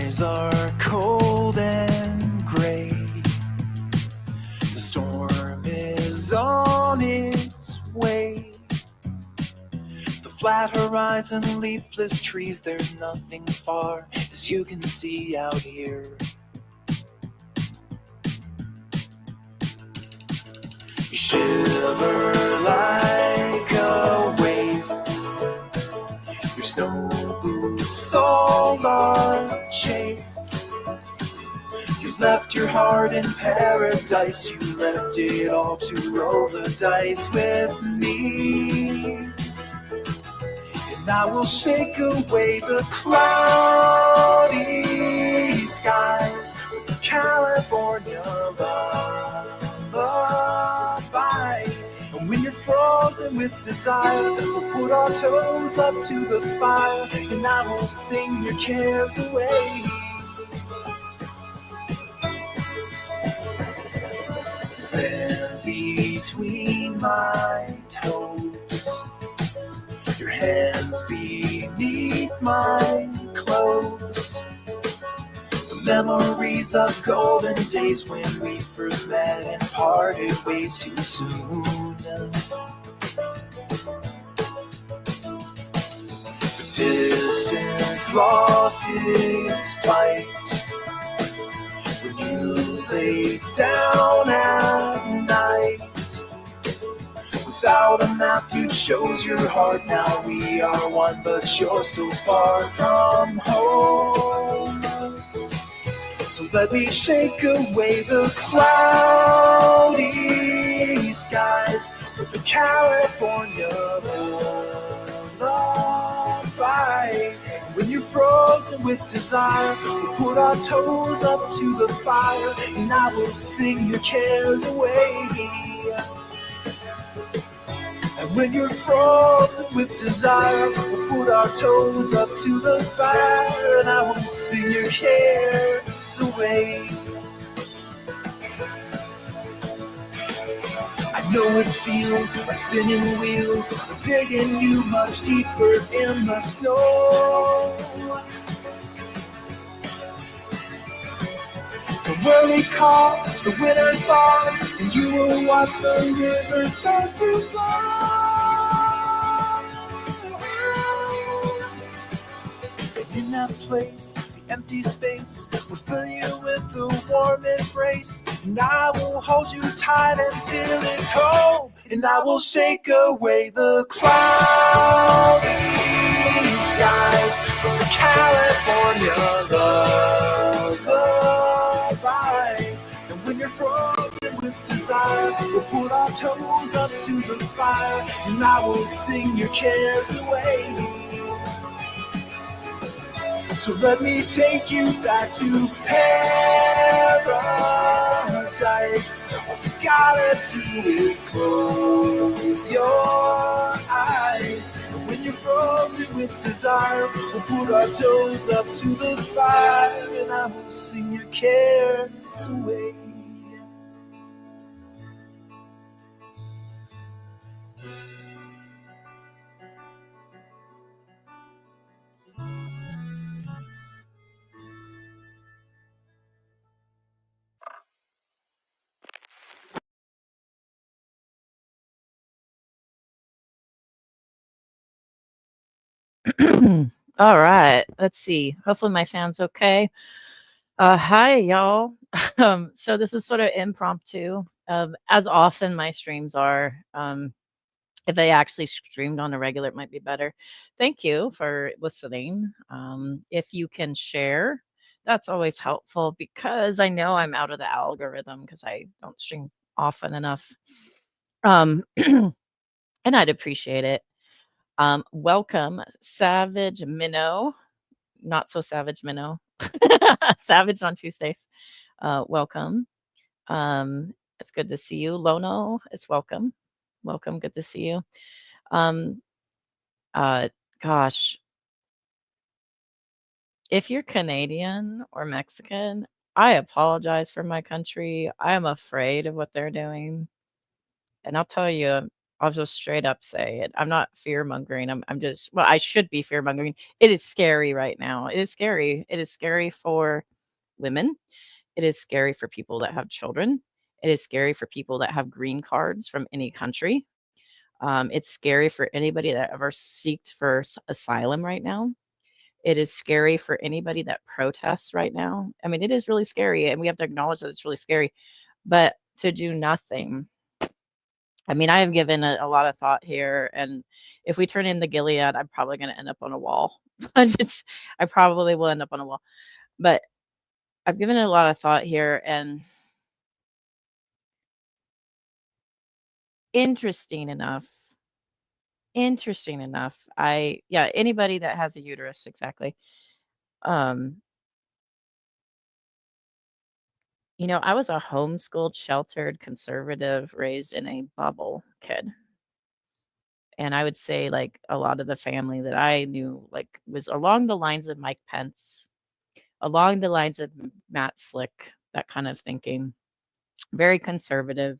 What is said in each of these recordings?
skies are cold and gray. The storm is on its way. The flat horizon, leafless trees, there's nothing far as you can see out here. You shiver like a wave. Your snow boots soles are chafed. You left your heart in paradise. You left it all to roll the dice with me. And I will shake away the cloudy skies with California lullaby. And when you're frozen with desire, we'll put our toes up to the fire, and I will sing your cares away. Sand between my toes, your hands beneath my clothes. The memories of golden days when we first met and parted ways too soon. The distance lost its fight when you lay down at night. Without a map, you chose your heart. Now we are one, but you're still far from home. So let me shake away the cloudy skies with the California lullaby. When you're frozen with desire, we'll put our toes up to the fire, and I will sing your cares away. And when you're frozen with desire, we'll put our toes up to the fire, and I will sing your cares away. I know it feels like spinning wheels, digging you much deeper in the snow. Don't worry, cause the winter falls, and you will watch the river start to flow. And in that place, the empty space will fill you with a warm embrace, and I will hold you tight until it's home, and I will shake away the cloudy skies from the California lullaby. And when you're frozen with desire, we'll put our toes up to the fire, and I will sing your cares away. So let me take you back to paradise. All you gotta do is close your eyes. And when you're frozen with desire, we'll put our toes up to the fire, and I will sing your cares away. All right, let's see. Hopefully my sound's okay. Hi, y'all. So this is sort of impromptu, as often my streams are. If they actually streamed on a regular, it might be better. Thank you for listening. If you can share, that's always helpful because I know I'm out of the algorithm because I don't stream often enough. Um, and I'd appreciate it. Welcome, Savage Minnow. Not so Savage Minnow. Savage on Tuesdays. Welcome. It's good to see you. Lono, it's welcome. Welcome. Good to see you. Um, uh, gosh, if you're Canadian or Mexican, I apologize for my country. I am afraid of what they're doing. And I'll tell you, I'll just straight up say it. I'm not fear mongering. I'm just, well, I should be fear mongering. It is scary right now. It is scary. It is scary for women. It is scary for people that have children. It is scary for people that have green cards from any country. It's scary for anybody that ever seeked for asylum right now. It is scary for anybody that protests right now. I mean, it is really scary, and we have to acknowledge that it's really scary. But to do nothing, I mean, I have given a lot of thought here, and if we turn in the Gilead, I'm probably going to end up on a wall. I probably will end up on a wall. But I've given it a lot of thought here, and interesting enough, yeah, anybody that has a uterus, exactly. Um, I was a homeschooled, sheltered, conservative, raised in a bubble kid. And I would say, like, a lot of the family that I knew, like, was along the lines of Mike Pence, along the lines of Matt Slick, that kind of thinking, very conservative.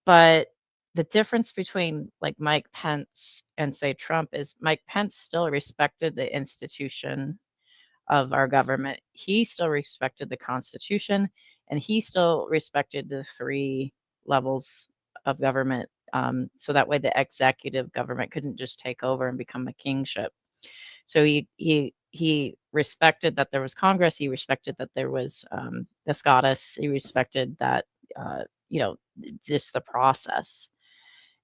But the difference between, like, Mike Pence and, say, Trump is Mike Pence still respected the institution of our government. He still respected the Constitution, and he still respected the 3 levels of government, so that way the executive government couldn't just take over and become a kingship. So he respected that there was Congress, he respected that there was, the SCOTUS, he respected that, you know, just the process.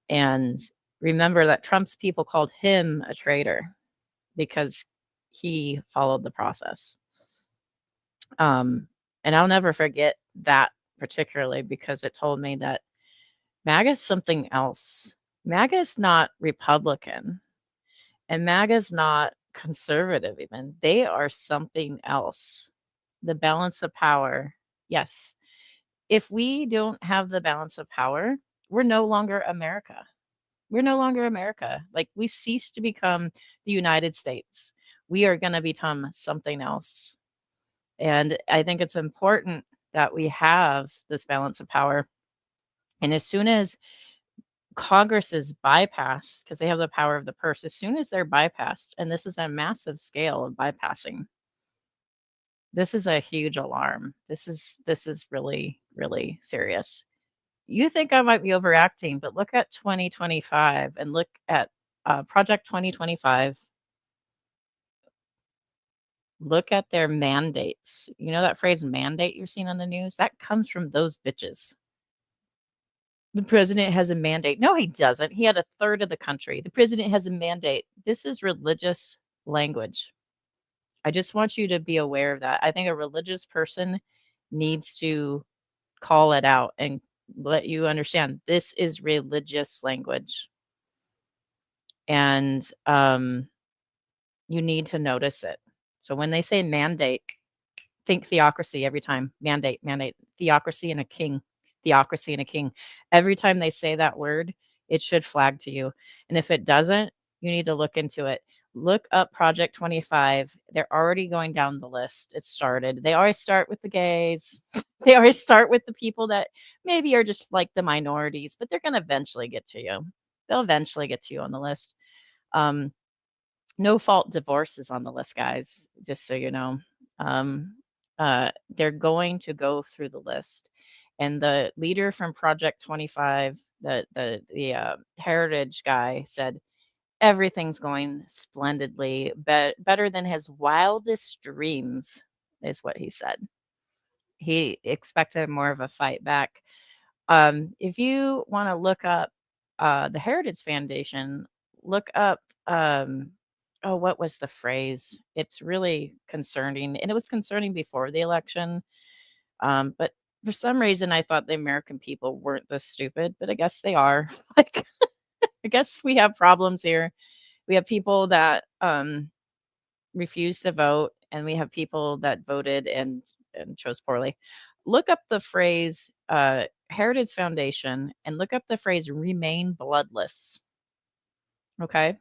And remember that Trump's people called him a traitor because he followed the process. And I'll never forget that particularly because it told me that MAGA is something else. MAGA is not Republican, and MAGA is not conservative even. They are something else. The balance of power. Yes. If we don't have the balance of power, we're no longer America. We're no longer America. Like, we cease to become the United States. We are going to become something else. And I think it's important that we have this balance of power. And as soon as Congress is bypassed, because they have the power of the purse, as soon as they're bypassed, and this is a massive scale of bypassing, this is a huge alarm. This is really, really serious. You think I might be overacting, but look at 2025 and look at Project 2025. Look at their mandates. You know that phrase mandate you're seeing on the news? That comes from those bitches. The president has a mandate. No, he doesn't. He had a third of the country. The president has a mandate. This is religious language. I just want you to be aware of that. I think a religious person needs to call it out and let you understand this is religious language. And you need to notice it. So when they say mandate, think theocracy every time. Mandate, theocracy and a king, theocracy and a king. Every time they say that word, it should flag to you. And if it doesn't, you need to look into it. Look up Project 25. They're already going down the list. It started. They always start with the gays. They always start with the people that maybe are just like the minorities, but they're going to eventually get to you. They'll eventually get to you on the list. No fault divorce is on the list, guys, just so you know. Um, they're going to go through the list. And the leader from Project 25, the heritage guy, said everything's going splendidly, better than his wildest dreams, is what he said. He expected more of a fight back. If you want to look up the Heritage Foundation, look up, oh, what was the phrase? It's really concerning. And it was concerning before the election. But for some reason, I thought the American people weren't this stupid, but I guess they are. Like, I guess we have problems here. We have people that refuse to vote, and we have people that voted and chose poorly. Look up the phrase Heritage Foundation and look up the phrase remain bloodless. Okay.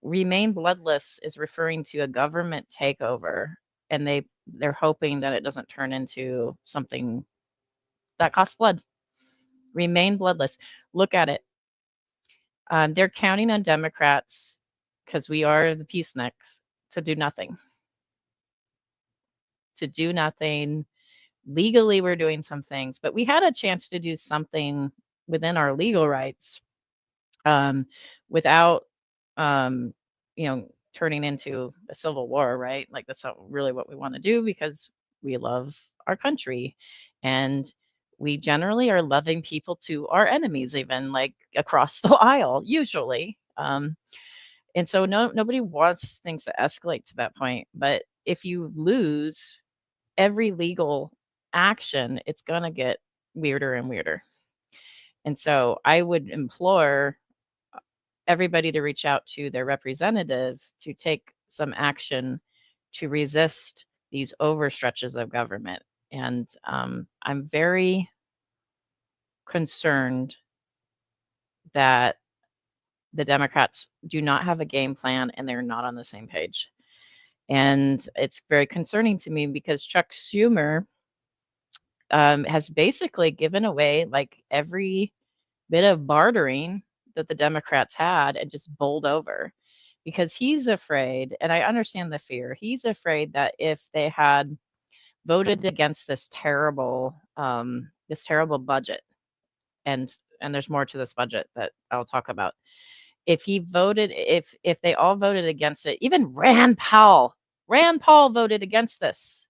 Remain bloodless is referring to a government takeover, and they're hoping that it doesn't turn into something that costs blood. Remain bloodless. Look at it. They're counting on Democrats because we are the peaceniks to do nothing. To do nothing. Legally, we're doing some things, but we had a chance to do something within our legal rights um, without, um, turning into a civil war, right? Like that's not really what we want to do because we love our country, and we generally are loving people to our enemies, even like across the aisle, usually. And so nobody wants things to escalate to that point. But if you lose every legal action, it's gonna get weirder and weirder. And so I would implore everybody to reach out to their representative to take some action to resist these overstretches of government. And I'm very concerned that the Democrats do not have a game plan and they're not on the same page. And it's very concerning to me because Chuck Schumer has basically given away like every bit of bartering that the Democrats had and just bowled over because he's afraid, and I understand the fear. He's afraid that if they had voted against this terrible budget, and there's more to this budget that I'll talk about. If they all voted against it, even Rand Paul voted against this.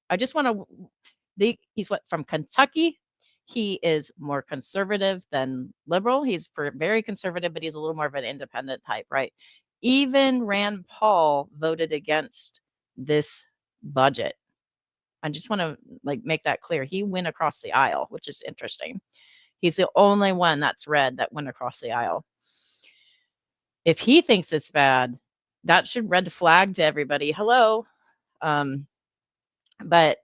I just want to he's from Kentucky. He is more conservative than liberal. He's very conservative, but he's a little more of an independent type, right? Even Rand Paul voted against this budget. I just want to like make that clear. He went across the aisle, which is interesting. He's the only one that's red that went across the aisle. If he thinks it's bad, that should red flag to everybody. Hello. But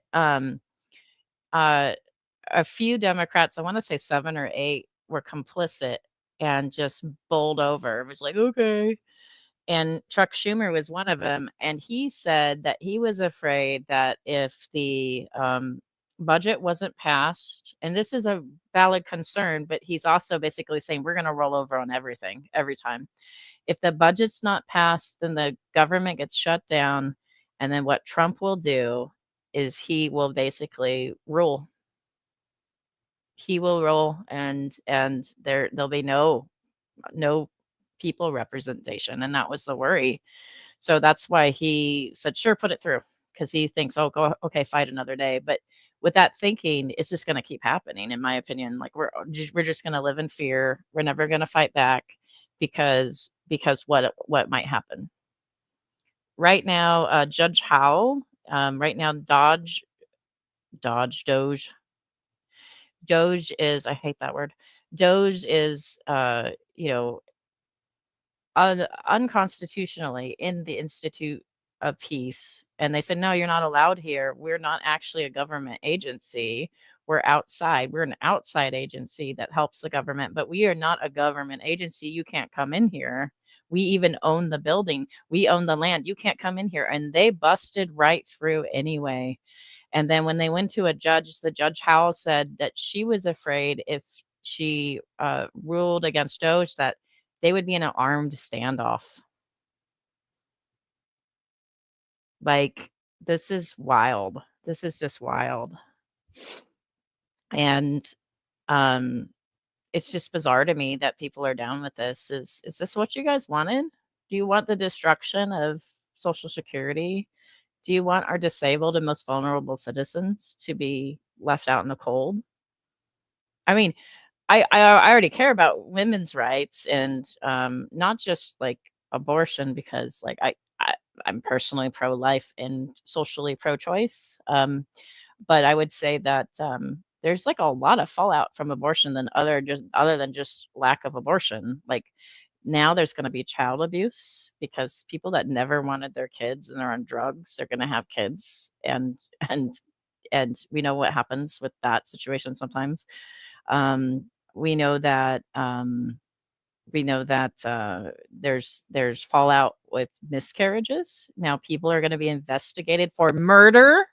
a few Democrats, I want to say 7 or 8, were complicit and just bowled over. It was like, okay. And Chuck Schumer was one of them. And he said that he was afraid that if the budget wasn't passed, and this is a valid concern, but he's also basically saying we're going to roll over on everything every time. If the budget's not passed, then the government gets shut down. And then what Trump will do is he will basically rule. He will rule, and there'll be no people representation, and that was the worry. So that's why he said, "Sure, put it through," because he thinks, "Oh, go okay, fight another day." But with that thinking, it's just going to keep happening, in my opinion. Like we're just going to live in fear. We're never going to fight back because what might happen. Right now, Judge Howell, right now, Doge is, I hate that word. Doge is, unconstitutionally in the Institute of Peace. And they said, no, you're not allowed here. We're not actually a government agency. We're outside. We're an outside agency that helps the government, but we are not a government agency. You can't come in here. We even own the building. We own the land. You can't come in here. And they busted right through anyway. And then when they went to a judge, the Judge Howell said that she was afraid if she ruled against Doge that they would be in an armed standoff. Like, this is wild. This is just wild. And it's just bizarre to me that people are down with this. Is this what you guys wanted? Do you want the destruction of Social Security? Do you want our disabled and most vulnerable citizens to be left out in the cold? I mean, I already care about women's rights and not just like abortion because like I'm personally pro-life and socially pro-choice. But I would say that there's like a lot of fallout from abortion than other than just lack of abortion. Like now there's going to be child abuse because people that never wanted their kids and they're on drugs, they're going to have kids and we know what happens with that situation sometimes. Um, we know that there's fallout with miscarriages. Now people are going to be investigated for murder.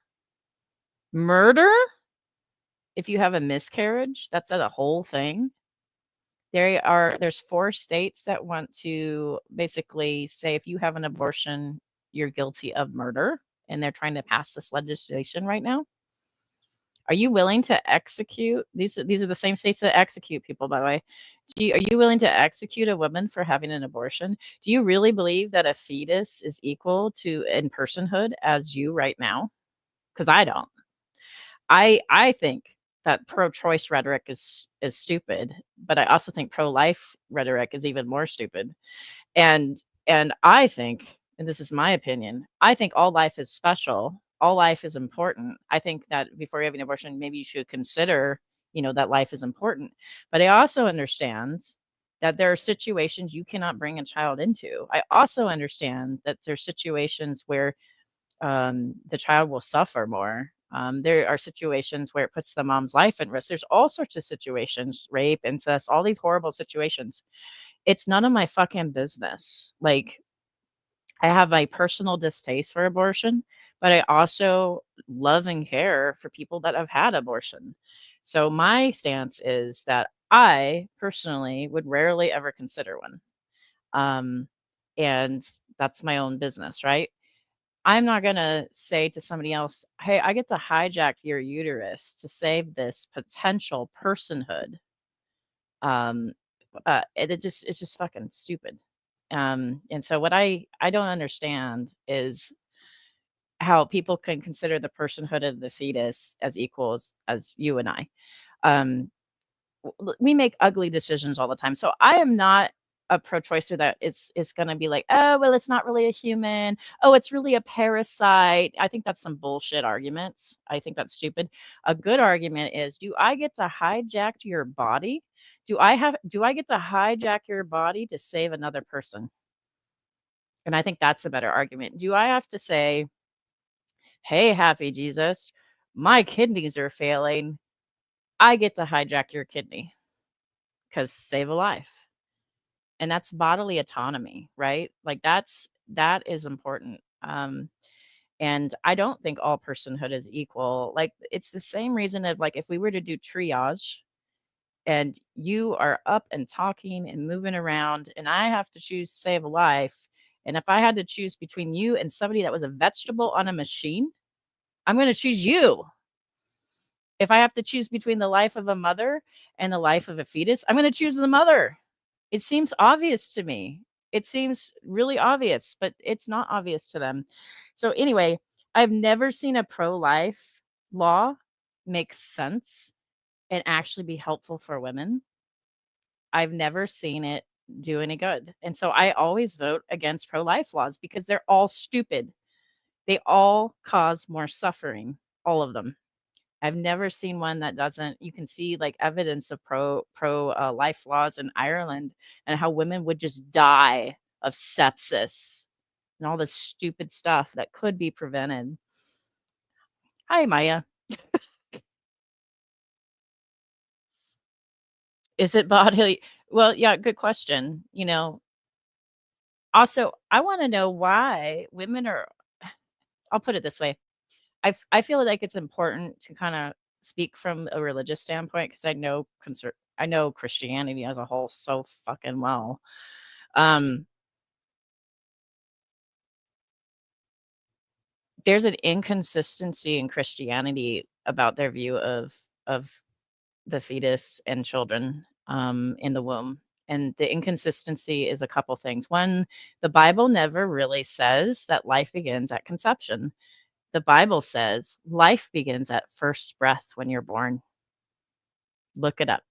Murder? If you have a miscarriage, that's a whole thing. there's 4 states that want to basically say if you have an abortion, you're guilty of murder, and they're trying to pass this legislation right now. Are you willing to execute these are the same states that execute people, by the way. Are you willing to execute a woman for having an abortion? Do you really believe that a fetus is equal to in personhood as you right now? Because I don't. I think that pro-choice rhetoric is stupid, but I also think pro-life rhetoric is even more stupid. And I think, and this is my opinion, I think all life is special. All life is important. I think that before you have an abortion, maybe you should consider, that life is important. But I also understand that there are situations you cannot bring a child into. I also understand that there's situations where the child will suffer more. There are situations where it puts the mom's life at risk. There's all sorts of situations, rape, incest, all these horrible situations. It's none of my fucking business. Like, I have a personal distaste for abortion, but I also love and care for people that have had abortion. So my stance is that I personally would rarely ever consider one. Um, and that's my own business, right? I'm not gonna say to somebody else, "Hey, I get to hijack your uterus to save this potential personhood." Um, it's just fucking stupid. And so what I don't understand is how people can consider the personhood of the fetus as equal as you and I. Um, we make ugly decisions all the time. So I am not a pro-choicer that is going to be like, oh, well, it's not really a human. Oh, it's really a parasite. I think that's some bullshit arguments. I think that's stupid. A good argument is, do I get to hijack your body? Do I get to hijack your body to save another person? And I think that's a better argument. Do I have to say, hey, happy Jesus, my kidneys are failing. I get to hijack your kidney because save a life. And that's bodily autonomy, right? Like that is important. And I don't think all personhood is equal. Like, it's the same reason of, like, if we were to do triage and you are up and talking and moving around and I have to choose to save a life, and if I had to choose between you and somebody that was a vegetable on a machine, I'm going to choose you. If I have to choose between the life of a mother and the life of a fetus, I'm going to choose the mother. It seems obvious to me. It seems really obvious, but it's not obvious to them. So anyway, I've never seen a pro-life law make sense and actually be helpful for women. I've never seen it do any good. And so I always vote against pro-life laws because they're all stupid. They all cause more suffering, all of them. I've never seen one that doesn't. You can see, like, evidence of pro life laws in Ireland and how women would just die of sepsis and all this stupid stuff that could be prevented. Hi, Maya. Is it bodily? Well, yeah, good question. Also, I want to know why women are. I'll put it this way. I feel like it's important to kind of speak from a religious standpoint because I know Christianity as a whole so fucking well. Um, there's an inconsistency in Christianity about their view of the fetus and children in the womb. And the inconsistency is a couple things. One, the Bible never really says that life begins at conception. The Bible says life begins at first breath when you're born. Look it up.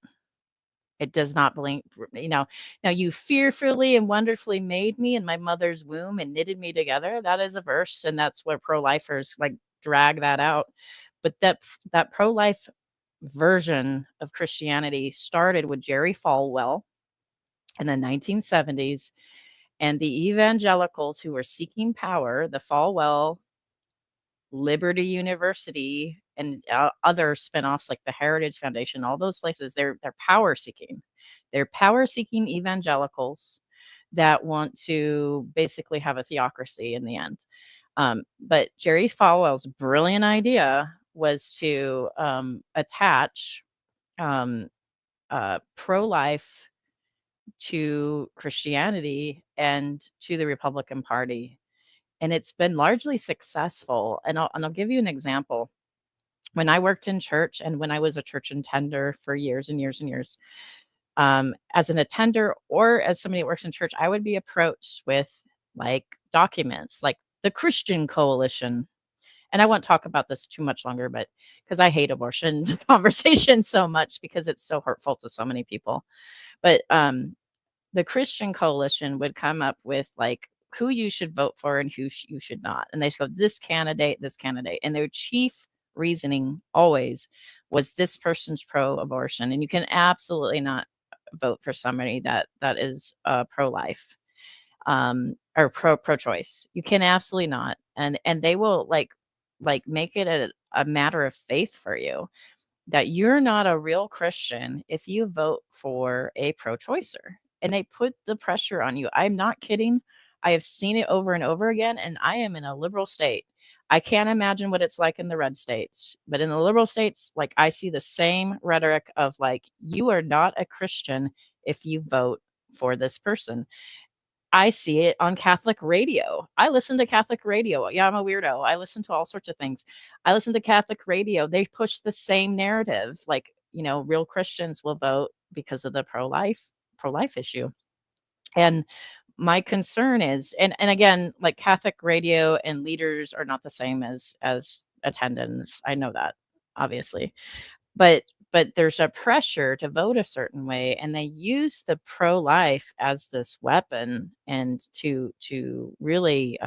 It does not blink, Now you fearfully and wonderfully made me in my mother's womb and knitted me together. That is a verse, and that's where pro-lifers like drag that out. But that pro-life version of Christianity started with Jerry Falwell in the 1970s, and the evangelicals who were seeking power, the Falwell, Liberty University, and other spinoffs like the Heritage Foundation, all those places, they're power seeking. They're power seeking evangelicals that want to basically have a theocracy in the end. But Jerry Falwell's brilliant idea was to attach pro life to Christianity and to the Republican Party, and it's been largely successful. And I'll give you an example. When I worked in church and when I was a church attender for years and years and years, as an attender or as somebody that works in church, I would be approached with like documents like the Christian Coalition. And I won't talk about this too much longer, but because I hate abortion conversation so much because it's so hurtful to so many people. But the Christian Coalition would come up with like who you should vote for and who you should not. And they go, this candidate, this candidate. And their chief reasoning always was this person's pro abortion. And you can absolutely not vote for somebody that is pro life or pro choice. You can absolutely not. And they will like make it a matter of faith for you that you're not a real Christian if you vote for a pro choicer. And they put the pressure on you. I'm not kidding. I have seen it over and over again, and I am in a liberal state. I can't imagine what it's like in the red states, but in the liberal states, like I see the same rhetoric of like, you are not a Christian if you vote for this person. I see it on Catholic radio. I listen to Catholic radio. Yeah, I'm a weirdo. I listen to all sorts of things. I listen to Catholic radio. They push the same narrative. Like, real Christians will vote because of the pro-life issue. And my concern is, and again, like Catholic radio and leaders are not the same as attendants. I know that, obviously. But there's a pressure to vote a certain way, and they use the pro-life as this weapon and to really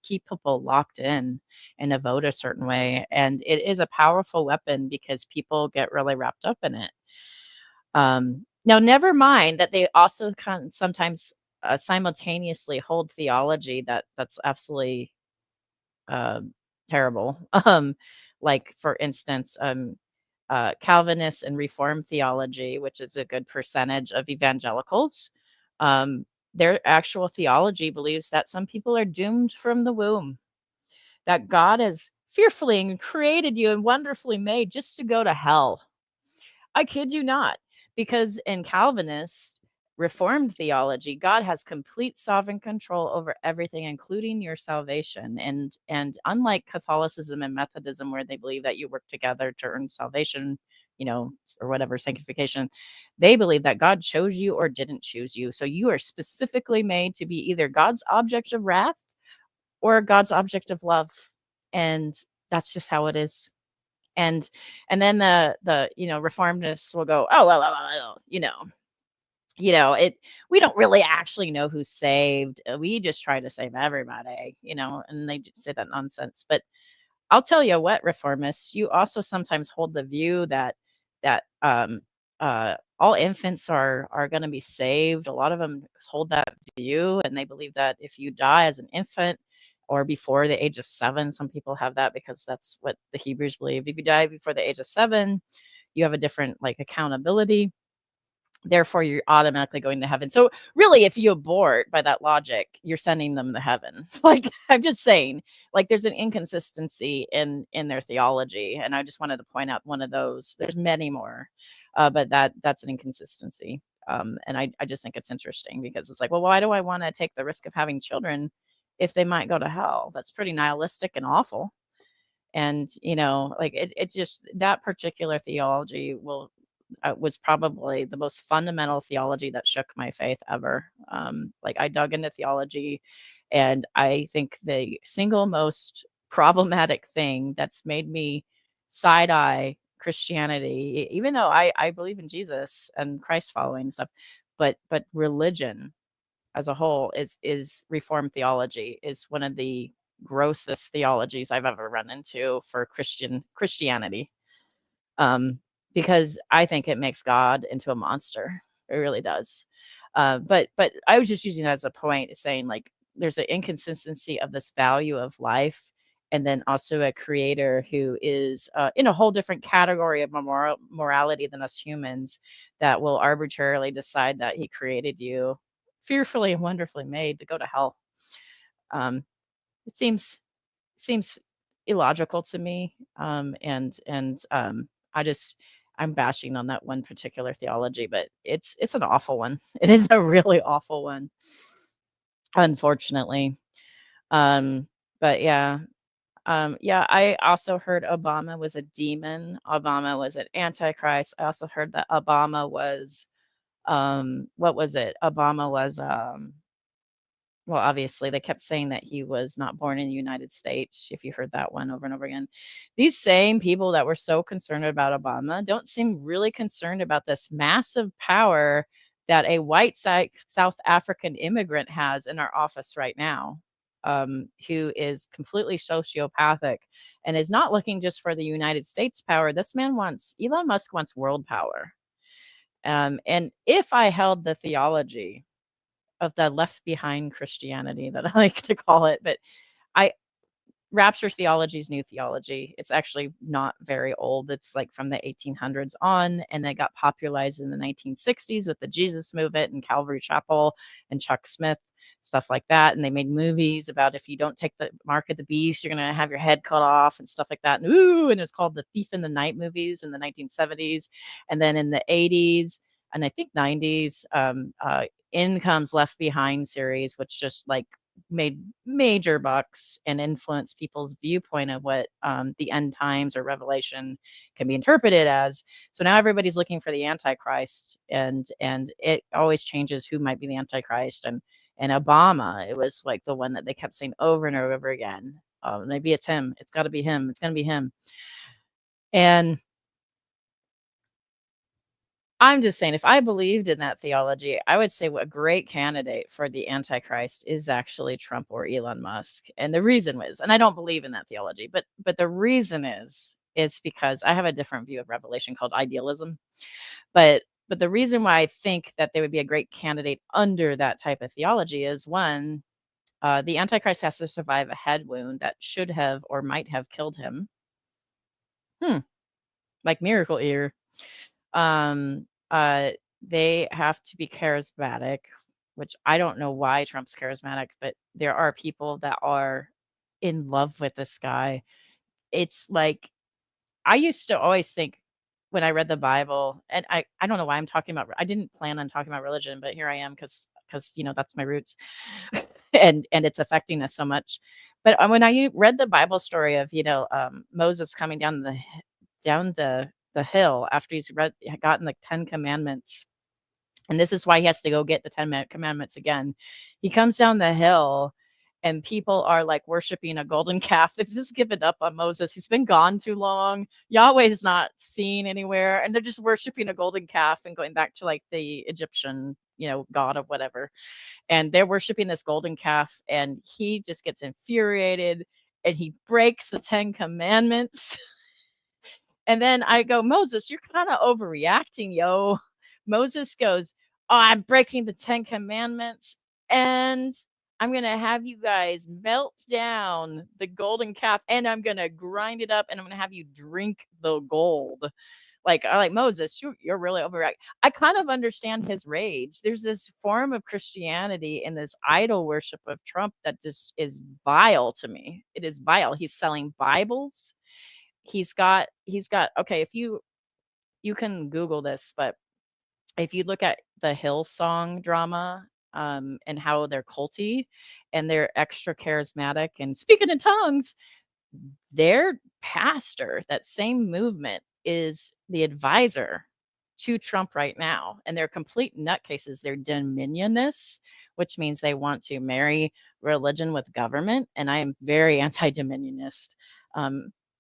keep people locked in and to vote a certain way. And it is a powerful weapon because people get really wrapped up in it. Now, never mind that they also sometimes simultaneously hold theology that's absolutely uh, terrible. Like for instance, Calvinist and Reformed theology, which is a good percentage of evangelicals, their actual theology believes that some people are doomed from the womb, that God has fearfully and created you and wonderfully made just to go to hell. I kid you not, because in Calvinist Reformed theology, God has complete sovereign control over everything, including your salvation. And unlike Catholicism and Methodism, where they believe that you work together to earn salvation, or whatever, sanctification, they believe that God chose you or didn't choose you. So you are specifically made to be either God's object of wrath or God's object of love. And that's just how it is. And then the reformists will go, oh well, it, we don't really actually know who's saved, we just try to save everybody, and they just say that nonsense. But I'll tell you what, reformists, you also sometimes hold the view that all infants are going to be saved. A lot of them hold that view, and they believe that if you die as an infant or before the age of 7, some people have that because that's what the Hebrews believed. If you die before the age of 7, you have a different like accountability. Therefore, you're automatically going to heaven. So really, if you abort by that logic, you're sending them to heaven. Like, I'm just saying, like there's an inconsistency in their theology. And I just wanted to point out one of those. There's many more, but that's an inconsistency. And I just think it's interesting because it's like, well, why do I want to take the risk of having children if they might go to hell? That's pretty nihilistic and awful. And like it's just that particular theology was probably the most fundamental theology that shook my faith ever. Like I dug into theology, and I think the single most problematic thing that's made me side eye Christianity, even though I believe in Jesus and Christ following and stuff, but religion as a whole is Reformed theology, is one of the grossest theologies I've ever run into for Christianity. Because I think it makes God into a monster. It really does. But I was just using that as a point, saying like there's an inconsistency of this value of life, and then also a creator who is in a whole different category of morality than us humans, that will arbitrarily decide that he created you fearfully and wonderfully made to go to hell. It seems illogical to me, and I just I'm bashing on that one particular theology, but it's an awful one. It is a really awful one, unfortunately. Um, but yeah. Yeah, I also heard Obama was a demon. Obama was an antichrist. I also heard that Obama was, what was it? Obama was, well, obviously, they kept saying that he was not born in the United States, if you heard that one over and over again. These same people that were so concerned about Obama don't seem really concerned about this massive power that a white South African immigrant has in our office right now, who is completely sociopathic and is not looking just for the United States power. This man wants, Elon Musk wants world power. And if I held the theology of the left behind Christianity that I like to call it, but I rapture theology is new theology. It's actually not very old. It's like from the 1800s on, and it got popularized in the 1960s with the Jesus movement and Calvary Chapel and Chuck Smith, stuff like that. And they made movies about if you don't take the mark of the beast, you're going to have your head cut off and stuff like that. And ooh, and it's called the Thief in the Night movies in the 1970s. And then in the 80s, and I think 90s, In Comes Left Behind series, which just like made major bucks and influenced people's viewpoint of what the end times or revelation can be interpreted as. So now everybody's looking for the Antichrist, and it always changes who might be the Antichrist. And Obama, it was like the one that they kept saying over and over again. Maybe it's him. It's got to be him. It's going to be him. And I'm just saying, if I believed in that theology, I would say a great candidate for the Antichrist is actually Trump or Elon Musk. And the reason was, and I don't believe in that theology, but the reason is because I have a different view of Revelation called idealism. But the reason why I think that they would be a great candidate under that type of theology is one, the Antichrist has to survive a head wound that should have or might have killed him. Like Miracle Ear. Um, uh, they have to be charismatic, which I don't know why Trump's charismatic, but there are people that are in love with this guy. It's like I used to always think when I read the Bible, and I don't know why I'm talking about. I didn't plan on talking about religion, but here I am because that's my roots, and it's affecting us so much. But when I read the Bible story of Moses coming down the hill after he's gotten the 10 commandments, and this is why he has to go get the 10 commandments again. He comes down the hill and people are like worshiping a golden calf. They've just given up on Moses. He's been gone too long. Yahweh is not seen anywhere. And they're just worshiping a golden calf and going back to like the Egyptian, god of whatever. And they're worshiping this golden calf. And he just gets infuriated and he breaks the 10 commandments. And then I go, Moses, you're kind of overreacting, yo. Moses goes, oh, I'm breaking the 10 commandments and I'm going to have you guys melt down the golden calf and I'm going to grind it up and I'm going to have you drink the gold. I like Moses, you're really overreacting. I kind of understand his rage. There's this form of Christianity and this idol worship of Trump that just is vile to me. It is vile. He's selling Bibles. He's got okay, if you can Google this, but if you look at the Hillsong drama, and how they're culty and they're extra charismatic and speaking in tongues, their pastor, that same movement, is the advisor to Trump right now. And they're complete nutcases. They're dominionists, which means they want to marry religion with government. And I am very anti-dominionist.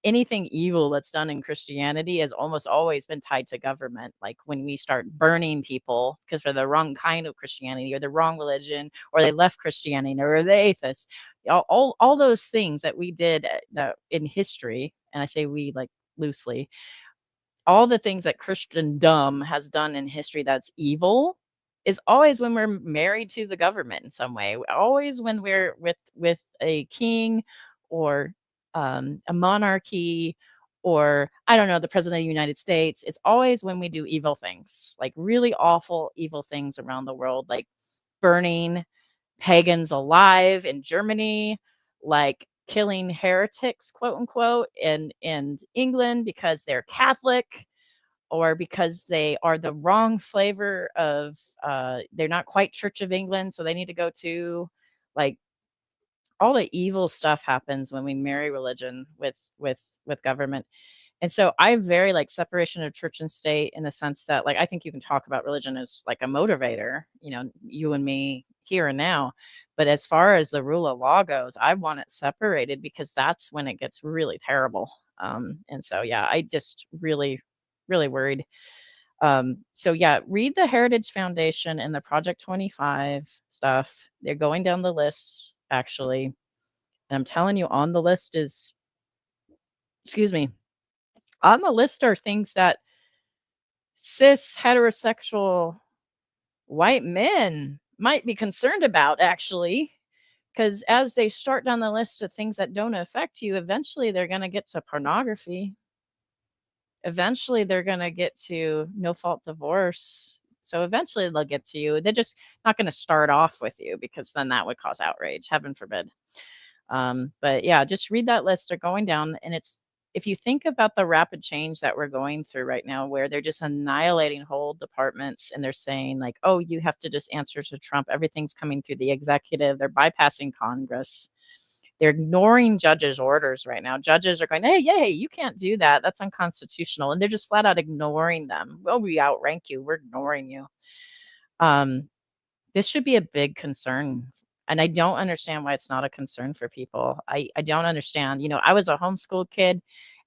Anything evil that's done in Christianity has almost always been tied to government. Like when we start burning people because they're the wrong kind of Christianity or the wrong religion, or they left Christianity, or they're atheists. All those things that we did in history, and I say we like loosely, all the things that Christendom has done in history that's evil is always when we're married to the government in some way. Always when we're with a king or a monarchy, or I don't know, the president of the United States. It's always when we do evil things, like really awful, evil things around the world, like burning pagans alive in Germany, like killing heretics, quote unquote, in England because they're Catholic. or because they are the wrong flavor of, they're not quite Church of England, so they need to go to, like, all the evil stuff happens when we marry religion with government. And so I very like separation of church and state in the sense that, like, I think you can talk about religion as like a motivator, you and me here and now. But as far as the rule of law goes, I want it separated because that's when it gets really terrible. And so, yeah, I just really, really worried. So yeah, read the Heritage Foundation and the Project 25 stuff. They're going down the list, actually. And I'm telling you, on the list is, excuse me, on the list are things that cis heterosexual white men might be concerned about, actually. Because as they start down the list of things that don't affect you, eventually they're going to get to pornography. Eventually they're going to get to no fault divorce. So eventually they'll get to you. They're just not going to start off with you, because then that would cause outrage. Heaven forbid. But yeah, just read that list. They're going down, and it's, if you think about the rapid change that we're going through right now, where they're just annihilating whole departments, and they're saying like, oh, you have to just answer to Trump. Everything's coming through the executive. They're bypassing Congress. They're ignoring judges' orders right now. Judges are going, hey, yay, you can't do that. That's unconstitutional. And they're just flat out ignoring them. Well, we outrank you. We're ignoring you. This should be a big concern. And I don't understand why it's not a concern for people. I don't understand. I was a homeschooled kid,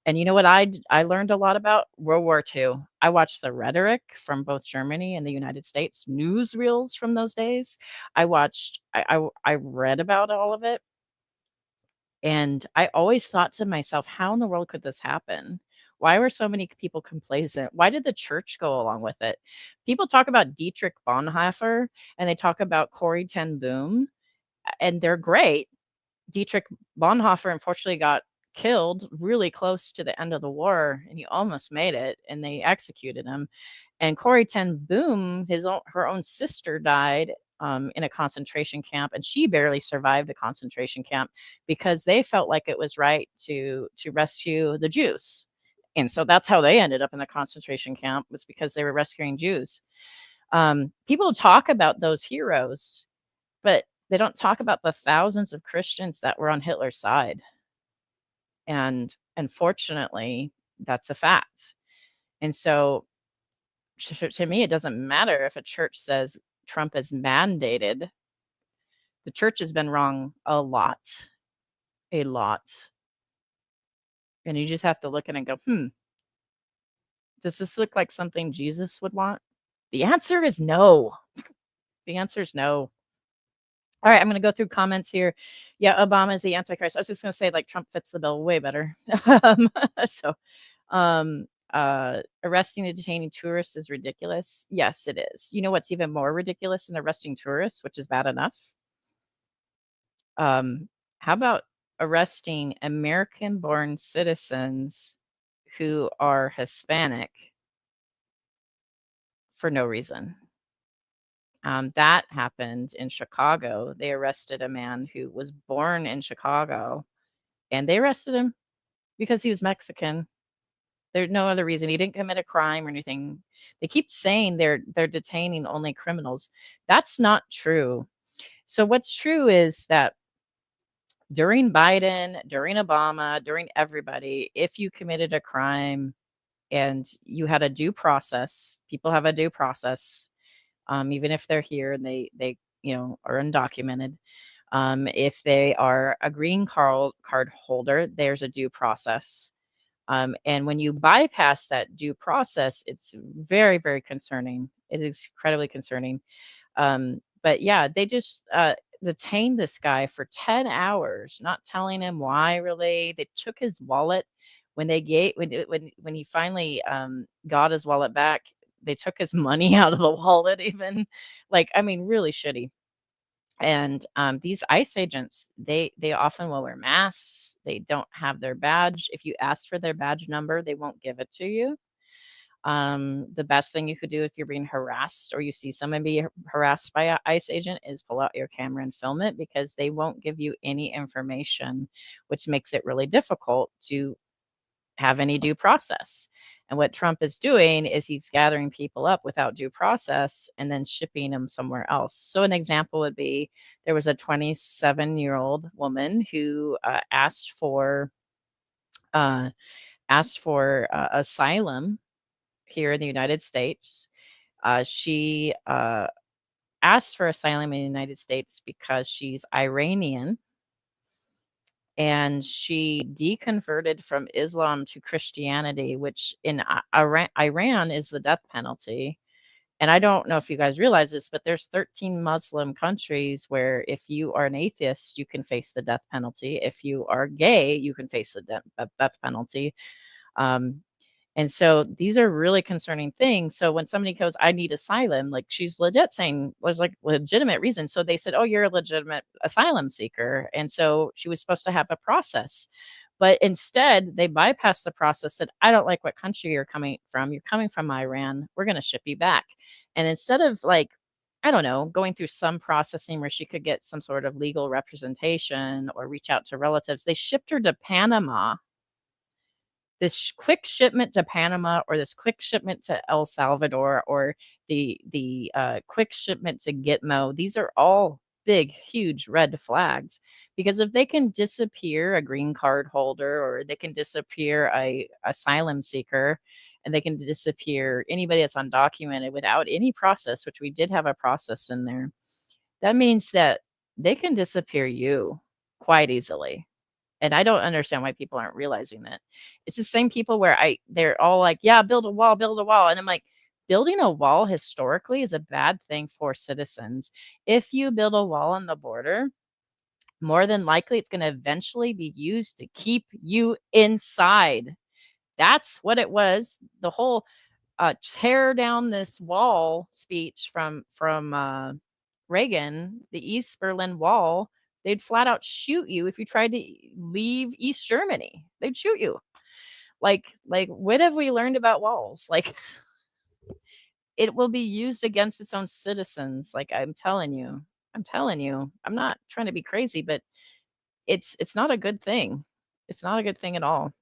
and you know what I learned a lot about? World War II. I watched the rhetoric from both Germany and the United States, newsreels from those days. I read about all of it. And I always thought to myself, how in the world could this happen? Why were so many people complacent? Why did the church go along with it? People talk about Dietrich Bonhoeffer, and they talk about Corrie ten Boom, and they're great. Dietrich Bonhoeffer unfortunately got killed really close to the end of the war, and he almost made it, and they executed him. And Corrie ten Boom, her own sister died in a concentration camp, and she barely survived a concentration camp because they felt like it was right to rescue the Jews. And so that's how they ended up in the concentration camp, was because they were rescuing Jews. People talk about those heroes, but they don't talk about the thousands of Christians that were on Hitler's side. And unfortunately, that's a fact. And so to me, it doesn't matter if a church says Trump is mandated. The church has been wrong a lot. A lot. And you just have to look at it and go, does this look like something Jesus would want? The answer is no. The answer is no. All right, I'm going to go through comments here. Yeah, Obama is the Antichrist. I was just going to say, like, Trump fits the bill way better. So, arresting and detaining tourists is ridiculous. Yes, it is. You know what's even more ridiculous than arresting tourists, which is bad enough? How about arresting American-born citizens who are Hispanic for no reason? That happened in Chicago. They arrested a man who was born in Chicago, and they arrested him because he was Mexican. There's no other reason. He didn't commit a crime or anything. They keep saying they're detaining only criminals. That's not true. So what's true is that during Biden, during Obama, during everybody, if you committed a crime and you had a due process, people have a due process, even if they're here and they are undocumented. If they are a green card holder, there's a due process. And when you bypass that due process, it's very, very concerning. It is incredibly concerning. But yeah, they just detained this guy for 10 hours, not telling him why. Really, they took his wallet when he finally got his wallet back. They took his money out of the wallet. Even, like, I mean, really shitty. And these ICE agents, they often will wear masks. They don't have their badge. If you ask for their badge number, they won't give it to you. The best thing you could do if you're being harassed or you see someone be harassed by an ICE agent is pull out your camera and film it, because they won't give you any information, which makes it really difficult to have any due process. And what Trump is doing is he's gathering people up without due process and then shipping them somewhere else. So an example would be there was a 27-year-old woman who uh, asked for asylum here in the United States. She asked for asylum in the United States because she's Iranian and she deconverted from Islam to Christianity, which in Iran is the death penalty. And I don't know if you guys realize this, but there's 13 Muslim countries where if you are an atheist, you can face the death penalty. If you are gay, you can face the death penalty. Um, and so these are really concerning things. So when somebody goes, I need asylum, like she's legit saying was like legitimate reason. So they said, oh, you're a legitimate asylum seeker. And so she was supposed to have a process. But instead, they bypassed the process, said, I don't like what country you're coming from. You're coming from Iran. We're going to ship you back. And instead of like, I don't know, going through some processing where she could get some sort of legal representation or reach out to relatives, they shipped her to Panama, this quick shipment to Panama or this quick shipment to El Salvador or the quick shipment to Gitmo. These are all big, huge red flags because if they can disappear a green card holder or they can disappear a asylum seeker and they can disappear anybody that's undocumented without any process, which we did have a process in there, that means that they can disappear you quite easily. And I don't understand why people aren't realizing that. It's the same people where they're all like, "Yeah, build a wall, build a wall." And I'm like, building a wall historically is a bad thing for citizens. If you build a wall on the border, more than likely it's going to eventually be used to keep you inside. That's what it was. The whole tear down this wall speech from Reagan, the East Berlin Wall, they'd flat out shoot you if you tried to leave East Germany. They'd shoot you. Like what have we learned about walls? Like it will be used against its own citizens. Like I'm telling you. I'm telling you. I'm not trying to be crazy, but it's not a good thing. It's not a good thing at all.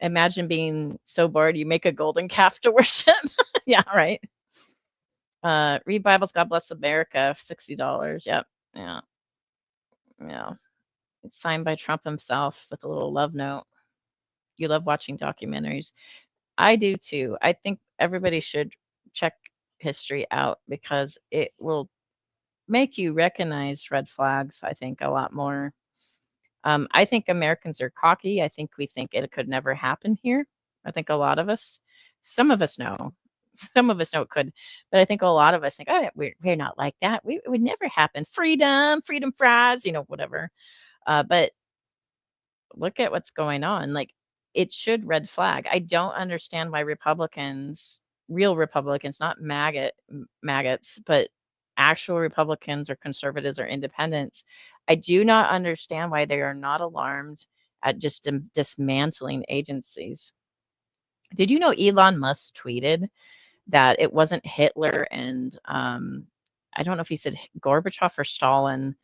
Imagine being so bored you make a golden calf to worship. Yeah, right. Read Bibles, God Bless America, $60. Yep. Yeah. Yeah. It's signed by Trump himself with a little love note. You love watching documentaries. I do too. I think everybody should check history out because it will make you recognize red flags, I think, a lot more. I think Americans are cocky. I think we think it could never happen here. I think a lot of us, some of us know, some of us know it could, but I think a lot of us think, oh, we're not like that. It would never happen. Freedom, freedom fries, whatever. But look at what's going on. Like it should red flag. I don't understand why Republicans, real Republicans, not maggots, but actual Republicans or conservatives or independents, I do not understand why they are not alarmed at just dismantling agencies. Did you know Elon Musk tweeted that it wasn't Hitler and I don't know if he said Gorbachev or Stalin,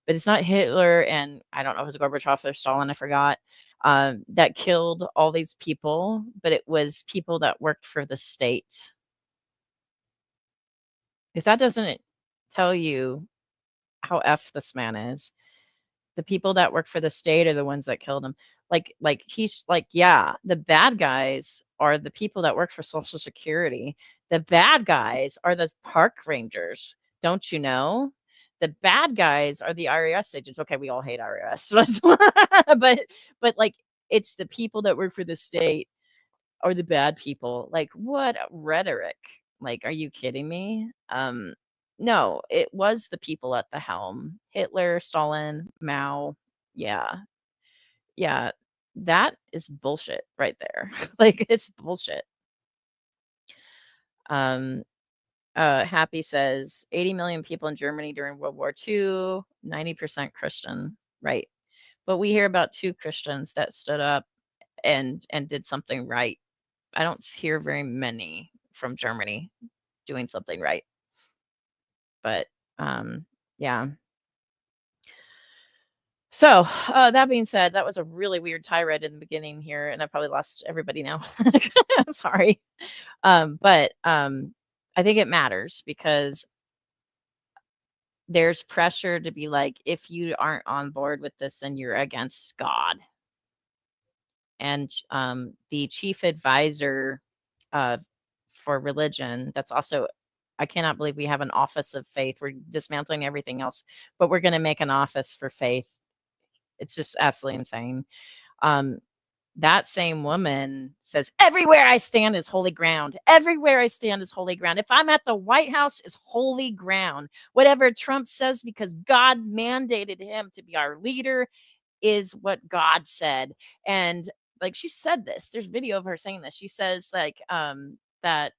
but it's not Hitler and I don't know if it was Gorbachev or Stalin, I forgot, that killed all these people, but it was people that worked for the state. If that doesn't tell you how F this man is, the people that work for the state are the ones that killed him. Like he's like, yeah, the bad guys are the people that work for Social Security. The bad guys are the park rangers. Don't you know? The bad guys are the IRS agents. Okay, we all hate IRS. But like it's the people that work for the state are the bad people. Like what rhetoric? Like, are you kidding me? No, it was the people at the helm. Hitler, Stalin, Mao. Yeah. Yeah. That is bullshit right there. Like it's bullshit. Um Happy says 80 million people in Germany during World War II, 90% Christian. Right. But we hear about two Christians that stood up and did something right. I don't hear very many from Germany doing something right. But yeah. So, that being said, that was a really weird tirade in the beginning here, and I probably lost everybody now. Sorry. But I think it matters because there's pressure to be like, if you aren't on board with this, then you're against God. And the chief advisor uh, for religion, that's also, I cannot believe we have an office of faith. We're dismantling everything else, but we're going to make an office for faith. It's just absolutely insane. Um, that same woman says, everywhere I stand is holy ground. Everywhere I stand is holy ground. If I'm at the White House, is holy ground. Whatever Trump says, because God mandated him to be our leader, is what God said. And like she said this, there's video of her saying this. She says like that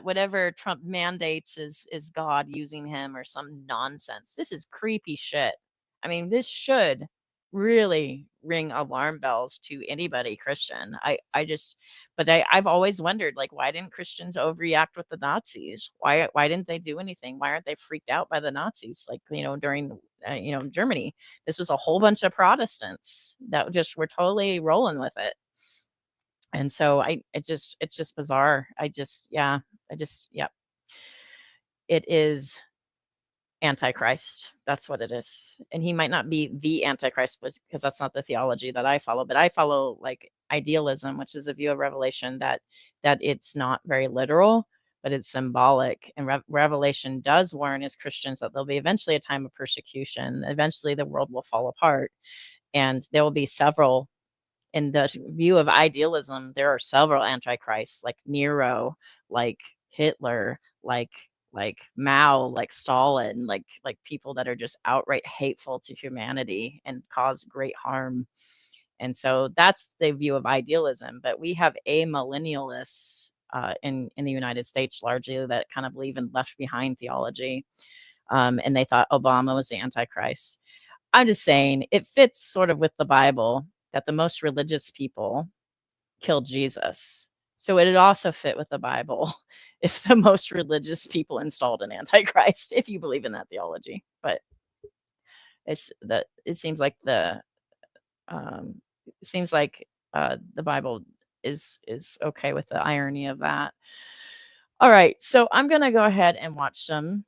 whatever Trump mandates is God using him or some nonsense. This is creepy shit. I mean, this should really ring alarm bells to anybody Christian. I just but I've always wondered, like, why didn't Christians overreact with the Nazis? Why didn't they do anything? Why aren't they freaked out by the Nazis? Like, during Germany, this was a whole bunch of Protestants that just were totally rolling with it. And so it's just bizarre. Yeah, it is Antichrist. That's what it is. And he might not be the Antichrist because that's not the theology that I follow, but I follow like idealism, which is a view of Revelation that it's not very literal, but it's symbolic. And Revelation does warn as Christians that there'll be eventually a time of persecution. Eventually the world will fall apart and there will be several. In the view of idealism, there are several antichrists like Nero, like Hitler, like Mao, like Stalin, like people that are just outright hateful to humanity and cause great harm. And so that's the view of idealism. But we have amillennialists in the United States largely that kind of believe in left behind theology. And they thought Obama was the Antichrist. I'm just saying it fits sort of with the Bible that the most religious people killed Jesus. So it'd also fit with the Bible if the most religious people installed an antichrist, if you believe in that theology. But it seems like um, the Bible is okay with the irony of that. All right, so I'm gonna go ahead and watch some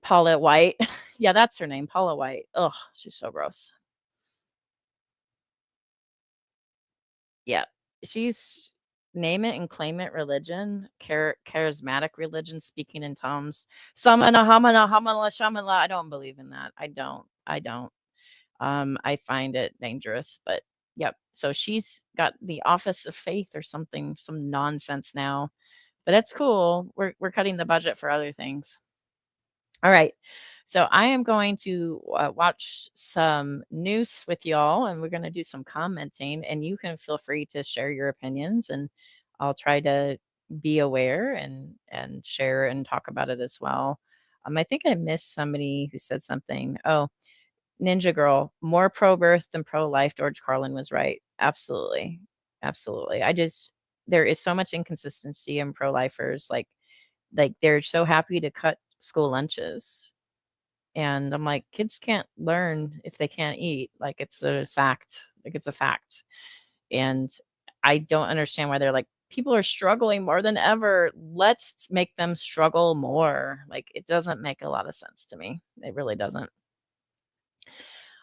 Paula White. Yeah, that's her name, Paula White. Ugh, she's so gross. Yeah. She's name it and claim it religion, charismatic religion, speaking in tongues. Samana hamana hamala shamala. I don't believe in that. I don't. I find it dangerous, but yep. So she's got the office of faith or something, some nonsense now. But that's cool. We're cutting the budget for other things. All right. So I am going to watch some news with y'all and we're going to do some commenting and you can feel free to share your opinions and I'll try to be aware and share and talk about it as well. I think I missed somebody who said something. Oh, Ninja Girl, more pro-birth than pro-life. George Carlin was right. Absolutely. Absolutely. There is so much inconsistency in pro-lifers. Like they're so happy to cut school lunches and I'm like, kids can't learn if they can't eat. Like it's a fact. Like it's a fact. And I don't understand why they're like, people are struggling more than ever. Let's make them struggle more. Like it doesn't make a lot of sense to me. It really doesn't.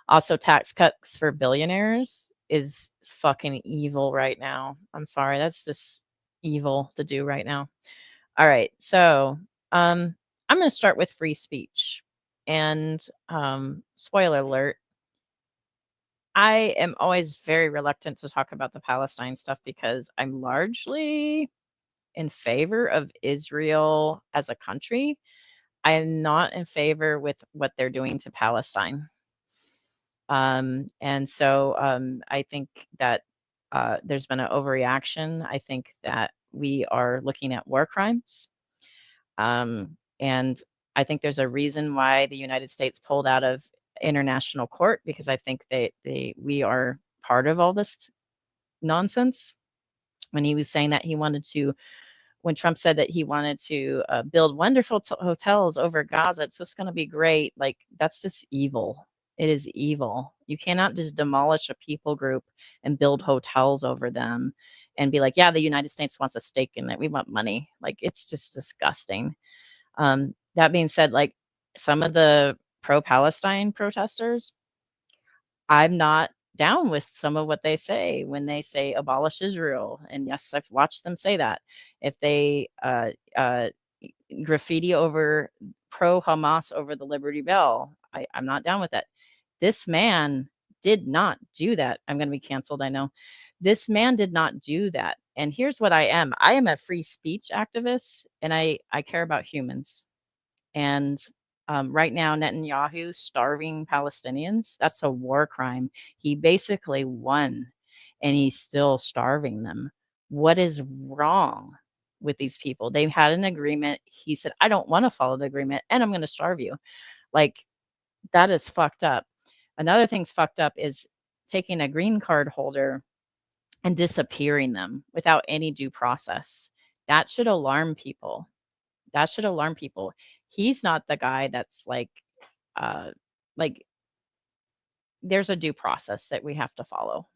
Also, tax cuts for billionaires is fucking evil right now. I'm sorry. That's just evil to do right now. All right. So, I'm going to start with free speech. And spoiler alert, I am always very reluctant to talk about the Palestine stuff because I'm largely in favor of Israel as a country. I am not in favor with what they're doing to Palestine. And so I think that there's been an overreaction. I think that we are looking at war crimes. And I think there's a reason why the United States pulled out of international court because I think we are part of all this nonsense. When he was saying that when Trump said that he wanted to build wonderful hotels over Gaza, it's just going to be great. Like that's just evil. It is evil. You cannot just demolish a people group and build hotels over them and be like, yeah, the United States wants a stake in it. We want money. Like, it's just disgusting. That being said, like, some of the pro-Palestine protesters, I'm not down with some of what they say when they say abolish Israel. And yes, I've watched them say that. If they graffiti over pro Hamas over the Liberty Bell, I'm not down with that. This man did not do that. I'm going to be canceled, I know. This man did not do that. And here's what I am a free speech activist, and I care about humans. And right now, Netanyahu starving Palestinians, that's a war crime. He basically won, and he's still starving them. What is wrong with these people? They had an agreement. He said, I don't want to follow the agreement, and I'm going to starve you. Like, that is fucked up. Another thing's fucked up is taking a green card holder and disappearing them without any due process. That should alarm people. That should alarm people. He's not the guy that's uh, like there's a due process that we have to follow.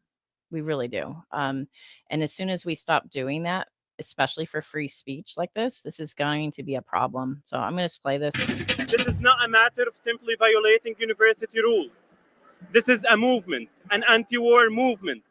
We really do. And as soon as we stop doing that, especially for free speech like this is going to be a problem. So I'm going to play this. This is not a matter of simply violating university rules. This is a movement, an anti-war movement.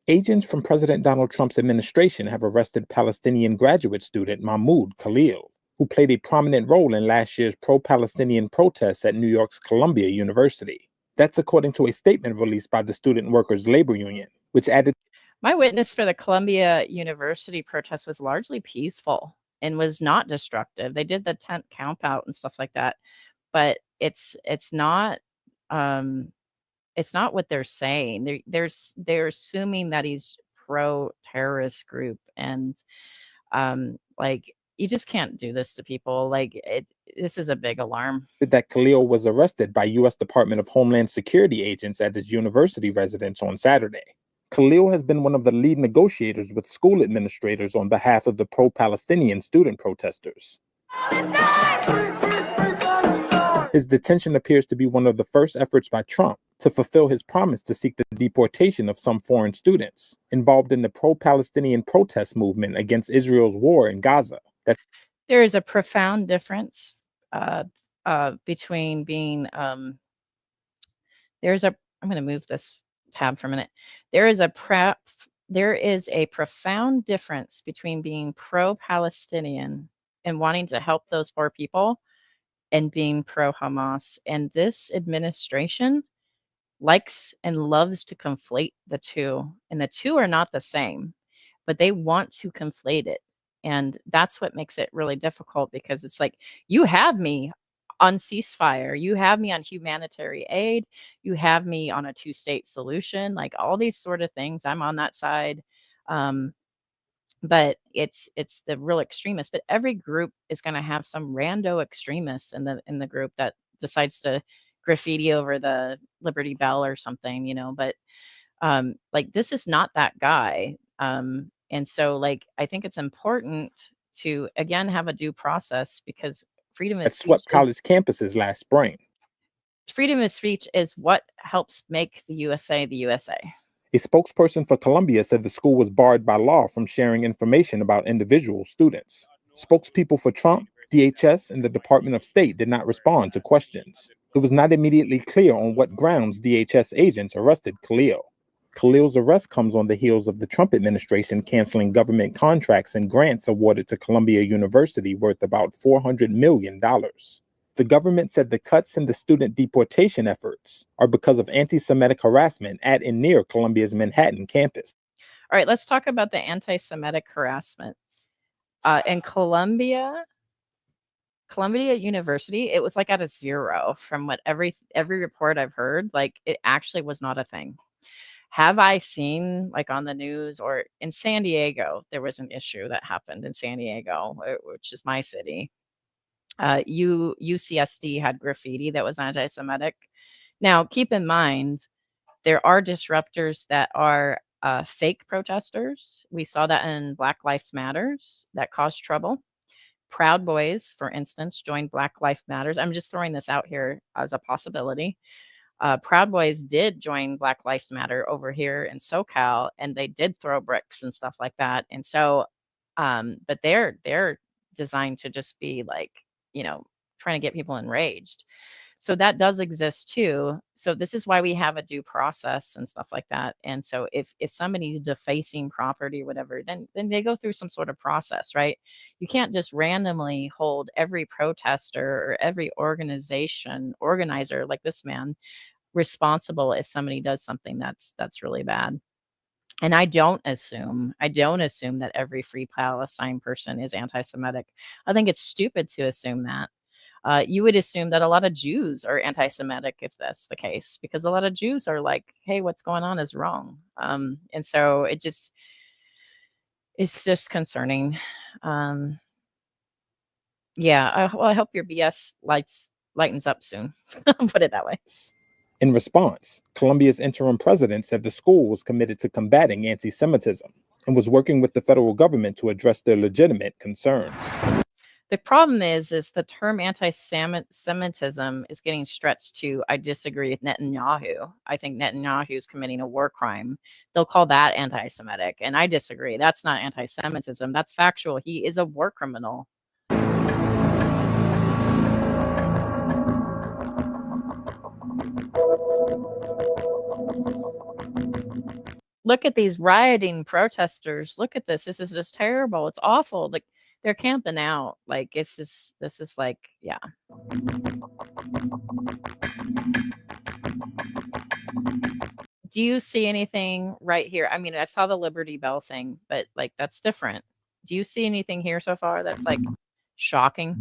Agents from President Donald Trump's administration have arrested Palestinian graduate student Mahmoud Khalil, who played a prominent role in last year's pro-Palestinian protests at New York's Columbia University. That's according to a statement released by the Student Workers Labor Union, which added, my witness for the Columbia University protest was largely peaceful and was not destructive. They did the tent camp out and stuff like that, but it's not what they're saying. They're assuming that he's pro-terrorist group, and like, you just can't do this to people. Like, this is a big alarm. that Khalil was arrested by U.S. Department of Homeland Security agents at his university residence on Saturday. Khalil has been one of the lead negotiators with school administrators on behalf of the pro-Palestinian student protesters. His detention appears to be one of the first efforts by Trump to fulfill his promise to seek the deportation of some foreign students involved in the pro-Palestinian protest movement against Israel's war in Gaza. There is a profound difference between being I'm going to move this tab for a minute. There is a profound difference between being pro-Palestinian and wanting to help those poor people and being pro-Hamas. And this administration likes and loves to conflate the two. And the two are not the same, but they want to conflate it. And that's what makes it really difficult, because it's like, you have me on ceasefire, you have me on humanitarian aid, you have me on a two-state solution, like all these sort of things. I'm on that side. But it's the real extremists. But every group is going to have some rando extremists in the group that decides to graffiti over the Liberty Bell or something, But like, this is not that guy. And so, like, I think it's important to again have a due process, because freedom of speech swept college campuses last spring. Freedom of speech is what helps make the USA the USA. A spokesperson for Columbia said the school was barred by law from sharing information about individual students. Spokespeople for Trump, DHS, and the Department of State did not respond to questions. It was not immediately clear on what grounds DHS agents arrested Khalil. Khalil's arrest comes on the heels of the Trump administration canceling government contracts and grants awarded to Columbia University worth about $400 million. The government said the cuts in the student deportation efforts are because of anti-Semitic harassment at and near Columbia's Manhattan campus. All right, let's talk about the anti-Semitic harassment. In Columbia University, it was like at a 0 from what every report I've heard. Like, it actually was not a thing. Have I seen, like, on the news or in San Diego, there was an issue that happened in San Diego, which is my city. UCSD had graffiti that was anti-Semitic. Now, keep in mind, there are disruptors that are fake protesters. We saw that in Black Lives Matters that caused trouble. Proud Boys, for instance, joined Black Lives Matters. I'm just throwing this out here as a possibility. Proud Boys did join Black Lives Matter over here in SoCal, and they did throw bricks and stuff like that. And so, but they're designed to just be like, trying to get people enraged. So that does exist too. So this is why we have a due process and stuff like that. And so if somebody's defacing property or whatever, then they go through some sort of process, right? You can't just randomly hold every protester or every organizer like this man responsible if somebody does something that's really bad. And I don't assume that every Free Palestine person is anti-Semitic. I think it's stupid to assume that. You would assume that a lot of Jews are anti-Semitic if that's the case, because a lot of Jews are like, "Hey, what's going on is wrong." And so it's just concerning. Yeah. Well, I hope your BS lightens up soon. Put it that way. In response, Columbia's interim president said the school was committed to combating anti-Semitism and was working with the federal government to address their legitimate concerns. The problem is the term anti-Semitism is getting stretched to, I disagree with Netanyahu. I think Netanyahu is committing a war crime. They'll call that anti-Semitic, and I disagree. That's not anti-Semitism. That's factual. He is a war criminal. Look at these rioting protesters. Look at this. This is just terrible. It's awful. Like, they're camping out. Like, this is like, yeah. Do you see anything right here? I mean, I saw the Liberty Bell thing, but like, that's different. Do you see anything here so far that's like shocking?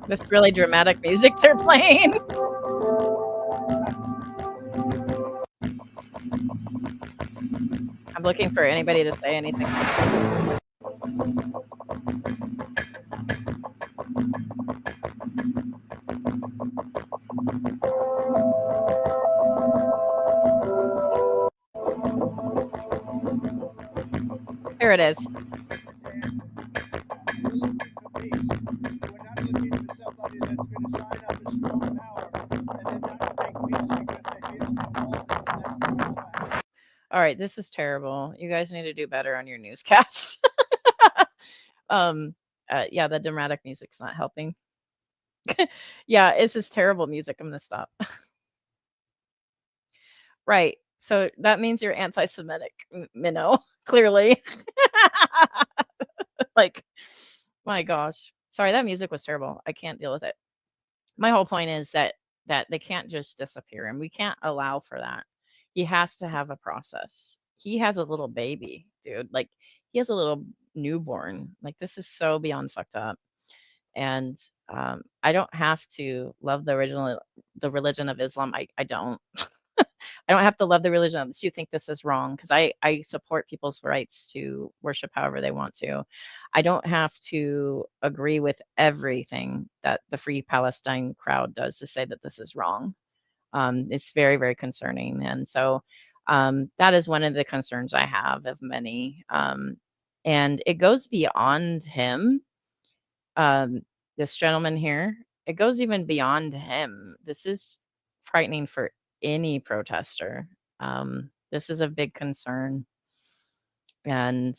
This really dramatic music they're playing. I'm looking for anybody to say anything. Here it is. All right, this is terrible. You guys need to do better on your newscast. Yeah, the dramatic music's not helping. Yeah, it's just terrible music. I'm gonna stop. Right. So that means you're anti-Semitic, Minnow, clearly. Like, my gosh. Sorry, that music was terrible. I can't deal with it. My whole point is that they can't just disappear, and we can't allow for that. He has to have a process. He has a little baby, dude. Like, he has a little newborn. Like, this is so beyond fucked up. And I don't have to love the religion of Islam. I don't. I don't have to love the religion unless you think this is wrong, because I support people's rights to worship however they want to. I don't have to agree with everything that the Free Palestine crowd does to say that this is wrong. It's very, very concerning. And so that is one of the concerns I have of many. And it goes beyond him. This gentleman here, it goes even beyond him. This is frightening for any protester. This is a big concern. And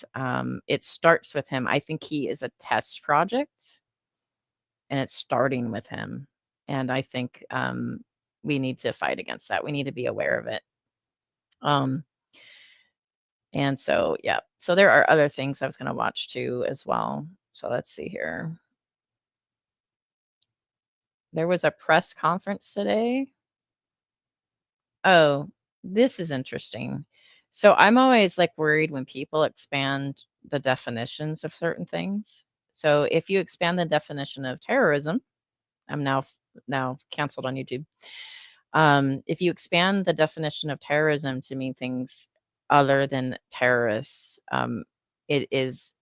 it starts with him. I think he is a test project, and it's starting with him. And I think we need to fight against that. We need to be aware of it. And so, yeah. So there are other things I was going to watch too as well. So let's see here. There was a press conference today. Oh, this is interesting. So I'm always like worried when people expand the definitions of certain things. So if you expand the definition of terrorism, I'm now canceled on YouTube. If you expand the definition of terrorism to mean things other than terrorists, it is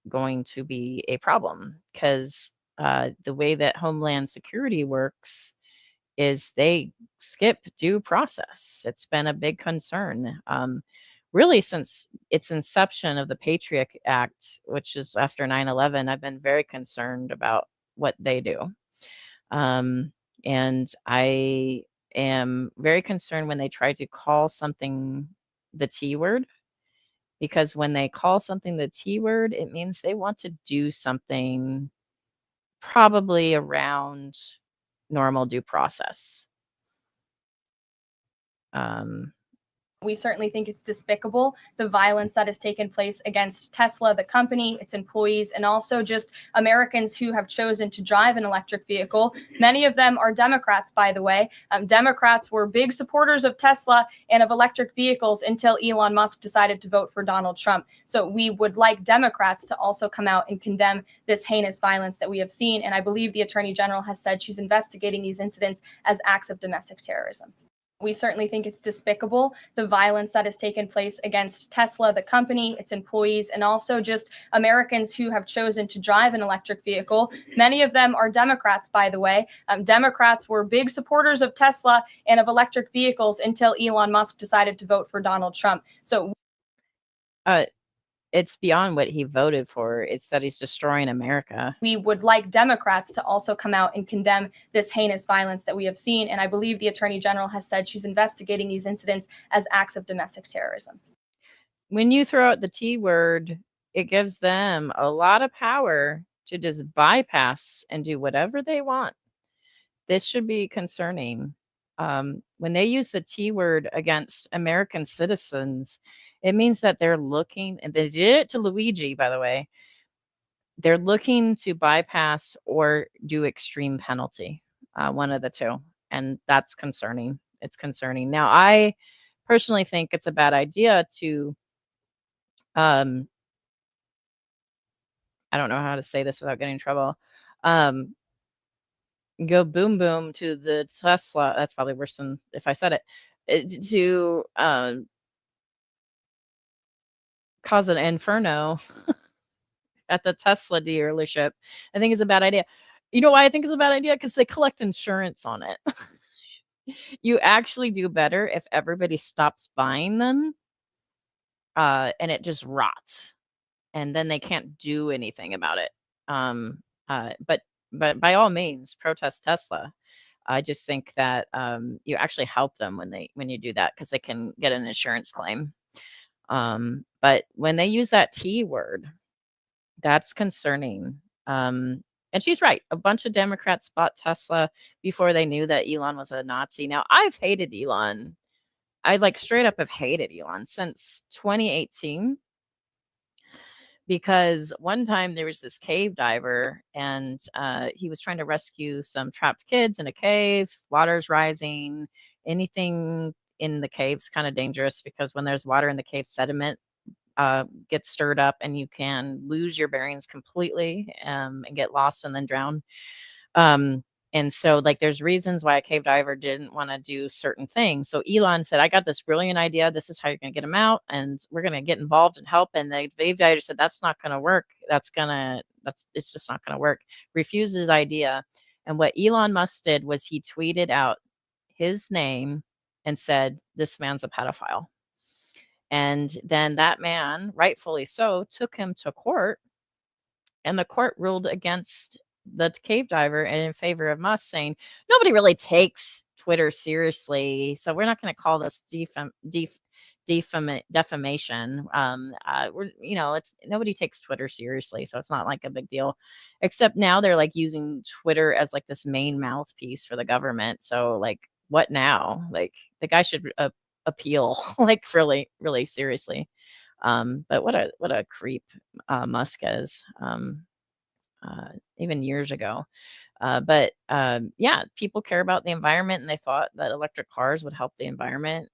going to be a problem because the way that Homeland Security works is they skip due process. It's been a big concern. Really, since its inception of the Patriot Act, which is after 9/11, I've been very concerned about what they do. And I am very concerned when they try to call something the T word, because when they call something the T word, it means they want to do something probably around normal due process. We certainly think it's despicable, the violence that has taken place against Tesla, the company, its employees, and also just Americans who have chosen to drive an electric vehicle. Many of them are Democrats, by the way. Democrats were big supporters of Tesla and of electric vehicles until Elon Musk decided to vote for Donald Trump. So we would like Democrats to also come out and condemn this heinous violence that we have seen. And I believe the Attorney General has said she's investigating these incidents as acts of domestic terrorism. We certainly think it's despicable, the violence that has taken place against Tesla, the company, its employees, and also just Americans who have chosen to drive an electric vehicle. Many of them are Democrats, by the way. Democrats were big supporters of Tesla and of electric vehicles until Elon Musk decided to vote for Donald Trump. So it's beyond what he voted for. It's that he's destroying America. We would like Democrats to also come out and condemn this heinous violence that we have seen. And I believe the Attorney General has said she's investigating these incidents as acts of domestic terrorism. When you throw out the T word, it gives them a lot of power to just bypass and do whatever they want. This should be concerning. When they use the T word against American citizens, it means that they're looking, and they did it to Luigi, by the way. They're looking to bypass or do extreme penalty, one of the two. And that's concerning. It's concerning. Now, I personally think it's a bad idea to, I don't know how to say this without getting in trouble. Go boom boom to the Tesla. That's probably worse than if I said it. To cause an inferno at the Tesla dealership. I think it's a bad idea. You know why I think it's a bad idea? Because they collect insurance on it. You actually do better if everybody stops buying them, and it just rots, and then they can't do anything about it. But by all means, protest Tesla. I just think that you actually help them when you do that, because they can get an insurance claim. But when they use that T word, that's concerning. And she's right. A bunch of Democrats bought Tesla before they knew that Elon was a Nazi. Now, I've hated Elon. I straight up have hated Elon since 2018. Because one time there was this cave diver, and he was trying to rescue some trapped kids in a cave. Water's rising. Anything in the cave's kind of dangerous, because when there's water in the cave, sediment gets stirred up, and you can lose your bearings completely, and get lost and then drown. And so there's reasons why a cave diver didn't want to do certain things. So Elon said, I got this brilliant idea. This is how you're going to get them out, and we're going to get involved and help. And the cave diver said, that's not going to work. It's just not going to work. Refused his idea. And what Elon Musk did was he tweeted out his name and said, this man's a pedophile. And then that man, rightfully so, took him to court, and the court ruled against the cave diver and in favor of Musk, saying nobody really takes Twitter seriously, so we're not going to call this defamation. It's nobody takes Twitter seriously, so it's not a big deal. Except now they're using Twitter as this main mouthpiece for the government. So what now? The guy should appeal really, really seriously. But what a creep Musk is. Even years ago. Yeah, people care about the environment, and they thought that electric cars would help the environment.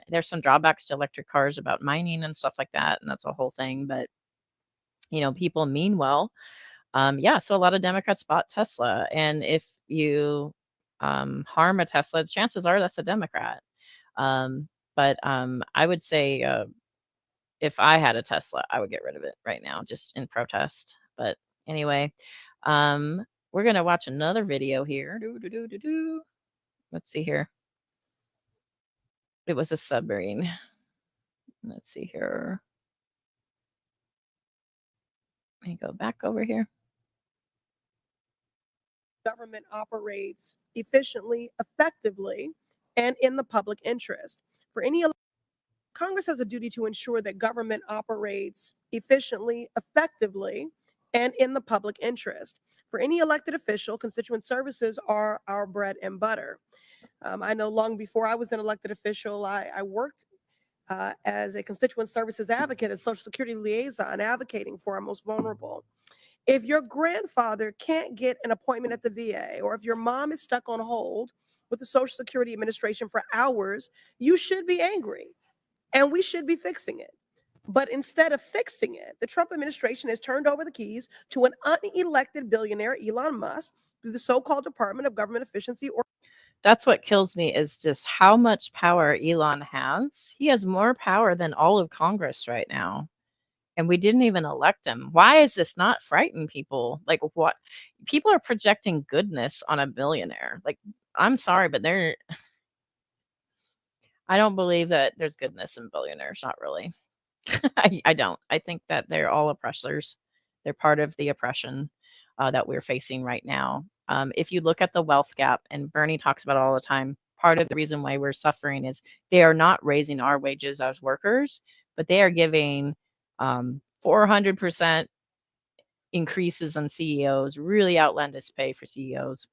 There's some drawbacks to electric cars about mining and stuff like that, and that's a whole thing. But people mean well. Yeah, so a lot of Democrats bought Tesla, and if you harm a Tesla, the chances are that's a Democrat. But I would say if I had a Tesla, I would get rid of it right now just in protest. But anyway, we're going to watch another video here. Let's see here. It was a submarine. Let's see here. Let me go back over here. Government operates efficiently, effectively, and in the public interest. For any Congress has a duty to ensure that government operates efficiently, effectively, and in the public interest. For any elected official, constituent services are our bread and butter. I know long before I was an elected official, I worked as a constituent services advocate and Social Security liaison, advocating for our most vulnerable. If your grandfather can't get an appointment at the VA, or if your mom is stuck on hold with the Social Security Administration for hours, you should be angry, and we should be fixing it. But instead of fixing it, the Trump administration has turned over the keys to an unelected billionaire, Elon Musk, through the so-called Department of Government Efficiency. That's what kills me, is just how much power Elon has. He has more power than all of Congress right now. And we didn't even elect him. Why is this not frighten people? Like, what? People are projecting goodness on a billionaire. Like, I'm sorry, but I don't believe that there's goodness in billionaires. Not really. I don't. I think that they're all oppressors. They're part of the oppression that we're facing right now. If you look at the wealth gap, and Bernie talks about it all the time, part of the reason why we're suffering is they are not raising our wages as workers, but they are giving 400% increases on CEOs, really outlandish pay for CEOs.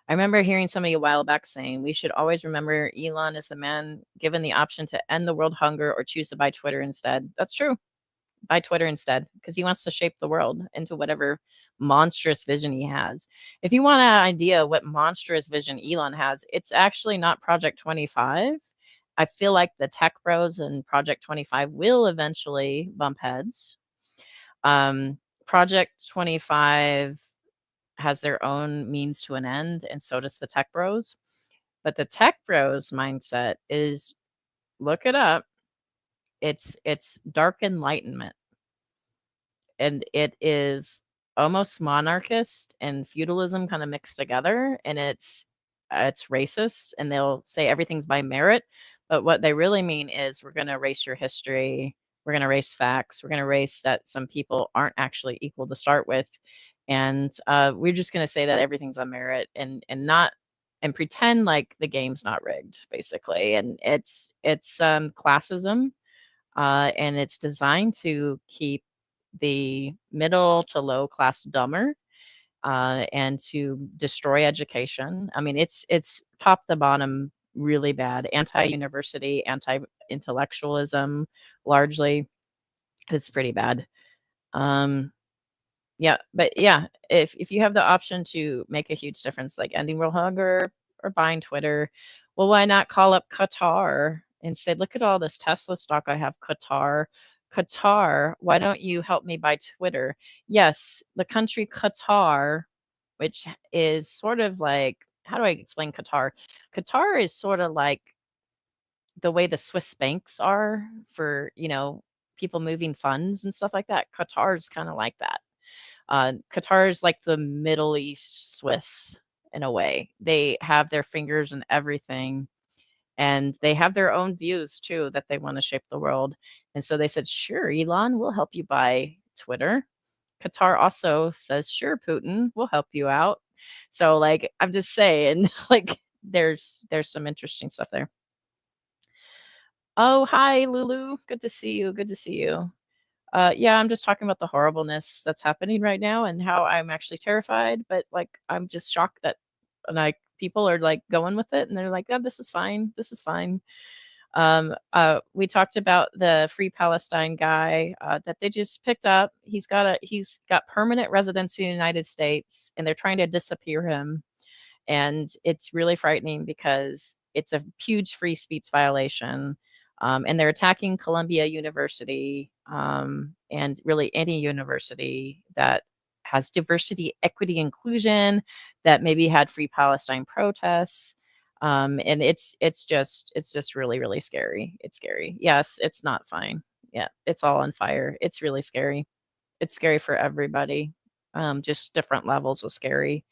I remember hearing somebody a while back saying we should always remember Elon is the man given the option to end the world hunger or choose to buy Twitter instead. That's true. Buy Twitter instead, because he wants to shape the world into whatever monstrous vision he has. If you want an idea what monstrous vision Elon has, it's actually not Project 25. I feel like the tech bros and Project 25 will eventually bump heads. Project 25 has their own means to an end, and so does the tech bros. But the tech bros mindset is, look it up. It's dark enlightenment. And it is almost monarchist and feudalism kind of mixed together, and it's racist, and they'll say everything's by merit, but what they really mean is we're going to erase your history, we're going to erase facts, we're going to erase that some people aren't actually equal to start with, and we're just going to say that everything's on merit and not and pretend like the game's not rigged, basically. And it's classism, and it's designed to keep the middle to low class dumber, and to destroy education. I mean, it's top to bottom really bad. Anti-university, anti-intellectualism, largely. It's pretty bad. Yeah, but yeah, if you have the option to make a huge difference, like ending world hunger or buying Twitter, well, why not call up Qatar and say, look at all this Tesla stock I have, Qatar, why don't you help me buy Twitter? Yes, the country Qatar, which is sort of like, how do I explain Qatar? Qatar is sort of like the way the Swiss banks are for, people moving funds and stuff like that. Qatar is kind of like that. Qatar is like the Middle East Swiss in a way. They have their fingers in everything, and they have their own views too that they want to shape the world. And so they said, sure, Elon, we'll help you buy Twitter. Qatar also says, sure, Putin, we'll help you out. So like, I'm just saying, like, there's some interesting stuff there. Oh, hi, Lulu. Good to see you. Good to see you. Yeah, I'm just talking about the horribleness that's happening right now and how I'm actually terrified, but like I'm just shocked that like people are like going with it and they're like, "Oh, this is fine. This is fine." We talked about the Free Palestine guy that they just picked up. He's got permanent residence in the United States, and they're trying to disappear him. And it's really frightening because it's a huge free speech violation. And they're attacking Columbia University, and really any university that has diversity, equity, inclusion, that maybe had Free Palestine protests. And it's just really, really scary. It's scary. Yes, it's not fine. Yeah, it's all on fire. It's really scary. It's scary for everybody. Just different levels of scary.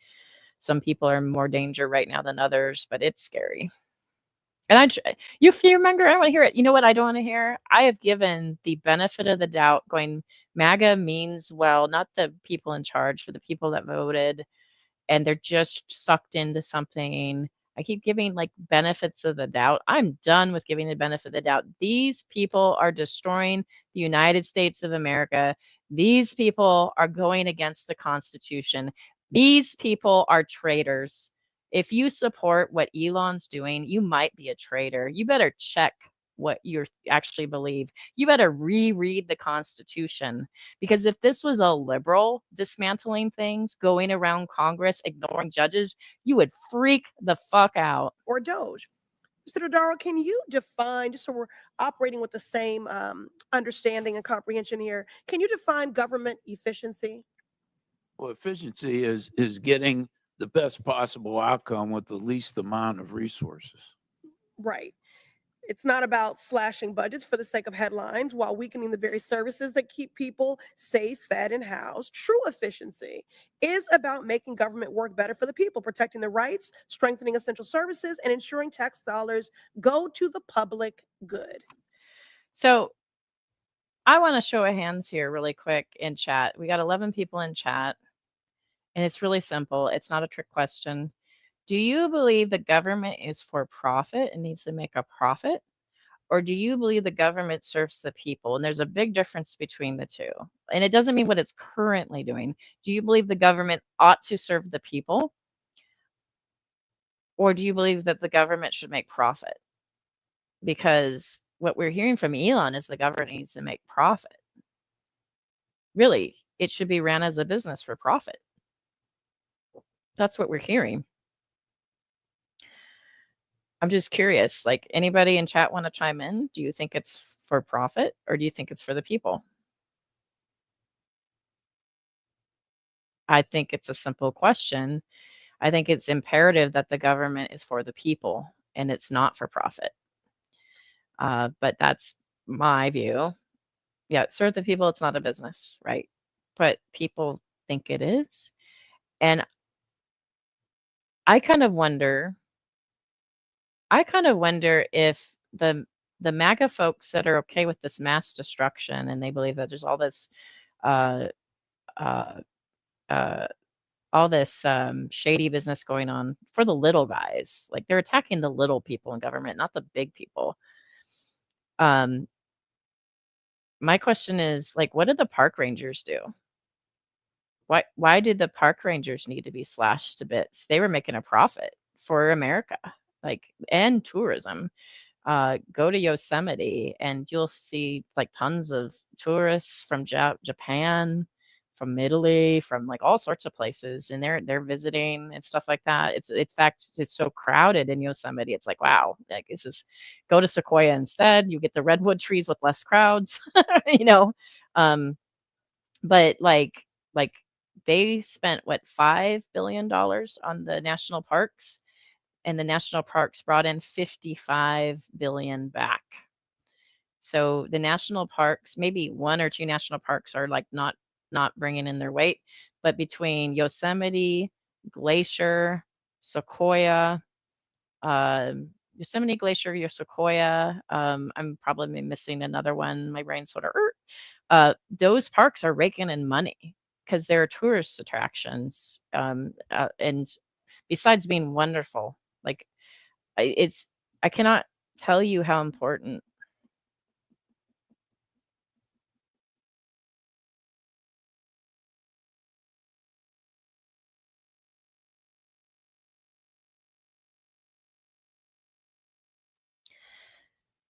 Some people are in more danger right now than others, but it's scary. And if you remember, I don't want to hear it. You know what I don't want to hear? I have given the benefit of the doubt, going, MAGA means well, not the people in charge, but the people that voted, and they're just sucked into something. I keep giving like benefits of the doubt. I'm done with giving the benefit of the doubt. These people are destroying the United States of America. These people are going against the Constitution. These people are traitors. If you support what Elon's doing, you might be a traitor. You better check what you actually believe. You better reread the Constitution. Because if this was a liberal dismantling things, going around Congress, ignoring judges, you would freak the fuck out. Or Doge. Mr. Dodaro, can you define, just so we're operating with the same understanding and comprehension here, can you define government efficiency? Well, efficiency is getting the best possible outcome with the least amount of resources. Right. It's not about slashing budgets for the sake of headlines while weakening the very services that keep people safe, fed, and housed. True efficiency is about making government work better for the people, protecting their rights, strengthening essential services, and ensuring tax dollars go to the public good. So I want to show of hands here really quick in chat. We got 11 people in chat, and it's really simple. It's not a trick question. Do you believe the government is for profit and needs to make a profit? Or do you believe the government serves the people? And there's a big difference between the two. And it doesn't mean what it's currently doing. Do you believe the government ought to serve the people? Or do you believe that the government should make profit? Because what we're hearing from Elon is the government needs to make profit. Really, it should be ran as a business for profit. That's what we're hearing. I'm just curious, like, anybody in chat want to chime in? Do you think it's for profit or do you think it's for the people? I think it's a simple question. I think it's imperative that the government is for the people and it's not for profit. But that's my view. Yeah, serve the people, it's not a business, right? But people think it is. And I kind of wonder if the MAGA folks that are okay with this mass destruction and they believe that there's uh, uh, uh, all this shady business going on for the little guys, like they're attacking the little people in government, not the big people. My question is, like, what did the park rangers do? Why did the park rangers need to be slashed to bits? They were making a profit for America, like, and tourism. Go to Yosemite and you'll see like tons of tourists from Japan, from Italy, from like all sorts of places, and they're visiting and stuff like that. It's in fact it's so crowded in Yosemite. It's like, wow, like this is, go to Sequoia instead. You get the redwood trees with less crowds, you know. Um, but like they spent what, $5 billion on the national parks, and the national parks brought in 55 billion back. So the national parks, maybe one or two national parks are like not bringing in their weight, but between Yosemite, Glacier, Sequoia, Yosemite, Glacier, your Sequoia, I'm probably missing another one. My brain's sort of those parks are raking in money because they're tourist attractions. And besides being wonderful, like, I cannot tell you how important.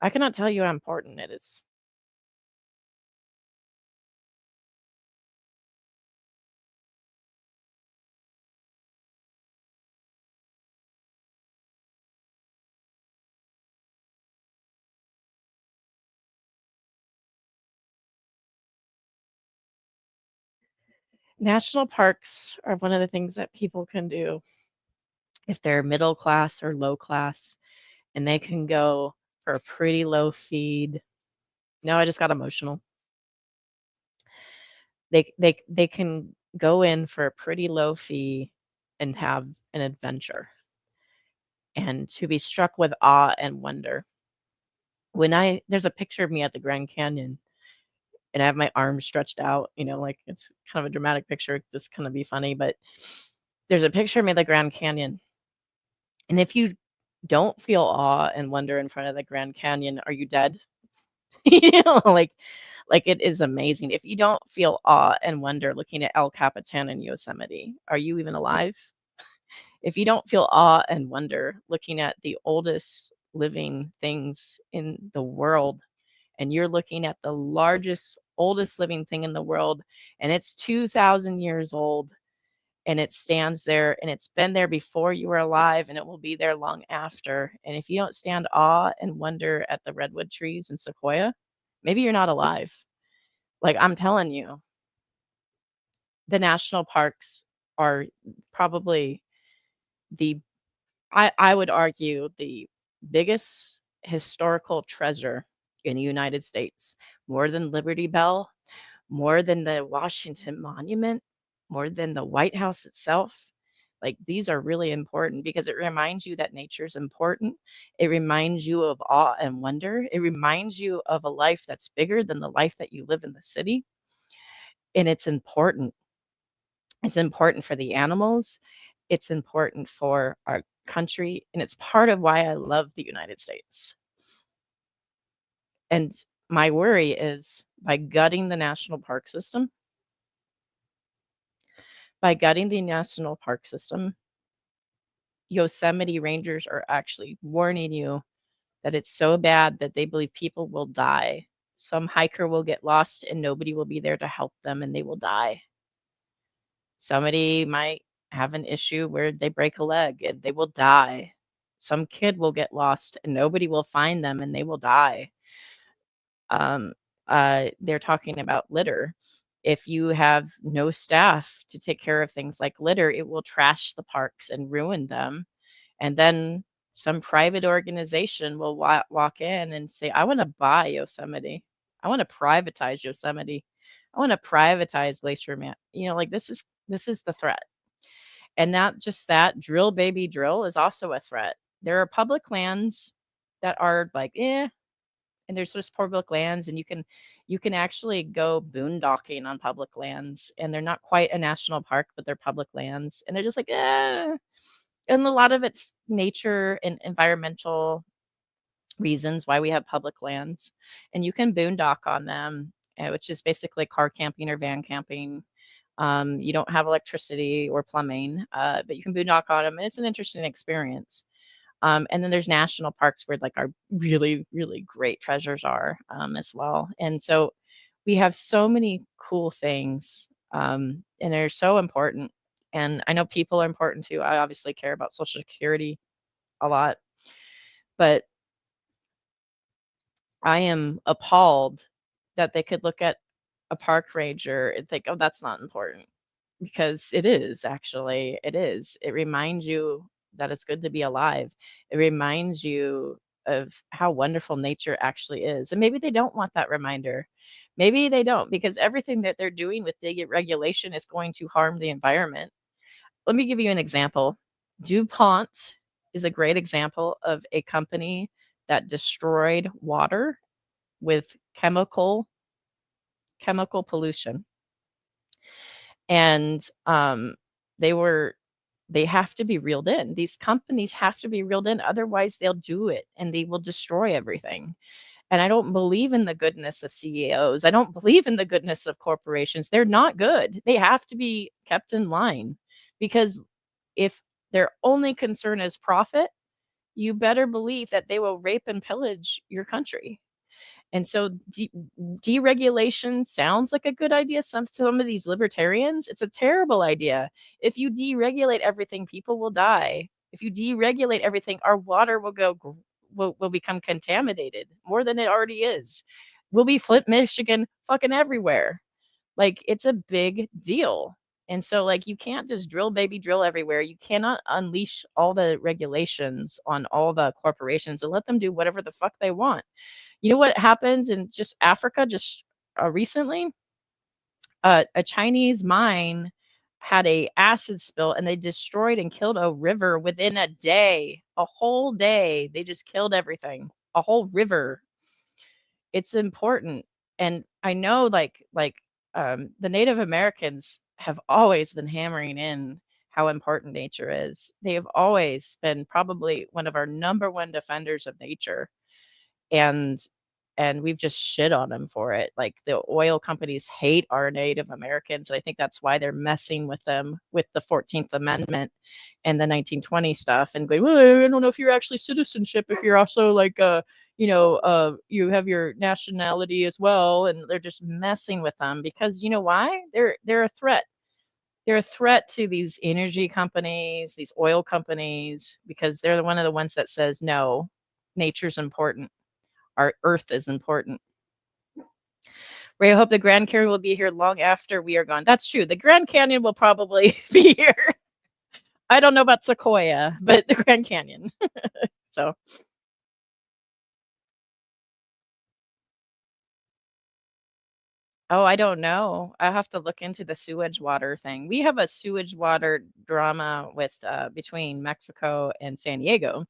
I cannot tell you how important it is. National parks are one of the things that people can do if they're middle class or low class, and they can go for a pretty low feed. No, I just got emotional. They can go in for a pretty low fee and have an adventure, and to be struck with awe and wonder. There's a picture of me at the Grand Canyon, and I have my arms stretched out, like it's kind of a dramatic picture, just kind of be funny, but there's a picture of me at the Grand Canyon. And if you don't feel awe and wonder in front of the Grand Canyon, are you dead? Like it is amazing. If you don't feel awe and wonder looking at El Capitan in Yosemite, are you even alive? If you don't feel awe and wonder looking at the oldest living things in the world, and you're looking at the largest, oldest living thing in the world, and it's 2,000 years old, and it stands there, and it's been there before you were alive, and it will be there long after. And if you don't stand awe and wonder at the redwood trees in Sequoia, maybe you're not alive. Like, I'm telling you, the national parks are probably the I would argue the biggest historical treasure in the United States, more than Liberty Bell, more than the Washington Monument, more than the White House itself. Like, these are really important because it reminds you that nature is important. It reminds you of awe and wonder. It reminds you of a life that's bigger than the life that you live in the city. And it's important. It's important for the animals. It's important for our country. And it's part of why I love the United States. And my worry is by gutting the national park system, Yosemite rangers are actually warning you that it's so bad that they believe people will die. Some hiker will get lost and nobody will be there to help them and they will die. Somebody might have an issue where they break a leg and they will die. Some kid will get lost and nobody will find them and they will die. Um, they're talking about litter. If you have no staff to take care of things like litter, it will trash the parks and ruin them. And then some private organization will walk in and say, I want to buy Yosemite. I want to privatize Yosemite. I want to privatize Glacier Man. Like this is the threat. And not just that, drill baby drill is also a threat. There are public lands that are like, and there's just public lands, and you can actually go boondocking on public lands, and they're not quite a national park, but they're public lands, and they're just like, and a lot of it's nature and environmental reasons why we have public lands, and you can boondock on them, which is basically car camping or van camping. You don't have electricity or plumbing, but you can boondock on them, and it's an interesting experience. And then there's national parks where like our really, really great treasures are as well. And so we have so many cool things, and they're so important. And I know people are important too. I obviously care about Social Security a lot, but I am appalled that they could look at a park ranger and think, oh, that's not important. Because it is, actually, it is. It reminds you that it's good to be alive. It reminds you of how wonderful nature actually is. And maybe they don't want that reminder. Maybe they don't, because everything that they're doing with the regulation is going to harm the environment. Let me give you an example. DuPont is a great example of a company that destroyed water with chemical pollution. And they have to be reeled in. These companies have to be reeled in, otherwise they'll do it and they will destroy everything. And I don't believe in the goodness of CEOs. I don't believe in the goodness of corporations. They're not good. They have to be kept in line, because if their only concern is profit, you better believe that they will rape and pillage your country. And so deregulation sounds like a good idea. Some of these libertarians, it's a terrible idea. If you deregulate everything, people will die. If you deregulate everything, our water will become contaminated more than it already is. We'll be Flint, Michigan, fucking everywhere. Like, it's a big deal. And so, like, you can't just drill, baby, drill everywhere. You cannot unleash all the regulations on all the corporations and let them do whatever the fuck they want. You know what happens in just Africa just recently? A Chinese mine had a acid spill and they destroyed and killed a river within a day. A whole day. They just killed everything. A whole river. It's important. And I know the Native Americans have always been hammering in how important nature is. They have always been probably one of our number one defenders of nature. And we've just shit on them for it. Like, the oil companies hate our Native Americans. I think that's why they're messing with them with the 14th Amendment and the 1920 stuff and going, well, I don't know if you're actually citizenship, if you're also like, you have your nationality as well. And they're just messing with them because you know why? They're a threat. They're a threat to these energy companies, these oil companies, because they're one of the ones that says, no, nature's important. Our earth is important. Ray, I hope the Grand Canyon will be here long after we are gone. That's true. The Grand Canyon will probably be here. I don't know about Sequoia, but the Grand Canyon. So. Oh, I don't know. I have to look into the sewage water thing. We have a sewage water drama with between Mexico and San Diego.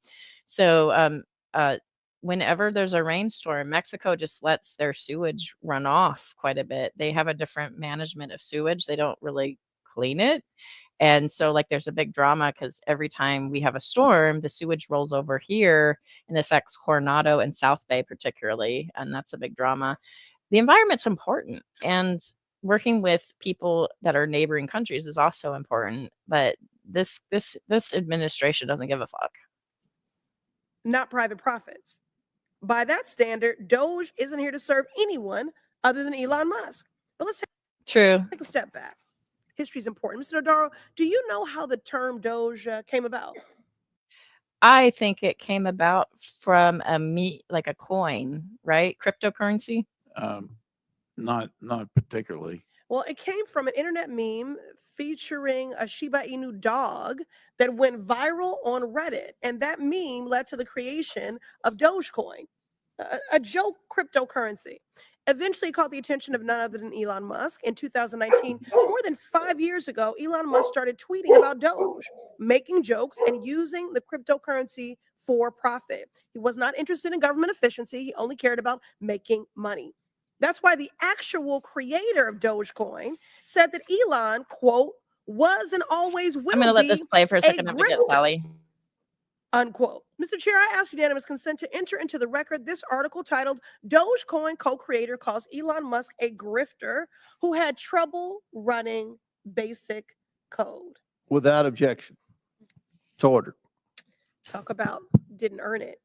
So whenever there's a rainstorm, Mexico just lets their sewage run off quite a bit. They have a different management of sewage. They don't really clean it. And so, like, there's a big drama because every time we have a storm, the sewage rolls over here and affects Coronado and South Bay particularly. And that's a big drama. The environment's important, and working with people that are neighboring countries is also important. But this administration doesn't give a fuck. Not private profits. By that standard, Doge isn't here to serve anyone other than Elon Musk. But let's True. take a step back. History is important. Mr. Nodaro, do you know how the term Doge came about? I think it came about from like a coin, right? Cryptocurrency. Not particularly. Well, it came from an internet meme featuring a Shiba Inu dog that went viral on Reddit. And that meme led to the creation of Dogecoin, a joke cryptocurrency. Eventually it caught the attention of none other than Elon Musk. In 2019, more than 5 years ago, Elon Musk started tweeting about Doge, making jokes and using the cryptocurrency for profit. He was not interested in government efficiency. He only cared about making money. That's why the actual creator of Dogecoin said that Elon, quote, was and always will be. I'm going to let this play for a second and forget Sally. Unquote. Mr. Chair, I ask unanimous consent to enter into the record this article titled Dogecoin co-creator calls Elon Musk a grifter who had trouble running basic code. Without objection. It's ordered. Talk about didn't earn it.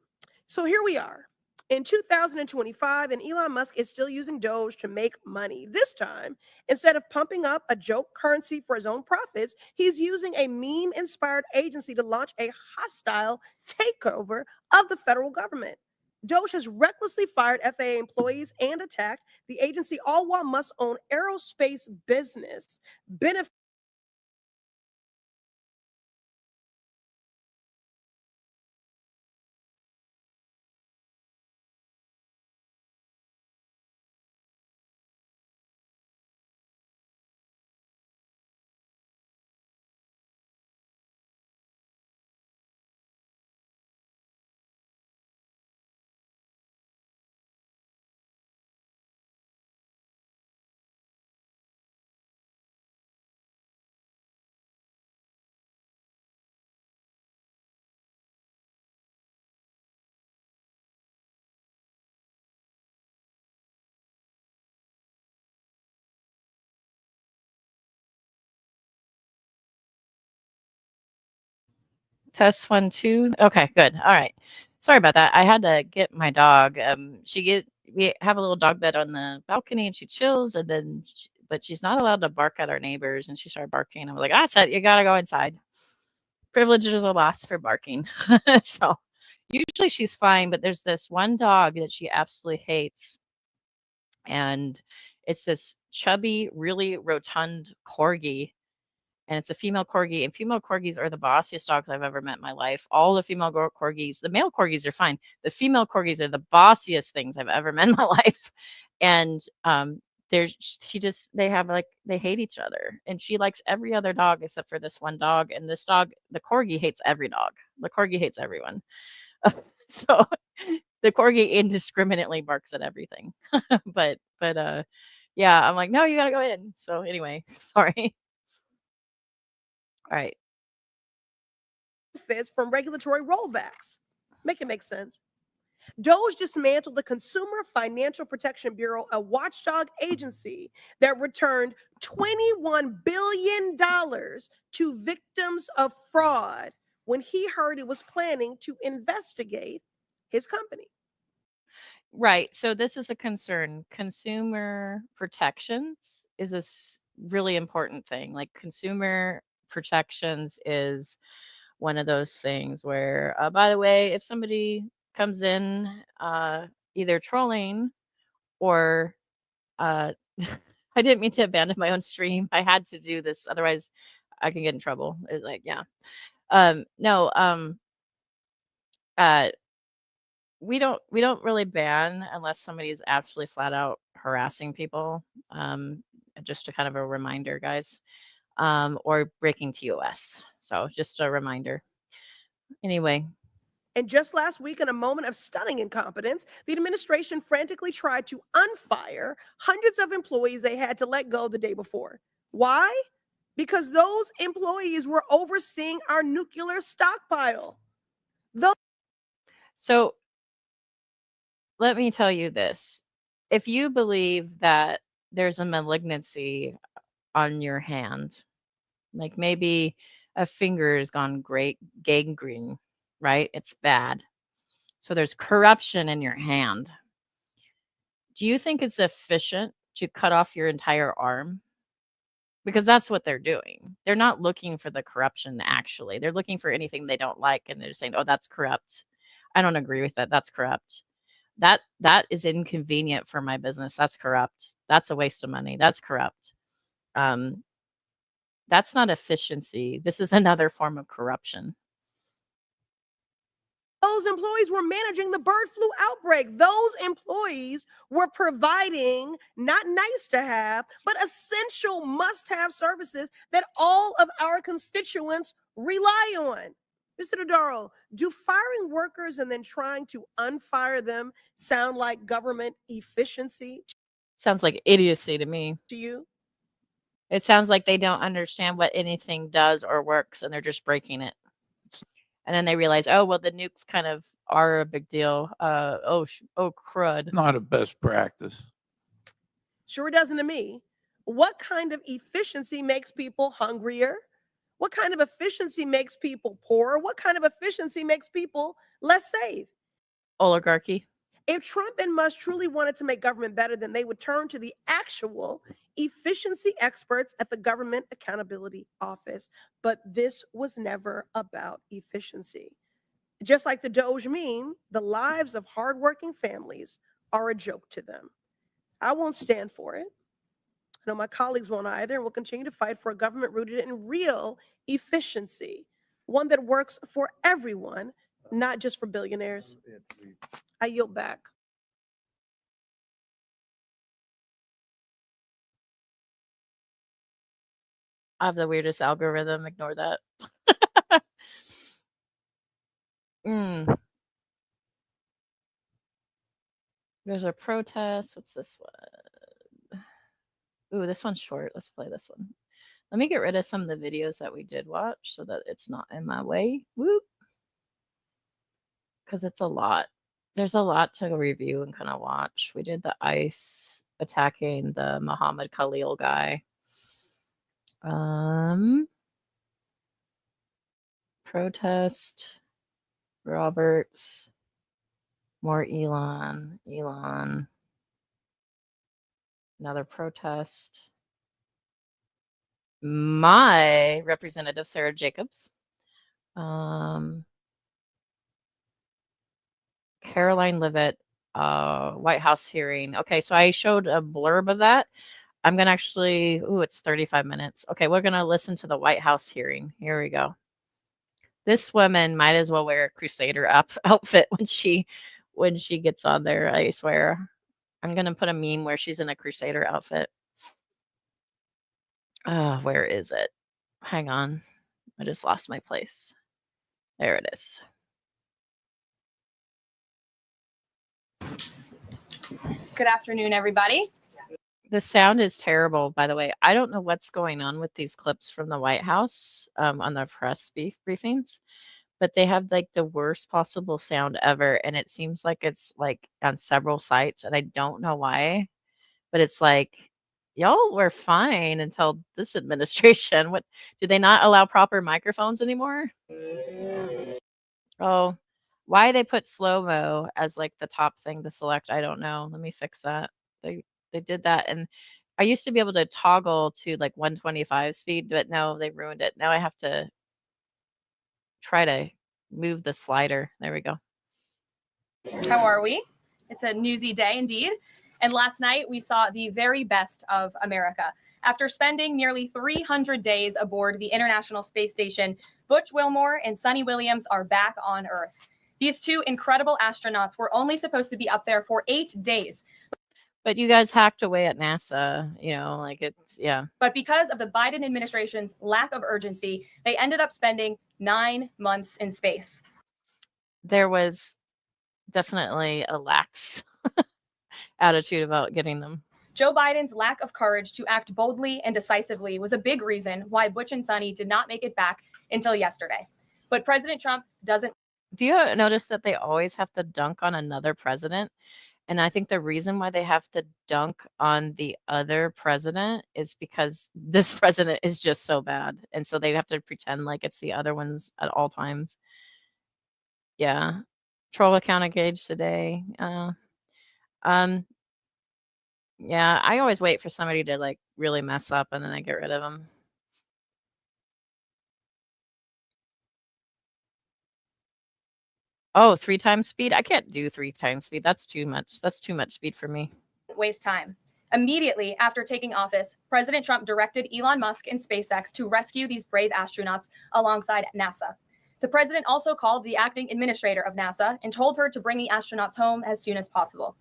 So here we are in 2025, and Elon Musk is still using Doge to make money. This time, instead of pumping up a joke currency for his own profits, he's using a meme-inspired agency to launch a hostile takeover of the federal government. Doge has recklessly fired FAA employees and attacked the agency, all while Musk's own aerospace business benefits. Test 1, 2. Okay, good. All right. Sorry about that. I had to get my dog. We have a little dog bed on the balcony, and she chills, and then, but she's not allowed to bark at our neighbors. And she started barking. I was like, that's it. You gotta go inside. Privileges are lost for barking. So usually she's fine, but there's this one dog that she absolutely hates, and it's this chubby, really rotund corgi. and it's a female corgi, and female corgis are the bossiest dogs I've ever met in my life. All the female corgis, the male corgis are fine. The female corgis are the bossiest things I've ever met in my life. And they have like, they hate each other, and she likes every other dog except for this one dog. And this dog, the corgi, hates every dog. The corgi hates everyone. So the corgi indiscriminately barks at everything. but yeah, I'm like, no, you gotta go in. So anyway, sorry. All right. Benefits from regulatory rollbacks. Make it make sense. DOGE dismantled the Consumer Financial Protection Bureau, a watchdog agency that returned $21 billion to victims of fraud when he heard it was planning to investigate his company. Right. So this is a concern. Consumer protections is a really important thing. Like, consumer protections is one of those things where, by the way, if somebody comes in either trolling or I didn't mean to abandon my own stream. I had to do this, otherwise I can get in trouble. It's like, yeah. No, we don't really ban unless somebody is actually flat out harassing people. Just a kind of a reminder, guys. Or breaking TOS. So just a reminder. Anyway. And just last week, in a moment of stunning incompetence, the administration frantically tried to unfire hundreds of employees they had to let go the day before. Why? Because those employees were overseeing our nuclear stockpile. So let me tell you this. If you believe that there's a malignancy on your hand, like maybe a finger has gone great gangrene, right? It's bad. So there's corruption in your hand. Do you think it's efficient to cut off your entire arm? Because that's what they're doing. They're not looking for the corruption, actually. They're looking for anything they don't like, and they're saying, oh, that's corrupt. I don't agree with that. That's corrupt. That is inconvenient for my business. That's corrupt. That's a waste of money. That's corrupt. That's not efficiency. This is another form of corruption. Those employees were managing the bird flu outbreak. Those employees were providing not nice to have, but essential must-have services that all of our constituents rely on. Mr. Dodaro, do firing workers and then trying to unfire them sound like government efficiency? Sounds like idiocy to me. To you? It sounds like they don't understand what anything does or works, and they're just breaking it. And then they realize, oh, well, the nukes kind of are a big deal. Oh, crud. Not a best practice. Sure doesn't to me. What kind of efficiency makes people hungrier? What kind of efficiency makes people poorer? What kind of efficiency makes people less safe? Oligarchy. If Trump and Musk truly wanted to make government better, then they would turn to the actual efficiency experts at the Government Accountability Office. But this was never about efficiency. Just like the Doge meme, the lives of hardworking families are a joke to them. I won't stand for it. I know my colleagues won't either, and we'll continue to fight for a government rooted in real efficiency, one that works for everyone, not just for billionaires. I yield back. I have the weirdest algorithm. Ignore that. There's a protest. What's this one? Ooh, this one's short. Let's play this one. Let me get rid of some of the videos that we did watch so that it's not in my way. Whoop. Because it's a lot. There's a lot to review and kind of watch. We did the ICE attacking the Muhammad Khalil guy. Protest. Roberts. More Elon. Another protest. My representative, Sarah Jacobs. Caroline Levitt, White House hearing. Okay, so I showed a blurb of that. I'm going to actually, it's 35 minutes. Okay, we're going to listen to the White House hearing. Here we go. This woman might as well wear a Crusader outfit when she gets on there, I swear. I'm going to put a meme where she's in a Crusader outfit. Where is it? Hang on. I just lost my place. There it is. Good afternoon, everybody. The sound is terrible, by the way. I don't know what's going on with these clips from the White House on the press briefings, but they have like the worst possible sound ever. And it seems like it's like on several sites, and I don't know why, but it's like, y'all were fine until this administration. What, do they not allow proper microphones anymore? Oh, why they put slow-mo as like the top thing to select, I don't know. Let me fix that. They did that, and I used to be able to toggle to like 125 speed, but no, they ruined it. Now I have to try to move the slider. There we go. How are we? It's a newsy day indeed. And last night we saw the very best of America. After spending nearly 300 days aboard the International Space Station, Butch Wilmore and Sunny Williams are back on Earth. These two incredible astronauts were only supposed to be up there for 8 days. But you guys hacked away at NASA, like it's, yeah. But because of the Biden administration's lack of urgency, they ended up spending 9 months in space. There was definitely a lax attitude about getting them. Joe Biden's lack of courage to act boldly and decisively was a big reason why Butch and Sunny did not make it back until yesterday. But President Trump doesn't. Do you notice that they always have to dunk on another president? And I think the reason why they have to dunk on the other president is because this president is just so bad. And so they have to pretend like it's the other ones at all times. Yeah. Troll account engaged today. Yeah, I always wait for somebody to like really mess up and then I get rid of them. Oh, 3 times speed? I can't do 3 times speed. That's too much. That's too much speed for me. Waste time. Immediately after taking office, President Trump directed Elon Musk and SpaceX to rescue these brave astronauts alongside NASA. The president also called the acting administrator of NASA and told her to bring the astronauts home as soon as possible.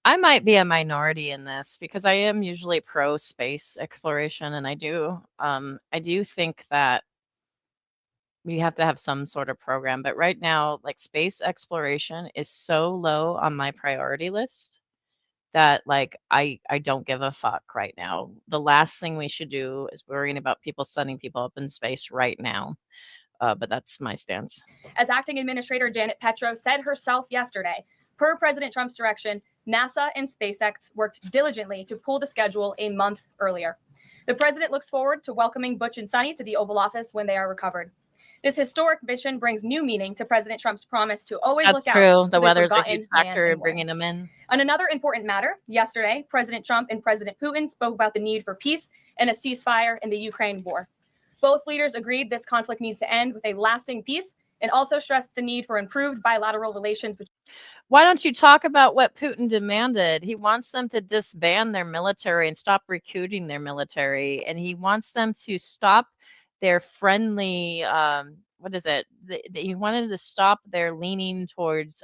I might be a minority in this because I am usually pro space exploration, and I do think that we have to have some sort of program. But right now, like space exploration is so low on my priority list that like I don't give a fuck right now. The last thing we should do is worrying about people sending people up in space right now. But that's my stance. As acting administrator Janet Petro said herself yesterday, per President Trump's direction, NASA and SpaceX worked diligently to pull the schedule a month earlier. The president looks forward to welcoming Butch and Sunny to the Oval Office when they are recovered. This historic mission brings new meaning to President Trump's promise to always look out. That's true. The weather's a huge factor in bringing them in. On another important matter, yesterday, President Trump and President Putin spoke about the need for peace and a ceasefire in the Ukraine war. Both leaders agreed this conflict needs to end with a lasting peace and also stressed the need for improved bilateral relations. Why don't you talk about what Putin demanded? He wants them to disband their military and stop recruiting their military. And he wants them to stop their friendly, he wanted to stop their leaning towards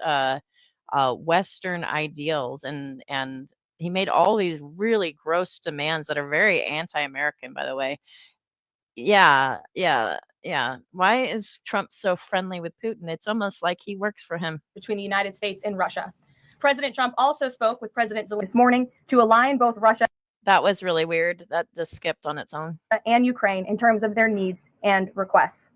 Western ideals. And he made all these really gross demands that are very anti-American, by the way. Yeah. Why is Trump so friendly with Putin? It's almost like he works for him. Between the United States and Russia. President Trump also spoke with President Zelensky this morning to align both Russia. That was really weird. That just skipped on its own. And Ukraine in terms of their needs and requests.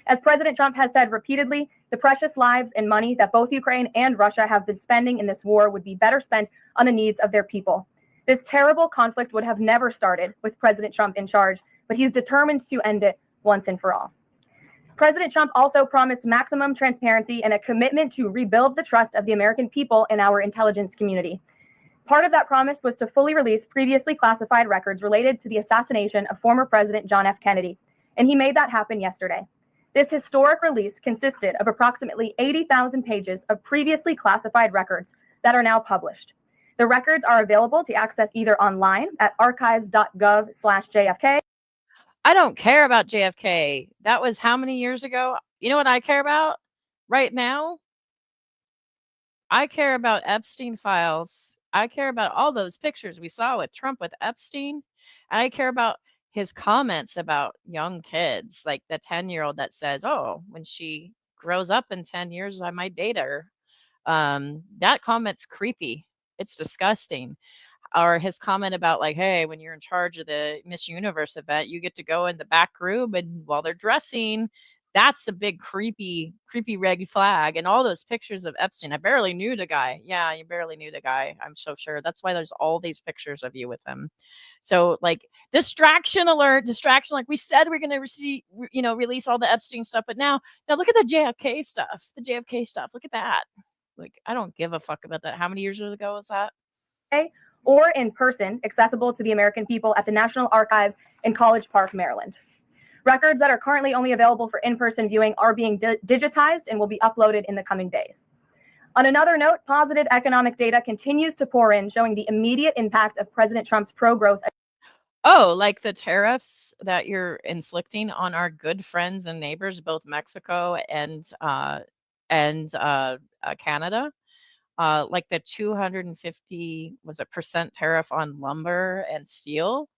As President Trump has said repeatedly, the precious lives and money that both Ukraine and Russia have been spending in this war would be better spent on the needs of their people. This terrible conflict would have never started with President Trump in charge, but he's determined to end it once and for all. President Trump also promised maximum transparency and a commitment to rebuild the trust of the American people in our intelligence community. Part of that promise was to fully release previously classified records related to the assassination of former President John F. Kennedy, and he made that happen yesterday. This historic release consisted of approximately 80,000 pages of previously classified records that are now published. The records are available to access either online at archives.gov/JFK. I don't care about JFK. That was how many years ago? You know what I care about right now? I care about Epstein files. I care about all those pictures we saw with Trump with Epstein. And I care about his comments about young kids, like the 10-year-old that says, oh, when she grows up in 10 years, I might date her. That comment's creepy. It's disgusting. Or his comment about like, hey, when you're in charge of the Miss Universe event, you get to go in the back room and while they're dressing, that's a big creepy red flag. And all those pictures of Epstein, I barely knew the guy. Yeah, you barely knew the guy. I'm so sure. That's why there's all these pictures of you with him. So like distraction alert, distraction. Like we said, we're going to release all the Epstein stuff. But now look at the JFK stuff, Look at that. Like, I don't give a fuck about that. How many years ago was that? Or in person, accessible to the American people at the National Archives in College Park, Maryland. Records that are currently only available for in-person viewing are being digitized and will be uploaded in the coming days. On another note, positive economic data continues to pour in, showing the immediate impact of President Trump's pro-growth. Oh, like the tariffs that you're inflicting on our good friends and neighbors, both Mexico and Canada. Like the 250% tariff on lumber and steel.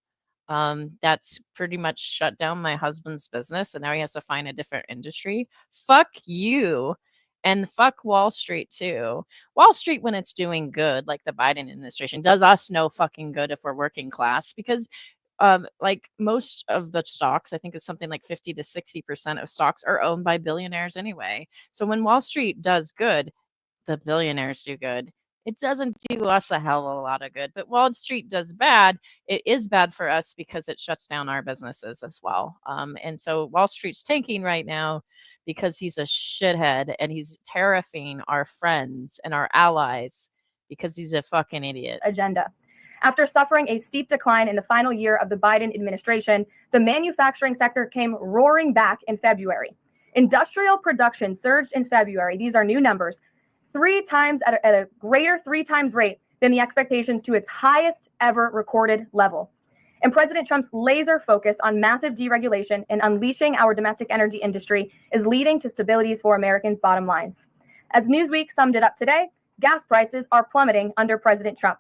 That's pretty much shut down my husband's business, and now he has to find a different industry. Fuck you, and fuck Wall Street too. Wall Street, when it's doing good, like the Biden administration, does us no fucking good if we're working class, because like most of the stocks, I think it's something like 50 to 60% of stocks are owned by billionaires anyway. So when Wall Street does good, the billionaires do good. It doesn't do us a hell of a lot of good. But Wall Street does bad. It is bad for us because it shuts down our businesses as well. And so Wall Street's tanking right now because he's a shithead and he's tariffing our friends and our allies because he's a fucking idiot. Agenda. After suffering a steep decline in the final year of the Biden administration, the manufacturing sector came roaring back in February. Industrial production surged in February. These are new numbers. 3 times at a greater 3 times rate than the expectations to its highest ever recorded level. And President Trump's laser focus on massive deregulation and unleashing our domestic energy industry is leading to stabilities for Americans' bottom lines. As Newsweek summed it up today, gas prices are plummeting under President Trump.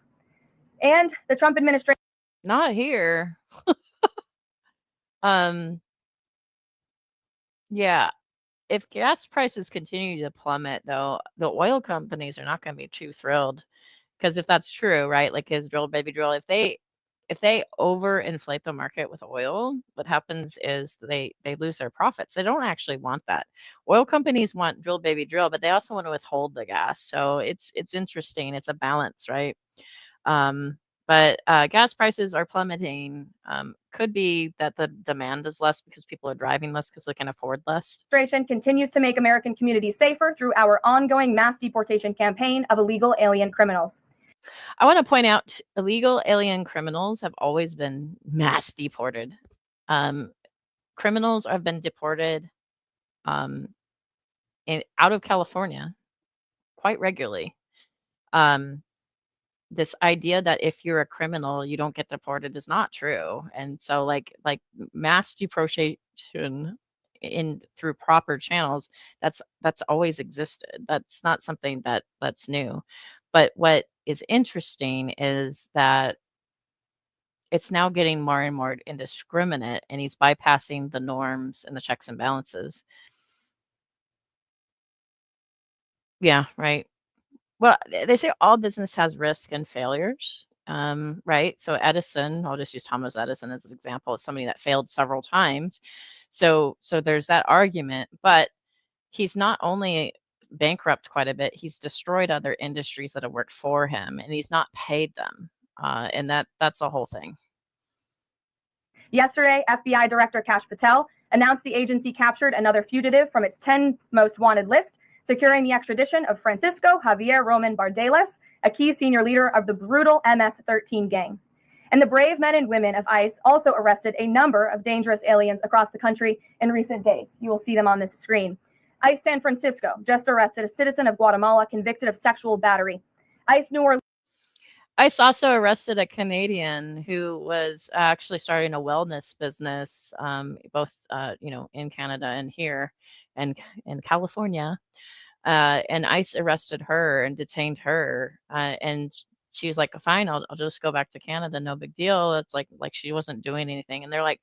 And the Trump administration... Not here. Yeah. If gas prices continue to plummet, though, the oil companies are not going to be too thrilled, because if that's true, right, like his drill baby drill, if they overinflate the market with oil, what happens is they lose their profits. They don't actually want that. Oil companies want drill baby drill, but they also want to withhold the gas. So it's interesting. It's a balance, right? But gas prices are plummeting. Could be that the demand is less because people are driving less because they can afford less. Administration continues to make American communities safer through our ongoing mass deportation campaign of illegal alien criminals. I want to point out illegal alien criminals have always been mass deported. Criminals have been deported out of California quite regularly. This idea that if you're a criminal, you don't get deported is not true. And so like mass deportation through proper channels, that's always existed. That's not something that's new. But what is interesting is that it's now getting more and more indiscriminate, and he's bypassing the norms and the checks and balances. Yeah, right. Well, they say all business has risk and failures, right? So Edison, I'll just use Thomas Edison as an example of somebody that failed several times. So there's that argument, but he's not only bankrupt quite a bit, he's destroyed other industries that have worked for him, and he's not paid them. And that's a whole thing. Yesterday, FBI Director Kash Patel announced the agency captured another fugitive from its 10 most wanted list, securing the extradition of Francisco Javier Roman Bardeles, a key senior leader of the brutal MS-13 gang. And the brave men and women of ICE also arrested a number of dangerous aliens across the country in recent days. You will see them on this screen. ICE San Francisco just arrested a citizen of Guatemala convicted of sexual battery. ICE New Orleans. ICE also arrested a Canadian who was actually starting a wellness business, both in Canada and here, and in California. And ICE arrested her and detained her, and she was like, "Fine, I'll just go back to Canada, no big deal." It's like she wasn't doing anything, and they're like,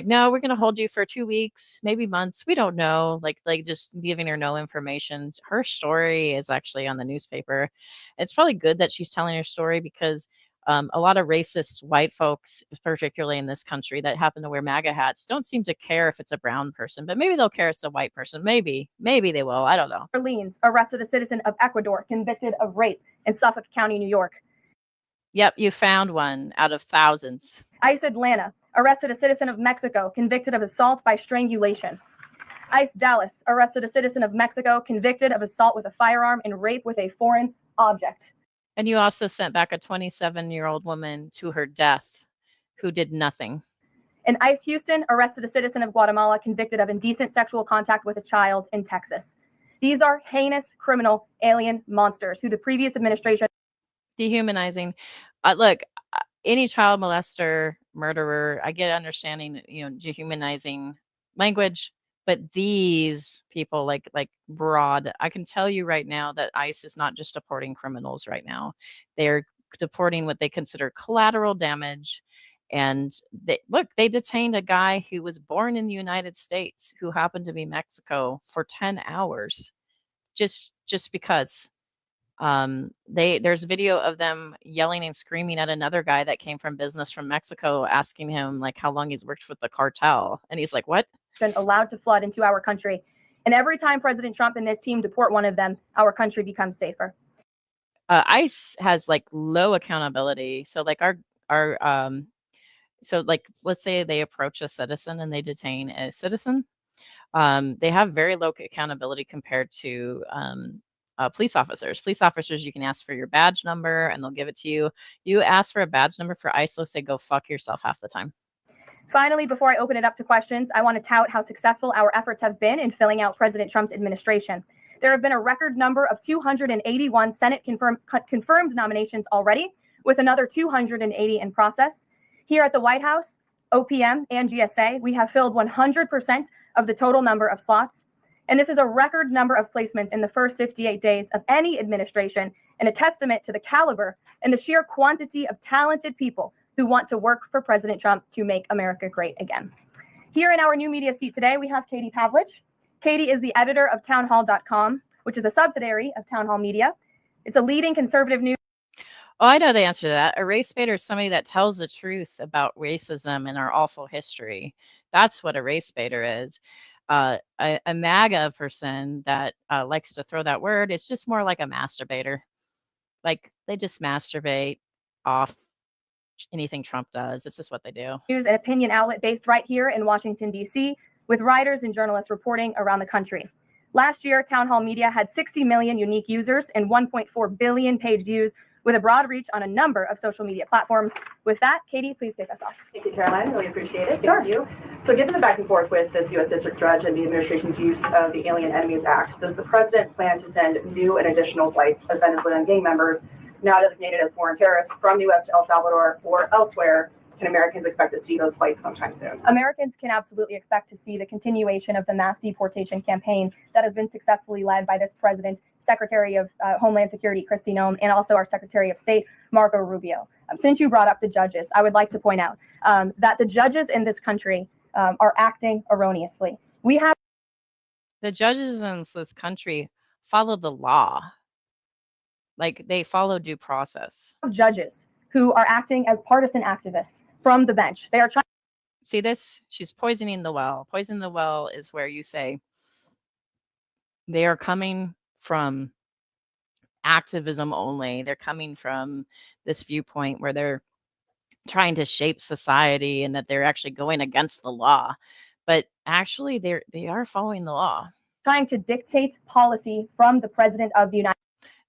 "No, we're gonna hold you for 2 weeks, maybe months. We don't know." Like just giving her no information. Her story is actually on the newspaper. It's probably good that she's telling her story because a lot of racist white folks, particularly in this country, that happen to wear MAGA hats, don't seem to care if it's a brown person, but maybe they'll care if it's a white person. Maybe they will. I don't know. Orleans arrested a citizen of Ecuador convicted of rape in Suffolk County, New York. Yep, you found one out of thousands. ICE Atlanta arrested a citizen of Mexico convicted of assault by strangulation. ICE Dallas arrested a citizen of Mexico convicted of assault with a firearm and rape with a foreign object. And you also sent back a 27-year-old woman to her death who did nothing. And ICE Houston arrested a citizen of Guatemala convicted of indecent sexual contact with a child in Texas. These are heinous criminal alien monsters who the previous administration Dehumanizing. Look, any child molester, murderer, I get understanding, dehumanizing language, but these people like broad, I can tell you right now that ICE is not just deporting criminals right now. They're deporting what they consider collateral damage. And they detained a guy who was born in the United States who happened to be Mexico for 10 hours just because. There's video of them yelling and screaming at another guy that came from business from Mexico, asking him like how long he's worked with the cartel, and he's like, "What?" Been allowed to flood into our country, and every time President Trump and his team deport one of them, our country becomes safer. ICE has like low accountability, so like so like let's say they approach a citizen and they detain a citizen, they have very low accountability compared to police officers. Police officers, you can ask for your badge number and they'll give it to you. You ask for a badge number for ICE, they'll say, "Go fuck yourself" half the time. Finally, before I open it up to questions, I want to tout how successful our efforts have been in filling out President Trump's administration. There have been a record number of 281 Senate confirmed nominations already, with another 280 in process. Here at the White House, OPM and GSA, we have filled 100% of the total number of slots. And this is a record number of placements in the first 58 days of any administration, and a testament to the caliber and the sheer quantity of talented people who want to work for President Trump to make America great again. Here in our new media seat today, we have Katie Pavlich. Katie is the editor of townhall.com, which is a subsidiary of Town Hall Media. It's a leading conservative news. Oh, I know the answer to that. A race baiter is somebody that tells the truth about racism and our awful history. That's what a race baiter is. A MAGA person that likes to throw that word, it's just more like a masturbator. Like they just masturbate off anything Trump does. It's just what they do. News and opinion outlet based right here in Washington, D.C., with writers and journalists reporting around the country. Last year, Town Hall Media had 60 million unique users and 1.4 billion page views, with a broad reach on a number of social media platforms. With that, Katie, please kick us off. Thank you, Caroline. Really appreciate it. Sure. Thank you. So given the back and forth with this U.S. District Judge and the administration's use of the Alien Enemies Act, does the president plan to send new and additional flights of Venezuelan gang members now designated as foreign terrorists from the U.S. to El Salvador or elsewhere? Can Americans expect to see those flights sometime soon? Americans can absolutely expect to see the continuation of the mass deportation campaign that has been successfully led by this president, Secretary of Homeland Security, Kristi Noem, and also our Secretary of State, Marco Rubio. Since you brought up the judges, I would like to point out that the judges in this country are acting erroneously. We have the judges in this country follow the law. Like they follow due process. Judges who are acting as partisan activists from the bench. They are trying. See this? She's poisoning the well. Poisoning the well is where you say they are coming from activism only. They're coming from this viewpoint where they're trying to shape society and that they're actually going against the law. But actually, they are following the law. Trying to dictate policy from the president of the United States.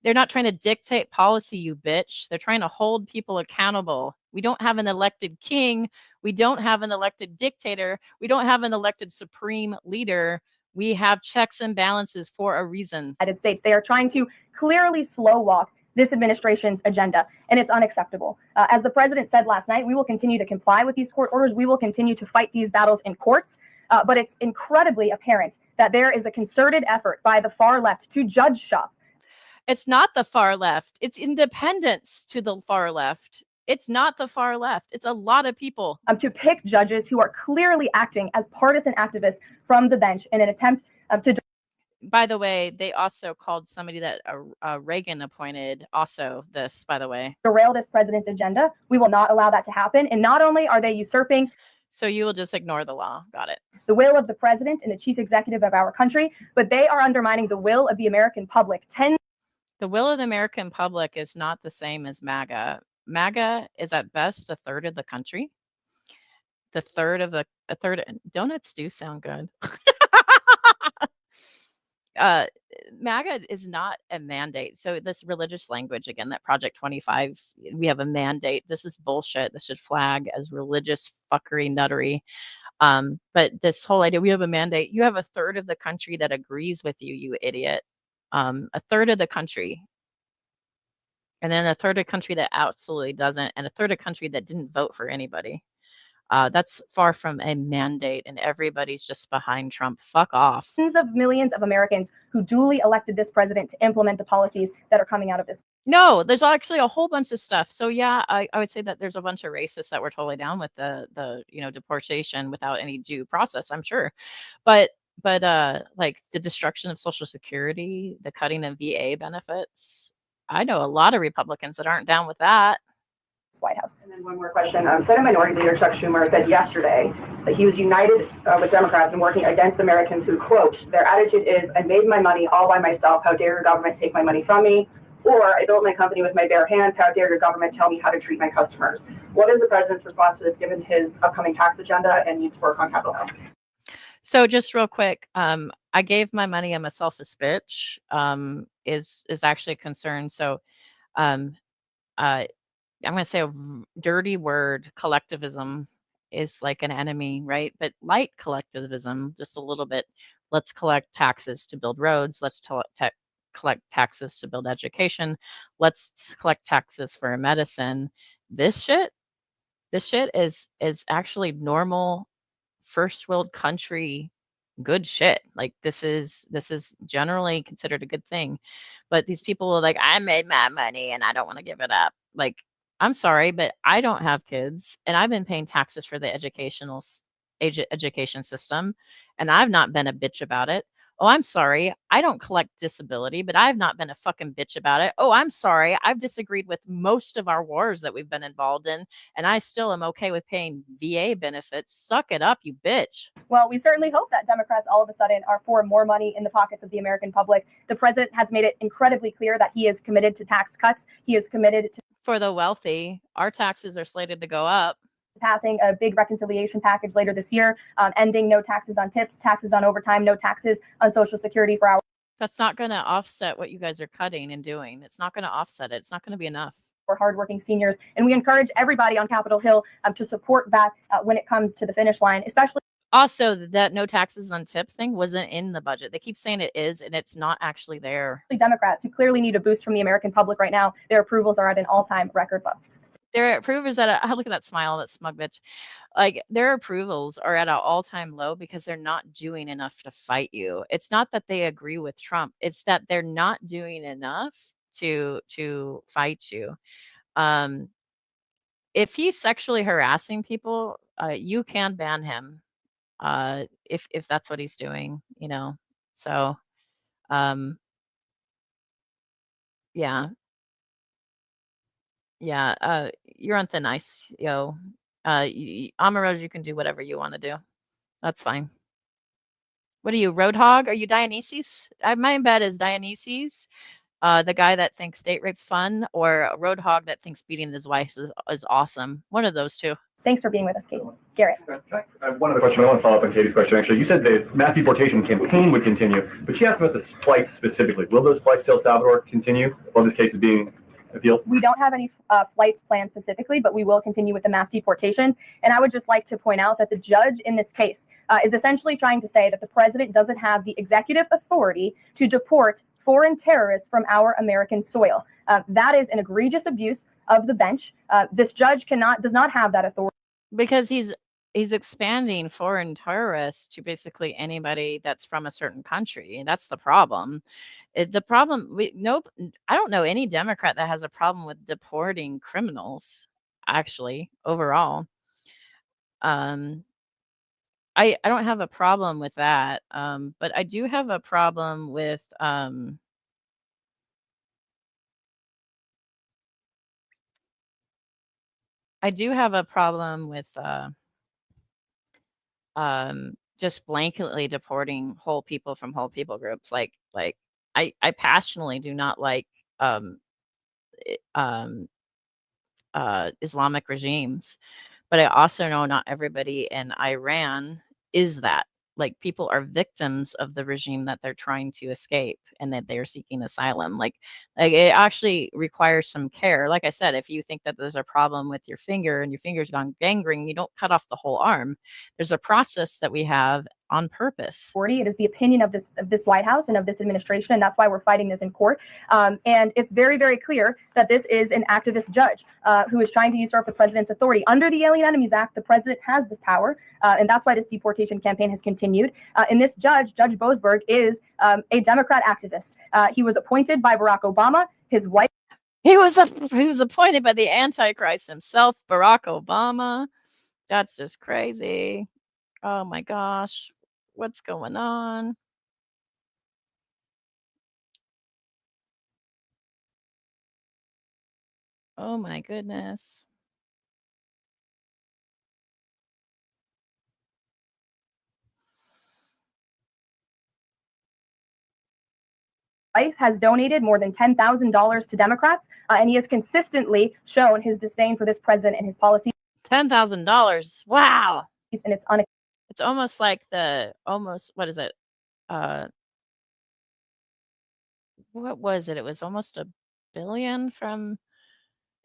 They're not trying to dictate policy, you bitch. They're trying to hold people accountable. We don't have an elected king. We don't have an elected dictator. We don't have an elected supreme leader. We have checks and balances for a reason. United States. They are trying to clearly slow walk this administration's agenda, and it's unacceptable. As the president said last night, we will continue to comply with these court orders. We will continue to fight these battles in courts. But it's incredibly apparent that there is a concerted effort by the far left to judge shop. It's not the far left. It's independents to the far left. It's not the far left. It's a lot of people. To pick judges who are clearly acting as partisan activists from the bench in an attempt to. By the way, they also called somebody that Reagan appointed also this, by the way. Derail this president's agenda. We will not allow that to happen. And not only are they usurping. So you will just ignore the law. Got it. The will of the president and the chief executive of our country, but they are undermining the will of the American public. The will of the American public is not the same as MAGA. MAGA is at best a third of the country. A third. Donuts do sound good. MAGA is not a mandate. So this religious language, again, that Project 25, we have a mandate. This is bullshit. This should flag as religious fuckery, nuttery. But this whole idea, we have a mandate. You have a third of the country that agrees with you, you idiot. A third of the country. And then a third of the country that absolutely doesn't. And a third of the country that didn't vote for anybody. That's far from a mandate, and everybody's just behind Trump. Fuck off. Tens of millions of Americans who duly elected this president to implement the policies that are coming out of this. No, there's actually a whole bunch of stuff. So yeah, I would say that there's a bunch of racists that were totally down with the deportation without any due process, I'm sure. But like the destruction of Social Security, the cutting of VA benefits. I know a lot of Republicans that aren't down with that. White House. And then one more question. Senate Minority Leader Chuck Schumer said yesterday that he was united with Democrats in working against Americans who, quote, their attitude is, I made my money all by myself. How dare your government take my money from me? Or I built my company with my bare hands. How dare your government tell me how to treat my customers? What is the president's response to this, given his upcoming tax agenda and need to work on Capitol Hill? So just real quick, I gave my money. I'm a selfish bitch. Is actually a concern. So, I'm going to say a dirty word, collectivism is like an enemy, right? But light collectivism, just a little bit. Let's collect taxes to build roads. Let's collect taxes to build education. Let's collect taxes for medicine. This shit is actually normal first world country good shit. Like this is generally considered a good thing. But these people are like, I made my money and I don't want to give it up. Like, I'm sorry, but I don't have kids and I've been paying taxes for the education system and I've not been a bitch about it. Oh, I'm sorry. I don't collect disability, but I've not been a fucking bitch about it. Oh, I'm sorry. I've disagreed with most of our wars that we've been involved in, and I still am okay with paying VA benefits. Suck it up, you bitch. Well, we certainly hope that Democrats all of a sudden are for more money in the pockets of the American public. The president has made it incredibly clear that he is committed to tax cuts. He is committed to. For the wealthy, our taxes are slated to go up. Passing a big reconciliation package later this year, ending no taxes on tips, taxes on overtime, no taxes on Social Security for our. That's not going to offset what you guys are cutting and doing. It's not going to offset it. It's not going to be enough. For hardworking seniors. And we encourage everybody on Capitol Hill to support that when it comes to the finish line, especially. Also, that no taxes on tip thing wasn't in the budget. They keep saying it is, and it's not actually there. Democrats who clearly need a boost from the American public right now, their approvals are at an all-time record low. Their approvals look at that smile, that smug bitch. Like their approvals are at an all-time low because they're not doing enough to fight you. It's not that they agree with Trump. It's that they're not doing enough to fight you. If he's sexually harassing people, you can ban him. If that's what he's doing, you know. So, yeah. Yeah, you're on thin ice, yo. Amarose, you can do whatever you want to do. That's fine. What are you, Roadhog? Are you Dionysus? My bet is Dionysus, the guy that thinks date rape's fun, or a Roadhog that thinks beating his wife is awesome. One of those two. Thanks for being with us, Kate. Garrett. I have one other question. I want to follow up on Katie's question, actually. You said the mass deportation campaign would continue, but she asked about the flights specifically. Will those flights to El Salvador continue while this case is being appealed? We don't have any flights planned specifically, but we will continue with the mass deportations. And I would just like to point out that the judge in this case is essentially trying to say that the president doesn't have the executive authority to deport foreign terrorists from our American soil. That is an egregious abuse of the bench. This judge does not have that authority. Because he's expanding foreign terrorists to basically anybody that's from a certain country. And that's the problem. I don't know any Democrat that has a problem with deporting criminals, actually, overall. I don't have a problem with that. But I do have a problem with just blanketly deporting whole people from whole people groups. Like I passionately do not like Islamic regimes, but I also know not everybody in Iran is that. Like, people are victims of the regime that they're trying to escape and that they're seeking asylum. Like it actually requires some care. Like I said, if you think that there's a problem with your finger and your finger's gone gangrene, you don't cut off the whole arm. There's a process that we have on purpose. It is the opinion of this White House and of this administration, and that's why we're fighting this in court. And it's very, very clear that this is an activist judge who is trying to usurp the president's authority. Under the Alien Enemies Act, the president has this power, and that's why this deportation campaign has continued. And this Judge Boasberg, is a Democrat activist. He was appointed by Barack Obama. His wife. He was appointed by the Antichrist himself, Barack Obama. That's just crazy. Oh my gosh. What's going on? Oh my goodness. Wife has donated more than $10,000 to Democrats, and he has consistently shown his disdain for this president and his policies. $10,000. Wow. And it's almost like what is it? What was it? It was almost $1 billion from.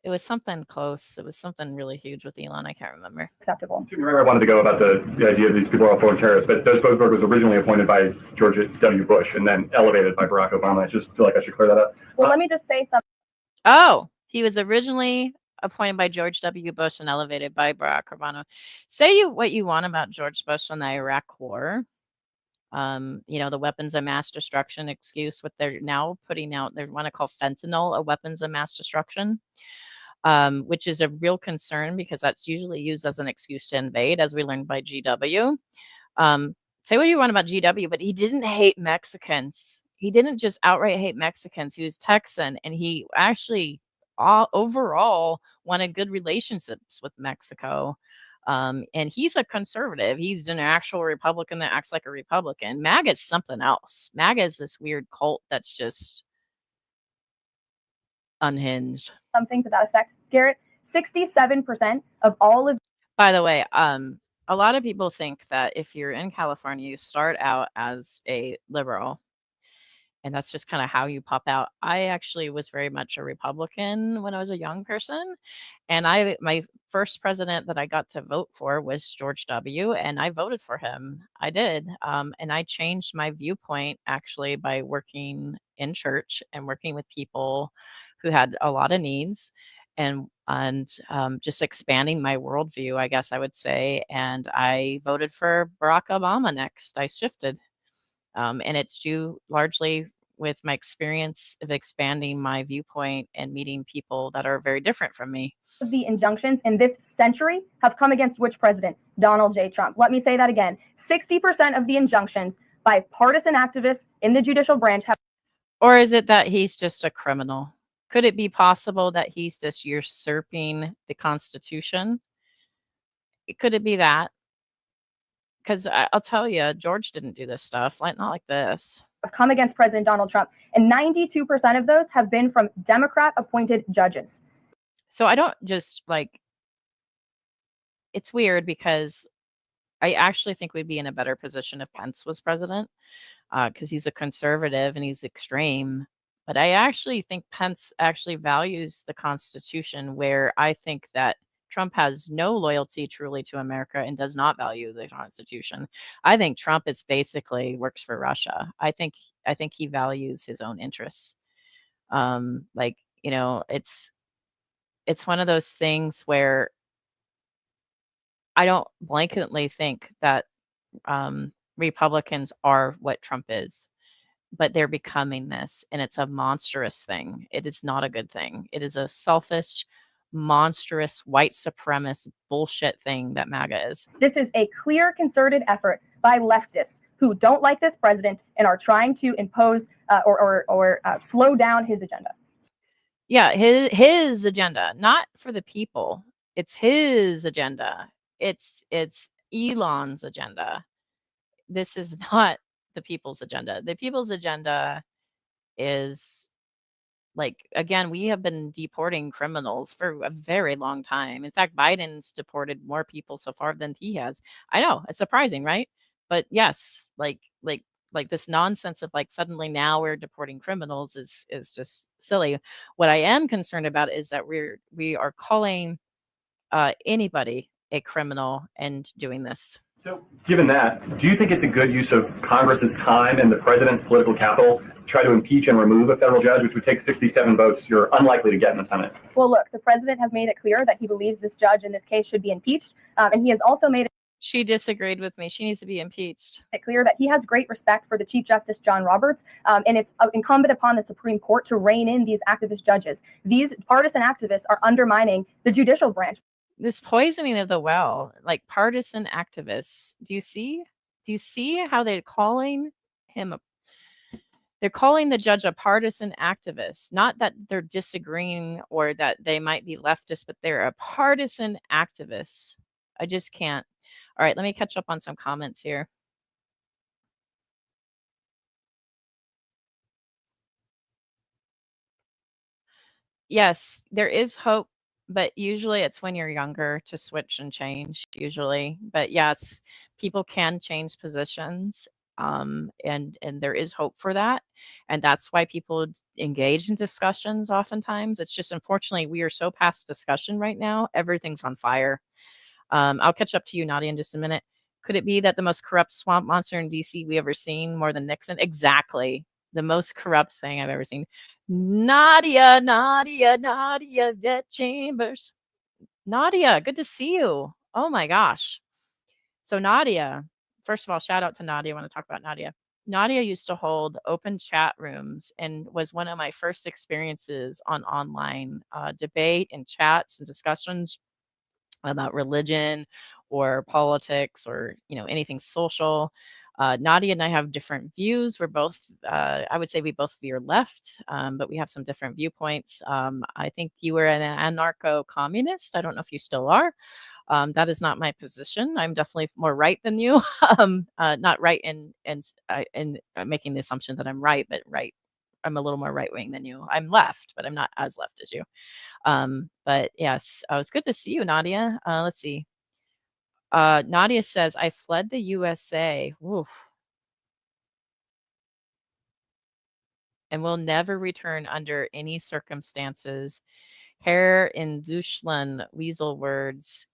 It was something close. It was something really huge with Elon. I can't remember. Acceptable. Where I wanted to go about the idea of these people are all foreign terrorists, but Judge Boasberg was originally appointed by George W. Bush and then elevated by Barack Obama. I just feel like I should clear that up. Well, let me just say something. Oh, he was originally appointed by George W. Bush and elevated by Barack Obama. Say what you want about George Bush on the Iraq War. The weapons of mass destruction excuse, what they're now putting out, they want to call fentanyl a weapons of mass destruction. Which is a real concern because that's usually used as an excuse to invade, as we learned by GW. Say what you want about GW, but he didn't hate Mexicans. He didn't just outright hate Mexicans. He was Texan, and he actually overall wanted good relationships with Mexico. And he's a conservative. He's an actual Republican that acts like a Republican. MAGA is something else. MAGA is this weird cult that's just unhinged. Something to that effect, Garrett. 67% of all of. By the way, a lot of people think that if you're in California, you start out as a liberal, and that's just kind of how you pop out. I actually was very much a Republican when I was a young person, and my first president that I got to vote for was George W., and I voted for him. I did, and I changed my viewpoint actually by working in church and working with people who had a lot of needs, and just expanding my worldview, I guess I would say. And I voted for Barack Obama next. I shifted, and it's due largely with my experience of expanding my viewpoint and meeting people that are very different from me. The injunctions in this century have come against which president? Donald J. Trump. Let me say that again. 60% of the injunctions by partisan activists in the judicial branch have. Or is it that he's just a criminal? Could it be possible that he's just usurping the Constitution? Could it be that? Because I'll tell you, George didn't do this stuff, not like this. Have come against President Donald Trump, and 92% of those have been from Democrat-appointed judges. So I don't just it's weird because I actually think we'd be in a better position if Pence was president, because he's a conservative and he's extreme. But I actually think Pence actually values the Constitution, where I think that Trump has no loyalty truly to America and does not value the Constitution. I think Trump is basically works for Russia. I think he values his own interests. Like, you know, it's one of those things where I don't blanketly think that Republicans are what Trump is, but they're becoming this, and it's a monstrous thing. It is not a good thing. It is a selfish, monstrous, white supremacist bullshit thing that MAGA is. This is a clear concerted effort by leftists who don't like this president and are trying to impose or slow down his agenda. Yeah, his agenda, not for the people. It's his agenda. It's Elon's agenda. This is not the people's agenda. The people's agenda is, like, again, we have been deporting criminals for a very long time. In fact, Biden's deported more people so far than he has. I know, it's surprising, right? But yes, like this nonsense of like suddenly now we're deporting criminals is just silly. What I am concerned about is that we are calling anybody a criminal and doing this. So, given that, do you think it's a good use of Congress's time and the president's political capital to try to impeach and remove a federal judge, which would take 67 votes you're unlikely to get in the Senate? Well, look, the president has made it clear that he believes this judge in this case should be impeached, and he has also made She disagreed with me. She needs to be impeached. it clear that he has great respect for the Chief Justice John Roberts, and it's incumbent upon the Supreme Court to rein in these activist judges. These partisan activists are undermining the judicial branch. This poisoning of the well, like partisan activists. Do you see how they're calling him they're calling the judge a partisan activist? Not that they're disagreeing or that they might be leftist, but they're a partisan activist. I just can't. All right, let me catch up on some comments here. Yes, there is hope, but usually it's when you're younger to switch and change, usually. But yes, people can change positions, and there is hope for that, and that's why people engage in discussions oftentimes. It's just unfortunately we are so past discussion right now. Everything's on fire. I'll catch up to you, Nadia, in just a minute. Could it be that the most corrupt swamp monster in DC we ever seen, more than Nixon? Exactly. The most corrupt thing I've ever seen. Nadia, Vet Chambers. Nadia, good to see you. Oh my gosh. So Nadia, first of all, shout out to Nadia. I want to talk about Nadia. Nadia used to hold open chat rooms and was one of my first experiences on online debate and chats and discussions about religion or politics or anything social. Nadia and I have different views. We're both, I would say, we both veer left, but we have some different viewpoints. I think you were an anarcho-communist. I don't know if you still are. That is not my position. I'm definitely more right than you. Not right in making the assumption that I'm right, but right. I'm a little more right wing than you. I'm left, but I'm not as left as you. But yes, it's good to see you, Nadia. Let's see. Nadia says, I fled the USA. Oof. And will never return under any circumstances. Herr in Deutschland weasel words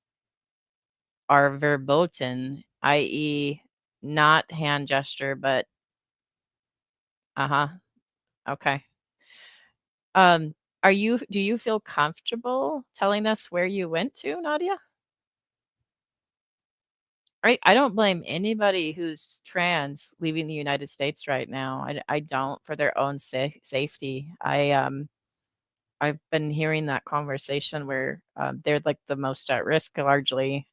are verboten, i.e., not hand gesture, but okay. Do you feel comfortable telling us where you went to, Nadia? Right, I don't blame anybody who's trans leaving the United States right now. I don't, for their own safety. I've been hearing that conversation where they're like the most at risk largely,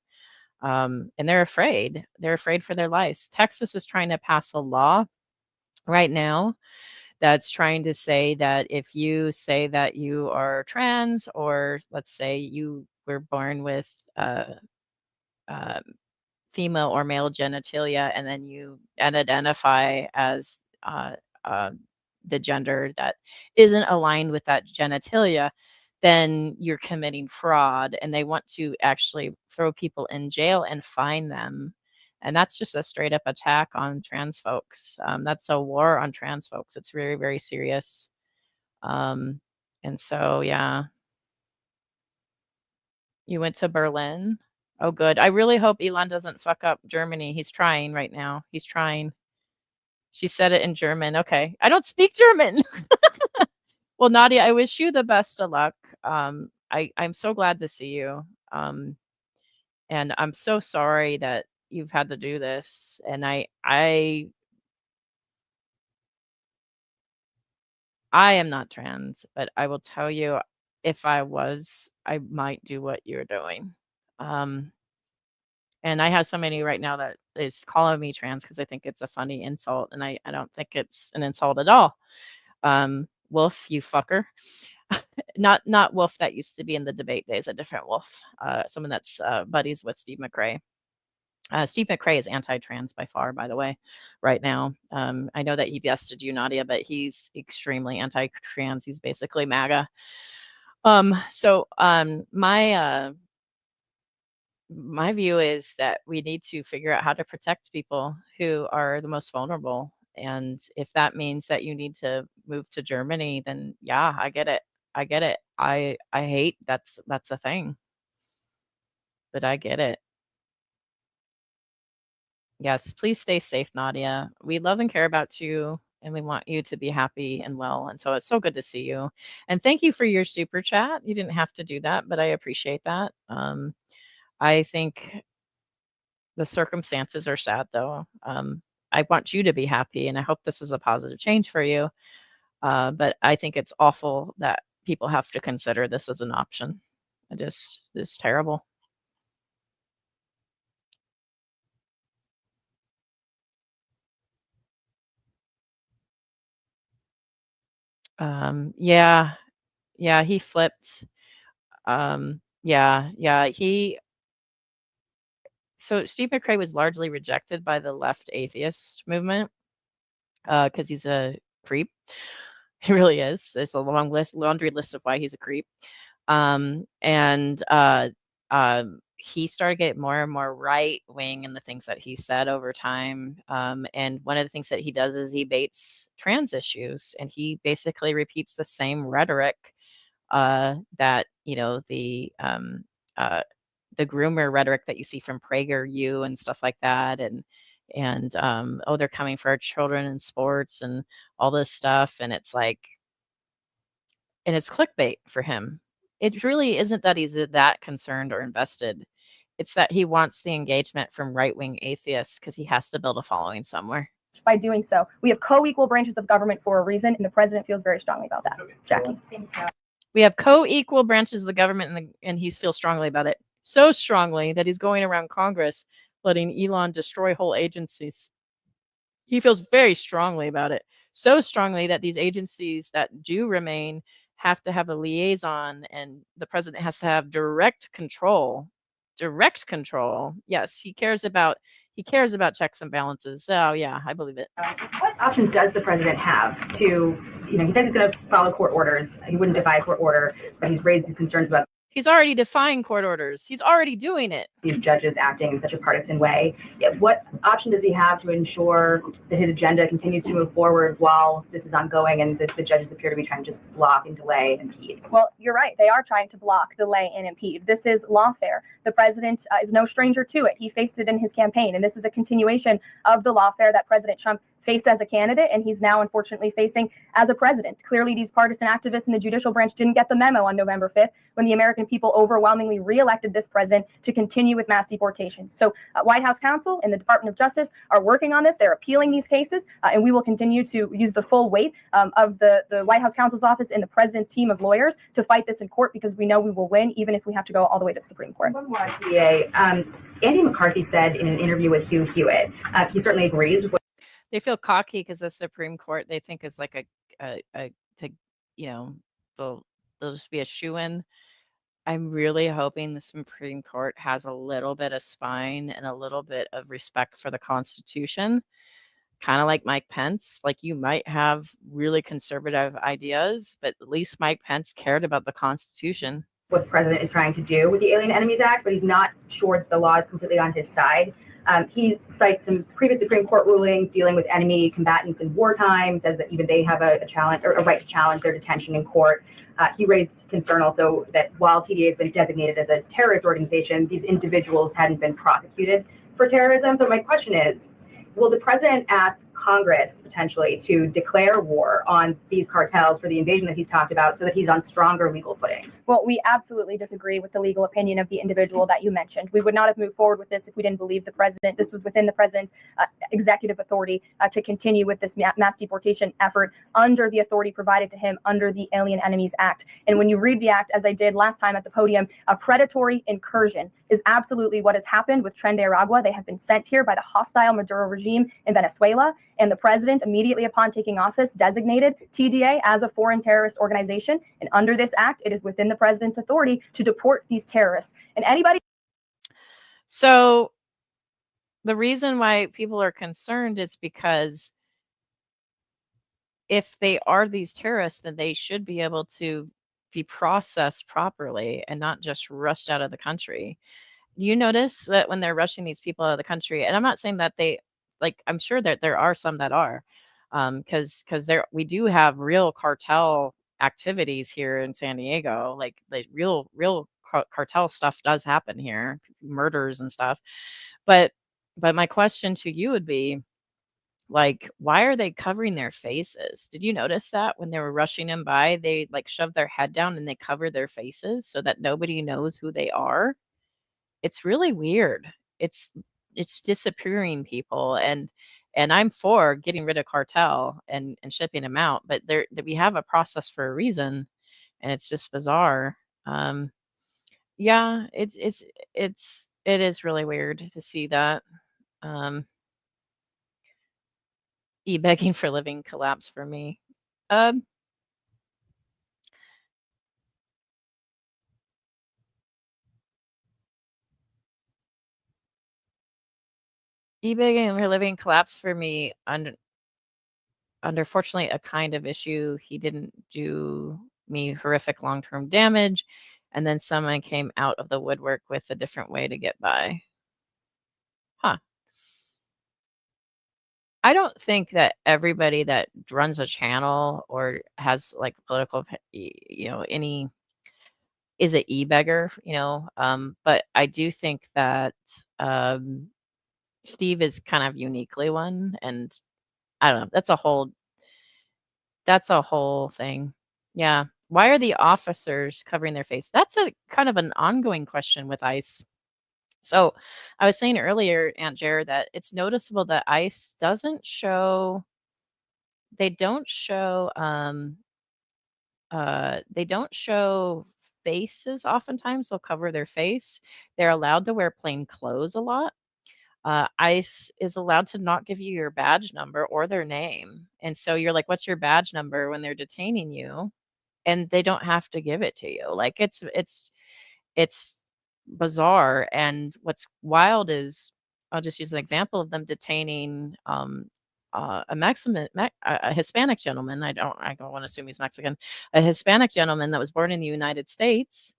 and they're afraid. They're afraid for their lives. Texas is trying to pass a law right now that's trying to say that if you say that you are trans, or let's say you were born with female or male genitalia, and then you identify as the gender that isn't aligned with that genitalia, then you're committing fraud, and they want to actually throw people in jail and fine them. And that's just a straight up attack on trans folks. That's a war on trans folks. It's very, very serious. And so, yeah. You went to Berlin? Oh, good. I really hope Elon doesn't fuck up Germany. He's trying right now. He's trying. She said it in German. Okay. I don't speak German. Well, Nadia, I wish you the best of luck. I'm so glad to see you. And I'm so sorry that you've had to do this. And I am not trans, but I will tell you, if I was, I might do what you're doing. And I have somebody right now that is calling me trans because I think it's a funny insult, and I don't think it's an insult at all. Wolf, you fucker. Not Wolf that used to be in the debate days, a different Wolf, someone that's buddies with Steve McRae. Steve McRae is anti-trans by far, by the way, right now. I know that he guested you, Nadia, but he's extremely anti-trans. He's basically MAGA. My view is that we need to figure out how to protect people who are the most vulnerable. And if that means that you need to move to Germany, then yeah, I get it. I get it. I hate that's a thing. But I get it. Yes, please stay safe, Nadia. We love and care about you, and we want you to be happy and well. And so it's so good to see you. And thank you for your super chat. You didn't have to do that, but I appreciate that. I think the circumstances are sad, though. I want you to be happy, and I hope this is a positive change for you. But I think it's awful that people have to consider this as an option. It's terrible. Yeah, he flipped. So Steve McRae was largely rejected by the left atheist movement because he's a creep. He really is. There's a laundry list of why he's a creep. And he started getting more and more right wing in the things that he said over time. And one of the things that he does is he baits trans issues, and he basically repeats the same rhetoric that the groomer rhetoric that you see from PragerU and stuff like that, and oh, they're coming for our children in sports and all this stuff, and it's like, and it's clickbait for him. It really isn't that he's that concerned or invested. It's that he wants the engagement from right-wing atheists because he has to build a following somewhere. By doing so, we have co-equal branches of government for a reason, and the president feels very strongly about that. Jackie. We have co-equal branches of the government, and he feels strongly about it. So strongly that he's going around Congress letting Elon destroy whole agencies. He feels very strongly about it. So strongly that these agencies that do remain have to have a liaison, and the president has to have direct control. Direct control. Yes, he cares about checks and balances. Oh yeah, I believe it. What options does the president have to, he says he's going to follow court orders. He wouldn't defy a court order, but he's raised these concerns about He's already defying court orders. He's already doing it. These judges acting in such a partisan way. What option does he have to ensure that his agenda continues to move forward while this is ongoing and the judges appear to be trying to just block and delay and impede? Well, you're right. They are trying to block, delay, and impede. This is lawfare. The president is no stranger to it. He faced it in his campaign, and this is a continuation of the lawfare that President Trump faced as a candidate, and he's now unfortunately facing as a president. Clearly, these partisan activists in the judicial branch didn't get the memo on November 5th when the American people overwhelmingly reelected this president to continue with mass deportations. So White House counsel and the Department of Justice are working on this. They're appealing these cases, and we will continue to use the full weight of the White House counsel's office and the president's team of lawyers to fight this in court, because we know we will win, even if we have to go all the way to the Supreme Court. One more IPA. Andy McCarthy said in an interview with Hugh Hewitt, he certainly agrees with. They feel cocky because the Supreme Court, they think, is like they'll just be a shoo-in. I'm really hoping the Supreme Court has a little bit of spine and a little bit of respect for the Constitution, kind of like Mike Pence. Like, you might have really conservative ideas, but at least Mike Pence cared about the Constitution. What the president is trying to do with the Alien Enemies Act, but he's not sure that the law is completely on his side. He cites some previous Supreme Court rulings dealing with enemy combatants in wartime, says that even they have a challenge or a right to challenge their detention in court. He raised concern also that while TDA has been designated as a terrorist organization, these individuals hadn't been prosecuted for terrorism. So my question is, will the president ask Congress potentially to declare war on these cartels for the invasion that he's talked about so that he's on stronger legal footing? Well, we absolutely disagree with the legal opinion of the individual that you mentioned. We would not have moved forward with this if we didn't believe the president. This was within the president's executive authority to continue with this mass deportation effort under the authority provided to him under the Alien Enemies Act. And when you read the act, as I did last time at the podium, a predatory incursion is absolutely what has happened with Tren de Aragua. They have been sent here by the hostile Maduro regime in Venezuela, and the president, immediately upon taking office, designated TDA as a foreign terrorist organization. And under this act, it is within the president's authority to deport these terrorists. And anybody. So the reason why people are concerned is because if they are these terrorists, then they should be able to be processed properly and not just rushed out of the country. You notice that when they're rushing these people out of the country, and I'm not saying that they, like, I'm sure that there are some that are, because we do have real cartel activities here in San Diego, like real cartel stuff does happen here, murders and stuff. But my question to you would be, like, why are they covering their faces? Did you notice that when they were rushing them by, they like shoved their head down and they cover their faces so that nobody knows who they are? It's really weird. It's disappearing people, and I'm for getting rid of cartel and shipping them out, but we have a process for a reason, and it's just bizarre. Yeah, it is really weird to see that. E-begging for living collapse for me. E-begging for living collapse for me under fortunately a kind of issue. He didn't do me horrific long-term damage, and then someone came out of the woodwork with a different way to get by. Huh. I don't think that everybody that runs a channel or has like political, any is a e-beggar, but I do think that Steve is kind of uniquely one, and I don't know. That's a whole thing. Yeah. Why are the officers covering their face? That's a kind of an ongoing question with ICE. So I was saying earlier, Aunt Jared, that it's noticeable that ICE doesn't show, they don't show, they don't show faces oftentimes. They'll cover their face. They're allowed to wear plain clothes a lot. ICE is allowed to not give you your badge number or their name. And so you're like, what's your badge number when they're detaining you? And they don't have to give it to you. Like it's bizarre. And what's wild is, I'll just use an example of them detaining a Hispanic gentleman. I don't want to assume he's Mexican. A Hispanic gentleman that was born in the United States.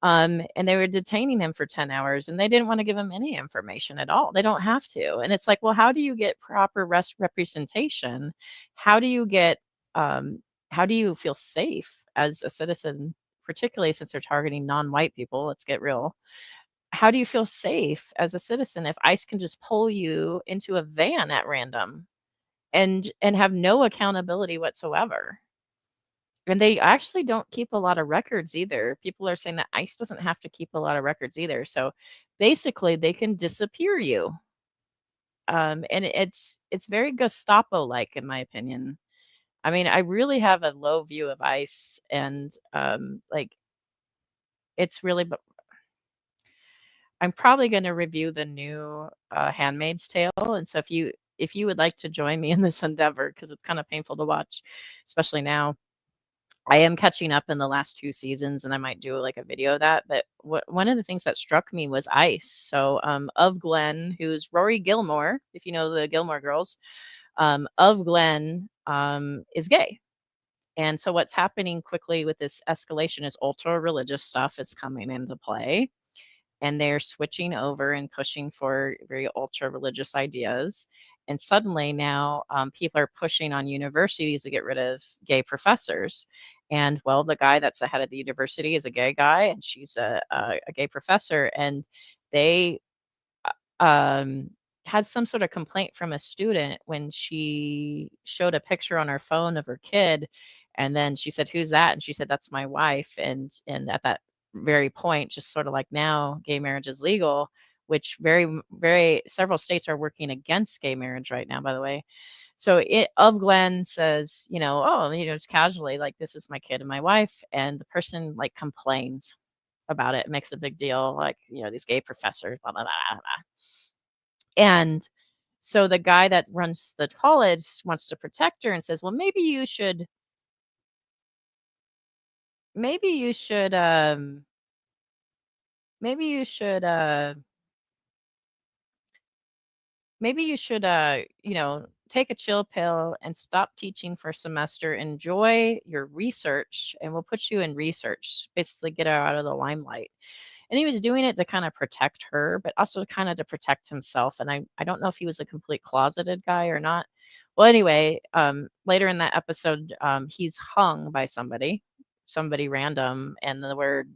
And they were detaining him for 10 hours, and they didn't want to give him any information at all. They don't have to. And it's like, well, how do you get proper representation? How do you get, how do you feel safe as a citizen, particularly since they're targeting non-white people? Let's get real. How do you feel safe as a citizen if ICE can just pull you into a van at random and have no accountability whatsoever? And they actually don't keep a lot of records either. People are saying that ICE doesn't have to keep a lot of records either. So basically, they can disappear you. And it's very Gestapo-like, in my opinion. I mean, I really have a low view of ICE, and like, it's really. I'm probably going to review the new Handmaid's Tale, and so if you would like to join me in this endeavor, because it's kind of painful to watch, especially now. I am catching up in the last 2 seasons, and I might do like a video of that. But one of the things that struck me was ICE. So of Glenn, who's Rory Gilmore, if you know the Gilmore Girls, of Glenn is gay. And so what's happening quickly with this escalation is ultra religious stuff is coming into play. and they're switching over and pushing for very ultra religious ideas. And suddenly now people are pushing on universities to get rid of gay professors. And well, the guy that's the head of the university is a gay guy, and she's a gay professor. And they um, had some sort of complaint from a student when she showed a picture on her phone of her kid, and then she said, "Who's that?" And she said, "That's my wife." And at that very point, just sort of like now, gay marriage is legal, which very several states are working against gay marriage right now, by the way. So it of Glenn says, oh, just casually, like, this is my kid and my wife, and the person like complains about it, makes a big deal, like, these gay professors, blah, blah, blah, blah, blah. And so the guy that runs the college wants to protect her and says, well, maybe you should, maybe you should, maybe you should, maybe you should, take a chill pill and stop teaching for a semester, enjoy your research, and we'll put you in research, basically get her out of the limelight. And he was doing it to kind of protect her, but also kind of to protect himself. And I don't know if he was a complete closeted guy or not. Well, anyway, later in that episode, he's hung by somebody random, and the word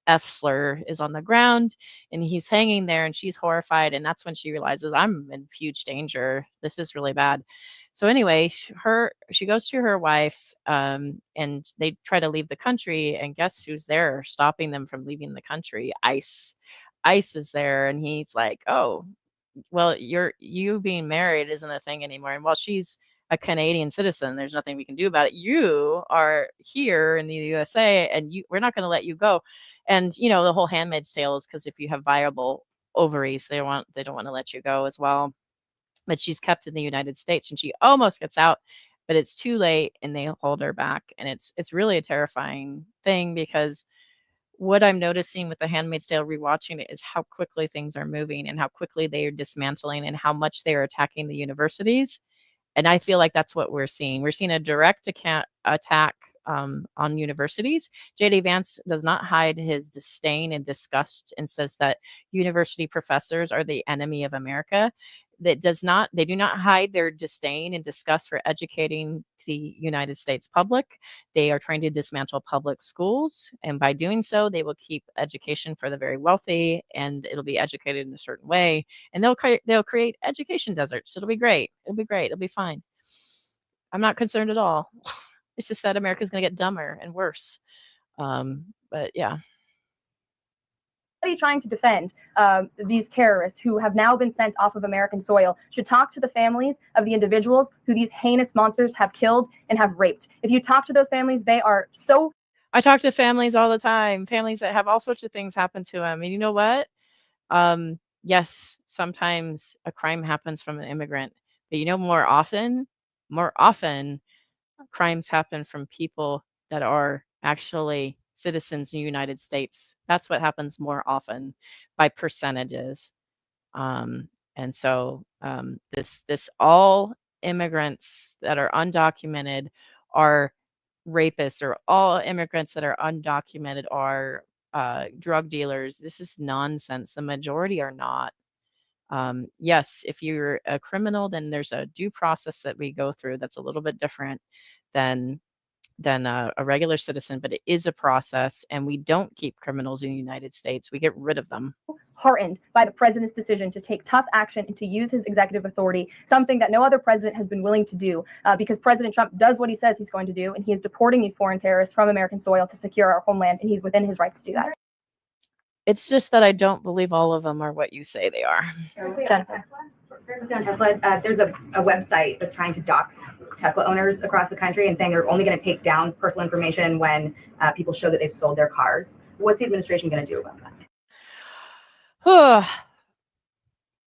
F slur is on the ground, and he's hanging there, and she's horrified. And that's when she realizes, I'm in huge danger. This is really bad. So anyway, she goes to her wife, and they try to leave the country. And guess who's there stopping them from leaving the country? ICE. ICE is there, and he's like, "Oh, well, you being married isn't a thing anymore." And while she's a Canadian citizen, there's nothing we can do about it. You are here in the USA, and we're not going to let you go. And the whole Handmaid's Tale is because if you have viable ovaries, they don't want to let you go as well. But she's kept in the United States, and she almost gets out, but it's too late, and they hold her back. And it's really a terrifying thing, because what I'm noticing with The Handmaid's Tale, rewatching it, is how quickly things are moving and how quickly they are dismantling and how much they are attacking the universities. And I feel like that's what we're seeing. We're seeing a direct attack on universities. J.D. Vance does not hide his disdain and disgust and says that university professors are the enemy of America. They do not hide their disdain and disgust for educating the United States public. They are trying to dismantle public schools, and by doing so, they will keep education for the very wealthy, and it'll be educated in a certain way, and they'll create education deserts. It'll be great. It'll be great. It'll be fine. I'm not concerned at all. It's just that America's going to get dumber and worse. But yeah. Trying to defend these terrorists who have now been sent off of American soil should talk to the families of the individuals who these heinous monsters have killed and have raped. If you talk to those families, they are so... I talk to families all the time, families that have all sorts of things happen to them. And you know what? Yes, sometimes a crime happens from an immigrant, but more often, crimes happen from people that are actually citizens in the United States. That's what happens more often by percentages. And so this all immigrants that are undocumented are rapists, or all immigrants that are undocumented are drug dealers. This is nonsense. The majority are not. Yes, if you're a criminal, then there's a due process that we go through that's a little bit different than a regular citizen, but it is a process, and we don't keep criminals in the United States. We get rid of them. Heartened by the president's decision to take tough action and to use his executive authority, something that no other president has been willing to do, because President Trump does what he says he's going to do, and he is deporting these foreign terrorists from American soil to secure our homeland, and he's within his rights to do that. It's just that I don't believe all of them are what you say they are. Jennifer. Very quickly on Tesla, there's a website that's trying to dox Tesla owners across the country and saying they're only going to take down personal information when people show that they've sold their cars. What's the administration going to do about that?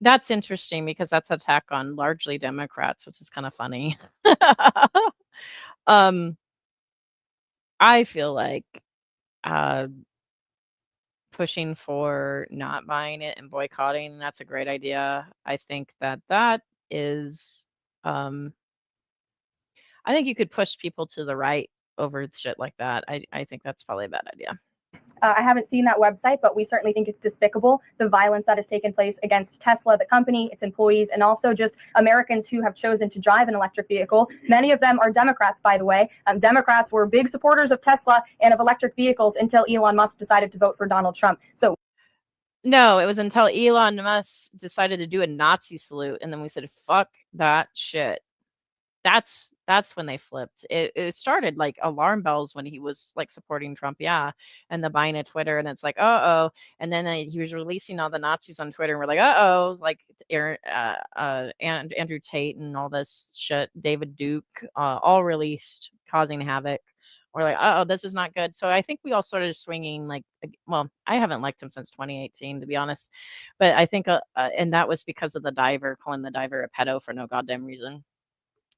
That's interesting, because that's an attack on largely Democrats, which is kind of funny. I feel like pushing for not buying it and boycotting, that's a great idea. I think that is, I think you could push people to the right over shit like that. I think that's probably a bad idea. I haven't seen that website, but we certainly think it's despicable, the violence that has taken place against Tesla, the company, its employees, and also just Americans who have chosen to drive an electric vehicle. Many of them are Democrats, by the way. Democrats were big supporters of Tesla and of electric vehicles until Elon Musk decided to vote for Donald Trump. So No, it was until Elon Musk decided to do a Nazi salute, and then we said, "Fuck that shit." That's when they flipped. It started like alarm bells when he was like supporting Trump, yeah, and the buying of Twitter, and it's like, uh-oh, and then he was releasing all the Nazis on Twitter, and we're like, uh-oh, like Andrew Tate and all this shit, David Duke, all released, causing havoc. We're like, uh-oh, this is not good. So I think we all started swinging like, well, I haven't liked him since 2018, to be honest, but I think, and that was because of the diver, calling the diver a pedo for no goddamn reason.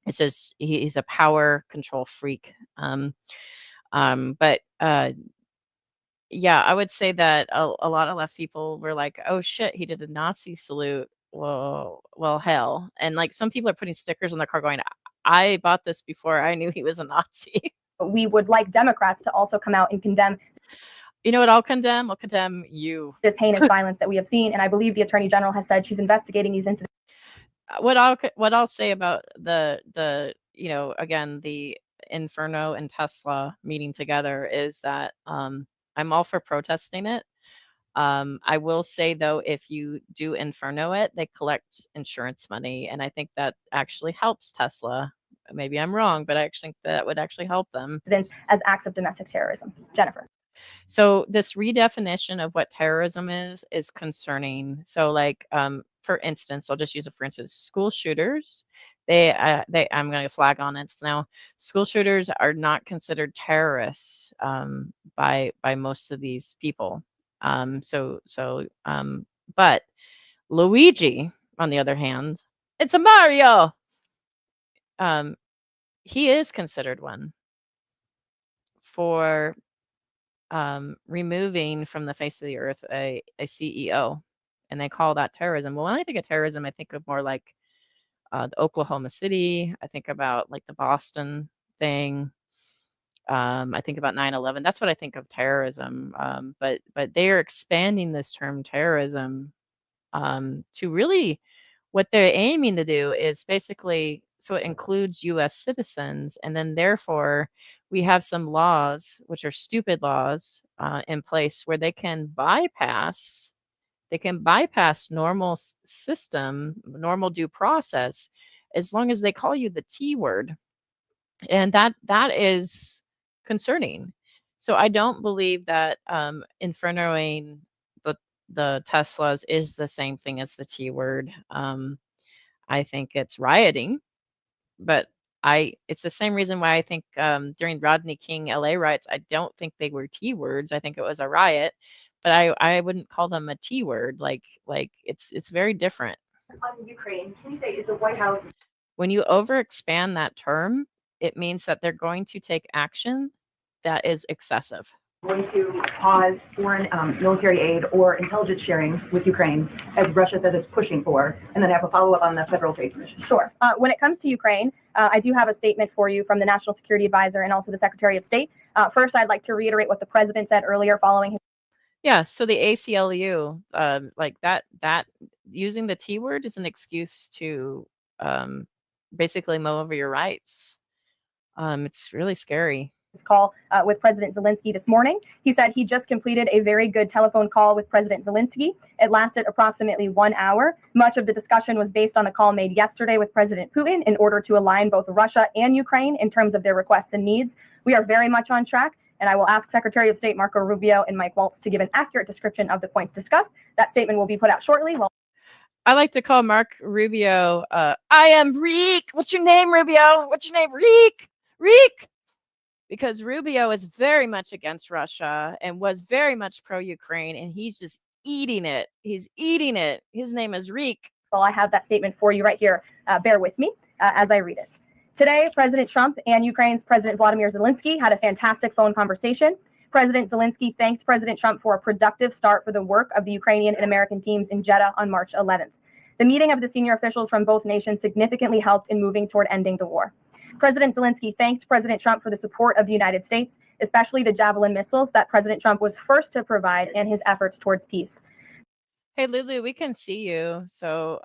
It's just he's a power control freak. But yeah, I would say that a lot of left people were like, "Oh shit, he did a Nazi salute." Well, hell. And like some people are putting stickers on their car going, "I bought this before I knew he was a Nazi." we would like Democrats to also come out and condemn You know what I'll condemn? I'll condemn you. this heinous violence that we have seen. And I believe the Attorney General has said she's investigating these incidents. What I'll say about the again, the Inferno and Tesla meeting together is that I'm all for protesting it. I will say though, if you do Inferno it, they collect insurance money, and I think that actually helps Tesla. Maybe I'm wrong, but I actually think that would actually help them. As acts of domestic terrorism. Jennifer. So this redefinition of what terrorism is concerning. So like, for instance, I'll just use it for instance, school shooters, I'm going to flag on it now. School shooters are not considered terrorists by most of these people. But Luigi, on the other hand, it's a Mario. He is considered one for removing from the face of the earth a CEO, and they call that terrorism. Well, when I think of terrorism, I think of more like the Oklahoma City. I think about like the Boston thing. I think about 9/11. That's what I think of terrorism. But they are expanding this term terrorism to really what they're aiming to do is basically, so it includes U.S. citizens, and then therefore we have some laws, which are stupid laws, in place where they can bypass normal system, normal due process, as long as they call you the T word, and that is concerning. So I don't believe that infernoing the Teslas is the same thing as the T word. I think it's rioting, but it's the same reason why I think during Rodney King LA riots, I don't think they were T words. I think it was a riot, but I wouldn't call them a T word. Like it's very different. On Ukraine, can you say, is the White House, When you overexpand that term, it means that they're going to take action that is excessive. going to pause foreign military aid or intelligence sharing with Ukraine, as Russia says it's pushing for? And then I have a follow-up on the Federal Trade Commission. Sure. When it comes to Ukraine, I do have a statement for you from the National Security Advisor and also the Secretary of State. First, I'd like to reiterate what the president said earlier following his. Yeah, so the ACLU, like that using the T word is an excuse to basically mow over your rights. It's really scary. Call with President Zelensky this morning. He said he just completed a very good telephone call with President Zelensky. It lasted approximately 1 hour. Much of the discussion was based on a call made yesterday with President Putin in order to align both Russia and Ukraine in terms of their requests and needs. We are very much on track, and I will ask Secretary of State Marco Rubio and Mike Waltz to give an accurate description of the points discussed. That statement will be put out shortly. I like to call Mark Rubio, I am Reek. What's your name, Rubio? What's your name? Reek. Because Rubio is very much against Russia and was very much pro-Ukraine, and he's just eating it. He's eating it. His name is Reek. Well, I have that statement for you right here. Bear with me as I read it. Today, President Trump and Ukraine's President Vladimir Zelensky had a fantastic phone conversation. President Zelensky thanked President Trump for a productive start for the work of the Ukrainian and American teams in Jeddah on March 11th. The meeting of the senior officials from both nations significantly helped in moving toward ending the war. President Zelensky thanked President Trump for the support of the United States, especially the Javelin missiles that President Trump was first to provide in his efforts towards peace. Hey, Lulu, we can see you. So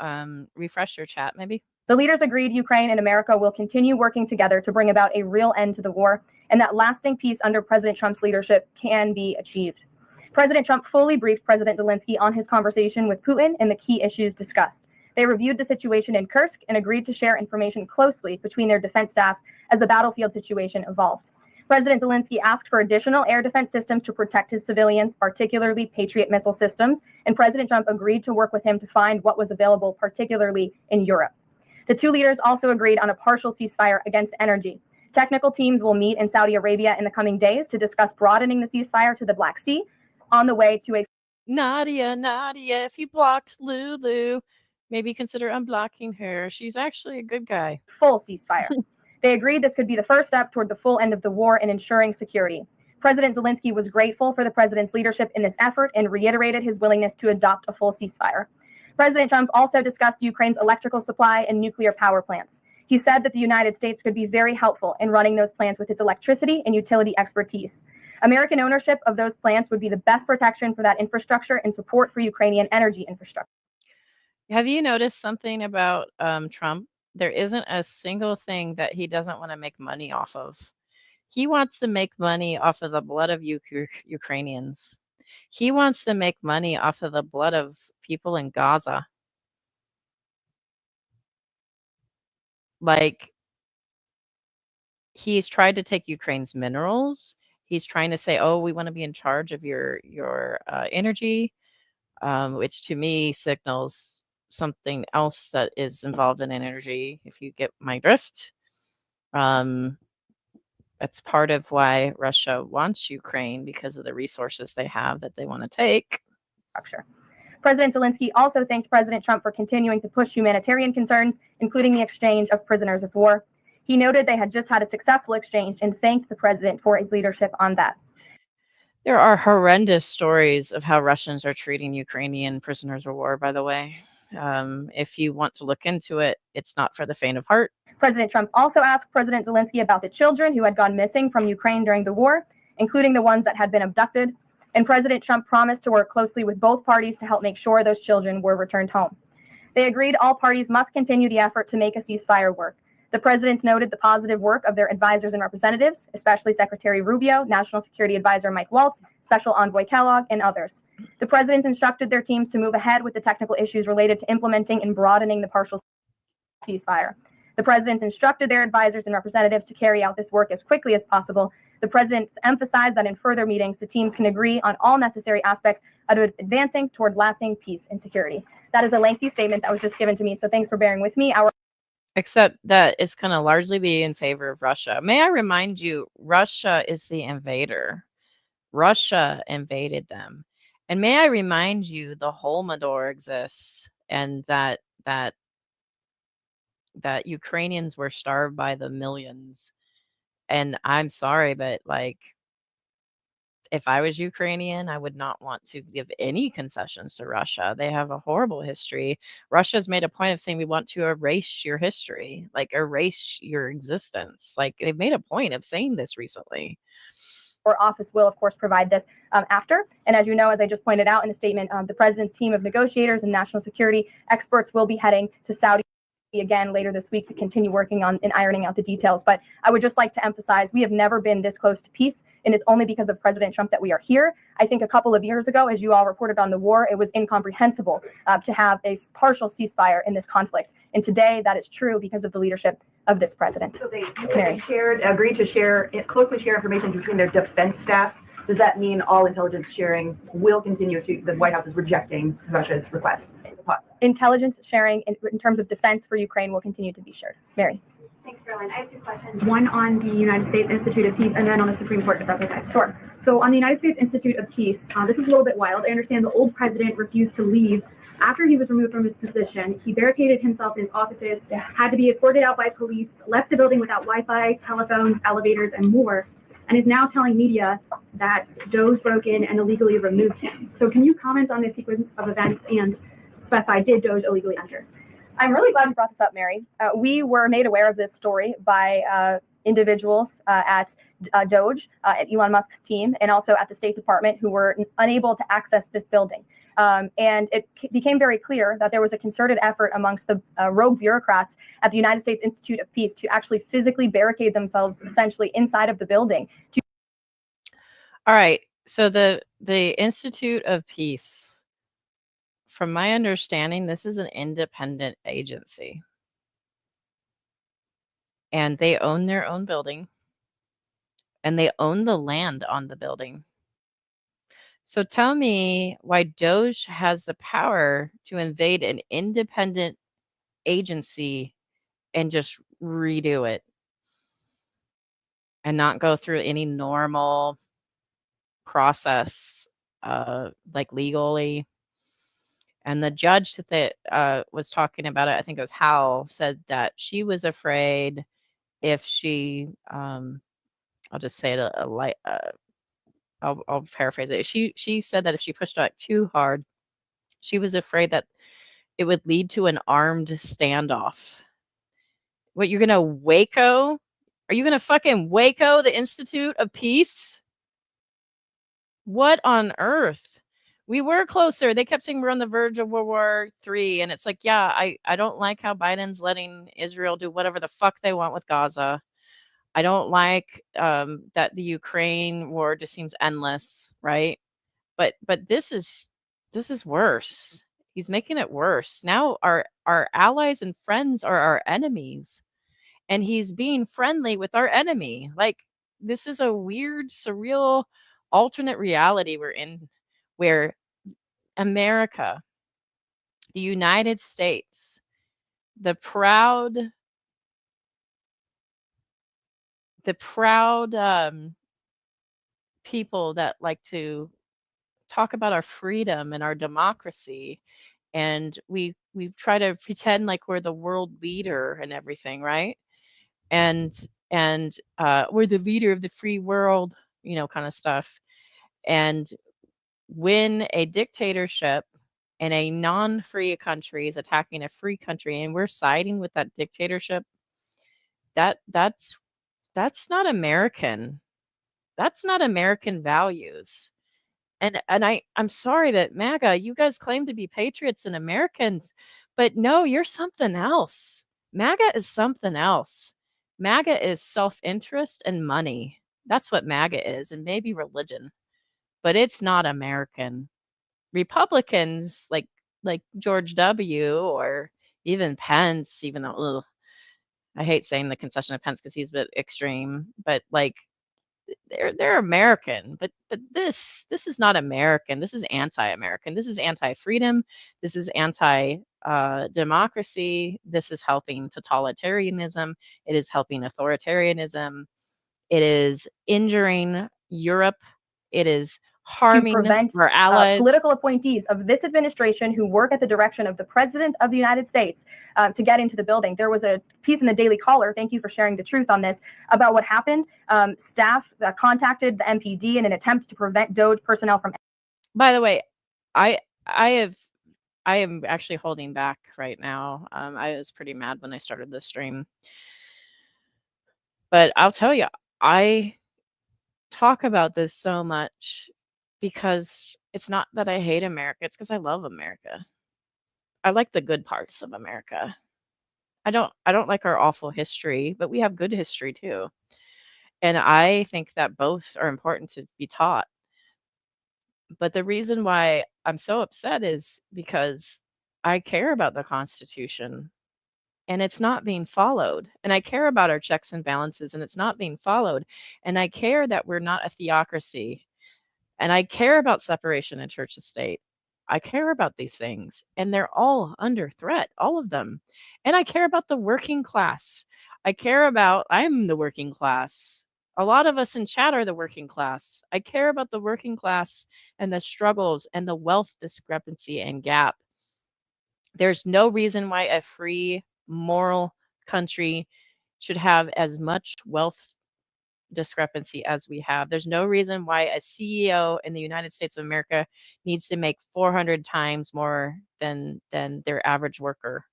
refresh your chat, maybe. The leaders agreed Ukraine and America will continue working together to bring about a real end to the war and that lasting peace under President Trump's leadership can be achieved. President Trump fully briefed President Zelensky on his conversation with Putin and the key issues discussed. They reviewed the situation in Kursk and agreed to share information closely between their defense staffs as the battlefield situation evolved. President Zelensky asked for additional air defense systems to protect his civilians, particularly Patriot missile systems, and President Trump agreed to work with him to find what was available, particularly in Europe. The two leaders also agreed on a partial ceasefire against energy. Technical teams will meet in Saudi Arabia in the coming days to discuss broadening the ceasefire to the Black Sea on the way to a Nadia, if you blocked Lulu, maybe consider unblocking her. She's actually a good guy. full ceasefire. They agreed this could be the first step toward the full end of the war and ensuring security. President Zelensky was grateful for the president's leadership in this effort and reiterated his willingness to adopt a full ceasefire. President Trump also discussed Ukraine's electrical supply and nuclear power plants. He said that the United States could be very helpful in running those plants with its electricity and utility expertise. American ownership of those plants would be the best protection for that infrastructure and support for Ukrainian energy infrastructure. Have you noticed something about Trump? There isn't a single thing that he doesn't want to make money off of. He wants to make money off of the blood of Ukrainians. He wants to make money off of the blood of people in Gaza. Like, he's tried to take Ukraine's minerals. He's trying to say, oh, we want to be in charge of your energy, which to me signals something else that is involved in energy, if you get my drift. That's part of why Russia wants Ukraine, because of the resources they have that they want to take. President Zelensky also thanked President Trump for continuing to push humanitarian concerns, including the exchange of prisoners of war. He noted they had just had a successful exchange and thanked the president for his leadership on that. There are horrendous stories of how Russians are treating Ukrainian prisoners of war, by the way. If you want to look into it, it's not for the faint of heart. President Trump also asked President Zelensky about the children who had gone missing from Ukraine during the war, including the ones that had been abducted. And President Trump promised to work closely with both parties to help make sure those children were returned home. They agreed all parties must continue the effort to make a ceasefire work. The presidents noted the positive work of their advisors and representatives, especially Secretary Rubio, National Security Advisor Mike Waltz, Special Envoy Kellogg, and others. The presidents instructed their teams to move ahead with the technical issues related to implementing and broadening the partial ceasefire. The presidents instructed their advisors and representatives to carry out this work as quickly as possible. The presidents emphasized that in further meetings, the teams can agree on all necessary aspects of advancing toward lasting peace and security. That is a lengthy statement that was just given to me, so thanks for bearing with me. Except that it's going to largely be in favor of Russia. May I remind you, Russia is the invader. Russia invaded them. And may I remind you, the Holodomor exists, and that Ukrainians were starved by the millions. And I'm sorry, but like, if I was Ukrainian, I would not want to give any concessions to Russia. They have a horrible history. Russia's made a point of saying we want to erase your history, like erase your existence. Like, they've made a point of saying this recently. Or office will, of course, provide this after. And as you know, as I just pointed out in a statement, the president's team of negotiators and national security experts will be heading to Saudi again later this week to continue working on and ironing out the details. But I would just like to emphasize, we have never been this close to peace, and it's only because of President Trump that we are here. I think a couple of years ago, as you all reported on the war, it was incomprehensible to have a partial ceasefire in this conflict. And today that is true because of the leadership of this president. So they agreed to closely share information between their defense staffs. Does that mean all intelligence sharing will continue? So the White House is rejecting Russia's request. Intelligence sharing in terms of defense for Ukraine will continue to be shared. Mary. Thanks, Caroline. I have two questions. One on the United States Institute of Peace and then on the Supreme Court, if that's okay. Sure. So on the United States Institute of Peace, this is a little bit wild. I understand the old president refused to leave after he was removed from his position. He barricaded himself in his offices, had to be escorted out by police, left the building without Wi-Fi, telephones, elevators, and more, and is now telling media that Doge broke in and illegally removed him. So can you comment on this sequence of events and specify, did Doge illegally enter? I'm really glad you brought this up, Mary. We were made aware of this story by individuals at Doge, at Elon Musk's team, and also at the State Department who were unable to access this building. And it became very clear that there was a concerted effort amongst the rogue bureaucrats at the United States Institute of Peace to actually physically barricade themselves essentially inside of the building. All right. So the Institute of Peace, from my understanding, this is an independent agency. And they own their own building. And they own the land on the building. So tell me why Doge has the power to invade an independent agency and just redo it and not go through any normal process, like legally. And the judge that was talking about it, I think it was Howell, said that she was afraid if she, I'll just say it I'll paraphrase it. She said that if she pushed back too hard, she was afraid that it would lead to an armed standoff. What, you're gonna Waco? Are you gonna fucking Waco the Institute of Peace? What on earth? We were closer. They kept saying we're on the verge of World War III, and it's like, yeah, I don't like how Biden's letting Israel do whatever the fuck they want with Gaza. I don't like that the Ukraine war just seems endless, right? But this is worse. He's making it worse. Now our allies and friends are our enemies, and he's being friendly with our enemy. Like, this is a weird, surreal, alternate reality we're in, where America, the United States, the proud people that like to talk about our freedom and our democracy, and we try to pretend like we're the world leader and everything, right? And we're the leader of the free world, kind of stuff. And when a dictatorship and a non-free country is attacking a free country and we're siding with that dictatorship, that's not American. That's not American values. And I'm sorry that MAGA, you guys claim to be patriots and Americans, but no, you're something else. MAGA is something else. MAGA is self-interest and money. That's what MAGA is, and maybe religion, but it's not American. Republicans like George W. or even Pence, even though I hate saying the concession of Pence because he's a bit extreme, but like, they're American, but this is not American. This is anti-American. This is anti-freedom. This is anti democracy. This is helping totalitarianism. It is helping authoritarianism. It is injuring Europe. It is harming prevent our allies. Political appointees of this administration who work at the direction of the President of the United States to get into the building. There was a piece in the Daily Caller, thank you for sharing the truth on this, about what happened. Staff contacted the MPD in an attempt to prevent Doge personnel from... By the way, I am actually holding back right now. I was pretty mad when I started this stream. But I'll tell you, I talk about this so much because it's not that I hate America, it's because I love America. I like the good parts of America. I don't like our awful history, but we have good history too. And I think that both are important to be taught. But the reason why I'm so upset is because I care about the Constitution and it's not being followed. And I care about our checks and balances and it's not being followed. And I care that we're not a theocracy. And I care about separation of church and state. I care about these things, and they're all under threat, all of them. And I care about the working class. I'm the working class. A lot of us in chat are the working class. I care about the working class and the struggles and the wealth discrepancy and gap. There's no reason why a free, moral country should have as much wealth discrepancy as we have. There's no reason why a CEO in the United States of America needs to make 400 times more than their average worker.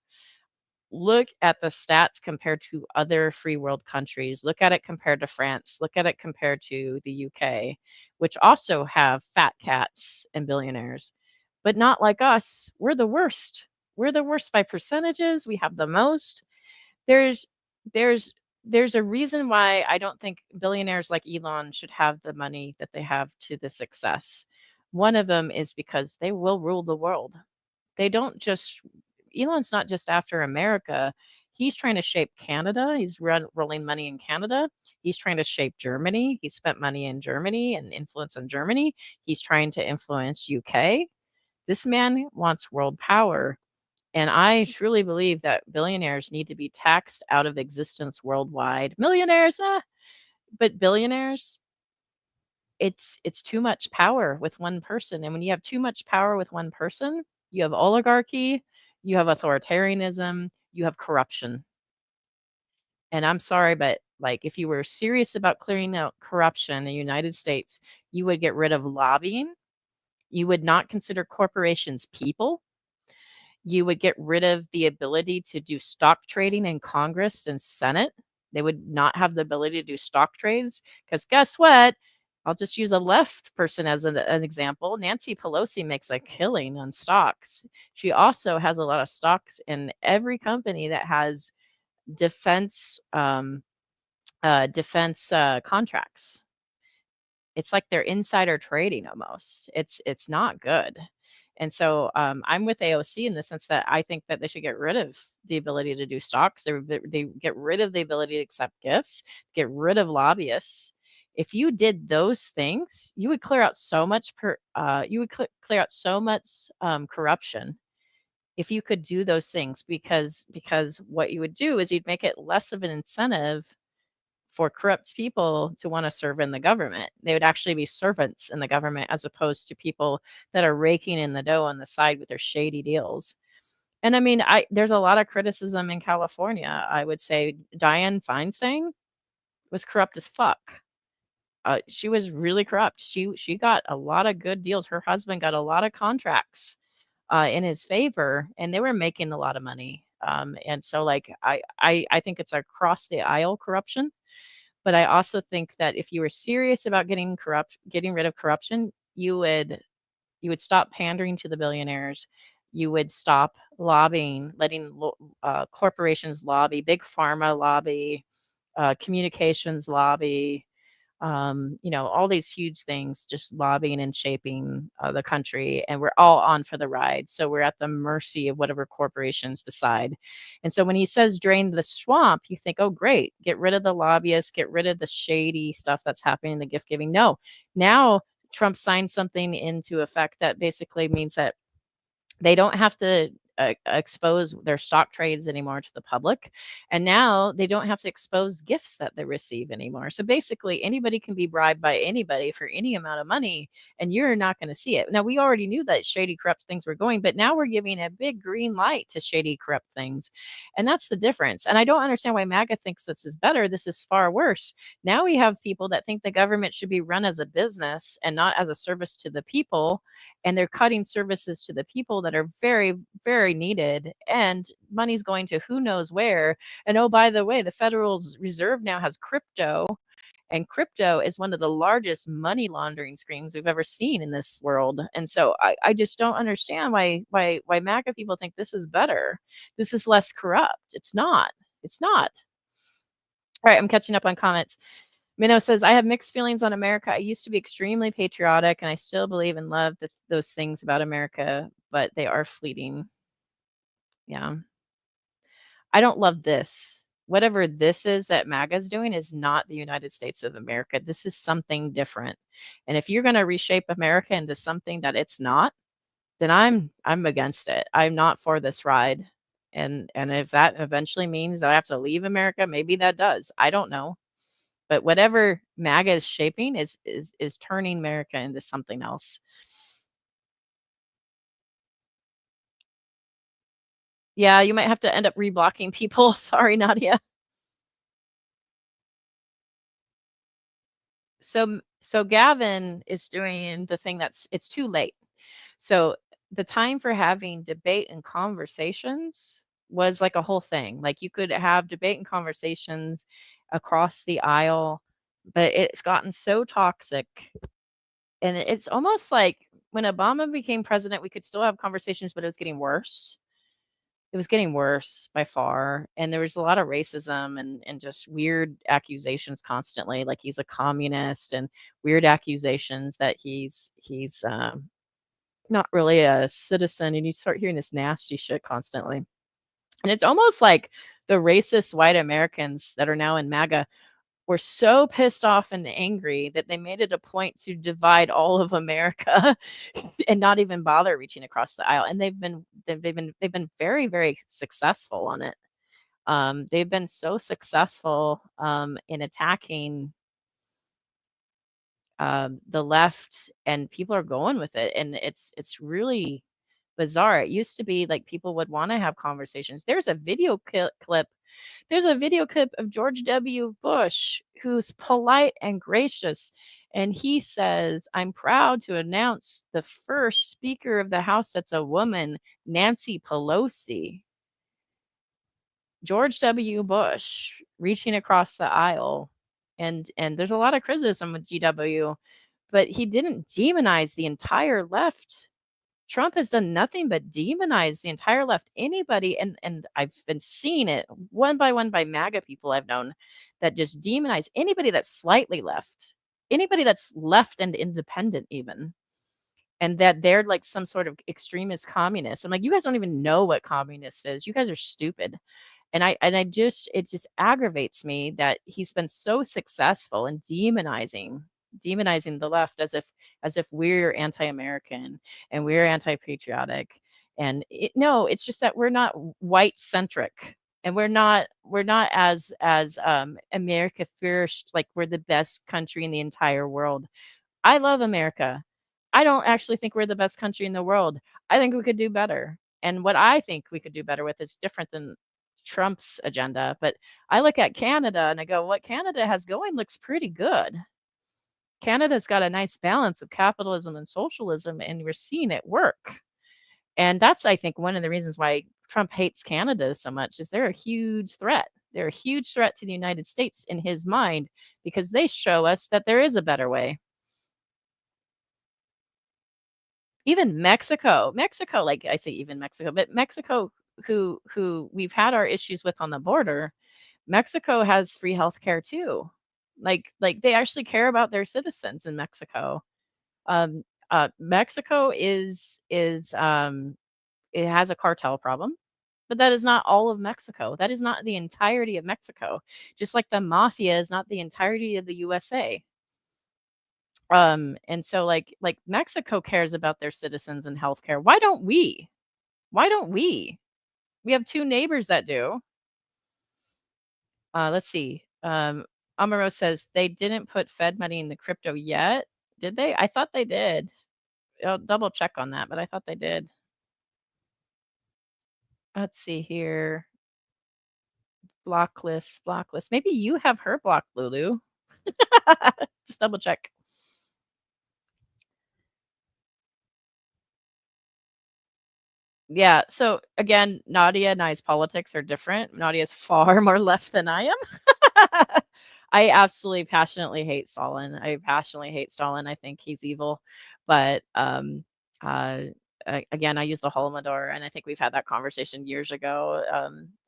look at the stats compared to other free world countries. Look at it compared to France. Look at it compared to the UK, which also have fat cats and billionaires, but not like us. We're the worst. We're the worst by percentages. We have the most. There's there's there's a reason why I don't think billionaires like Elon should have the money that they have to the success. One of them is because they will rule the world. They don't just Elon's not just after America. He's trying to shape Canada. He's rolling money in Canada. He's trying to shape Germany. He spent money in Germany and influence on Germany. He's trying to influence UK. This man wants world power. And I truly believe that billionaires need to be taxed out of existence worldwide. Millionaires, but billionaires, it's too much power with one person. And when you have too much power with one person, you have oligarchy, you have authoritarianism, you have corruption. And I'm sorry, but like if you were serious about clearing out corruption in the United States, you would get rid of lobbying. You would not consider corporations people. You would get rid of the ability to do stock trading in Congress and Senate. They would not have the ability to do stock trades because guess what? I'll just use a left person as an example. Nancy Pelosi makes a killing on stocks. She also has a lot of stocks in every company that has defense contracts. It's like they're insider trading almost. It's not good. And so I'm with AOC in the sense that I think that they should get rid of the ability to do stocks. They get rid of the ability to accept gifts, get rid of lobbyists. If you did those things, you would clear out so much clear out so much corruption if you could do those things because what you would do is you'd make it less of an incentive for corrupt people to want to serve in the government. They would actually be servants in the government as opposed to people that are raking in the dough on the side with their shady deals. And I mean, there's a lot of criticism in California. I would say Dianne Feinstein was corrupt as fuck. She was really corrupt. She got a lot of good deals. Her husband got a lot of contracts in his favor, and they were making a lot of money. And so, like, I think it's across the aisle corruption. But I also think that if you were serious about getting rid of corruption, you would stop pandering to the billionaires. You would stop lobbying, letting corporations lobby, big pharma lobby, communications lobby, all these huge things just lobbying and shaping the country. And we're all on for the ride. So we're at the mercy of whatever corporations decide. And so when he says drain the swamp, you think, oh, great, get rid of the lobbyists, get rid of the shady stuff that's happening in the gift giving. No, now Trump signed something into effect that basically means that they don't have to expose their stock trades anymore to the public. And now they don't have to expose gifts that they receive anymore. So basically, anybody can be bribed by anybody for any amount of money, and you're not going to see it. Now, we already knew that shady, corrupt things were going, but now we're giving a big green light to shady, corrupt things. And that's the difference. And I don't understand why MAGA thinks this is better. This is far worse. Now we have people that think the government should be run as a business and not as a service to the people. And they're cutting services to the people that are very, very needed. And money's going to who knows where. And oh, by the way, the Federal Reserve now has crypto. And crypto is one of the largest money laundering schemes we've ever seen in this world. And so I just don't understand why MAGA people think this is better. This is less corrupt. It's not. It's not. All right, I'm catching up on comments. Minnow says, I have mixed feelings on America. I used to be extremely patriotic, and I still believe and love those things about America, but they are fleeting. Yeah. I don't love this. Whatever this is that MAGA is doing is not the United States of America. This is something different. And if you're going to reshape America into something that it's not, then I'm against it. I'm not for this ride. And if that eventually means that I have to leave America, maybe that does. I don't know. But whatever MAGA is shaping is turning America into something else. Yeah, you might have to end up reblocking people. Sorry, Nadia. So Gavin is doing the thing it's too late. So the time for having debate and conversations was like a whole thing. Like you could have debate and conversations across the aisle, but it's gotten so toxic. And it's almost like when Obama became president, we could still have conversations, but it was getting worse. It was getting worse by far. And there was a lot of racism and just weird accusations constantly, like he's a communist, and weird accusations that he's not really a citizen. And you start hearing this nasty shit constantly. And it's almost like the racist white Americans that are now in MAGA were so pissed off and angry that they made it a point to divide all of America and not even bother reaching across the aisle. And they've been very, very successful on it. They've been so successful in attacking the left, and people are going with it, and it's really bizarre. It used to be like people would want to have conversations. There's a video clip. There's a video clip of George W. Bush, who's polite and gracious, and he says, "I'm proud to announce the first Speaker of the House that's a woman, Nancy Pelosi." George W. Bush reaching across the aisle, and there's a lot of criticism with GW, but he didn't demonize the entire left. Trump has done nothing but demonize the entire left. Anybody, and I've been seeing it one by MAGA people I've known that just demonize anybody that's slightly left, anybody that's left and independent even, and that they're like some sort of extremist communist. I'm like, you guys don't even know what communist is. You guys are stupid. And it just aggravates me that he's been so successful in demonizing the left as if we're anti-American and we're anti-patriotic. And no, it's just that we're not white centric, and we're not as America first, like we're the best country in the entire world. I love America. I don't actually think we're the best country in the world. I think we could do better. And what I think we could do better with is different than Trump's agenda. But I look at Canada and I go, what Canada has going looks pretty good. Canada's got a nice balance of capitalism and socialism, and we're seeing it work. And that's, I think, one of the reasons why Trump hates Canada so much is they're a huge threat. They're a huge threat to the United States in his mind, because they show us that there is a better way. Even Mexico, like I say, even Mexico, but Mexico, who we've had our issues with on the border, Mexico has free healthcare too. Like they actually care about their citizens in Mexico. Mexico it has a cartel problem, but that is not all of Mexico. That is not the entirety of Mexico. Just like the mafia is not the entirety of the USA. And so like Mexico cares about their citizens and healthcare. Why don't we? We have two neighbors that do. Let's see. Amaro says they didn't put Fed money in the crypto yet. Did they? I thought they did. I'll double check on that, but I thought they did. Let's see here. Block list. Maybe you have her blocked, Lulu. Just double check. Yeah. So again, Nadia and I's politics are different. Nadia is far more left than I am. I absolutely passionately hate Stalin. I think he's evil. But again, I use the Holodomor, and I think we've had that conversation years ago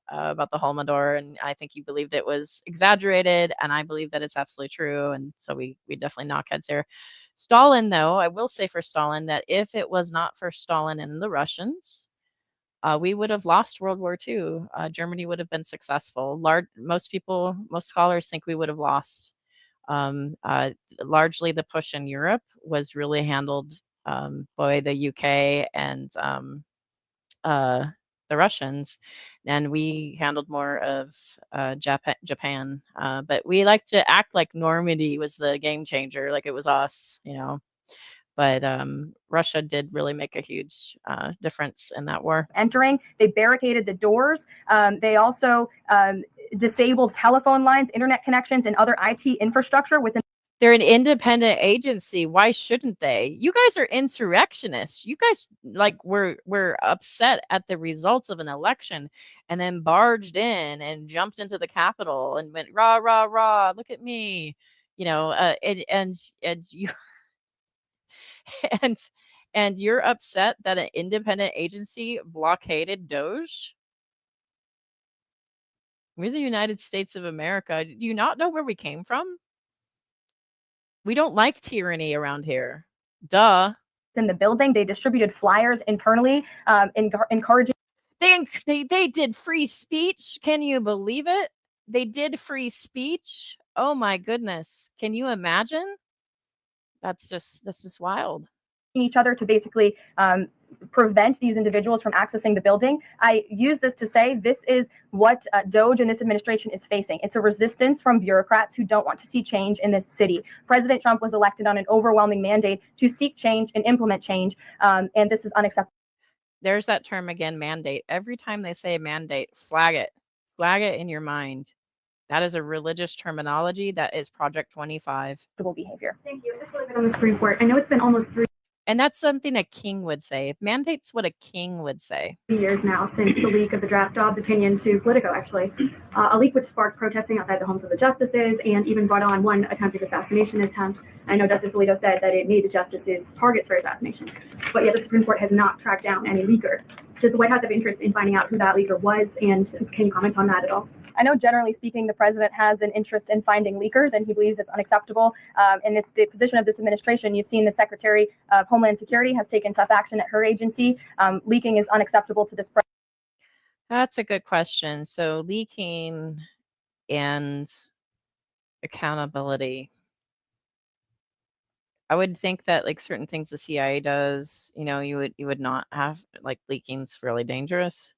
about the Holodomor, and I think you believed it was exaggerated, and I believe that it's absolutely true. And so we definitely knock heads there. Stalin, though, I will say for Stalin that if it was not for Stalin and the Russians, we would have lost World War II. Germany would have been successful. Most scholars think we would have lost. Largely the push in Europe was really handled by the UK and the Russians, and we handled more of Japan. But we like to act like Normandy was the game changer, like it was us, But Russia did really make a huge difference in that war. Entering, they barricaded the doors. They also disabled telephone lines, internet connections, and other IT infrastructure within. They're an independent agency. Why shouldn't they? You guys are insurrectionists. You guys like were upset at the results of an election and then barged in and jumped into the Capitol and went rah rah rah. Look at me, and you and and you're upset that an independent agency blockaded Doge. We're the United States of America. Do you not know where we came from? We don't like tyranny around here. Duh. In the building, they distributed flyers internally, encouraging. They did free speech. Can you believe it? They did free speech. Oh my goodness. Can you imagine? That's just wild. Each other to basically prevent these individuals from accessing the building. I use this to say this is what Doge and this administration is facing. It's a resistance from bureaucrats who don't want to see change in this city. President Trump was elected on an overwhelming mandate to seek change and implement change, and this is unacceptable. There's that term again, mandate. Every time they say mandate, flag it. Flag it in your mind. That is a religious terminology. That is Project 25. Behavior. Thank you. Just really quick on the Supreme Court. I know it's been almost 3 And that's something a king would say. Mandate's what a king would say. years now since the leak of the draft jobs opinion to Politico, actually. A leak which sparked protesting outside the homes of the justices and even brought on one attempted assassination attempt. I know Justice Alito said that it made the justices targets for assassination. But yet the Supreme Court has not tracked down any leaker. Does the White House have interest in finding out who that leaker was? And can you comment on that at all? I know generally speaking, the president has an interest in finding leakers, and he believes it's unacceptable. And it's the position of this administration. You've seen the Secretary of Homeland Security has taken tough action at her agency. Leaking is unacceptable to this president. That's a good question. So leaking and accountability. I would think that like certain things the CIA does, you would not have like leaking's really dangerous.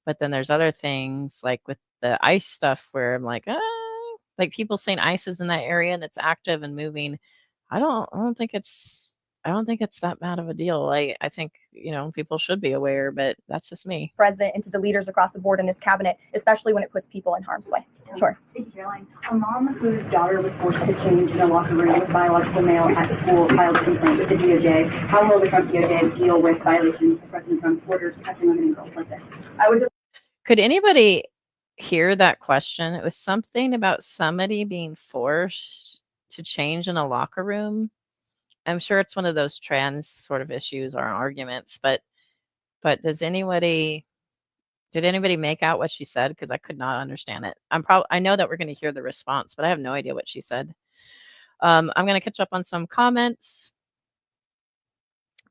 But then there's other things like with the ICE stuff where I'm like, like people saying ICE is in that area and it's active and moving. I don't think it's that bad of a deal. I think, people should be aware, but that's just me. President and to the leaders across the board in this cabinet, especially when it puts people in harm's way. Sure. Thank you, Caroline. A mom whose daughter was forced to change in a locker room with biological mail at school filed a complaint with the DOJ. How will the Trump DOJ deal with violations of President Trump's order protecting women and girls like this? Could anybody hear that question? It was something about somebody being forced to change in a locker room. I'm sure it's one of those trans sort of issues or arguments, but did anybody make out what she said? Because I could not understand it. I know that we're going to hear the response, but I have no idea what she said. I'm going to catch up on some comments.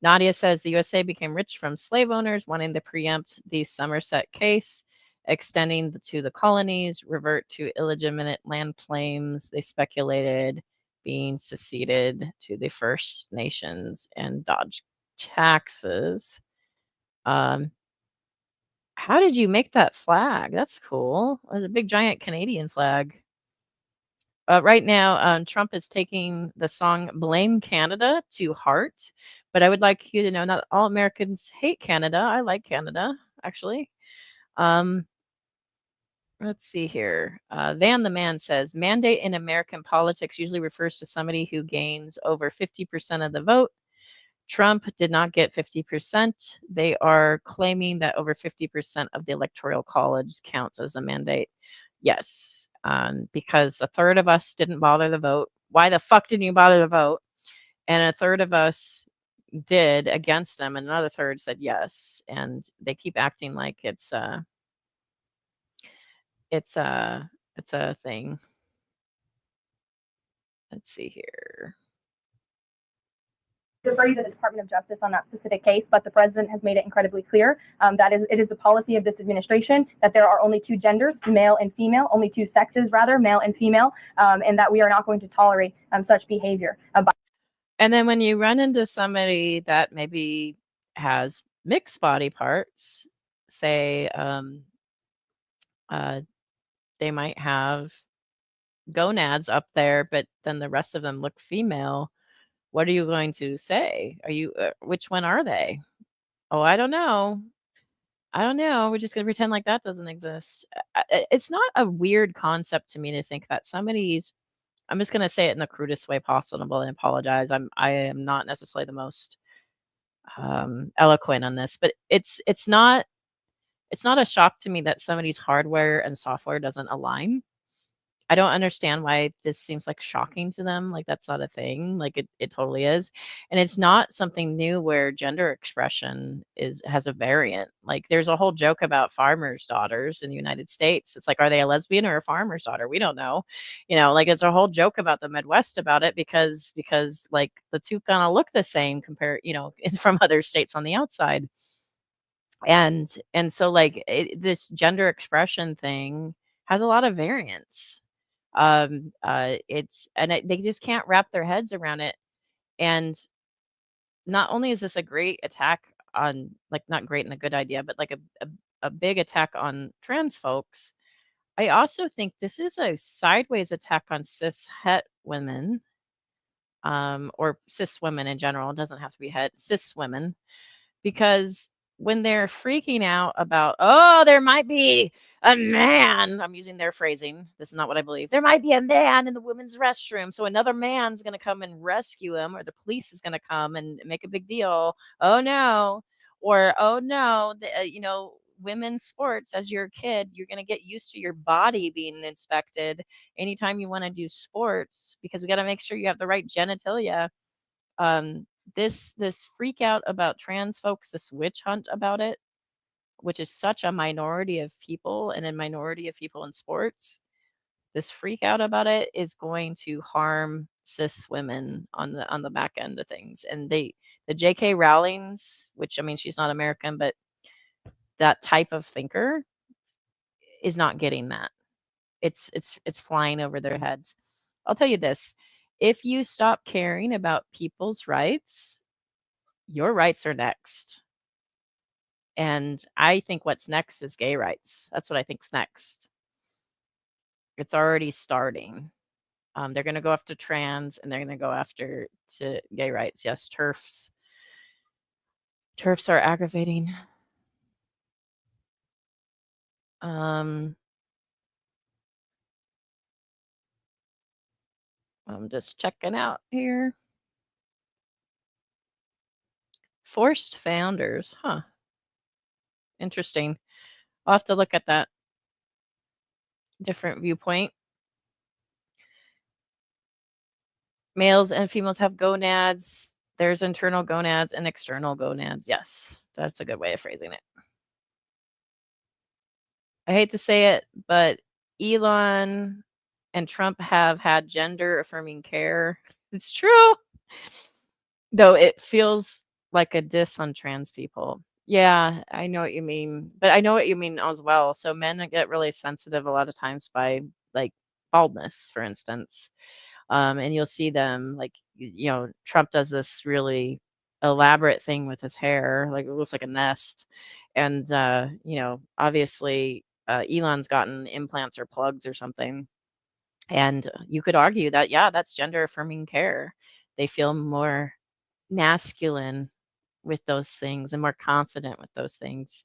Nadia says the USA became rich from slave owners wanting to preempt the Somerset case, extending to the colonies, revert to illegitimate land claims they speculated being seceded to the First Nations and dodge taxes. How did you make that flag? That's cool. It was a big giant Canadian flag. Right now, Trump is taking the song Blame Canada to heart. But I would like you to know not all Americans hate Canada. I like Canada, actually. Let's see here. Van the Man says, mandate in American politics usually refers to somebody who gains over 50% of the vote. Trump did not get 50%. They are claiming that over 50% of the Electoral College counts as a mandate. Yes, because a third of us didn't bother to vote. Why the fuck didn't you bother to vote? And a third of us did against them, and another third said yes. And they keep acting like it's a thing. Let's see here. Defer to the Department of Justice on that specific case, but the president has made it incredibly clear that it is the policy of this administration that there are only two genders, male and female, only two sexes rather, male and female, and that we are not going to tolerate such behavior. And then when you run into somebody that maybe has mixed body parts, say they might have gonads up there, but then the rest of them look female. What are you going to say? Are you which one are they? Oh, I don't know. We're just going to pretend like that doesn't exist. It's not a weird concept to me to think that somebody's I'm just gonna say it in the crudest way possible and apologize. I am not necessarily the most eloquent on this, but it's not a shock to me that somebody's hardware and software doesn't align. I don't understand why this seems like shocking to them. Like that's not a thing. Like it totally is. And it's not something new where gender expression has a variant. Like there's a whole joke about farmers' daughters in the United States. It's like, are they a lesbian or a farmer's daughter? We don't know. Like it's a whole joke about the Midwest about it because like the two kind of look the same compared, from other states on the outside. And so like this gender expression thing has a lot of variance. They just can't wrap their heads around it. And not only is this a great attack on, like, not great and a good idea, but like a big attack on trans folks, I also think this is a sideways attack on cis het women, or cis women in general. It doesn't have to be het, cis women, because when they're freaking out about, oh, there might be a man, I'm using their phrasing. This is not what I believe. There might be a man in the women's restroom. So another man's going to come and rescue him, or the police is going to come and make a big deal. Oh, no. Or, oh, no, women's sports, as you're a kid, you're going to get used to your body being inspected anytime you want to do sports because we got to make sure you have the right genitalia. This freak out about trans folks, this witch hunt about it, which is such a minority of people and a minority of people in sports, this freak out about it is going to harm cis women on the back end of things. And the J.K. Rowling's, which I mean, she's not American, but that type of thinker is not getting that. It's flying over their heads. I'll tell you this. If you stop caring about people's rights, your rights are next. And I think what's next is gay rights. That's what I think's next. It's already starting. They're going to go after trans and they're going to go after to gay rights. Yes, TERFs. TERFs are aggravating. I'm just checking out here. Forced founders. Huh. Interesting. I'll have to look at that different viewpoint. Males and females have gonads. There's internal gonads and external gonads. Yes, that's a good way of phrasing it. I hate to say it, but Elon and Trump have had gender affirming care. It's true. Though it feels like a diss on trans people. Yeah, I know what you mean. But I know what you mean as well. So men get really sensitive a lot of times by like baldness, for instance. And you'll see them like, Trump does this really elaborate thing with his hair, like it looks like a nest. And, obviously Elon's gotten implants or plugs or something. And you could argue that, yeah, that's gender affirming care. They feel more masculine with those things and more confident with those things.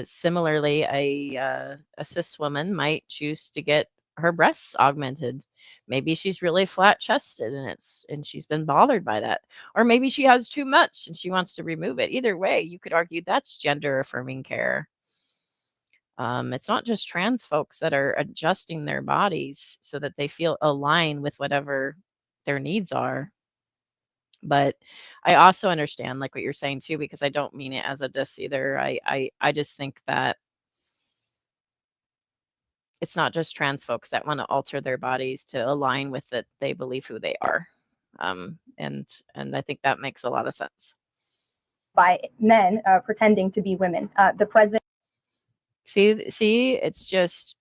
Similarly, a cis woman might choose to get her breasts augmented. Maybe she's really flat chested and she's been bothered by that. Or maybe she has too much and she wants to remove it. Either way, you could argue that's gender affirming care. It's not just trans folks that are adjusting their bodies so that they feel aligned with whatever their needs are. But I also understand like what you're saying too, because I don't mean it as a diss either. I just think that it's not just trans folks that want to alter their bodies to align with it. They believe who they are. And I think that makes a lot of sense. By men pretending to be women. The president. See, it's just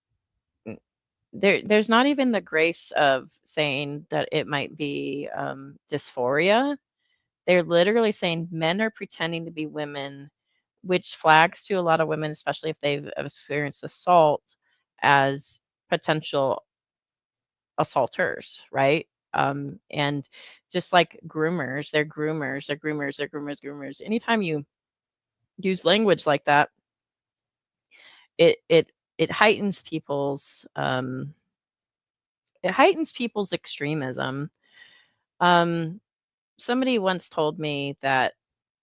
there's not even the grace of saying that it might be dysphoria. They're literally saying men are pretending to be women, which flags to a lot of women, especially if they've experienced assault, as potential assaulters, right? And just like groomers, they're groomers, they're groomers, they're groomers, groomers. Anytime you use language like that, it it heightens people's extremism. Somebody once told me that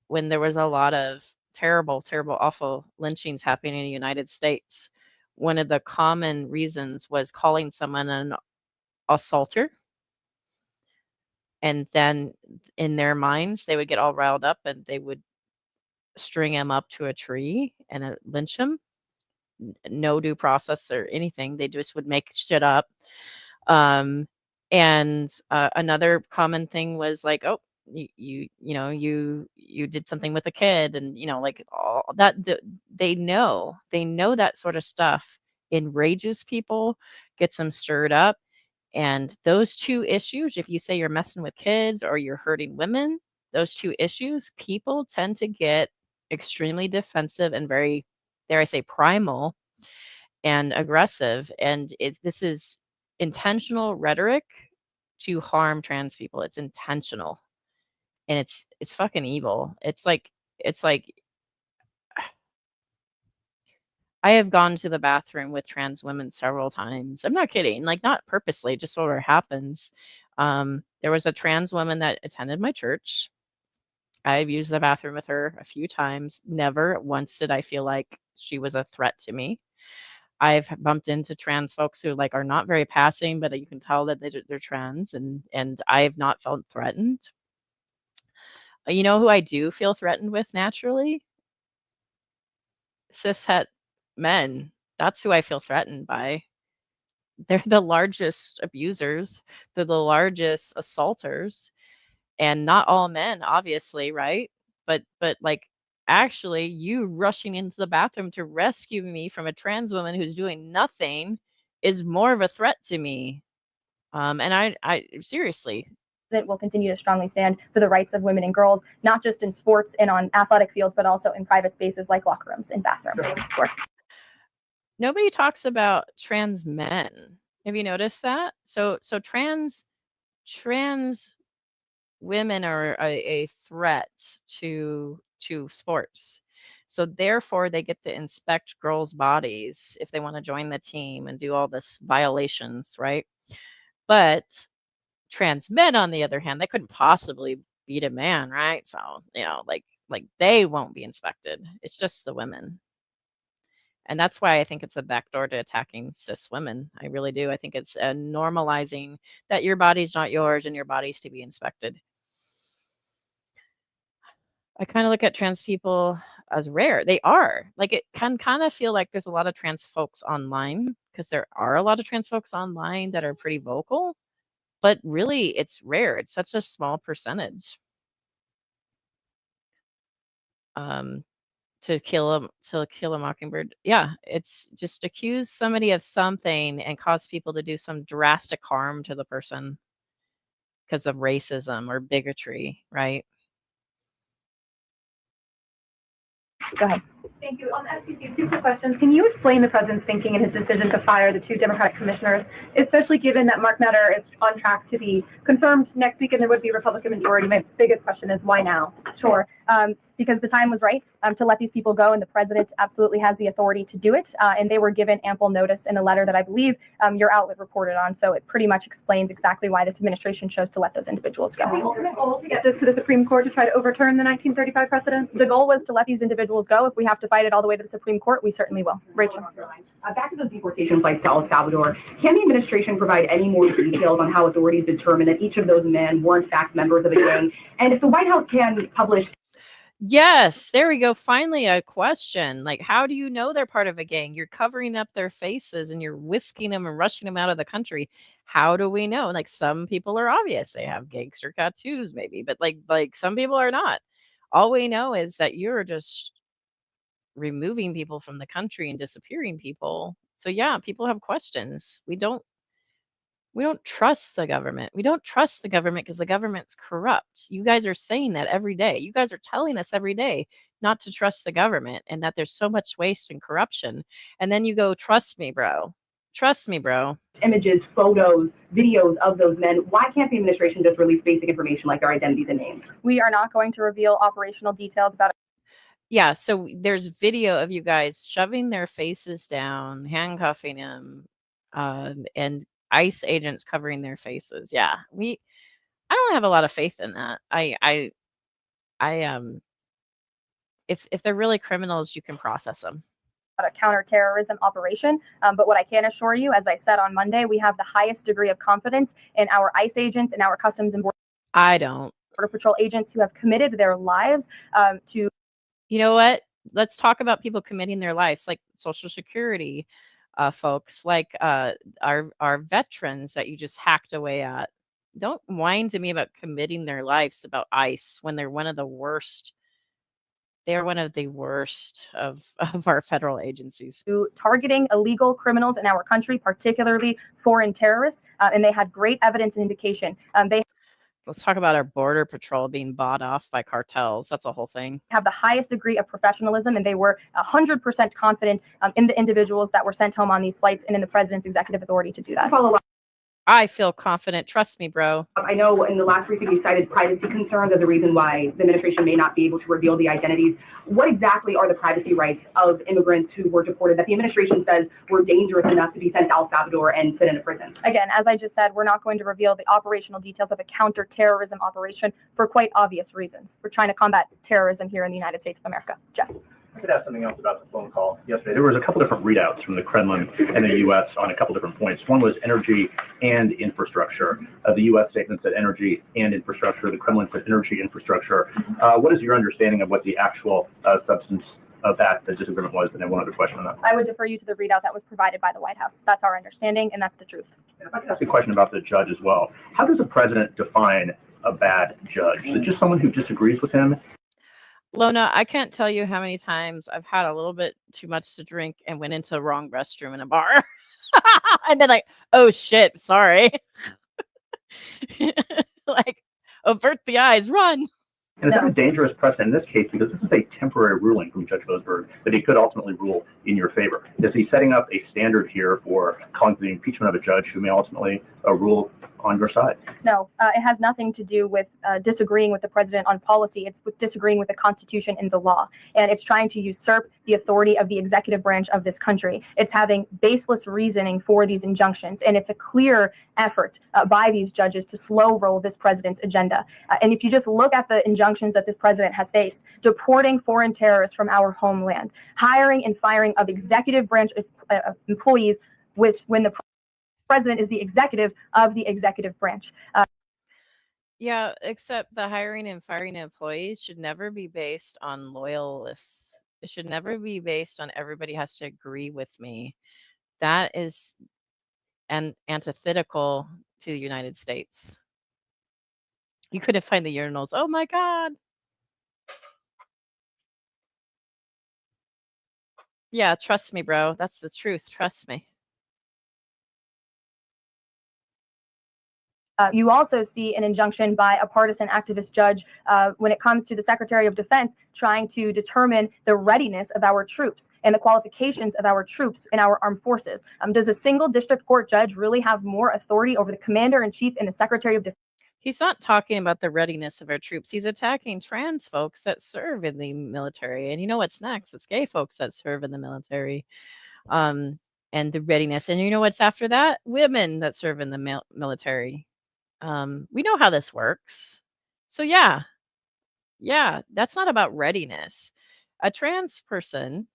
when there was a lot of terrible, terrible, awful lynchings happening in the United States, one of the common reasons was calling someone an assaulter. And then in their minds, they would get all riled up and they would string him up to a tree and lynch him. No due process or anything. They just would make shit up. Another common thing was like, oh, you did something with a kid, and like all that. They know that sort of stuff enrages people, gets them stirred up. And those two issues, if you say you're messing with kids or you're hurting women, those two issues, people tend to get extremely defensive and very, dare I say, primal and aggressive. And this is intentional rhetoric to harm trans people. It's intentional. And it's fucking evil. It's like I have gone to the bathroom with trans women several times. I'm not kidding. Like, not purposely, just sort of happens. There was a trans woman that attended my church. I've used the bathroom with her a few times. Never once did I feel like she was a threat to me. I've bumped into trans folks who are not very passing, but you can tell that they're trans, and I have not felt threatened. You know who I do feel threatened with naturally? Cishet men. That's who I feel threatened by. They're the largest abusers. They're the largest assaulters, and not all men, obviously, right? But actually, you rushing into the bathroom to rescue me from a trans woman who's doing nothing is more of a threat to me. And I seriously, will continue to strongly stand for the rights of women and girls, not just in sports and on athletic fields, but also in private spaces like locker rooms and bathrooms. Nobody talks about trans men. Have you noticed that? So trans women are a threat to sports. So therefore, they get to inspect girls' bodies if they want to join the team and do all this violations, right? But trans men, on the other hand, they couldn't possibly beat a man, right? So like they won't be inspected. It's just the women. And that's why I think it's a backdoor to attacking cis women. I really do. I think it's normalizing that your body's not yours and your body's to be inspected. I kind of look at trans people as rare. They are. Like, it can kind of feel like there's a lot of trans folks online, because there are a lot of trans folks online that are pretty vocal, but really it's rare. It's such a small percentage. To kill a mockingbird. Yeah, it's just accuse somebody of something and cause people to do some drastic harm to the person because of racism or bigotry, right? Go ahead. Thank you. On the FTC, two quick questions. Can you explain the president's thinking in his decision to fire the two Democratic commissioners, especially given that Mark Meadow is on track to be confirmed next week and there would be Republican majority? My biggest question is why now? Sure. Because the time was right to let these people go, and the president absolutely has the authority to do it. And they were given ample notice in a letter that I believe your outlet reported on. So it pretty much explains exactly why this administration chose to let those individuals go. Is the ultimate goal to get this to the Supreme Court to try to overturn the 1935 precedent? The goal was to let these individuals go. If we have to fight it all the way to the Supreme Court, we certainly will. Rachel. Back to those deportation flights to El Salvador. Can the administration provide any more details on how authorities determined that each of those men were in fact members of a gang? And if the White House can publish... Yes, there we go. Finally, a question. Like, how do you know they're part of a gang? You're covering up their faces and you're whisking them and rushing them out of the country. How do we know? Like, some people are obvious. They have gangster tattoos, maybe, but like some people are not. All we know is that you're just removing people from the country and disappearing people. So yeah, people have questions. We don't trust the government. We don't trust the government because the government's corrupt. You guys are saying that every day. You guys are telling us every day not to trust the government and that there's so much waste and corruption. And then you go, trust me, bro. Trust me, bro. Images, photos, videos of those men. Why can't the administration just release basic information like their identities and names? We are not going to reveal operational details about Yeah, so there's video of you guys shoving their faces down, handcuffing them, and ICE agents covering their faces. Yeah, I don't have a lot of faith in that. I if they're really criminals, you can process them. A counterterrorism operation. But what I can assure you, as I said on Monday, we have the highest degree of confidence in our ICE agents and our Customs and I don't. Border Patrol agents who have committed their lives to. You know what? Let's talk about people committing their lives, like Social Security folks, like our veterans that you just hacked away at. Don't whine to me about committing their lives about ICE when they're one of the worst. They're one of the worst of our federal agencies. Targeting illegal criminals in our country, particularly foreign terrorists, and they had great evidence and indication. Let's talk about our border patrol being bought off by cartels. That's a whole thing. Have the highest degree of professionalism, and they were 100% confident in the individuals that were sent home on these flights and in the president's executive authority to do that. Follow up. I feel confident. Trust me, bro. I know in the last briefing you cited privacy concerns as a reason why the administration may not be able to reveal the identities. What exactly are the privacy rights of immigrants who were deported that the administration says were dangerous enough to be sent to El Salvador and sit in a prison? Again, as I just said, we're not going to reveal the operational details of a counterterrorism operation for quite obvious reasons. We're trying to combat terrorism here in the United States of America. Jeff. I could ask something else about the phone call yesterday. There was a couple different readouts from the Kremlin and the U.S. on a couple different points. One was energy and infrastructure. The U.S. statement said energy and infrastructure. The Kremlin said energy infrastructure. What is your understanding of what the actual substance of that the disagreement was? And then one other question on that. I would defer you to the readout that was provided by the White House. That's our understanding, and that's the truth. And if I could ask a question about the judge as well. How does a president define a bad judge? Is it just someone who disagrees with him? Lona, I can't tell you how many times I've had a little bit too much to drink and went into the wrong restroom in a bar. And then like, oh shit, sorry. Like, avert the eyes, run. And is that a dangerous precedent in this case? Because this is a temporary ruling from Judge Boasberg that he could ultimately rule in your favor. Is he setting up a standard here for calling for the impeachment of a judge who may ultimately rule on your side? No, it has nothing to do with disagreeing with the president on policy. It's with disagreeing with the Constitution and the law. And it's trying to usurp the authority of the executive branch of this country. It's having baseless reasoning for these injunctions. And it's a clear effort by these judges to slow roll this president's agenda. And if you just look at the injunctions that this president has faced, deporting foreign terrorists from our homeland, hiring and firing of executive branch employees, when the president is the executive of the executive branch. Yeah, except the hiring and firing employees should never be based on loyalists. It should never be based on everybody has to agree with me. That is antithetical to the United States. You couldn't find the urinals. Oh my God. Yeah, trust me, bro. That's the truth. Trust me. You also see an injunction by a partisan activist judge when it comes to the Secretary of Defense trying to determine the readiness of our troops and the qualifications of our troops in our armed forces. Does a single district court judge really have more authority over the commander-in-chief and the Secretary of Defense? He's not talking about the readiness of our troops. He's attacking trans folks that serve in the military. And you know what's next? It's gay folks that serve in the military. And the readiness. And you know what's after that? Women that serve in the military. We know how this works. So yeah, that's not about readiness. A trans person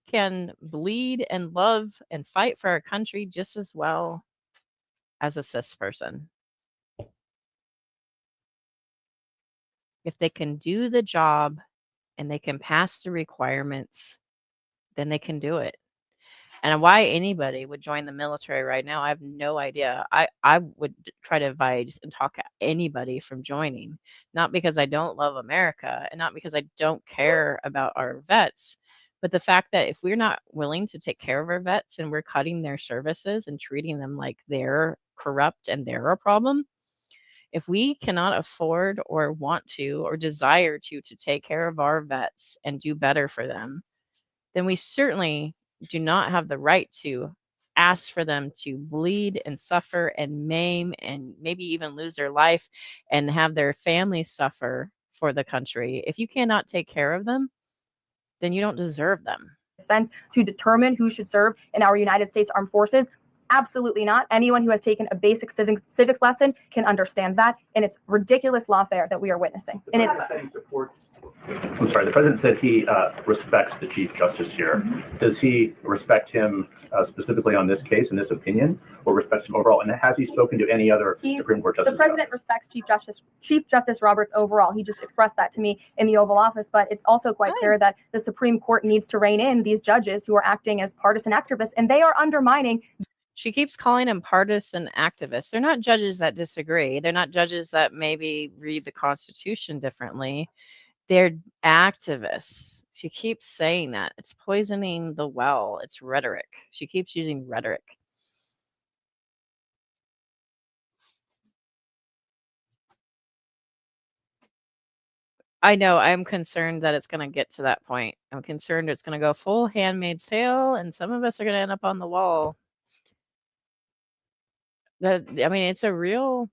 can bleed and love and fight for our country just as well as a cis person. If they can do the job and they can pass the requirements, then they can do it. And why anybody would join the military right now, I have no idea. I would try to advise and talk anybody from joining, not because I don't love America and not because I don't care about our vets, but the fact that if we're not willing to take care of our vets and we're cutting their services and treating them like they're corrupt and they're a problem, if we cannot afford or want to or desire to take care of our vets and do better for them, then we certainly do not have the right to ask for them to bleed and suffer and maim and maybe even lose their life and have their families suffer for the country. If you cannot take care of them, then you don't deserve them. Defense to determine who should serve in our United States Armed Forces? Absolutely not. Anyone who has taken a basic civics lesson can understand that, and it's ridiculous lawfare that we are witnessing. And it's the president said he respects the Chief Justice here. Does he respect him specifically on this case and this opinion, or respects him overall? And has he spoken to any other Supreme Court justice? The president respects Chief Justice Roberts overall. He just expressed that to me in the Oval Office, but it's also quite clear that the Supreme Court needs to rein in these judges who are acting as partisan activists, and they are undermining. She keeps calling them partisan activists. They're not judges that disagree. They're not judges that maybe read the Constitution differently. They're activists. She keeps saying that. It's poisoning the well. It's rhetoric. She keeps using rhetoric. I know. I'm concerned that it's going to get to that point. I'm concerned it's going to go full Handmaid's Tale, and some of us are going to end up on the wall. It's a real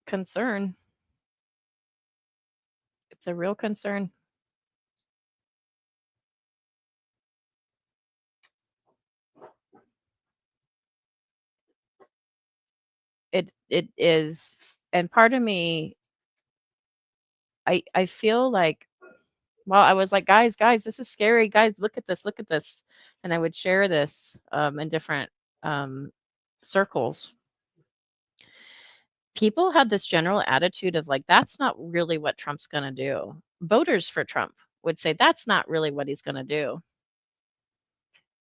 concern. It's a real concern. It is, and part of me, I feel like, well, I was like, guys, this is scary. Guys, look at this, and I would share this in different circles. People had this general attitude of like, that's not really what Trump's going to do. Voters for Trump would say that's not really what he's going to do.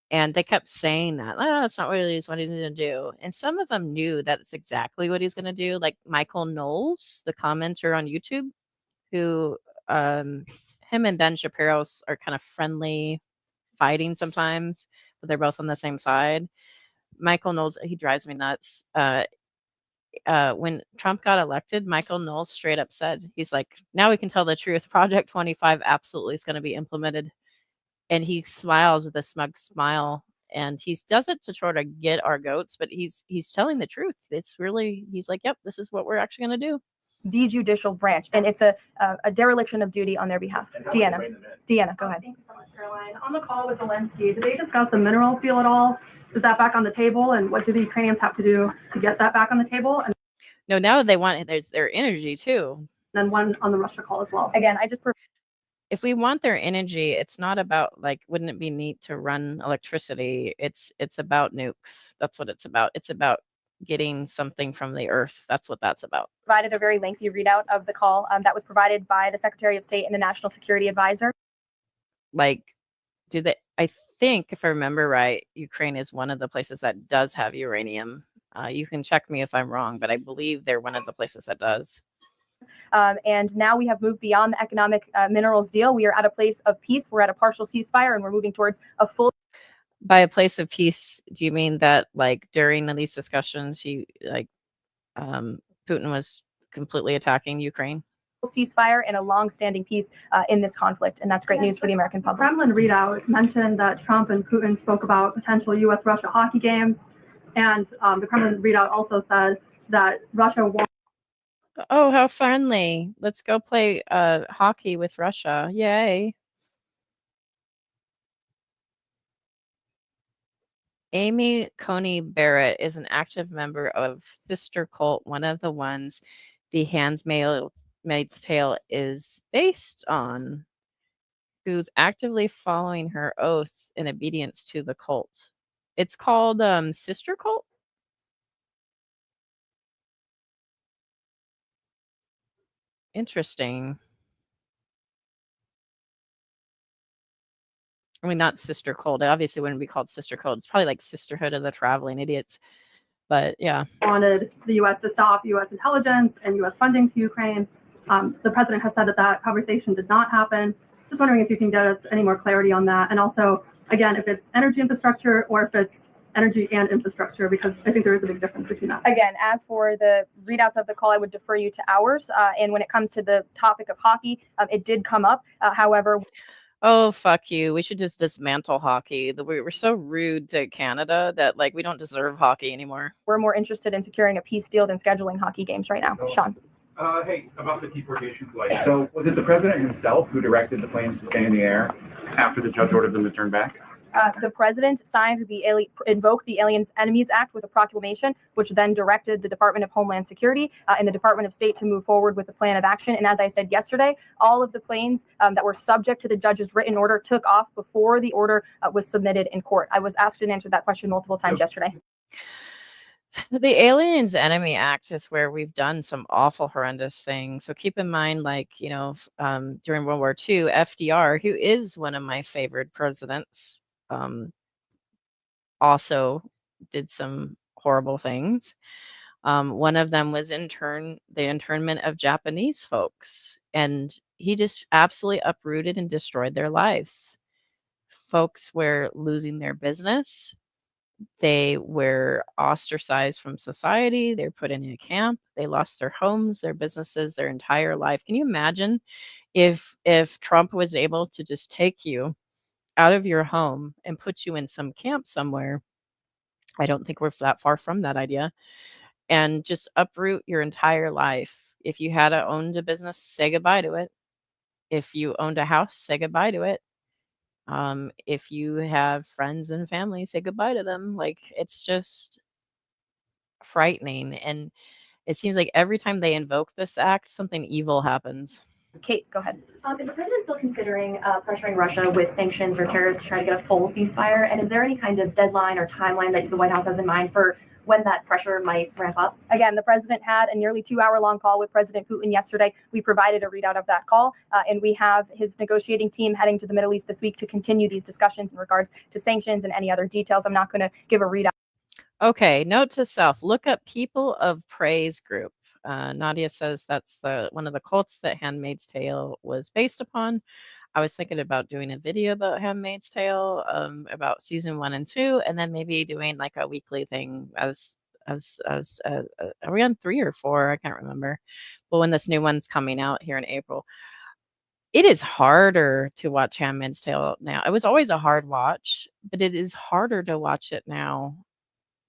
And they kept saying that, that's not really what he's going to do. And some of them knew that it's exactly what he's going to do. Like Michael Knowles, the commenter on YouTube, who him and Ben Shapiro are kind of friendly, fighting sometimes, but they're both on the same side. Michael Knowles, he drives me nuts. When Trump got elected, Michael Knowles straight up said, he's like, now we can tell the truth. Project 25 absolutely is going to be implemented. And he smiles with a smug smile. And he does it to try to get our goats, but he's telling the truth. It's really, he's like, yep, this is what we're actually going to do. The judicial branch, and it's a dereliction of duty on their behalf. Deanna, go ahead. Thank you so much, Caroline. On the call with Zelensky, did they discuss the minerals deal at all? Is that back on the table, and what do the Ukrainians have to do to get that back on the table? And no, now they want their energy too. Then one on the Russia call as well. Again, if we want their energy, it's not about like, wouldn't it be neat to run electricity? It's about nukes. That's what it's about. It's about getting something from the earth. That's what that's about. Provided a very lengthy readout of the call that was provided by the Secretary of State and the National Security Advisor. Like, I think if I remember right, Ukraine is one of the places that does have uranium. You can check me if I'm wrong, but I believe they're one of the places that does. And now we have moved beyond the economic minerals deal. We are at a place of peace. We're at a partial ceasefire, and we're moving towards a full. By a place of peace, do you mean that like during these discussions, Putin was completely attacking Ukraine? Ceasefire and a long-standing peace in this conflict, and that's great news for the American public. Kremlin readout mentioned that Trump and Putin spoke about potential U.S.-Russia hockey games, and the Kremlin readout also said that Russia won't. Oh, how friendly! Let's go play hockey with Russia! Yay! Amy Coney Barrett is an active member of Sister Cult, one of the ones The Handmaid's Tale is based on, who's actively following her oath in obedience to the cult. It's called Sister Cult. Interesting. I mean, not Sister Cult. It obviously wouldn't be called Sister Cult. It's probably like Sisterhood of the Traveling Idiots. But yeah. Wanted the U.S. to stop U.S. intelligence and U.S. funding to Ukraine. The president has said that conversation did not happen. Just wondering if you can get us any more clarity on that. And also, again, if it's energy infrastructure or if it's energy and infrastructure, because I think there is a big difference between that. Again, as for the readouts of the call, I would defer you to ours. And when it comes to the topic of hockey, it did come up. However, oh, fuck you. We should just dismantle hockey. We were so rude to Canada that we don't deserve hockey anymore. We're more interested in securing a peace deal than scheduling hockey games right now. Sean. Hey, about the deportation flight. So, was it the president himself who directed the planes to stay in the air after the judge ordered them to turn back? The president signed invoked the Aliens Enemies Act with a proclamation, which then directed the Department of Homeland Security and the Department of State to move forward with the plan of action. And as I said yesterday, all of the planes that were subject to the judge's written order took off before the order was submitted in court. I was asked and answered that question multiple times yesterday. The Aliens Enemy Act is where we've done some awful, horrendous things. So keep in mind, like, during World War II, FDR, who is one of my favorite presidents, also did some horrible things. One of them was the internment of Japanese folks, and he just absolutely uprooted and destroyed their lives. Folks were losing their business. They were ostracized from society. They were put in a camp. They lost their homes, their businesses, their entire life. Can you imagine if Trump was able to just take you out of your home and put you in some camp somewhere? I don't think we're that far from that idea. And just uproot your entire life. If you had owned a business, say goodbye to it. If you owned a house, say goodbye to it. If you have friends and family, say goodbye to them. Like, it's just frightening. And it seems like every time they invoke this act, something evil happens. Kate, go ahead. Is the president still considering pressuring Russia with sanctions or tariffs to try to get a full ceasefire? And is there any kind of deadline or timeline that the White House has in mind for when that pressure might ramp up? Again, the president had a nearly 2-hour-long call with President Putin yesterday. We provided a readout of that call, and we have his negotiating team heading to the Middle East this week to continue these discussions in regards to sanctions and any other details. I'm not going to give a readout. Okay, note to self, look up People of Praise group. Nadia says that's one of the cults that Handmaid's Tale was based upon. I was thinking about doing a video about Handmaid's Tale, about season 1 and 2, and then maybe doing like a weekly thing as are we on 3 or 4? I can't remember. But when this new one's coming out here in April, it is harder to watch Handmaid's Tale now. It was always a hard watch, but it is harder to watch it now.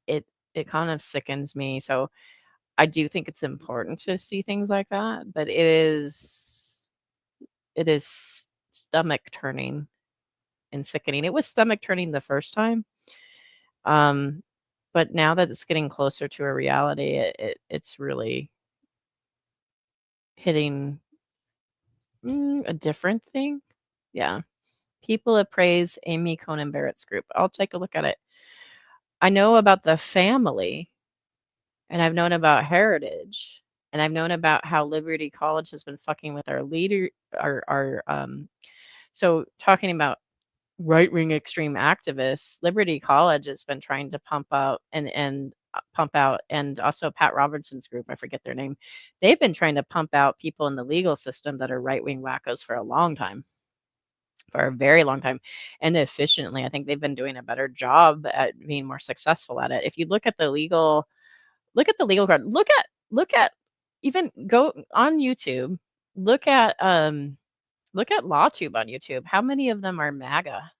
It kind of sickens me. So I do think it's important to see things like that, but it is stomach turning and sickening. It was stomach turning the first time. But now that it's getting closer to a reality, it's really hitting a different thing. Yeah. People of Praise, Amy Conan Barrett's group. I'll take a look at it. I know about the family, and I've known about Heritage, and I've known about how Liberty College has been fucking with our leader, so talking about right-wing extreme activists, Liberty College has been trying to pump out, and also Pat Robertson's group, I forget their name. They've been trying to pump out people in the legal system that are right-wing wackos for a long time. For a very long time, and efficiently. I think they've been doing a better job at being more successful at it. If you look at the legal card, look at even go on YouTube, look at LawTube on YouTube. How many of them are MAGA,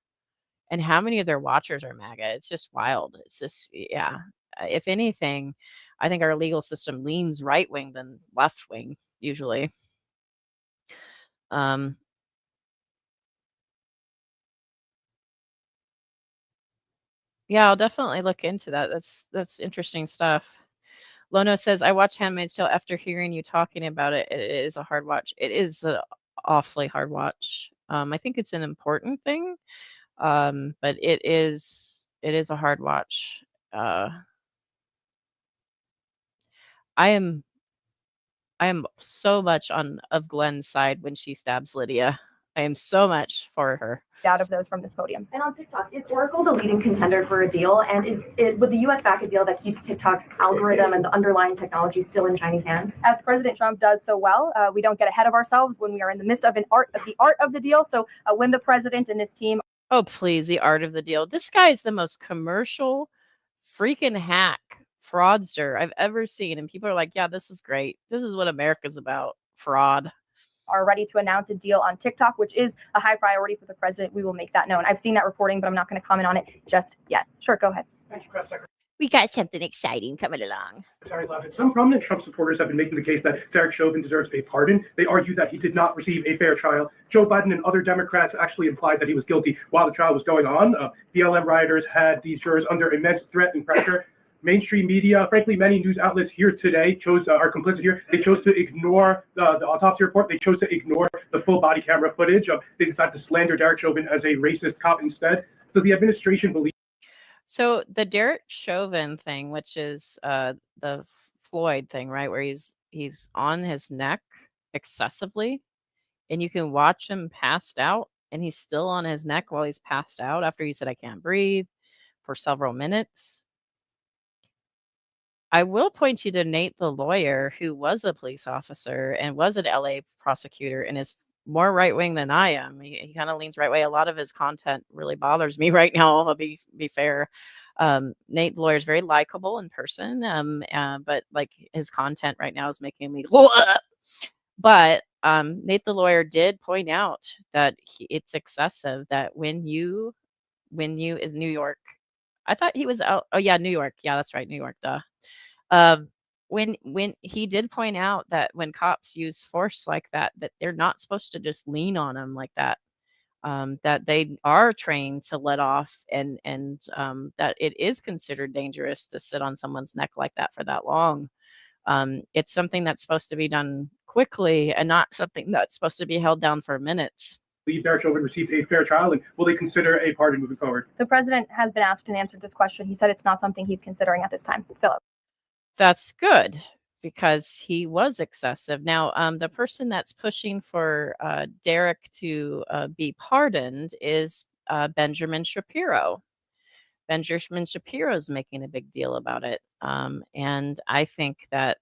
and how many of their watchers are MAGA? It's just wild. It's just, yeah. If anything, I think our legal system leans right wing than left wing usually. Yeah, I'll definitely look into that. That's interesting stuff. Lono says, I watched Handmaid's Tale after hearing you talking about it. It is a hard watch. It is an awfully hard watch. I think it's an important thing, but it is a hard watch. I am so much of Glenn's side when she stabs Lydia. I am so much for her. Out of those from this podium. And on TikTok, is Oracle the leading contender for a deal? And would the U.S. back a deal that keeps TikTok's algorithm and the underlying technology still in Chinese hands? As President Trump does so well, we don't get ahead of ourselves when we are in the midst of the art of the deal. So when the president and his team. Oh, please, the art of the deal. This guy is the most commercial freaking hack fraudster I've ever seen. And people are like, yeah, this is great. This is what America's about. Fraud. Are ready to announce a deal on TikTok, which is a high priority for the president. We will make that known. I've seen that reporting, but I'm not going to comment on it just yet. Sure, go ahead. Thank you, Press Secretary. We got something exciting coming along. Sorry, Levitt. Some prominent Trump supporters have been making the case that Derek Chauvin deserves a pardon. They argue that he did not receive a fair trial. Joe Biden and other Democrats actually implied that he was guilty while the trial was going on. BLM rioters had these jurors under immense threat and pressure. Mainstream media, frankly, many news outlets here today are complicit here. They chose to ignore the autopsy report. They chose to ignore the full body camera footage. They decided to slander Derek Chauvin as a racist cop instead. Does the administration believe? So the Derek Chauvin thing, which is the Floyd thing, right, where he's on his neck excessively, and you can watch him passed out, and he's still on his neck while he's passed out after he said, "I can't breathe," for several minutes. I will point you to Nate the lawyer, who was a police officer and was an LA prosecutor and is more right wing than I am. He kind of leans right way. A lot of his content really bothers me right now. I'll be fair. Nate the lawyer is very likable in person, but like his content right now is making me. But Nate the lawyer did point out that it's excessive. That when you is New York. I thought he was out. Oh yeah, New York. Yeah, that's right, New York. Duh. When he did point out that when cops use force like that they're not supposed to just lean on them like that, that they are trained to let off, and that it is considered dangerous to sit on someone's neck like that for that long. It's something that's supposed to be done quickly and not something that's supposed to be held down for minutes. Believe Derek Chauvin received a fair trial, and will they consider a pardon moving forward? The president has been asked and answered this question. He said it's not something he's considering at this time. Philip. That's good because he was excessive. Now, the person that's pushing for Derek to be pardoned is Benjamin Shapiro. Benjamin Shapiro is making a big deal about it. And I think that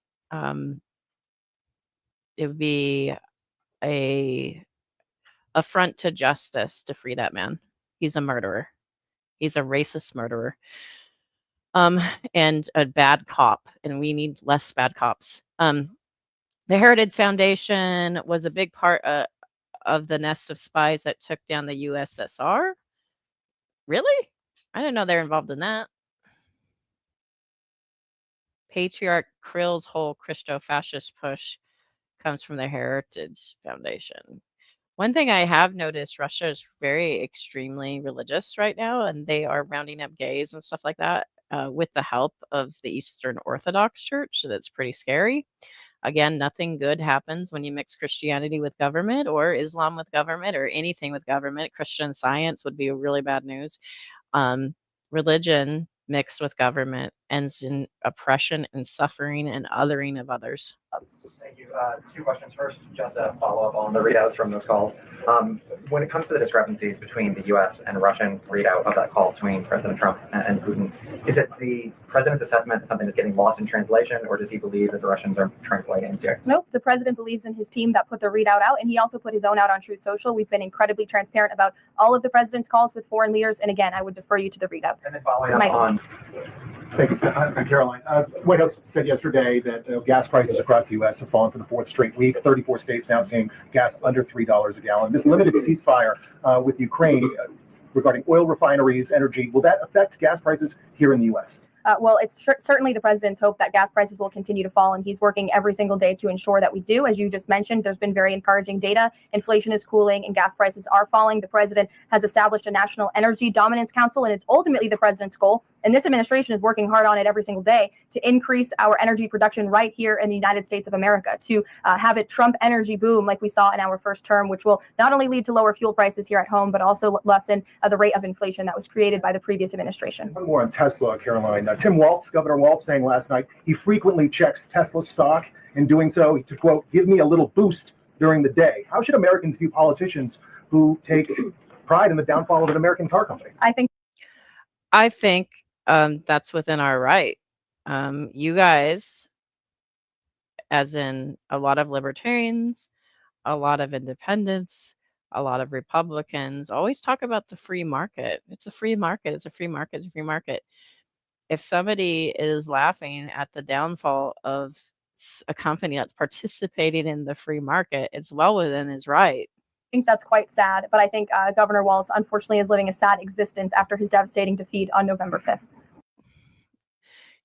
it would be a affront to justice to free that man. He's a murderer. He's a racist murderer. And a bad cop, and we need less bad cops. The Heritage Foundation was a big part of the nest of spies that took down the USSR. Really? I didn't know they're involved in that. Patriarch Krill's whole Christo-fascist push comes from the Heritage Foundation. One thing I have noticed, Russia is very extremely religious right now, and they are rounding up gays and stuff like that. With the help of the Eastern Orthodox Church, so that's pretty scary. Again, nothing good happens when you mix Christianity with government or Islam with government or anything with government. Christian Science would be really bad news. Religion mixed with government ends in oppression and suffering and othering of others. Thank you. Two questions. First, just a follow-up on the readouts from those calls. When it comes to the discrepancies between the U.S. and Russian readout of that call between President Trump and Putin, is it the president's assessment that something is getting lost in translation, or does he believe that the Russians are trying to play games here? Nope. The president believes in his team that put the readout out, and he also put his own out on Truth Social. We've been incredibly transparent about all of the president's calls with foreign leaders, and again, I would defer you to the readout. And then following up on... Thank you, Caroline. White House said yesterday that gas prices across the U.S. have fallen for the fourth straight week. 34 states now seeing gas under $3 a gallon. This limited ceasefire with Ukraine regarding oil refineries, energy, will that affect gas prices here in the U.S.? Well, it's certainly the president's hope that gas prices will continue to fall, and he's working every single day to ensure that we do. As you just mentioned, there's been very encouraging data. Inflation is cooling and gas prices are falling. The president has established a National Energy Dominance Council, and it's ultimately the president's goal. And this administration is working hard on it every single day to increase our energy production right here in the United States of America, to have it Trump energy boom like we saw in our first term, which will not only lead to lower fuel prices here at home, but also lessen the rate of inflation that was created by the previous administration. One more on Tesla, Caroline. Tim Waltz, Governor Waltz, saying last night he frequently checks Tesla stock. In doing so, to quote, give me a little boost during the day. How should Americans view politicians who take pride in the downfall of an American car company? I think that's within our right. You guys, as in a lot of libertarians, a lot of independents, a lot of Republicans, always talk about the free market. It's a free market. It's a free market. It's a free market. If somebody is laughing at the downfall of a company that's participating in the free market, it's well within his right. I think that's quite sad, but I think Governor Walz unfortunately is living a sad existence after his devastating defeat on November 5th.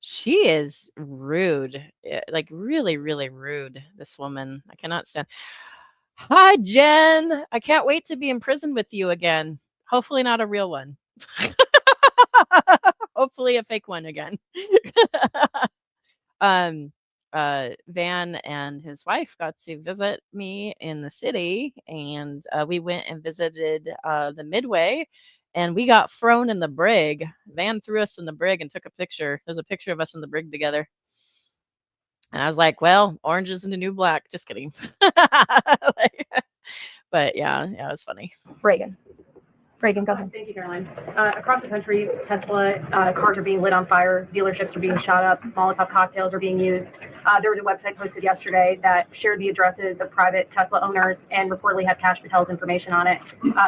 She is rude, like really, really rude. This woman, I cannot stand. Hi, Jen. I can't wait to be in prison with you again. Hopefully, not a real one. Hopefully, a fake one again. um, Van and his wife got to visit me in the city, and we went and visited the Midway, and we got thrown in the brig. Van threw us in the brig and took a picture. There's a picture of us in the brig together. And I was like, well, orange isn't the new black. Just kidding. But yeah, it was funny. Reagan, go ahead. Thank you, Caroline. Across the country, Tesla cars are being lit on fire, dealerships are being shot up, Molotov cocktails are being used. There was a website posted yesterday that shared the addresses of private Tesla owners and reportedly had Cash Patel's information on it.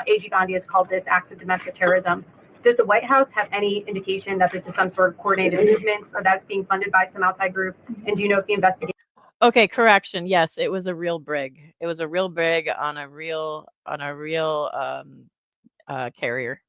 AG Gandhi has called this acts of domestic terrorism. Does the White House have any indication that this is some sort of coordinated movement or that it's being funded by some outside group? And do you know if the investigation? Okay, correction. Yes, it was a real brig. It was a real brig on a real carrier.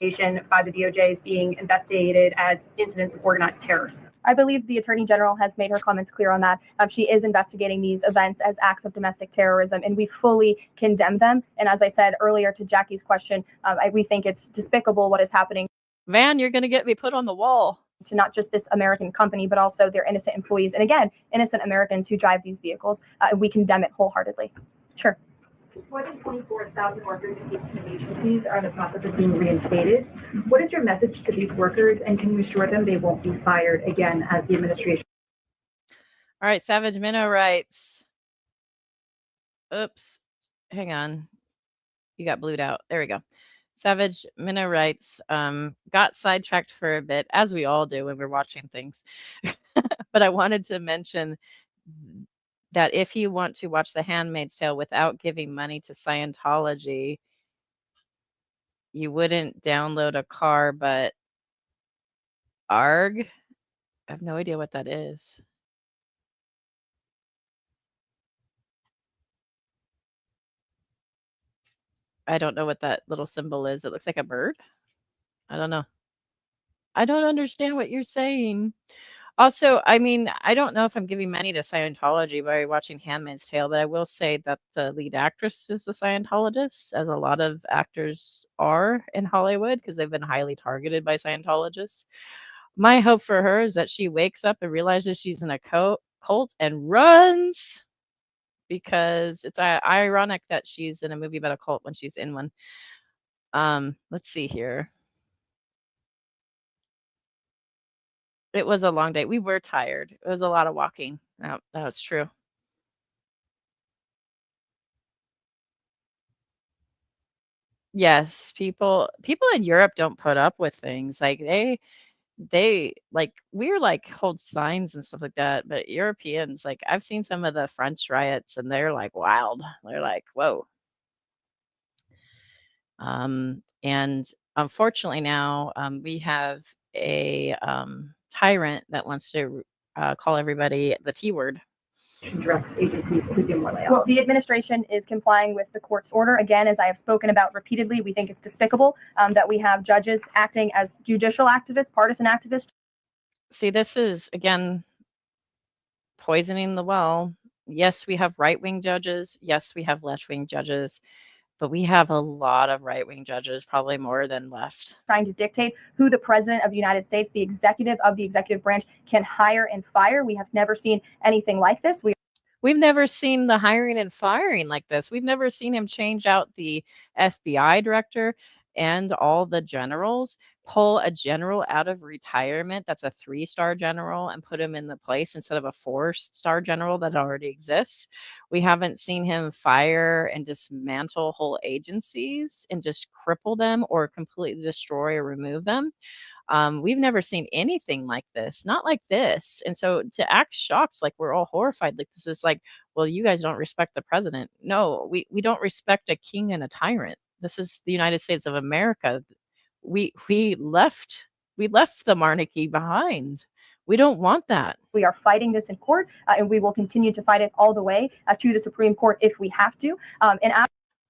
By the DOJ is being investigated as incidents of organized terror. I believe the Attorney General has made her comments clear on that. She is investigating these events as acts of domestic terrorism, and we fully condemn them. And as I said earlier to Jackie's question, we think it's despicable what is happening. Van, you're going to get me put on the wall. To not just this American company, but also their innocent employees. And again, innocent Americans who drive these vehicles. We condemn it wholeheartedly. Sure. More than 24,000 workers in 18 agencies are in the process of being reinstated. What is your message to these workers, and can you assure them they won't be fired again as the administration? All right, Savage Minnow writes. Oops, hang on. You got blued out. There we go. Savage Minnow writes, got sidetracked for a bit, as we all do when we're watching things. But I wanted to mention that if you want to watch The Handmaid's Tale without giving money to Scientology, you wouldn't download a car, but ARG? I have no idea what that is. I don't know what that little symbol is. It looks like a bird. I don't know. I don't understand what you're saying. Also, I mean, I don't know if I'm giving money to Scientology by watching Handmaid's Tale, but I will say that the lead actress is a Scientologist, as a lot of actors are in Hollywood because they've been highly targeted by Scientologists. My hope for her is that she wakes up and realizes she's in a cult and runs, because it's ironic that she's in a movie about a cult when she's in one. Let's see here. It was a long day. We were tired. It was a lot of walking. That was true. Yes, people in Europe don't put up with things. Like they like we're like hold signs and stuff like that, but Europeans, like I've seen some of the French riots and they're like wild. They're like, whoa. And unfortunately now we have a tyrant that wants to call everybody the T word. Directs agencies to do more layoffs. Well, the administration is complying with the court's order. Again, as I have spoken about repeatedly, we think it's despicable that we have judges acting as judicial activists, partisan activists. See, this is, again, poisoning the well. Yes, we have right-wing judges. Yes, we have left-wing judges. But we have a lot of right-wing judges, probably more than left. Trying to dictate who the president of the United States, the executive of the executive branch, can hire and fire. We have never seen anything like this. We've never seen the hiring and firing like this. We've never seen him change out the FBI director and all the generals, pull a general out of retirement that's a 3-star general and put him in the place instead of a 4-star general that already exists. We haven't seen him fire and dismantle whole agencies and just cripple them or completely destroy or remove them. We've never seen anything like this, not like this. And so to act shocked, like we're all horrified, like this is like, well, you guys don't respect the president. No, we don't respect a king and a tyrant. This is the United States of America. We left the monarchy behind. We don't want that. We are fighting this in court, and we will continue to fight it all the way to the Supreme Court if we have to.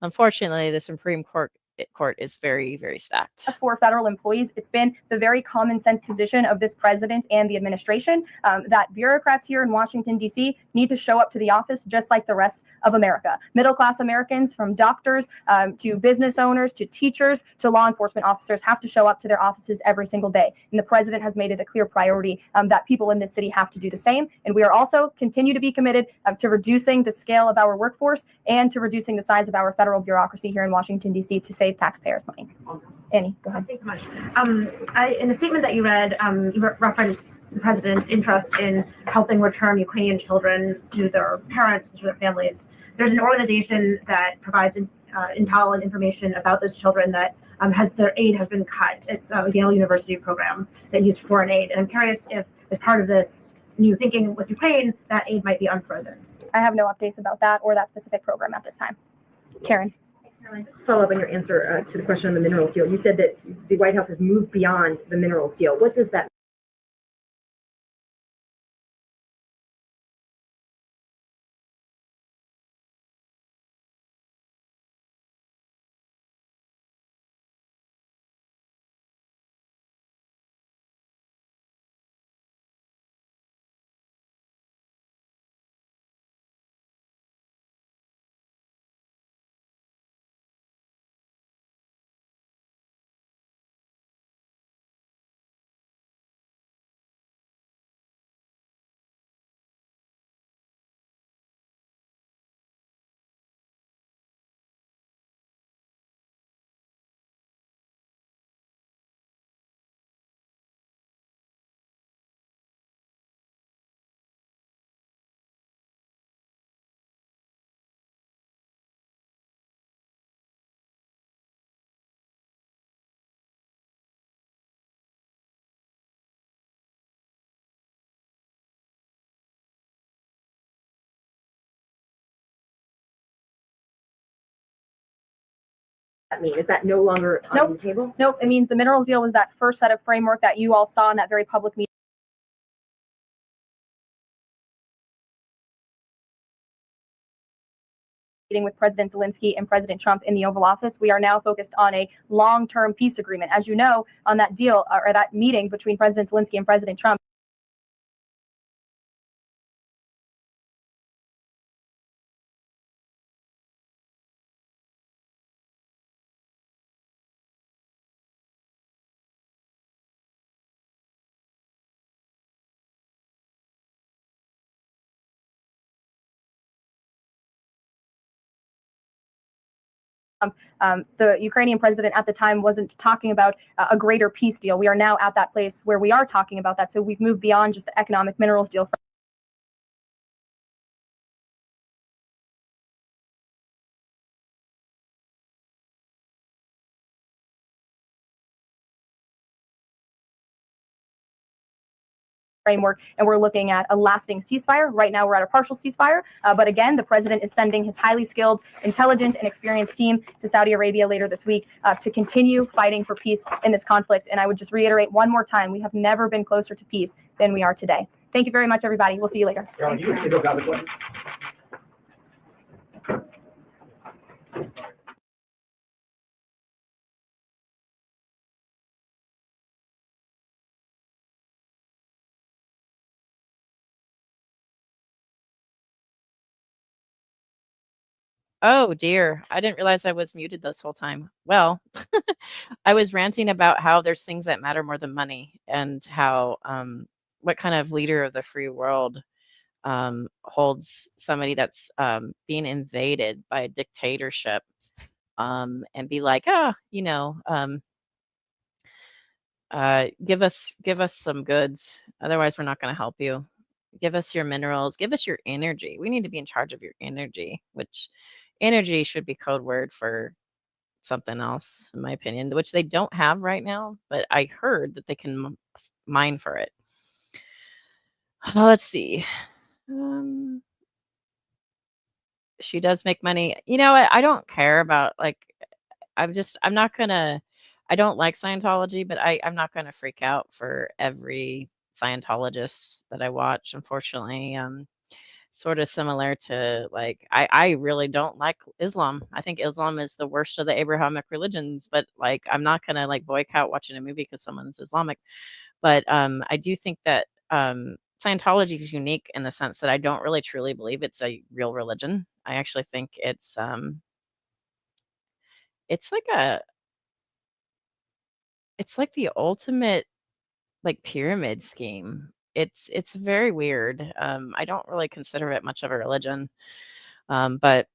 Unfortunately, the Supreme Court court is very, very stacked. As for federal employees, it's been the very common sense position of this president and the administration that bureaucrats here in Washington, D.C. need to show up to the office just like the rest of America. Middle-class Americans, from doctors to business owners to teachers to law enforcement officers, have to show up to their offices every single day. And the president has made it a clear priority that people in this city have to do the same. And we are also continue to be committed to reducing the scale of our workforce and to reducing the size of our federal bureaucracy here in Washington, D.C. to save taxpayers money. Annie, go ahead. Thanks so much. In the statement that you read, you referenced the president's interest in helping return Ukrainian children to their parents and to their families. There's an organization that provides intolerant information about those children that their aid has been cut. It's a Yale University program that used foreign aid. And I'm curious if, as part of this new thinking with Ukraine, that aid might be unfrozen. I have no updates about that or that specific program at this time. Karen. Just to follow up on your answer to the question on the minerals deal. You said that the White House has moved beyond the minerals deal. What does that mean? Is that no longer on the table? Nope. It means the minerals deal was that first set of framework that you all saw in that very public meeting with President Zelensky and President Trump in the Oval Office. We are now focused on a long-term peace agreement. As you know, on that deal or that meeting between President Zelensky and President Trump, the Ukrainian president at the time wasn't talking about a greater peace deal. We are now at that place where we are talking about that. So we've moved beyond just the economic minerals deal. Framework, and we're looking at a lasting ceasefire. Right now, we're at a partial ceasefire, but again, the president is sending his highly skilled, intelligent, and experienced team to Saudi Arabia later this week to continue fighting for peace in this conflict. And I would just reiterate one more time, we have never been closer to peace than we are today. Thank you very much, everybody. We'll see you later. Oh dear, I didn't realize I was muted this whole time. Well, I was ranting about how there's things that matter more than money and how what kind of leader of the free world holds somebody that's being invaded by a dictatorship and be like, give us some goods. Otherwise, we're not going to help you. Give us your minerals. Give us your energy. We need to be in charge of your energy, which energy should be code word for something else, in my opinion, which they don't have right now. But I heard that they can mine for it. Let's see. She does make money. You know what? I don't care about I'm not gonna. I don't like Scientology, but I'm not gonna freak out for every Scientologist that I watch. Unfortunately, sort of similar to like I really don't like Islam. I think Islam is the worst of the Abrahamic religions, but like I'm not gonna like boycott watching a movie because someone's Islamic. But I do think that Scientology is unique in the sense that I don't really truly believe it's a real religion. I actually think it's like a it's like the ultimate like pyramid scheme. It's very weird. I don't really consider it much of a religion. But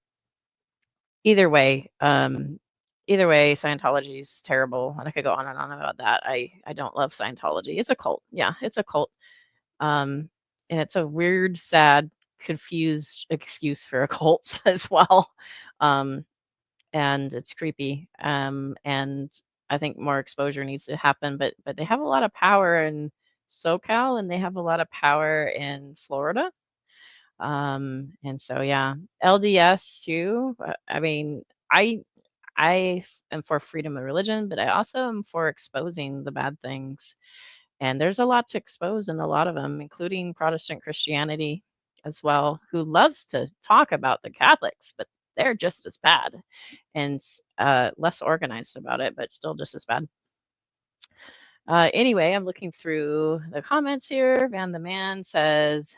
either way, either way, Scientology is terrible, and I could go on and on about that. I don't love Scientology. It's a cult. Yeah, it's a cult. Um, and it's a weird, sad, confused excuse for a cult as well. Um, and it's creepy. And I think more exposure needs to happen, but they have a lot of power in SoCal and they have a lot of power in Florida. And so yeah, LDS too. I mean, I am for freedom of religion, but I also am for exposing the bad things. And there's a lot to expose in a lot of them, including Protestant Christianity as well, who loves to talk about the Catholics, but they're just as bad and less organized about it, but still just as bad. Anyway, I'm looking through the comments here. Van the Man says,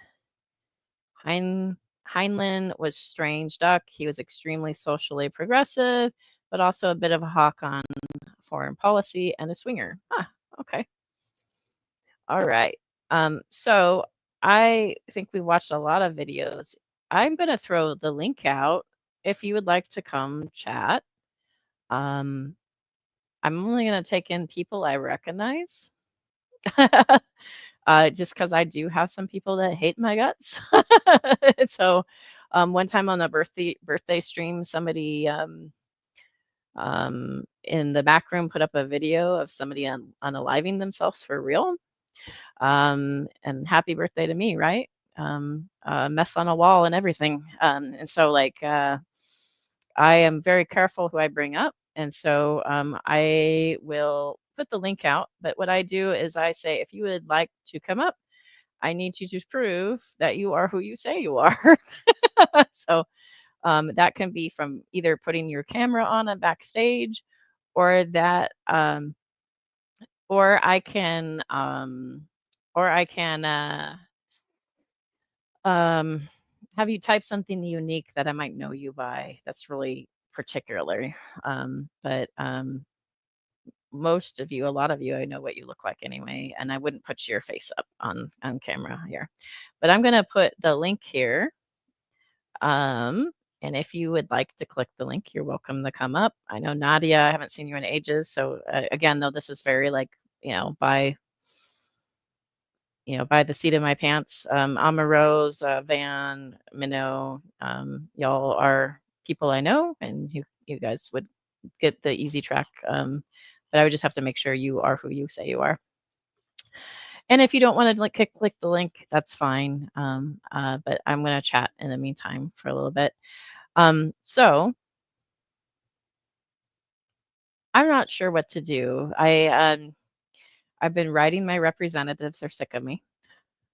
Heinlein was strange duck. He was extremely socially progressive, but also a bit of a hawk on foreign policy and a swinger. Ah, okay. All right. So I think we watched a lot of videos. I'm going to throw the link out if you would like to come chat. I'm only going to take in people I recognize. Just because I do have some people that hate my guts. So one time on a birthday stream, somebody in the back room put up a video of somebody unaliving themselves for real. And happy birthday to me, right? Mess on a wall and everything. And so like I am very careful who I bring up. And so I will put the link out. But what I do is I say, if you would like to come up, I need you to prove that you are who you say you are. So that can be from either putting your camera on a backstage or that or I can have you type something unique that I might know you by. That's really particular. But most of you, a lot of you, I know what you look like anyway, and I wouldn't put your face up on camera here. But I'm gonna put the link here. And if you would like to click the link, you're welcome to come up. I know Nadia, I haven't seen you in ages. So again, though, this is very like, by the seat of my pants. Rose, Van, Minnow, y'all are people I know, and you guys would get the easy track. But I would just have to make sure you are who you say you are. And if you don't want to like click the link, that's fine. But I'm going to chat in the meantime for a little bit. So I'm not sure what to do. I've been writing my representatives. They're sick of me.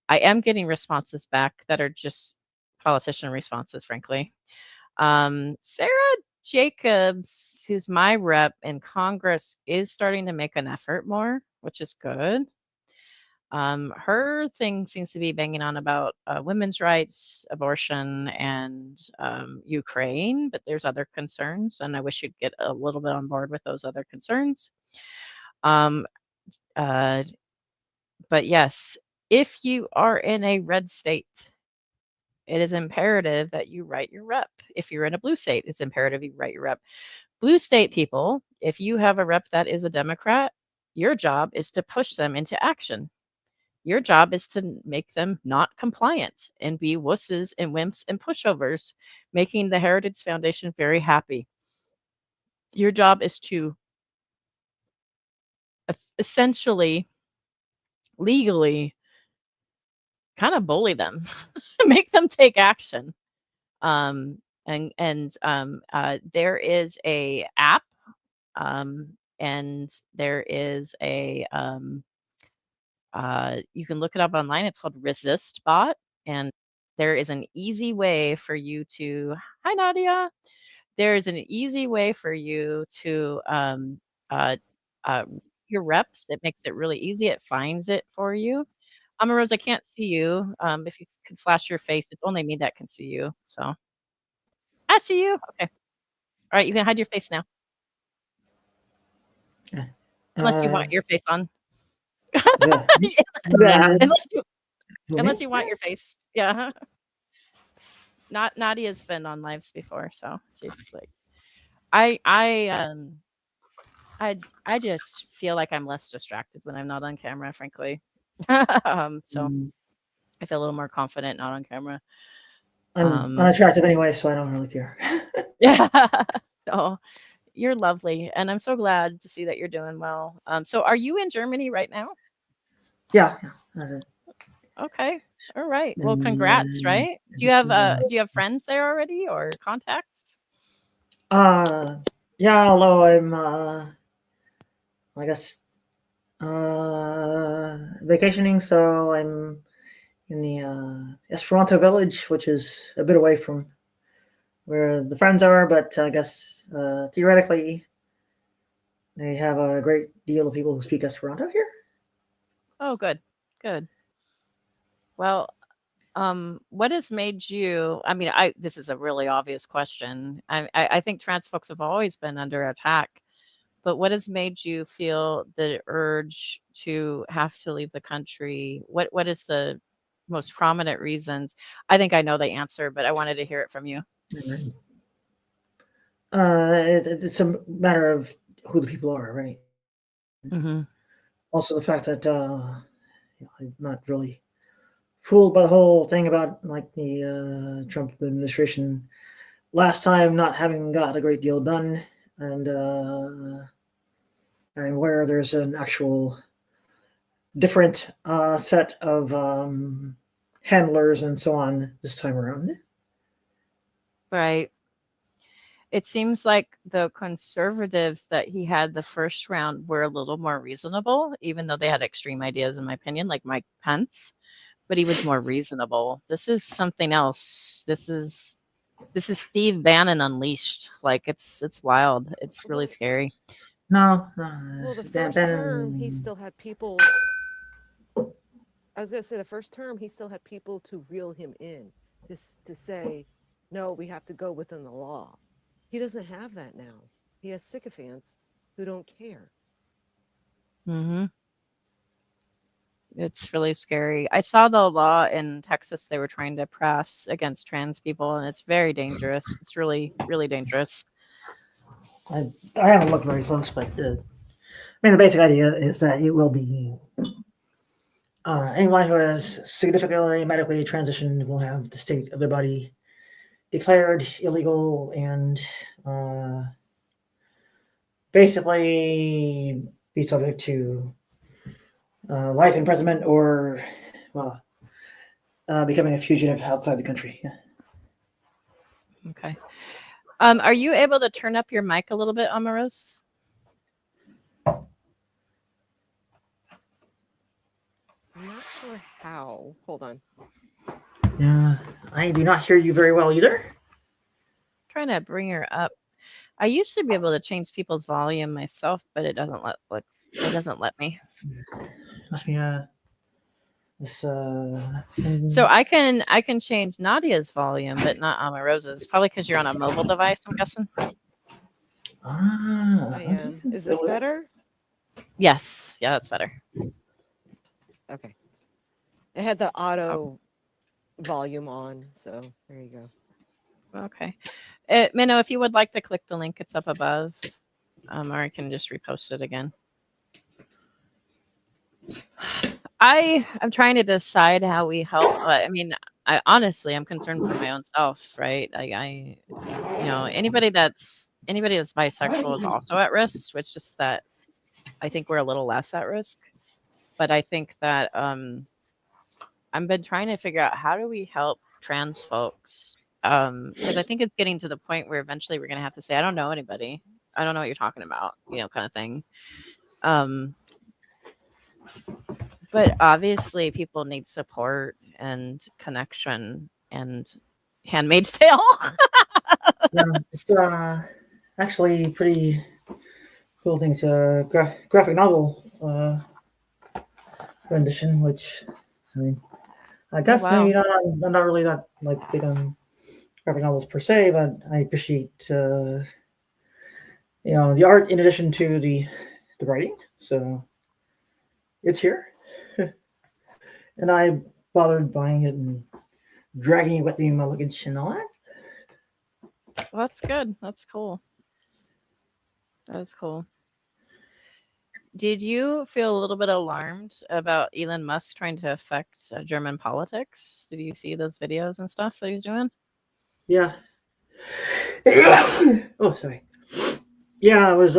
I am getting responses back that are just politician responses, frankly. Sarah Jacobs, who's my rep in Congress, is starting to make an effort more, which is good. Her thing seems to be banging on about women's rights, abortion, and Ukraine, but there's other concerns, and I wish you'd get a little bit on board with those other concerns. But yes, if you are in a red state, it is imperative that you write your rep. If you're in a blue state, it's imperative you write your rep. Blue state people, if you have a rep that is a Democrat, your job is to push them into action. Your job is to make them not compliant and be wusses and wimps and pushovers, making the Heritage Foundation very happy. Your job is to essentially, legally, kind of bully them, make them take action. There is a app, and there is a you can look it up online. It's called Resist Bot, and there is an easy way for you to, hi Nadia. There is an easy way for you to uh, uh, your reps. It makes it really easy. It finds it for you. Rose, I can't see you. If you could flash your face, it's only me that can see you. So I see you. Okay. All right, you can hide your face now. Unless you want your face on. Yeah. Yeah. Unless you want your face. Yeah. Nadia's been on lives before, so she's like I just feel like I'm less distracted when I'm not on camera, frankly. So I feel a little more confident not on camera. I'm unattractive anyway, so I don't really care. Yeah. Oh, you're lovely, and I'm so glad to see that you're doing well. So are you in Germany right now? Yeah, that's it. Okay. All right. Well, And, congrats, right? Do you have friends there already or contacts? Yeah, although I'm I guess vacationing, so I'm in the Esperanto village, which is a bit away from where the friends are, but I guess theoretically they have a great deal of people who speak Esperanto here. Oh, good. Good. Well, what has made you, I mean, this is a really obvious question. I think trans folks have always been under attack, but what has made you feel the urge to have to leave the country? What is the most prominent reasons? I think I know the answer, but I wanted to hear it from you. It's a matter of who the people are, right? Mm-hmm. Also, the fact that I'm not really fooled by the whole thing about like the Trump administration last time not having got a great deal done, and where there's an actual different set of handlers and so on this time around. Right. It seems like the conservatives that he had the first round were a little more reasonable, even though they had extreme ideas, in my opinion, like Mike Pence, but he was more reasonable. This is something else. This is Steve Bannon unleashed. Like it's wild. It's really scary. No. Well, the first term, he still had people. I was going to say the first term, he still had people to reel him in, to say, no, we have to go within the law. He doesn't have that now. He has sycophants who don't care. Mm-hmm. It's really scary. I saw the law in Texas they were trying to pass against trans people, and it's very dangerous. It's really, really dangerous. I haven't looked very close, but I mean, the basic idea is that it will be anyone who has significantly medically transitioned will have the state of their body declared illegal and basically be subject to life imprisonment or, well, becoming a fugitive outside the country. Yeah. Okay. Are you able to turn up your mic a little bit, Amaros? I'm not sure how. Hold on. Yeah, I do not hear you very well either. Trying to bring her up. I used to be able to change people's volume myself, but it doesn't let me. Must be this So I can change Nadia's volume, but not Amarosa's. Probably because you're on a mobile device, I'm guessing. I am. Is this better? Yes. Yeah, that's better. Okay. It had the auto volume on, so there you go. Okay. Minnow, if you would like to click the link, it's up above. Or I can just repost it again. I'm trying to decide how we help. I mean, honestly, I'm concerned for my own self, right? I anybody that's bisexual is also at risk. It's just that I think we're a little less at risk. But I think that I've been trying to figure out how do we help trans folks, because I think it's getting to the point where eventually we're going to have to say, I don't know anybody. I don't know what you're talking about, kind of thing. But obviously people need support and connection. and Handmaid's Tale. Yeah, it's actually pretty cool thing. It's a graphic novel rendition, which I mean, I guess wow. maybe not. I'm not really that like big on graphic novels per se, but I appreciate the art in addition to the writing. So it's here, and I bothered buying it and dragging it with me in my luggage and all that. Well, that's good. That's cool. That's cool. Did you feel a little bit alarmed about Elon Musk trying to affect German politics? Did you see those videos and stuff that he's doing? Yeah. Oh, sorry. Yeah, it was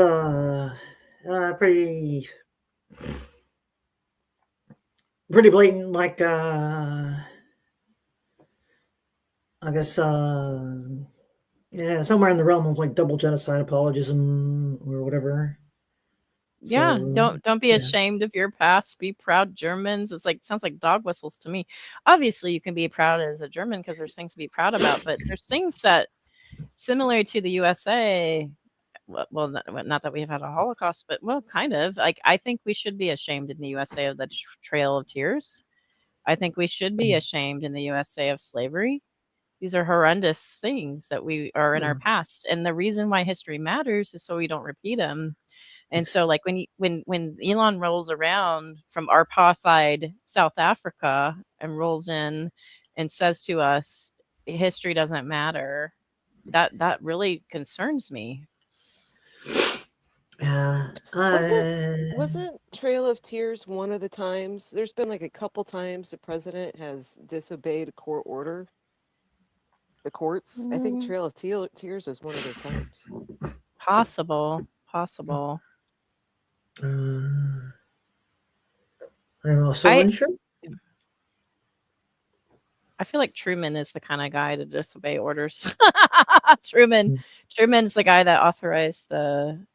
pretty blatant. Like I guess yeah, somewhere in the realm of like double genocide apologism or whatever. Yeah, So don't be yeah. ashamed of your past. Be proud Germans. It's like sounds like dog whistles to me. Obviously, you can be proud as a German because there's things to be proud about, but there's things that similar to the USA. Well, not that we have had a Holocaust, but well, kind of. Like I think we should be ashamed in the USA of the Trail of Tears. I think we should be ashamed in the USA of slavery. These are horrendous things that we are in our past, and the reason why history matters is so we don't repeat them. And so, like when Elon rolls around from apartheid South Africa and rolls in and says to us, "History doesn't matter," that really concerns me. Yeah. Wasn't Trail of Tears one of the times? There's been like a couple times the president has disobeyed a court order. The courts. I think Trail of Tears was one of those times. Possible. I'm also I unsure. I feel like Truman is the kind of guy to disobey orders. Truman's the guy that authorized the.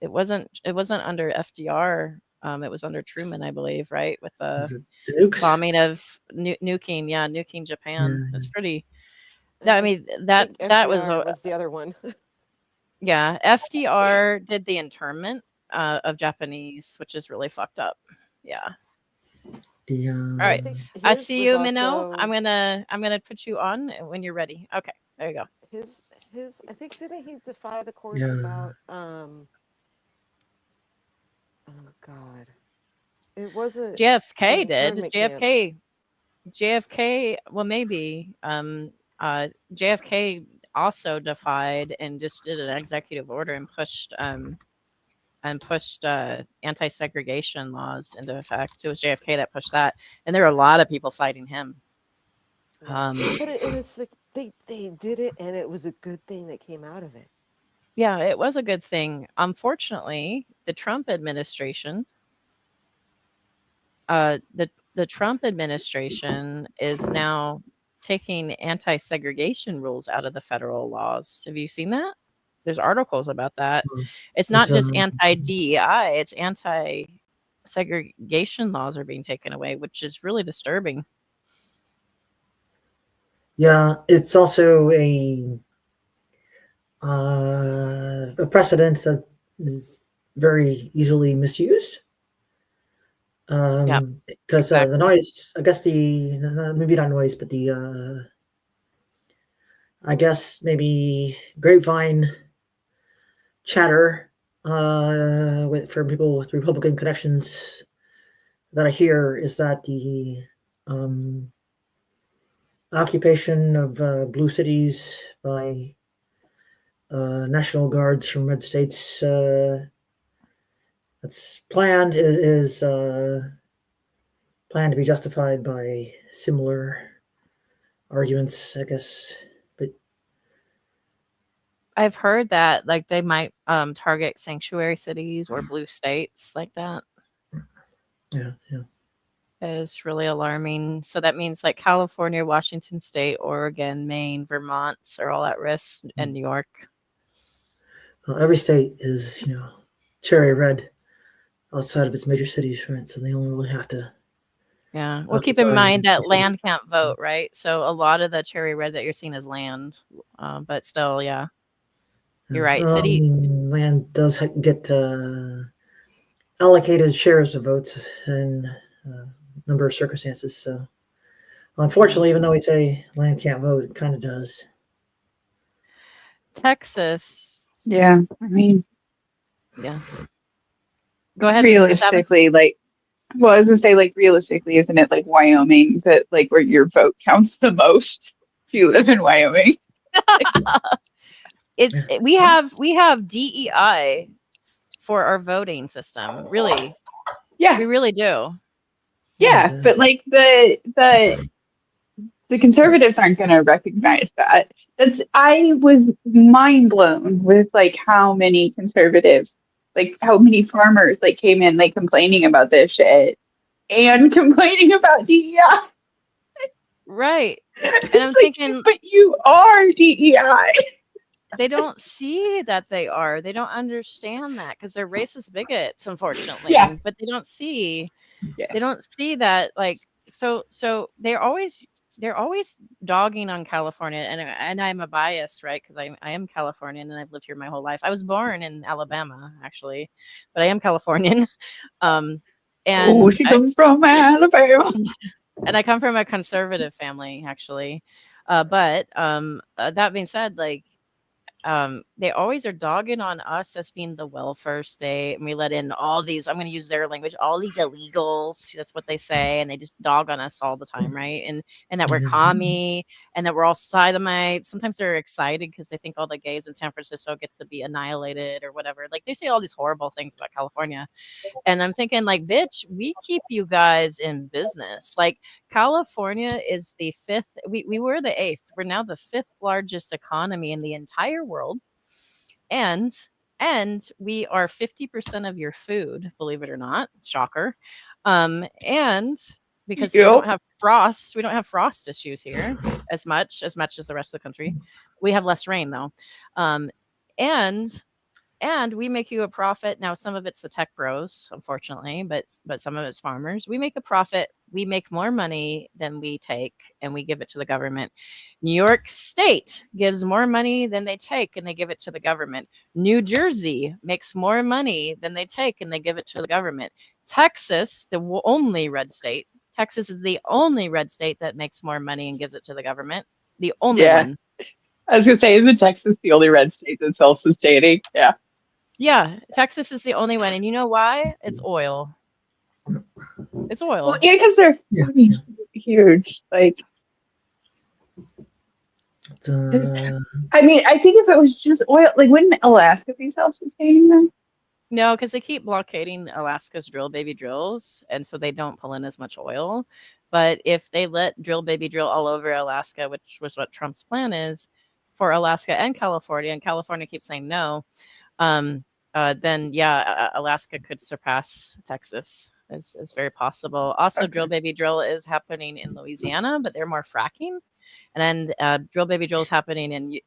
It wasn't under FDR. It was under Truman, I believe, right? With the nukes? bombing of nuking Japan. It's pretty. I mean I that think that was FDR was the other one. yeah. FDR did the internment of Japanese, which is really fucked up. Yeah. The, All right. I see you, Minnow. I'm gonna put you on when you're ready. Okay, there you go. His I think didn't he defy the courts Yeah. about oh God. It wasn't JFK did. internment camps. JFK, well maybe. JFK also defied and just did an executive order and pushed anti-segregation laws into effect. It was JFK that pushed that, and there were a lot of people fighting him. But it's like they did it, and it was a good thing that came out of it. Yeah, it was a good thing. Unfortunately, the Trump administration, the Trump administration is now taking anti-segregation rules out of the federal laws. Have you seen that? There's articles about that. It's not just anti-DEI, it's anti-segregation laws are being taken away, which is really disturbing. Yeah, it's also a precedent that is very easily misused. Because the noise, I guess maybe not noise, but the I guess maybe grapevine chatter for people with Republican connections that I hear is that the occupation of blue cities by National Guards from red states that's planned is planned to be justified by similar arguments, I guess. But I've heard that like they might target sanctuary cities or blue states like that. Yeah. It is really alarming. So that means like California, Washington State, Oregon, Maine, Vermont are all at risk, and New York. Well, every state is, cherry red outside of its major cities, right? So they only really have to Yeah. Well, Not keep in surprising. mind that land can't vote, right? So a lot of the cherry red that you're seeing is land, but still, yeah, you're right. Well, I City, mean, land does get allocated shares of votes in a number of circumstances. So, unfortunately, even though we say land can't vote, it kind of does. Texas. Yeah, I mean, Yeah. Go ahead. Seven. realistically, like, well, I was gonna say, like, realistically, isn't it like Wyoming that, like, where your vote counts the most if you live in Wyoming? We have DEI for our voting system. Really, Yeah, we really do. yeah, but like the conservatives aren't going to recognize that. I was mind blown with like how many conservatives, like how many farmers like came in like complaining about this shit and complaining about DEI. Right. And It's I'm like, thinking, but you are DEI. they don't see that they are. They don't understand that because they're racist bigots, unfortunately. Yeah. But they don't see Yeah. that, like, so they're always dogging on California, and I'm a bias, right? Because I am Californian and I've lived here my whole life. I was born in Alabama, actually, but I am Californian. Oh, And she comes from Alabama. and I come from a conservative family, actually. But that being said, like, they always are dogging on us as being the welfare state, and we let in all these, I'm going to use their language, all these illegals. That's what they say, and they just dog on us all the time, right? And that we're commie, and that we're all sodomites. Sometimes they're excited because they think all the gays in San Francisco get to be annihilated or whatever. Like, they say all these horrible things about California. And I'm thinking, like, bitch, we keep you guys in business. Like, California is the fifth, we were the eighth. We're now the fifth largest economy in the entire world. And we are 50% of your food, believe it or not. Shocker. And because we don't have frost issues here as much as the rest of the country. We have less rain though. And we make you a profit. Now, some of it's the tech bros, unfortunately, but some of it's farmers. We make a profit. We make more money than we take, and we give it to the government. New York State gives more money than they take, and they give it to the government. New Jersey makes more money than they take, and they give it to the government. Texas, the only red state, Texas is the only red state that makes more money and gives it to the government. The only one. I was gonna say, isn't Texas the only red state that's self-sustaining? Yeah. Yeah, Texas is the only one. And you know why? It's oil. It's oil. Well, yeah, because they're huge. Like, I mean, I think if it was just oil, like, wouldn't Alaska be self-sustaining then? No, because they keep blockading Alaska's drill baby drills, and so they don't pull in as much oil. But if they let drill baby drill all over Alaska, which was what Trump's plan is for Alaska and California keeps saying no, then yeah, Alaska could surpass Texas. Is very possible. Also, drill baby drill is happening in Louisiana, but they're more fracking. And then drill baby drill is happening in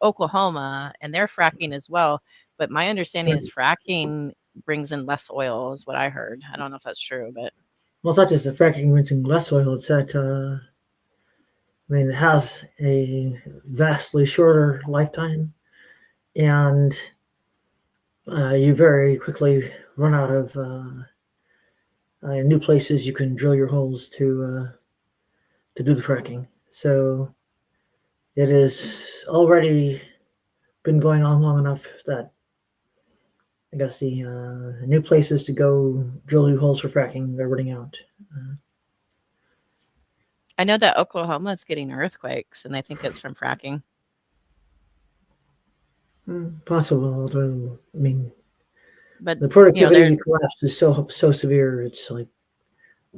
Oklahoma, and they're fracking as well. But my understanding is fracking brings in less oil, is what I heard. I don't know if that's true, but Well, it's not just the fracking rinsing less oil. It's that I mean, it has a vastly shorter lifetime, and you very quickly run out of new places you can drill your holes to do the fracking. So it has already been going on long enough that I guess the new places to go drill new holes for fracking are running out. I know that Oklahoma is getting earthquakes, and I think it's from fracking. Possible, although I mean, but the productivity collapse is so severe. It's like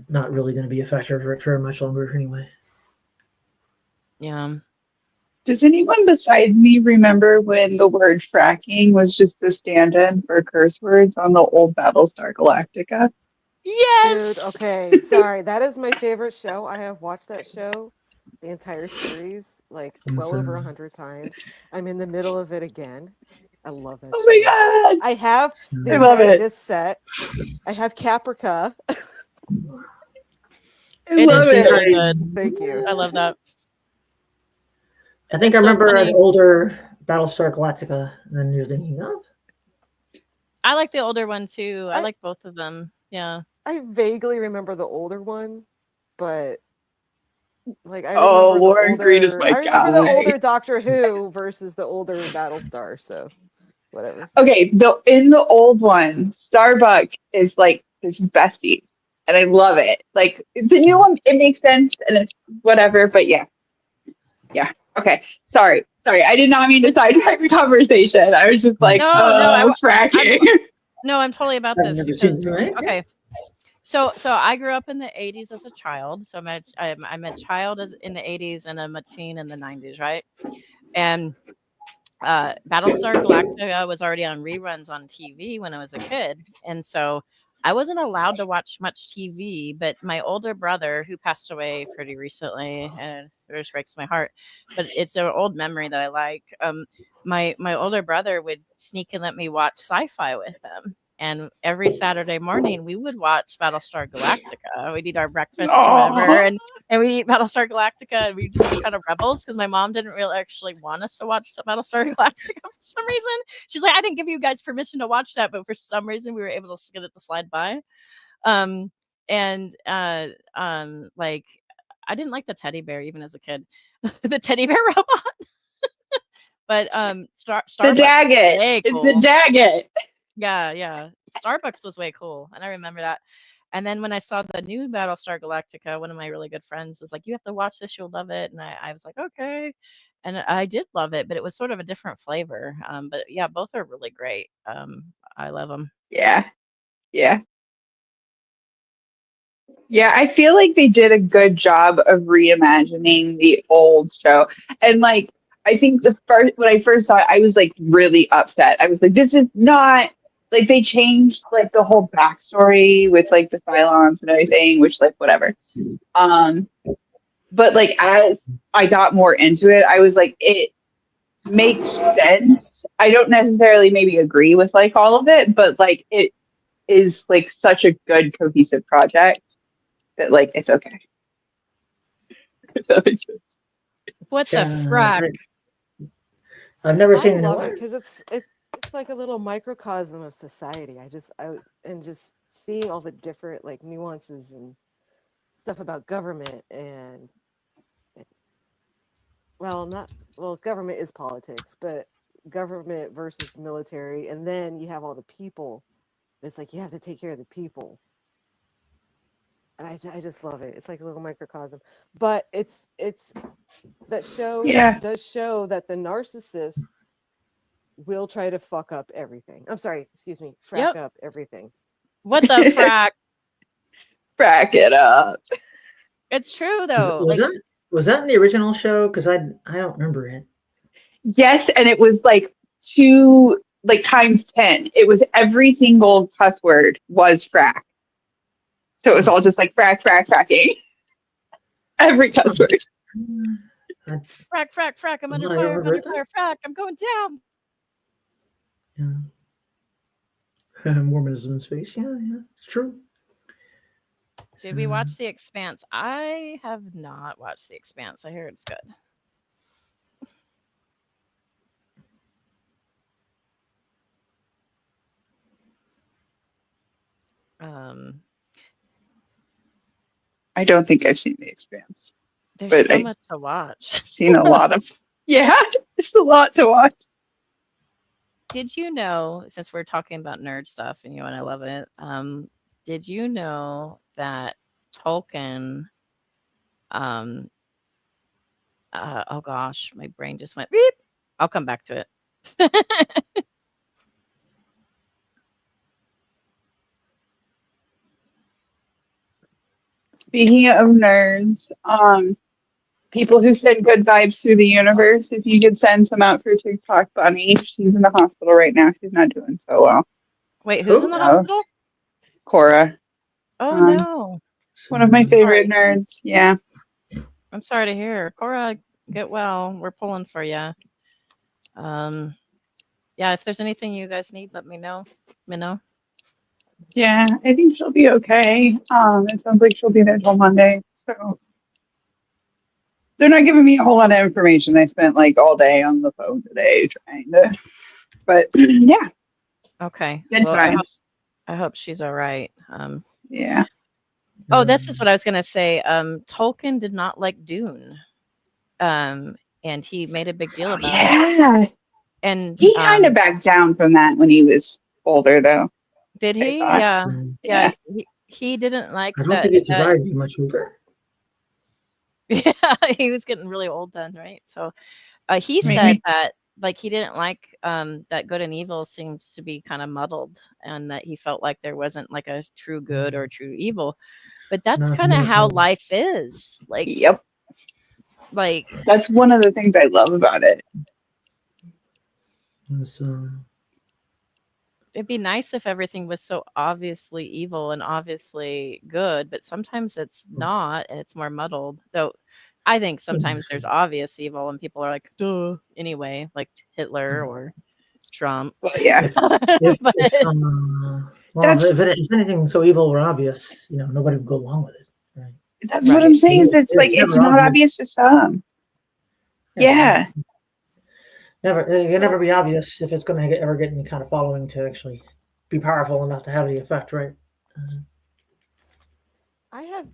not really going to be a factor for much longer anyway. Yeah. Does anyone beside me remember when the word fracking was just a stand-in for curse words on the old Battlestar Galactica? Yes. Dude, okay, sorry. That is my favorite show. I have watched that show, the entire series, like well over 100 times. I'm in the middle of it again. I love that Oh show. my god! I have the I love entire it. disc set. I have Caprica. I It love is it. really good. Thank you. I love that. I think It's I so remember an funny. older Battlestar Galactica than you're thinking of. I like the older one too. I like both of them. Yeah. I vaguely remember the older one, but like I Oh, remember the Lauren Green is older. my I remember the guy. older Doctor Who versus the older Battlestar. So, whatever. Okay, in the old one, Starbuck is like they're just besties, and I love it. Like it's a new one, it makes sense, and it's whatever. But yeah, yeah. Okay, sorry. I did not mean to sidetrack the conversation. I was just like, No, no, fracking. I'm totally about I've this never seen because it. okay. So I grew up in the 80s as a child. So I'm a child in the 80s and I'm a teen in the 90s, right? And Battlestar Galactica was already on reruns on TV when I was a kid, and so I wasn't allowed to watch much TV. But my older brother, who passed away pretty recently, and it just breaks my heart, but it's an old memory that I like. My older brother would sneak and let me watch sci-fi with him. And every Saturday morning, we would watch Battlestar Galactica. We'd eat our breakfast or whatever, and we'd eat Battlestar Galactica, and we'd just be kind of rebels because my mom didn't really actually want us to watch Battlestar Galactica for some reason. She's like, I didn't give you guys permission to watch that, but for some reason we were able to get it to slide by. Like I didn't like the teddy bear even as a kid, the teddy bear robot. But The Starbucks was Daggett. way It's the cool. Daggett. Yeah. Starbucks was way cool, and I remember that. And then when I saw the new Battlestar Galactica, one of my really good friends was like, "You have to watch this, you'll love it." And I was like, "Okay." And I did love it, but it was sort of a different flavor. But yeah, both are really great. I love them. Yeah, yeah. Yeah, I feel like they did a good job of reimagining the old show. And like I think when I first saw it, I was like really upset. I was like, this is not like they changed like the whole backstory with like the Cylons and everything, which like whatever. But like as I got more into it, I was like, it makes sense. I don't necessarily maybe agree with like all of it, but like it is like such a good cohesive project that like it's okay. If that makes sense. What the frack? I've never I seen love it. it because it's like a little microcosm of society. And just seeing all the different like nuances and stuff about government and government is politics, but government versus military, and then you have all the people. It's like you have to take care of the people, and I just love it. It's like a little microcosm, but it's that show does show that the narcissist will try to fuck up everything. I'm sorry, excuse me, frack up everything. What the frack? Frack it up. It's true though. Was that in the original show? Because I don't remember it. Yes, and it was like two like times 10. It was every single cuss word was frack. So it was all just like fracking. Every cuss word. Frack. I'm under fire. I'm under fire. Frack. I'm going down. Yeah. Mormonism's face. Yeah, it's true. Did we watch The Expanse? I have not watched The Expanse. I hear it's good. I don't think I've seen The Expanse. There's so much to watch. I've seen a lot of there's a lot to watch. Did you know, since we're talking about nerd stuff and I love it, did you know that Tolkien oh gosh, my brain just went beep. I'll come back to it. Speaking of nerds, people who send good vibes through the universe, if you could send some out for TikTok Bunny, she's in the hospital right now. She's not doing so well. Wait, who's in the hospital? Cora. Oh no. One of my favorite nerds. Yeah. I'm sorry to hear. Cora, get well. We're pulling for you. Yeah, if there's anything you guys need, let me know. Yeah, I think she'll be okay. It sounds like she'll be there till Monday. So they're not giving me a whole lot of information. I spent like all day on the phone today trying to, but yeah, Okay. good Well, times. I hope she's all right. Yeah. Oh, this is what I was gonna say. Tolkien did not like Dune. And he made a big deal about it. Yeah. And He kind of backed down from that when he was older, though. did I he? thought. Yeah. Yeah. He didn't like I don't that. think he survived being much older. Yeah, he was getting really old then, right? So he Maybe. said that like he didn't like that good and evil seems to be kind of muddled, and that he felt like there wasn't like a true good or true evil. But that's Not kind of how uniform. life is. Yep. Like That's one of the things I love about it. So, it'd be nice if everything was so obviously evil and obviously good, but sometimes it's not, and it's more muddled. Though I think sometimes there's obvious evil and people are like, duh, anyway, like Hitler or Trump. Well, yeah. if, But well, if anything so evil were obvious, nobody would go along with it. Right? That's what I'm saying. Is it's like it's never not obvious to some. Yeah. It can never be obvious if it's going to ever get any kind of following to actually be powerful enough to have the effect, right? I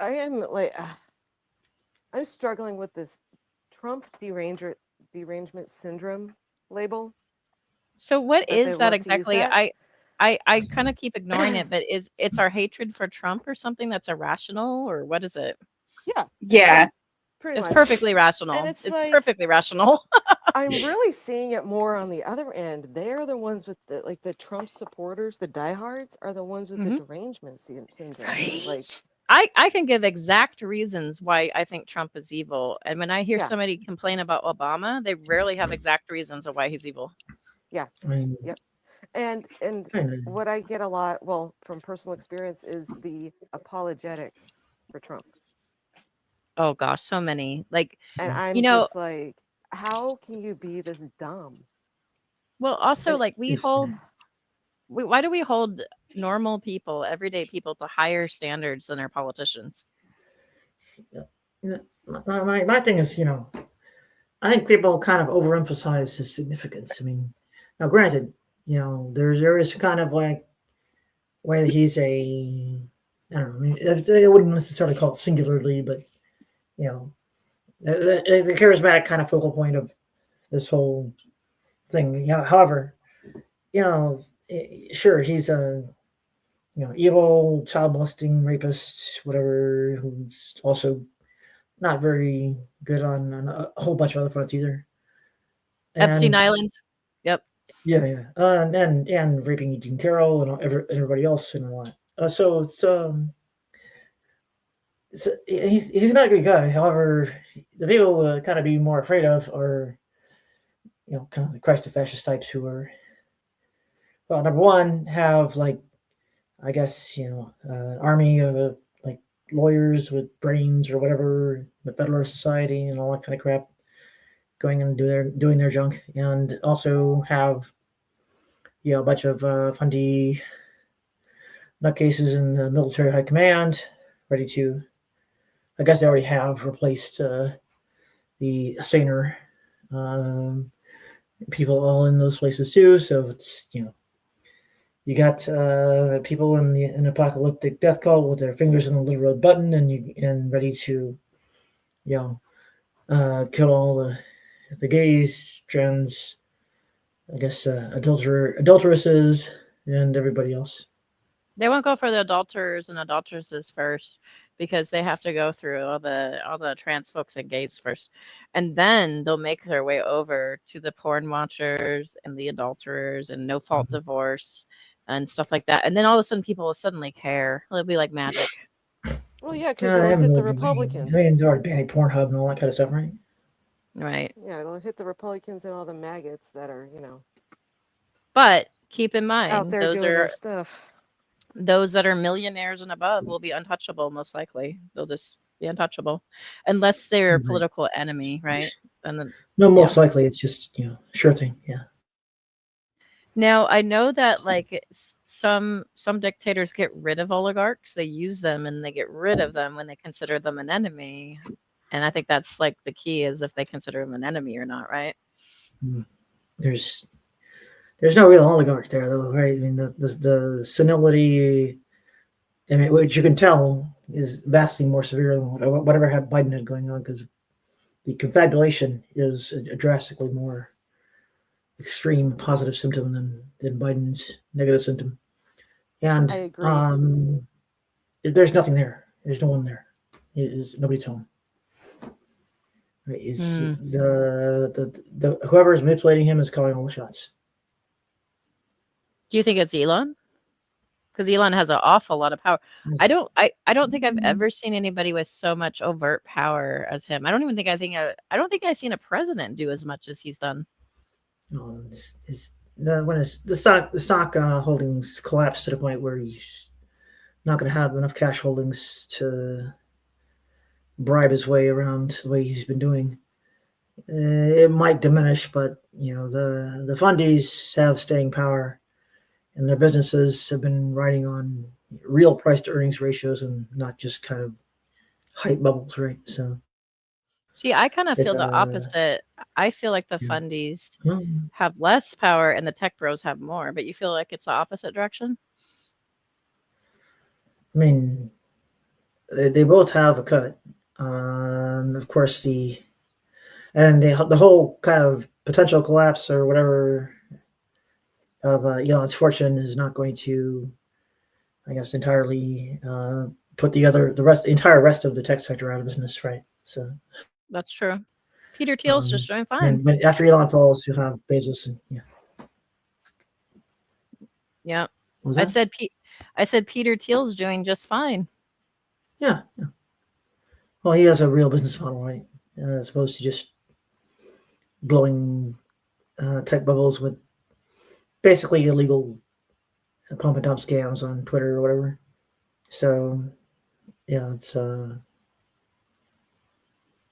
am like, I'm struggling with this Trump derangement syndrome label. so what that they is that love to use exactly? that. I kind of keep ignoring it, but it's our hatred for Trump or something that's irrational, or what is it? Yeah. Yeah. Pretty It's much. perfectly rational. And It's like, perfectly rational. I'm really seeing it more on the other end. They're the ones with the Trump supporters, the diehards, are the ones with the derangement syndrome. Like, I can give exact reasons why I think Trump is evil. And when I hear Yeah. somebody complain about Obama, they rarely have exact reasons of why he's evil. yeah. Yep. And what I get a lot, well, from personal experience, is the apologetics for Trump. Oh gosh, so many. Like, And I'm just like, how can you be this dumb? well, also like It's- why do we hold normal people, everyday people, to higher standards than our politicians? My thing is, I think people kind of overemphasize his significance. I mean, now granted, there is kind of like where he's a, I don't know, I mean, I wouldn't necessarily call it singularly, but the charismatic kind of focal point of this whole thing. Yeah. However, sure, he's a evil, child molesting rapist, whatever, who's also not very good on a whole bunch of other fronts either. Epstein Island. Yep. Yeah. And raping Eugene Carroll and everybody else and all that. So he's not a good guy. However, the people kind of be more afraid of are, kind of the Christ of fascist types who are, well, number one, have like, I guess, an army of like lawyers with brains or whatever, the Federalist Society and all that kind of crap, going and doing their junk, and also have a bunch of fundy nutcases in the military high command ready to, I guess they already have replaced the saner people all in those places too. So it's, you got people in an apocalyptic death cult with their fingers on the little red button and ready to, kill all the gays, trans, I guess, adulteresses, and everybody else. They won't go for the adulterers and adulteresses first, because they have to go through all the trans folks and gays first, and then they'll make their way over to the porn watchers and the adulterers and no fault divorce and stuff like that. And then all of a sudden, people will suddenly care. It'll be like magic. Well, yeah, because it'll hit the Republicans. They already banning Pornhub and all that kind of stuff, right? Right. Yeah, it'll hit the Republicans and all the maggots that are, But keep in mind, out there those doing are their stuff. Those that are millionaires and above will be untouchable, most likely. They'll just be untouchable, unless they're a political enemy, right? And then No, most likely it's just sure thing, yeah. Now I know that like some dictators get rid of oligarchs. They use them and they get rid of them when they consider them an enemy. And I think that's like the key is if they consider him an enemy or not, right? There's no real oligarch there, though, right? I mean, the senility, I mean, which you can tell is vastly more severe than whatever had Biden had going on, because the confabulation is a drastically more extreme positive symptom than Biden's negative symptom. And I agree. there's nothing there. There's no one there. Nobody's home. Right? The whoever is manipulating him is calling all the shots. Do you think it's Elon? Because Elon has an awful lot of power. I don't think I've ever seen anybody with so much overt power as him. I don't think I've seen a president do as much as he's done. No, when the stock holdings collapse to the point where he's not going to have enough cash holdings to bribe his way around the way he's been doing. It might diminish, but the fundies have staying power, and their businesses have been riding on real price to earnings ratios and not just kind of hype bubbles, right? So, See, I kind of it's feel the opposite. I feel like the fundies have less power and the tech bros have more, but you feel like it's the opposite direction? I mean, they both have a cut. Of course, the whole kind of potential collapse or whatever of Elon's fortune is not going to, I guess, entirely put the entire rest of the tech sector out of business, right? So that's true. Peter Thiel's just doing fine. And when after Elon falls, you have Bezos and Yeah. Was I that? said Peter Thiel's doing just fine. Yeah. Well, he has a real business model, right? As opposed to just blowing tech bubbles with basically illegal pump and dump scams on Twitter or whatever. So, yeah, it's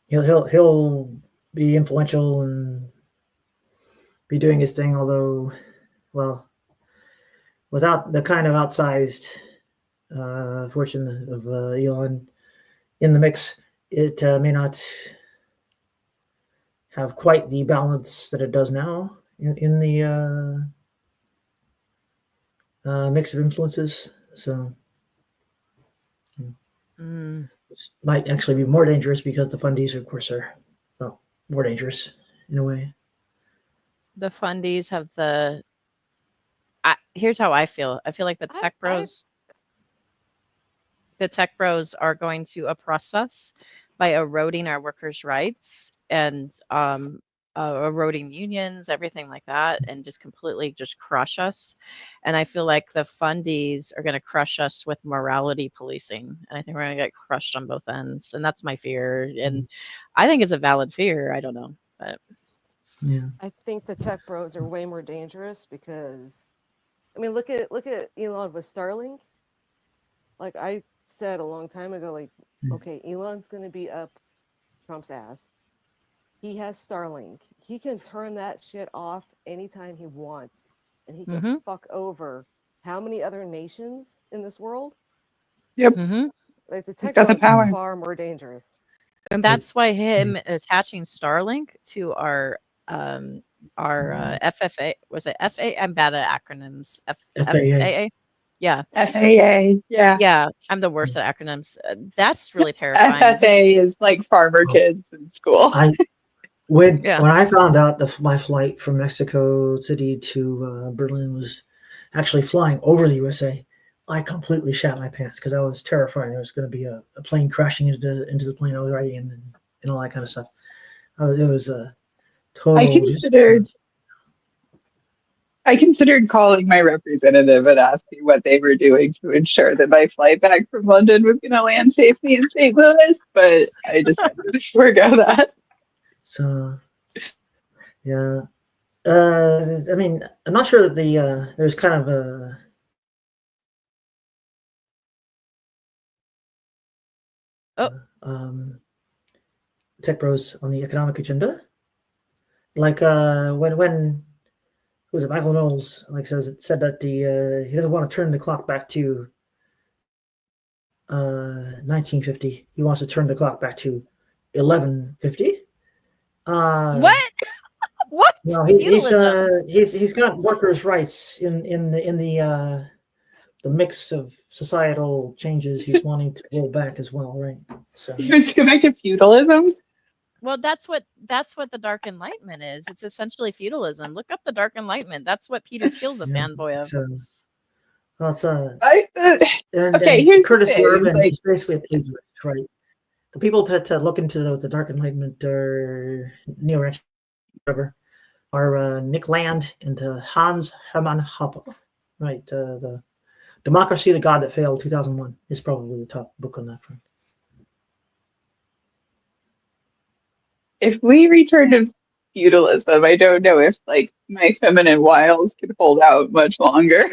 he'll be influential and be doing his thing. Although, well, without the kind of outsized fortune of Elon in the mix, it may not have quite the balance that it does now in the mix of influences. So it might actually be more dangerous because the fundies, of course, are more dangerous in a way. The fundies have here's how I feel. I feel like the tech bros are going to oppress us by eroding our workers' rights and eroding unions, everything like that, and just completely just crush us. And I feel like the fundies are going to crush us with morality policing. And I think we're going to get crushed on both ends. And that's my fear. And I think it's a valid fear. I don't know. But yeah, I think the tech bros are way more dangerous because, I mean, look at Elon with Starlink. Like I said a long time ago, like, okay, Elon's going to be up Trump's ass. He has Starlink. He can turn that shit off anytime he wants, and he can fuck over how many other nations in this world? Yep. Like the tech got the bros are power. far more dangerous. And that's why him attaching Starlink to our FFA, was it FA? I'm bad at acronyms. FAA? Yeah. FAA. Yeah. Yeah. I'm the worst at acronyms. That's really terrifying. FFA is like farmer kids in school. When Yeah. I found out my flight from Mexico City to Berlin was actually flying over the USA, I completely shat my pants because I was terrified there was going to be a plane crashing into the plane I was riding in and all that kind of stuff. It was a total. I considered calling my representative and asking what they were doing to ensure that my flight back from London was going to land safely in St. Louis, but I decided to forego that. So, yeah. I mean, I'm not sure that there's kind of a tech bros on the economic agenda. Like when who was it? Michael Knowles, said that he doesn't want to turn the clock back to 1950. He wants to turn the clock back to 1150. What? What? No, he's got workers' rights in the mix of societal changes he's wanting to roll back as well, right? So He was going back to feudalism. Well, that's what the Dark Enlightenment is. It's essentially feudalism. Look up the Dark Enlightenment. That's what Peter Thiel's a fanboy of. So, well, it's okay, here's Curtis the thing, Yarvin is basically a plagiarist, right? The people to look into the Dark Enlightenment or Neo are Nick Land and Hans Hermann Hoppe, right? The Democracy, the God That Failed, 2001 is probably the top book on that front. If we return to feudalism, I don't know if like my feminine wiles could hold out much longer.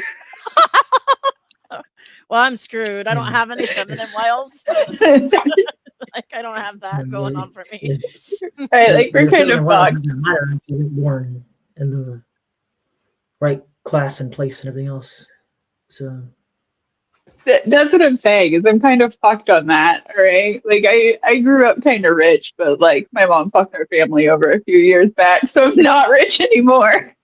Well, I'm screwed. I don't have any feminine wiles. Like I don't have that going on for me. Right, like we're kind of fucked. Matter if you were born in the right class and place and everything else. So that's what I'm saying, is I'm kind of fucked on that, all right? Like I grew up kind of rich, but like my mom fucked our family over a few years back, so I'm not rich anymore.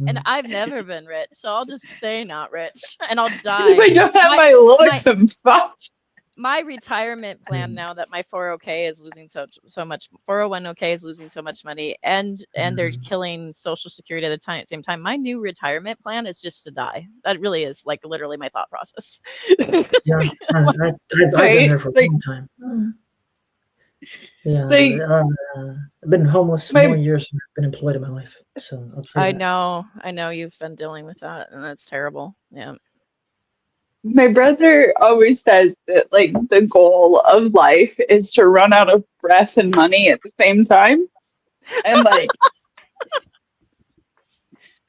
And I've never been rich, so I'll just stay not rich, and I'll die. Because I don't have my looks, I'm fucked. My retirement plan now that my 401k is losing so much, 401k is losing so much money, and they're killing Social Security at the same time. My new retirement plan is just to die. That really is like literally my thought process. Yeah, I've been there for a long time. Yeah, I've been homeless more years than I've been employed in my life. So I know you've been dealing with that, and that's terrible. Yeah. My brother always says that like the goal of life is to run out of breath and money at the same time. And like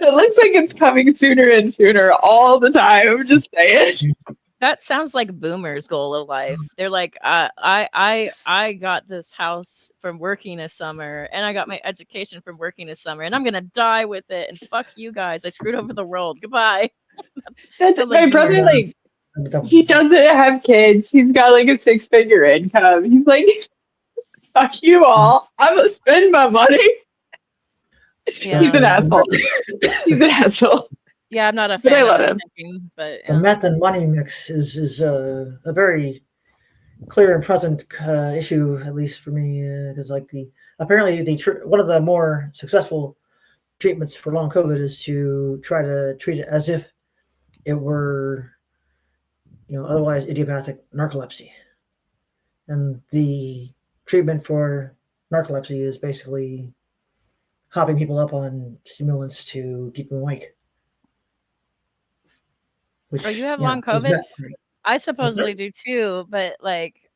it looks like it's coming sooner and sooner all the time. I'm just saying. That sounds like boomers' goal of life. They're like, I got this house from working a summer, and I got my education from working a summer, and I'm gonna die with it. And fuck you guys, I screwed over the world. Goodbye. That's my brother. Like he doesn't have kids. He's got like a 6-figure income. He's like, fuck you all. I'm gonna spend my money. Yeah. He's an asshole. He's an asshole. Yeah, I'm not a But fan I love of him. thinking, but the meth and money mix is a very clear and present issue, at least for me, because like apparently one of the more successful treatments for long COVID is to try to treat it as if it were, otherwise idiopathic narcolepsy, and the treatment for narcolepsy is basically hopping people up on stimulants to keep them awake. Oh, you have long COVID? I supposedly do too, but like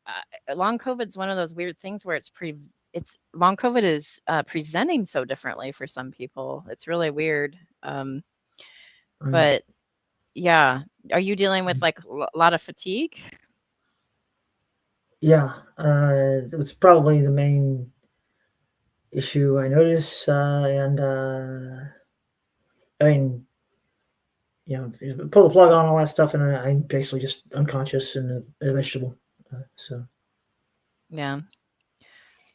long COVID's one of those weird things where long COVID is presenting so differently for some people. It's really weird. But yeah, are you dealing with like a lot of fatigue? Yeah, it's probably the main issue I notice, and I mean, pull the plug on all that stuff, and I'm basically just unconscious and a vegetable. So, yeah,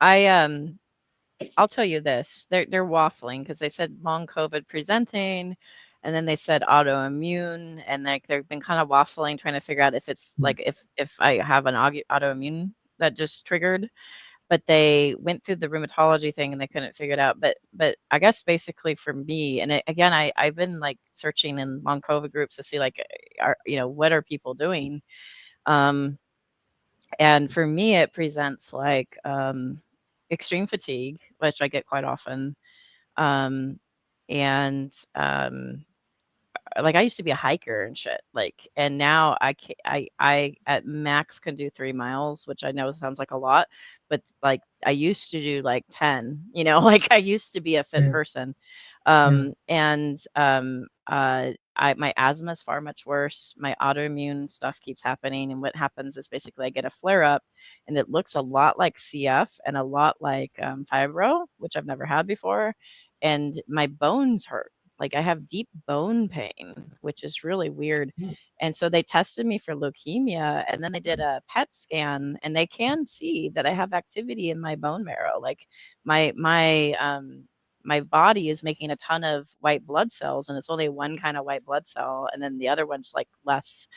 I'll tell you this: they're waffling because they said long COVID presenting, and then they said autoimmune, and like they've been kind of waffling, trying to figure out if it's like if I have an autoimmune that just triggered. But they went through the rheumatology thing and they couldn't figure it out. But I guess basically for me, and again, I've been like searching in long COVID groups to see like, what are people doing? And for me, it presents like extreme fatigue, which I get quite often. Like I used to be a hiker and shit, like, and now I at max can do 3 miles, which I know sounds like a lot, but like I used to do like 10, like I used to be a fit person. My asthma is far much worse. My autoimmune stuff keeps happening. And what happens is basically I get a flare up and it looks a lot like CF and a lot like fibro, which I've never had before. And my bones hurt. Like I have deep bone pain, which is really weird. And so they tested me for leukemia, and then they did a PET scan, and they can see that I have activity in my bone marrow. Like my body is making a ton of white blood cells, and it's only one kind of white blood cell, and then the other one's like less.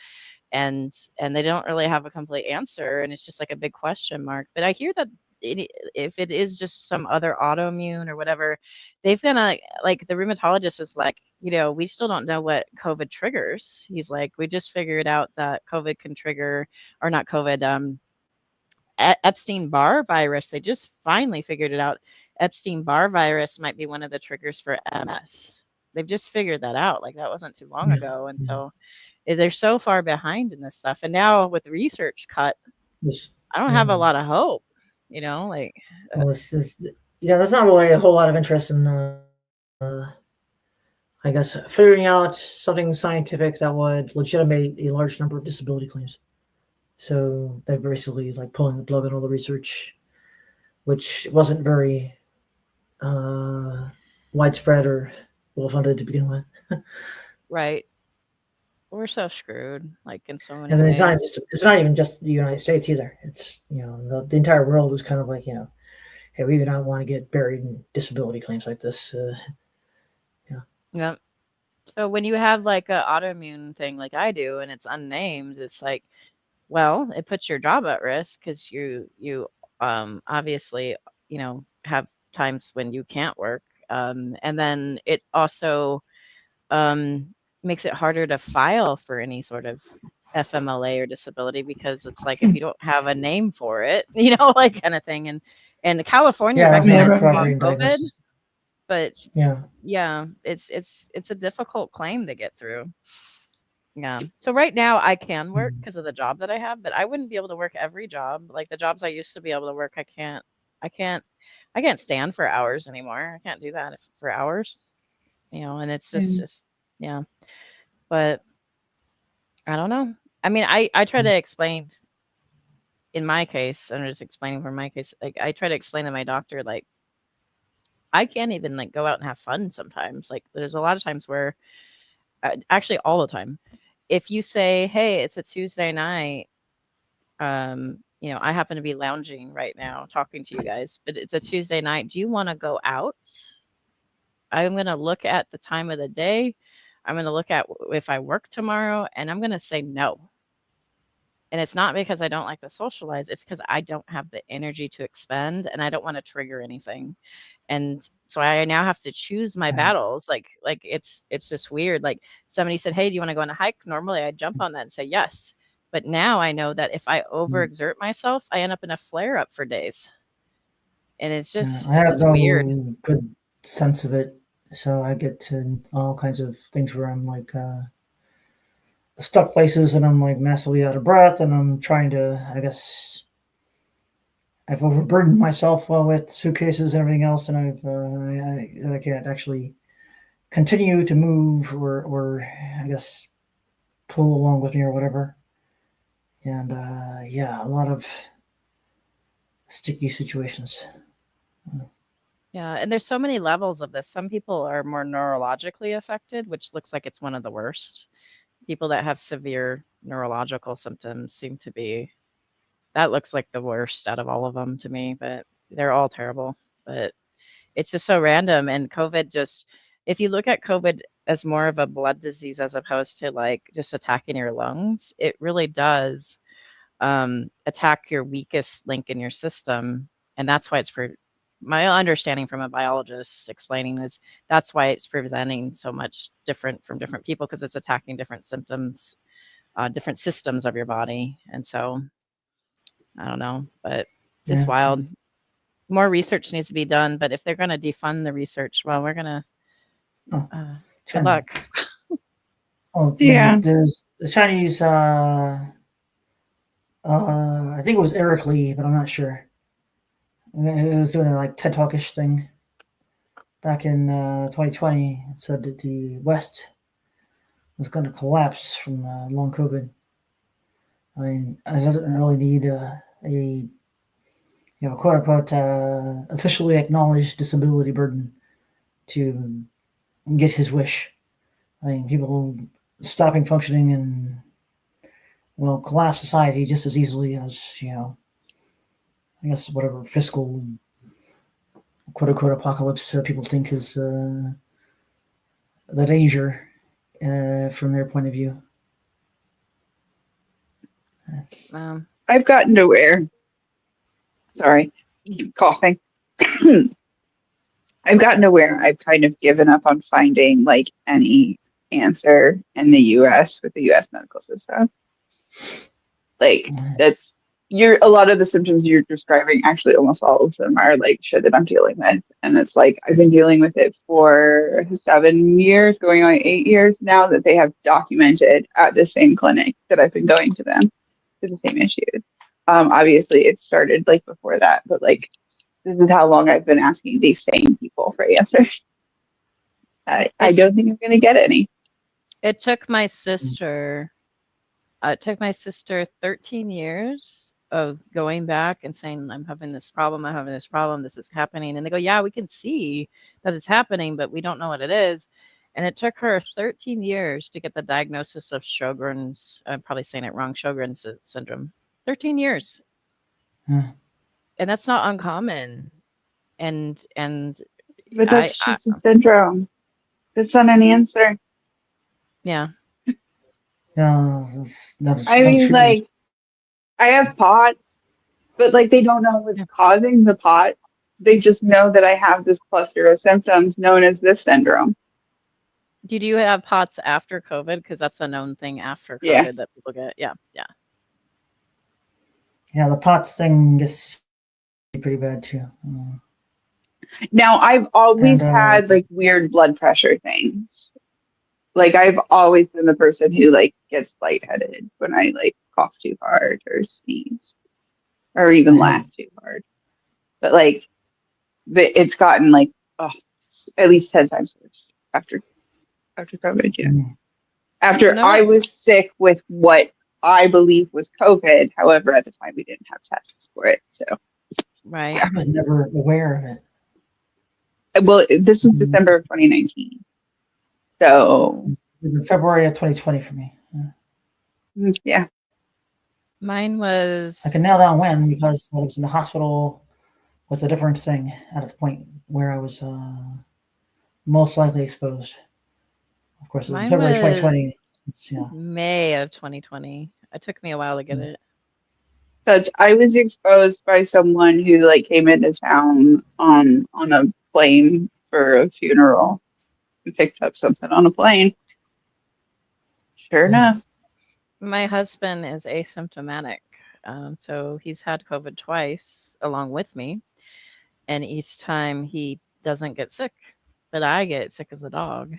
And they don't really have a complete answer, and it's just like a big question mark. But I hear that if it is just some other autoimmune or whatever, they've gonna like the rheumatologist was like, we still don't know what COVID triggers. He's like, we just figured out that COVID can trigger, or not COVID, Epstein-Barr virus. They just finally figured it out. Epstein-Barr virus might be one of the triggers for MS. They've just figured that out. Like that wasn't too long ago, and so they're so far behind in this stuff. And now with research cut, I don't have a lot of hope. Like well, there's not really a whole lot of interest in, I guess, figuring out something scientific that would legitimate a large number of disability claims. So they're basically like pulling the plug on all the research, which wasn't very widespread or well funded to begin with. Right. We're so screwed, like in so many And then ways. it's not even just the United States either. It's the entire world is kind of like hey, we do not want to get buried in disability claims like this. Yeah. So when you have like a autoimmune thing like I do, and it's unnamed, it's like, well, it puts your job at risk because you obviously have times when you can't work, and then it also makes it harder to file for any sort of FMLA or disability, because it's like if you don't have a name for it, like kind of thing. And California recognized long COVID, but yeah, it's a difficult claim to get through. Yeah. So right now I can work because of the job that I have, but I wouldn't be able to work every job. Like the jobs I used to be able to work, I can't stand for hours anymore. I can't do that for hours, and it's just yeah. But I don't know. I mean, I try to explain in my case, I'm just explaining for my case, like I try to explain to my doctor, like I can't even like go out and have fun sometimes. Like there's a lot of times where actually all the time, if you say, hey, it's a Tuesday night, I happen to be lounging right now talking to you guys, but it's a Tuesday night. Do you want to go out? I'm going to look at the time of the day. I'm going to look at if I work tomorrow, and I'm going to say no. And it's not because I don't like to socialize. It's because I don't have the energy to expend, and I don't want to trigger anything. And so I now have to choose my battles. Like it's just weird. Like somebody said, hey, do you want to go on a hike? Normally I'd jump on that and say yes. But now I know that if I overexert myself, I end up in a flare up for days. And it's just, I have it's weird. good sense of it. So I get to all kinds of things where I'm like stuck places, and I'm like massively out of breath, and I'm trying to, I guess, I've overburdened myself with suitcases and everything else, and I can't actually continue to move or I guess pull along with me or whatever. And a lot of sticky situations. Yeah, and there's so many levels of this. Some people are more neurologically affected, which looks like it's one of the worst. People that have severe neurological symptoms seem to be, that looks like the worst out of all of them to me, but they're all terrible. But it's just so random. And COVID just, if you look at COVID as more of a blood disease as opposed to like just attacking your lungs, it really does attack your weakest link in your system. And that's why my understanding from a biologist explaining is that's why it's presenting so much different from different people, because it's attacking different symptoms, different systems of your body. And so I don't know, but it's wild. More research needs to be done, but if they're going to defund the research, well, we're going to good luck. The Chinese I think it was Eric Lee, but I'm not sure. It was doing a like TED Talkish thing back in 2020. It said that the West was going to collapse from long COVID. I mean, it doesn't really need a quote unquote officially acknowledged disability burden to get his wish. I mean, people stopping functioning and collapse society just as easily as I guess whatever fiscal quote unquote apocalypse people think is the danger from their point of view. I've gotten to where, sorry, keep coughing. I've gotten to where I've kind of given up on finding like any answer in the US with the US medical system. Like that's a lot of the symptoms you're describing, actually almost all of them are like shit that I'm dealing with. And it's like I've been dealing with it for 7 years, going on 8 years now that they have documented at the same clinic that I've been going to them for the same issues. Obviously it started like before that, but like this is how long I've been asking these same people for answers. I don't think I'm going to get any. It took my sister 13 years of going back and saying, I'm having this problem, this is happening. And they go, yeah, we can see that it's happening, but we don't know what it is. And it took her 13 years to get the diagnosis of Sjogren's, I'm probably saying it wrong, Sjogren's syndrome. 13 years. Hmm. And that's not uncommon. And But that's just a syndrome. That's not an answer. Yeah. Yeah, I mean, like, I have POTS, but like they don't know what's causing the POTS. They just know that I have this cluster of symptoms known as this syndrome. Did you have POTS after COVID? Because that's a known thing after COVID Yeah. that people get. Yeah. Yeah, the POTS thing is pretty bad too. Now, I've always And, had like weird blood pressure things. Like I've always been the person who like gets lightheaded when I like cough too hard or sneeze or even laugh too hard. But like it's gotten like at least 10 times worse after COVID. Yeah. After You know I what? was sick with what I believe was COVID. However, at the time we didn't have tests for it. So Right. I was never aware of it. Well, this was December of 2019. So February of 2020 for me. Yeah. Mine was. I can nail down when because I was in the hospital was a different thing at the point where I was most likely exposed. Of course, Mine February was 2020. May of 2020. It took me a while to get it. But I was exposed by someone who like came into town on a plane for a funeral and picked up something on a plane. Sure enough. My husband is asymptomatic. So he's had COVID twice along with me. And each time he doesn't get sick, but I get sick as a dog.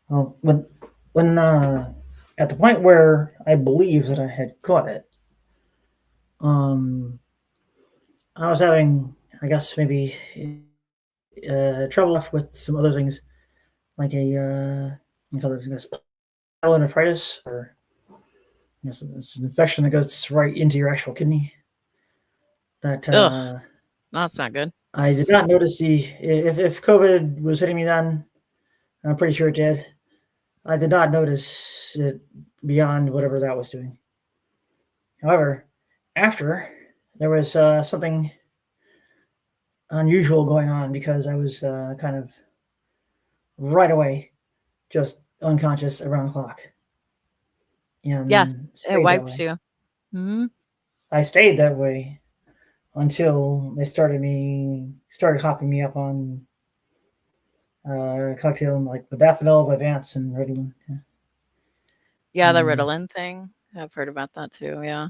Well, when at the point where I believed that I had caught it, I was having, I guess, maybe trouble with some other things, like I guess, pyelonephritis, or it's an infection that goes right into your actual kidney. That Ugh, that's not good. I did not notice if COVID was hitting me then, I'm pretty sure it did. I did not notice it beyond whatever that was doing. However, after there was something unusual going on because I was kind of right away just unconscious around the clock. And Yeah, stayed it that wipes way. you. Hmm. I stayed that way until they started hopping me up on cocktail like modafinil, Vyvanse, and Ritalin. Yeah, the Ritalin thing. I've heard about that too. Yeah.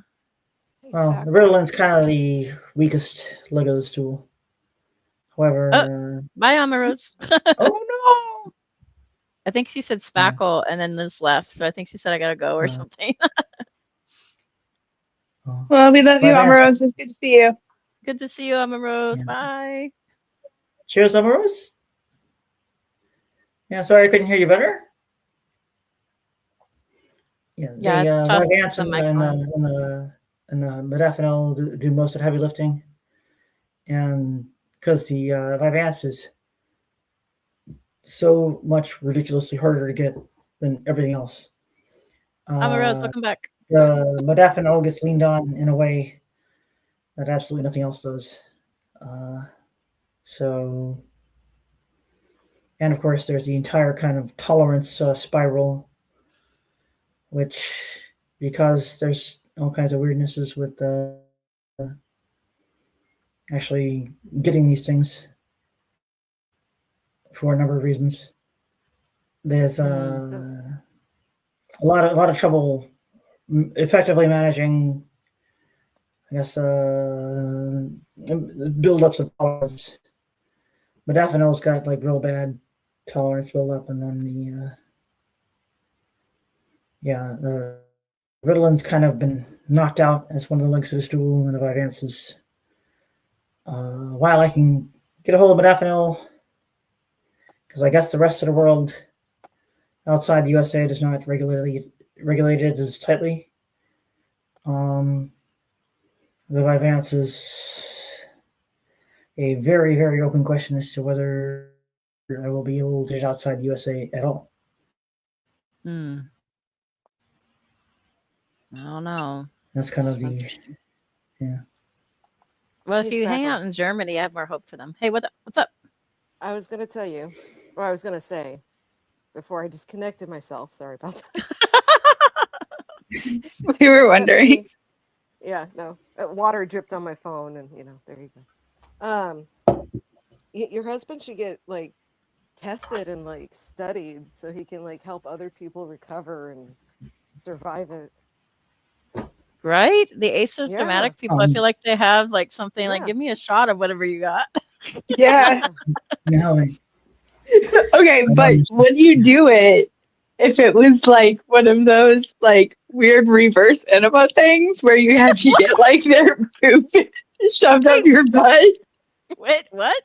Well, the Ritalin's kind of the weakest leg of the stool. However, Bye, Amarose. Oh no! I think she said spackle and then this left. So I think she said I gotta go or something. Well, we love you, Amarose. It was good to see you. Good to see you, Amarose. Bye. Cheers, Amarose. Yeah, sorry I couldn't hear you better. Yeah, Yeah, the it's tough. Vyvanse The and the modafinil do most of the heavy lifting, and because the Vyvanse is so much ridiculously harder to get than everything else. Rose, welcome back. Modafinil gets leaned on in a way that absolutely nothing else does. So, and of course, there's the entire kind of tolerance spiral, which, because there's all kinds of weirdnesses with actually getting these things for a number of reasons. There's a lot of trouble effectively managing, I guess, build-ups of tolerance. Modafinil's got like real bad tolerance build-up, and then the Ritalin's kind of been knocked out as one of the legs of the stool, and the Vyvanse. While I can get a hold of modafinil, because I guess the rest of the world outside the USA does not regulate it as tightly. The Vyvanse is a very, very open question as to whether I will be able to get outside the USA at all. I don't know. That's kind of the, yeah. Well, if Hey, you hang Spackle. out in Germany, I have more hope for them. Hey, what's up? I was going to tell you, or I was going to say, before I disconnected myself. Sorry about that. We were wondering. Yeah, no. Water dripped on my phone, and there you go. Your husband should get like tested and like studied so he can like help other people recover and survive it. Right? The asymptomatic people, I feel like they have like something like, Yeah. give me a shot of whatever you got. Yeah. No. Okay, but would you do it if it was like one of those like weird reverse enema things where you had to get like their poop shoved up your butt? Wait, what?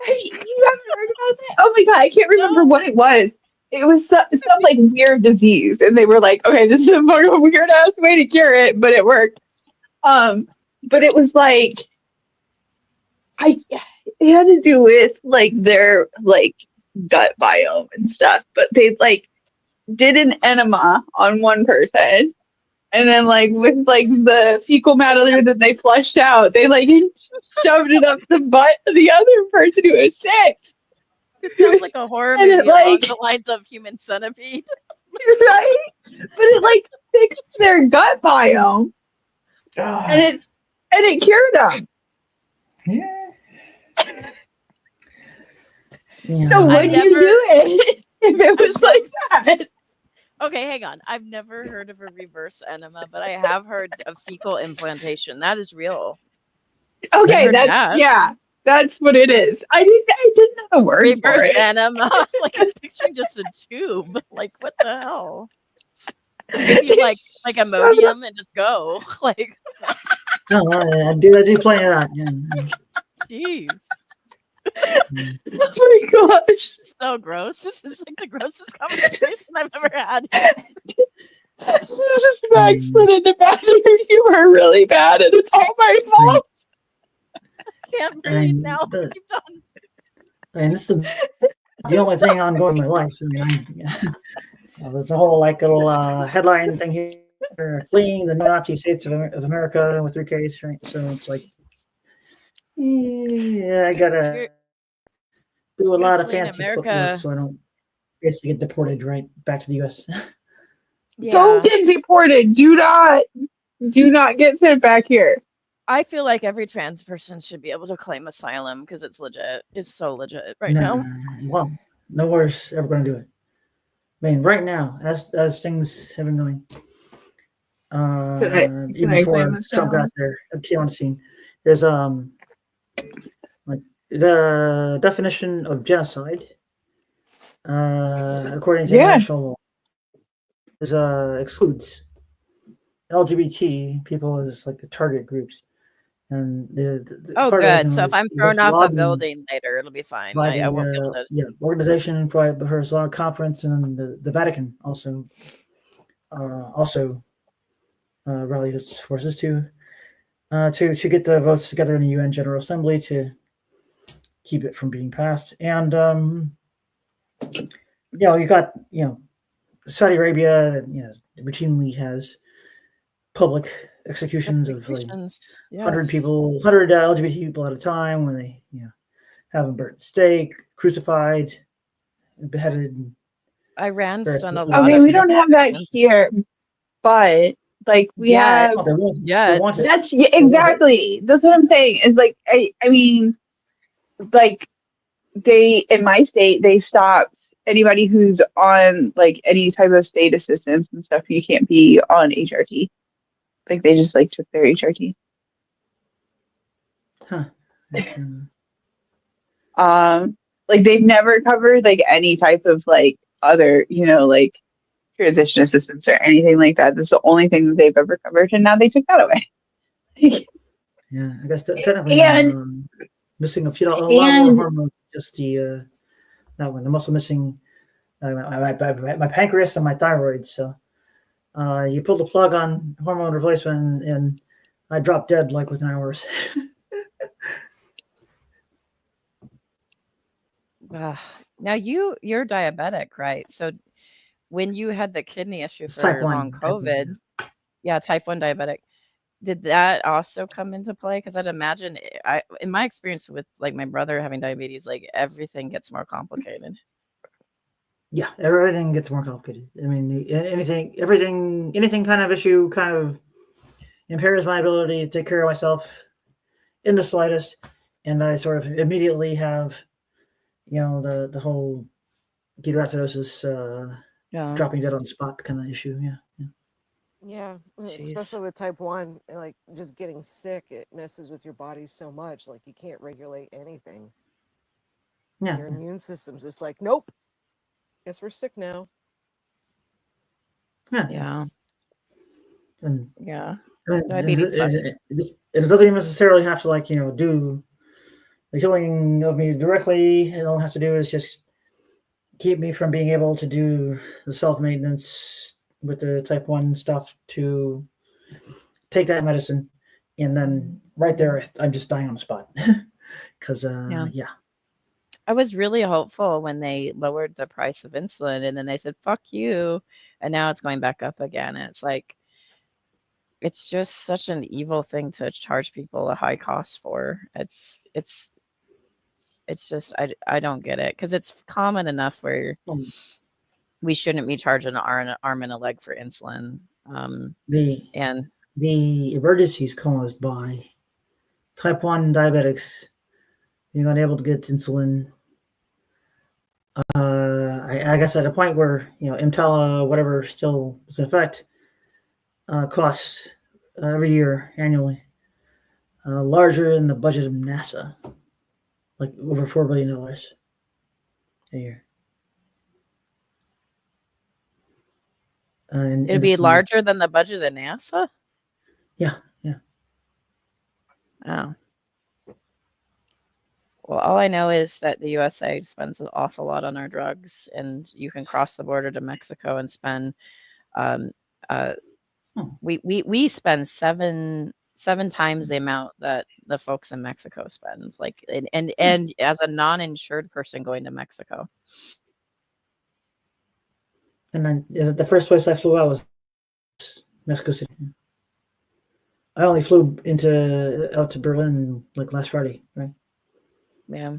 You haven't heard about that? Oh my god, I can't remember what it was. It was some like weird disease, and they were like, "Okay, this is a fucking weird ass way to cure it," but it worked. But it was like, it had to do with like their like gut biome and stuff. But they like did an enema on one person, and then like with like the fecal matter that they flushed out, they like shoved it up the butt of the other person who was sick. It sounds like a horror And it, movie along like- the lines of Human Centipede. Right? But it like fixed their gut biome, and it cured them. So would you do it if it was like that? Okay, hang on. I've never heard of a reverse enema, but I have heard of fecal implantation. That is real. Okay, that's what it is. I didn't know the word for Reverse it. enema. Like I'm picturing just a tube. Like what the hell? Give you like Imodium and just go. Like No, I do play that. Yeah. jeez. Oh my gosh. So gross. This is like the grossest conversation I've ever had. This is Max slid into bathroom humor really bad, and it's all my fault. I can't breathe now. Keep going. This is the only thing ongoing in my life. I mean, there's a whole like little headline thing here: fleeing the Nazi states of America with 3Ks, right? So it's like, yeah, I gotta do a lot of fleeing fancy America. footwork so I don't basically get deported right back to the U.S. Don't get deported. Do not get sent back here. I feel like every trans person should be able to claim asylum because it's legit. It's so legit right now. Well, nowhere's ever going to do it. I mean, right now, as things have been going, even before Trump got there, came on the scene, there's like the definition of genocide, according to international law, is excludes LGBT people as like the target groups. And the Oh, part of good. it So if was- I'm was thrown off a lobbying building later, it'll be fine. by I won't be able to. organization for Islamic Conference, and the Vatican also rallied its forces to get the votes together in the UN General Assembly to keep it from being passed. And You got, Saudi Arabia, routinely has public executions of like Executions, 100 yes. people, 100 LGBT people at a time when they, have them burnt at stake, crucified, beheaded. Iran various spent a other lot Okay, of we don't have that things. here, but like we Yet, have. Oh, they want it. They yet. want it. That's They want it. exactly. That's what I'm saying. Is like I mean, like they in my state they stopped anybody who's on like any type of state assistance and stuff. You can't be on HRT. Like they just like took their HRT. Huh. That's, Like they've never covered like any type of like other like transition assistance or anything like that. This is the only thing that they've ever covered, and now they took that away. yeah, I guess technically and I'm missing a lot more and hormones. Just the that one. I'm also missing my pancreas and my thyroid. So you pull the plug on hormone replacement, and I drop dead like within hours. Now you're diabetic, right? So when you had the kidney issue It's type for long 1. Type 1, COVID, yeah, type 1 diabetic, did that also come into play? Because I'd imagine, in my experience with like my brother having diabetes, like everything gets more complicated. Yeah, everything gets more complicated. I mean, anything kind of issue kind of impairs my ability to take care of myself in the slightest, and I sort of immediately have, the whole ketoacidosis, Yeah. dropping dead on the spot kind of issue. Yeah. Yeah, Jeez. especially with type 1, like just getting sick, it messes with your body so much. Like you can't regulate anything. Yeah. Your immune system's just like, nope. Guess we're sick now. Yeah. And, Yeah. and Diabetes sucks. it doesn't even necessarily have to do the killing of me directly. And all it has to do is just keep me from being able to do the self-maintenance with the type 1 stuff, to take that medicine, and then right there I'm just dying on the spot. Because yeah. I was really hopeful when they lowered the price of insulin, and then they said, "Fuck you," and now it's going back up again, and it's like, it's just such an evil thing to charge people a high cost for. It's just I don't get it, because it's common enough where we shouldn't be charging an arm and a leg for insulin. The And emergencies caused by type 1 diabetics being unable to get insulin, I guess at a point where Imtala, whatever, still is in effect, costs every year annually larger than the budget of NASA, like over $4 billion a year. And it'd be it's larger than the budget of NASA? Yeah. Oh. Well, all I know is that the USA spends an awful lot on our drugs, and you can cross the border to Mexico and spend we spend seven times the amount that the folks in Mexico spend. Like, and as a non-insured person going to Mexico. And then the first place I flew out was Mexico City. I only flew out to Berlin like last Friday, right? Yeah.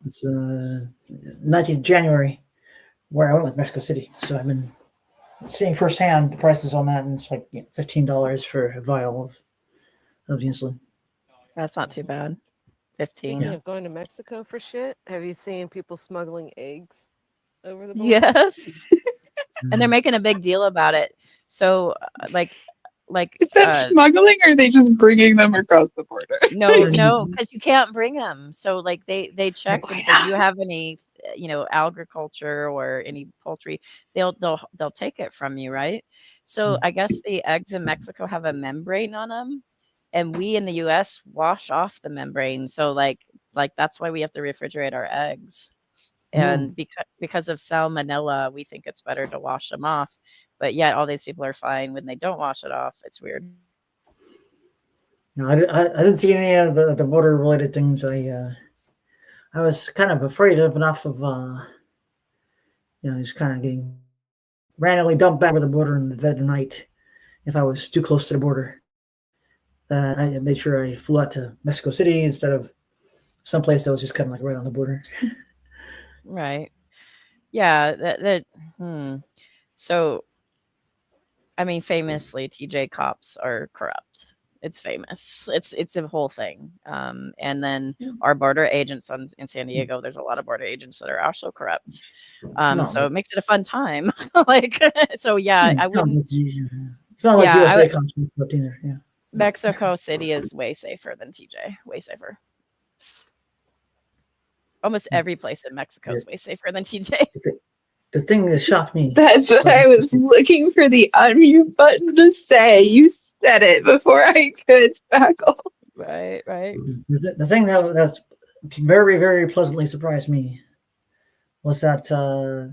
It's 19th January where I went with Mexico City. So I've been seeing firsthand the prices on that, and it's like $15 for a vial of the insulin. That's not too bad. 15. Speaking of going to Mexico for shit, have you seen people smuggling eggs over the border? Yes. And they're making a big deal about it. So like is that smuggling, or are they just bringing them across the border? No, because you can't bring them. So like they check and say, do you have any agriculture or any poultry? They'll take it from you, right? So I guess the eggs in Mexico have a membrane on them, and we in the US wash off the membrane. So like that's why we have to refrigerate our eggs. And because of salmonella, we think it's better to wash them off. But yet all these people are fine when they don't wash it off. It's weird. No, I didn't see any of the border related things. I was kind of afraid of enough of just kind of getting randomly dumped back over the border in the dead of night if I was too close to the border. I made sure I flew out to Mexico City instead of someplace that was just kind of like right on the border. Right. Yeah. So, I mean, famously, TJ cops are corrupt. It's famous. It's a whole thing. And then our border agents in San Diego, there's a lot of border agents that are also corrupt. So it makes it a fun time. Like, so yeah, I wouldn't. It's not like Yeah, USA cops are corrupt either. Yeah. Mexico City is way safer than TJ. Way safer. Almost every place in Mexico is way safer than TJ. The thing that shocked me. That's what I was looking for the unmute button to say. You said it before I could spackle. Right. The thing that's very, very pleasantly surprised me was that there's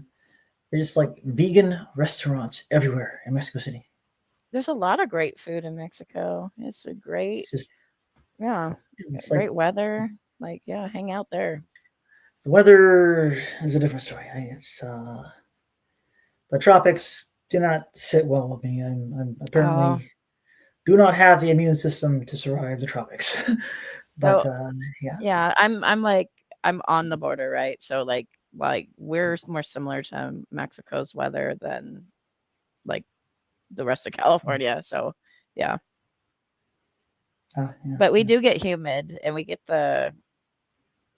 just like vegan restaurants everywhere in Mexico City. There's a lot of great food in Mexico. It's a great, it's great like, weather. Like, yeah, hang out there. the weather is a different story. It's the tropics do not sit well with me. I'm apparently do not have the immune system to survive the tropics. But yeah, I'm on the border, right? So like we're more similar to Mexico's weather than like the rest of California. So yeah. But we do get humid, and we get the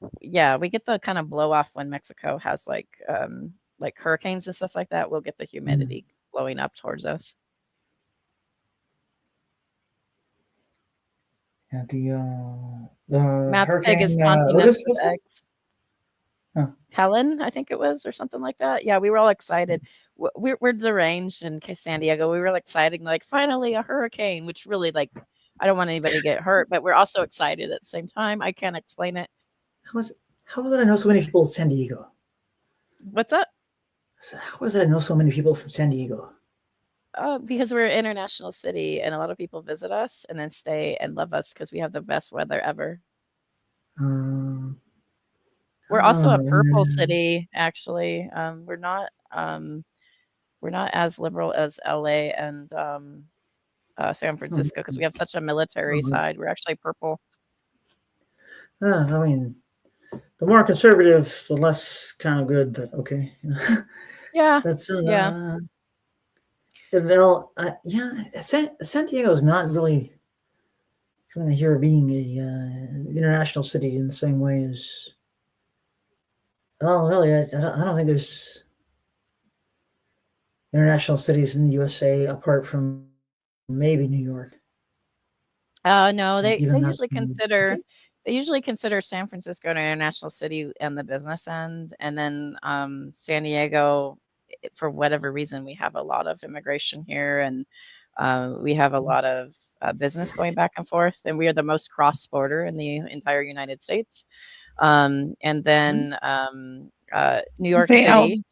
kind of blow off when Mexico has like hurricanes and stuff like that. We'll get the humidity blowing up towards us. Yeah, the Matt the Pig hurricane is taunting us Otis with eggs. Helen, I think it was, or something like that. Yeah, we were all excited. We're deranged in San Diego. We were excited, like finally a hurricane, which really like I don't want anybody to get hurt, but we're also excited at the same time. I can't explain it. How did I know so many people in San Diego? What's up? How was I know so many people from San Diego? Because we're an international city, and a lot of people visit us and then stay and love us because we have the best weather ever. We're also a purple city, actually. We're not as liberal as LA and San Francisco because we have such a military side. We're actually purple. I mean, the more conservative, the less kind of good, but okay. Yeah. That's yeah. San Diego is not really something I hear being a international city in the same way as. Oh, really? I don't think there's international cities in the USA apart from maybe New York. No, they usually consider San Francisco an international city and the business end, and then San Diego, for whatever reason, we have a lot of immigration here, and we have a lot of business going back and forth, and we are the most cross-border in the entire United States. And then New York City.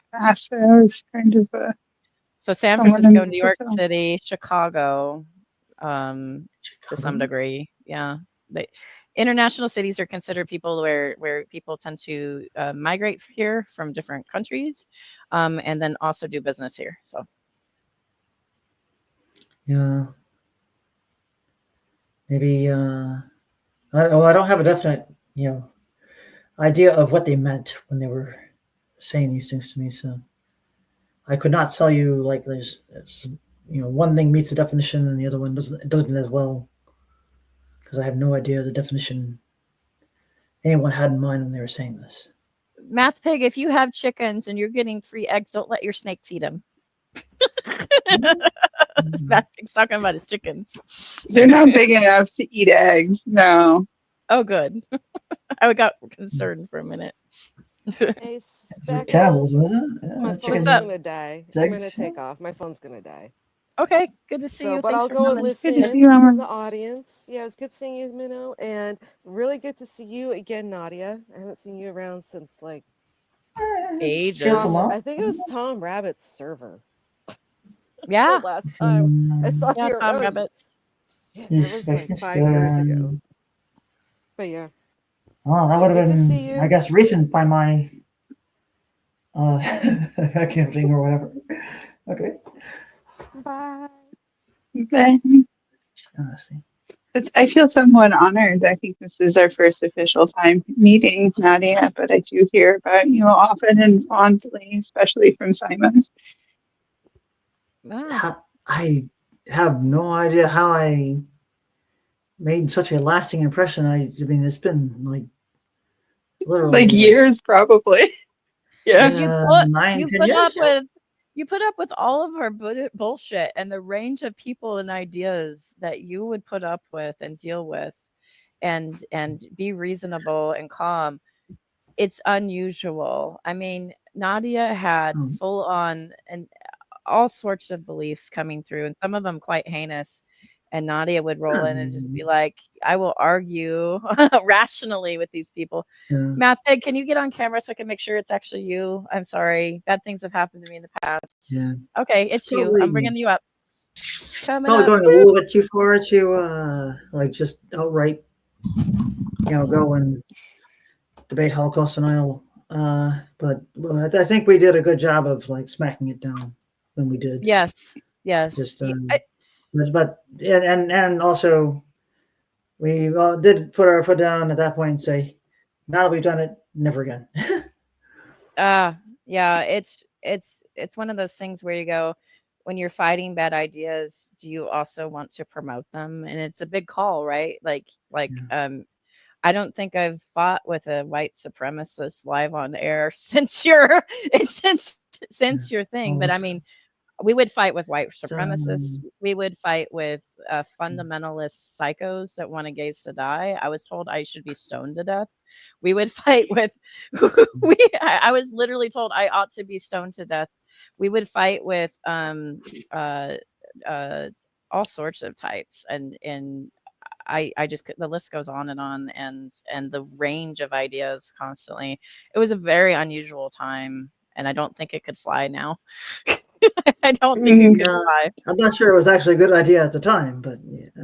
So San Francisco, New York City, Chicago, to some degree. Yeah. International cities are considered people where people tend to migrate here from different countries, and then also do business here. So. Yeah. Maybe I don't have a definite, idea of what they meant when they were saying these things to me, so I could not tell you like there's one thing meets the definition and the other one doesn't as well, because I have no idea the definition anyone had in mind when they were saying this. Math Pig, if you have chickens and you're getting free eggs, don't let your snakes eat them. Math Pig's talking about his chickens. They're not big enough to eat eggs. No. Oh, good. I got concerned for a minute. Hey, Cannibals, was it? My phone's gonna die. I'm gonna take off. My phone's gonna die. Okay, good to see you. But Thanks I'll for go and coming. listen from the audience. Yeah, it was good seeing you, Minnow, and really good to see you again, Nadia. I haven't seen you around since like ages. I think it was Tom Rabbit's server. Yeah. The last time I saw your Tom Rabbit's. It was like 5 years ago. But yeah. Oh, that would have been, I guess, recent by my accounting or whatever. Okay. Bye. But Let's see. I feel somewhat honored. I think this is our first official time meeting, Nadia, but I do hear about you often and fondly, especially from Simons. I have no idea how I made such a lasting impression. I mean, it's been like literally Like years, probably. Yeah. Because nine, you 10 put years. up with you put up with all of our bullshit and the range of people and ideas that you would put up with and deal with and be reasonable and calm. It's unusual. I mean, Nadia had full on and all sorts of beliefs coming through, and some of them quite heinous. And Nadia would roll in and just be like, I will argue rationally with these people. Yeah. Math Pig, can you get on camera so I can make sure it's actually you? I'm sorry. Bad things have happened to me in the past. Yeah. Okay, it's you. I'm bringing you up. Coming Probably up. going a little bit too far to like just outright, go and debate Holocaust denial. But I think we did a good job of like smacking it down when we did. Yes. Yes. Just and also we did put our foot down at that point and say, now that we've done it, never again. Yeah, it's one of those things where you go, when you're fighting bad ideas, do you also want to promote them? And it's a big call, right? I don't think I've fought with a white supremacist live on air since your since your thing. But I mean, we would fight with white supremacists. We would fight with fundamentalist psychos that want gays to die. I was told I should be stoned to death. We would fight with I was literally told I ought to be stoned to death. We would fight with all sorts of types, and I just the list goes on and the range of ideas constantly. It was a very unusual time, and I don't think it could fly now. I don't think it could fly. I'm not sure it was actually a good idea at the time, but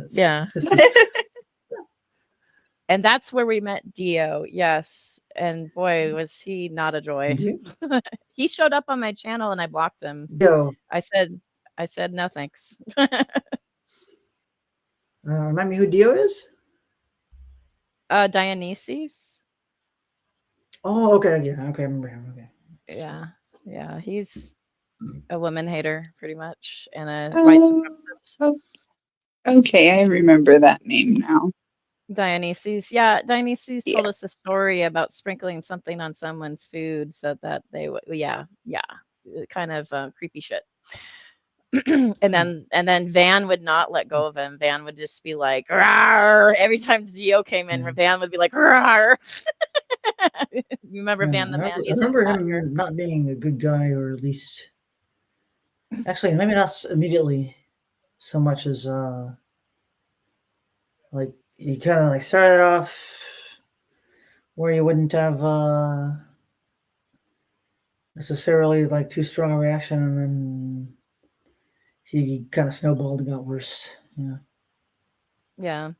Yeah. And that's where we met Dio. Yes. And boy, was he not a joy. He showed up on my channel and I blocked him. Dio. I said no thanks. Remind me who Dio is? Dionysus. Oh, okay. Yeah. Okay. I remember him. Okay. Yeah. Yeah. He's a woman hater pretty much and a white supremacist. Okay, I remember that name now. Dionysus. Yeah, Dionysus told us a story about sprinkling something on someone's food so that they would, yeah, kind of creepy shit. and then Van would not let go of him. Van would just be like, rawr. Every time Zio came in, Van would be like, rawr. You remember Van the Man? I remember him not being a good guy, or at least, actually, maybe not immediately so much as like he kind of like started off where you wouldn't have necessarily like too strong a reaction, and then he kind of snowballed and got worse. Yeah. Yeah.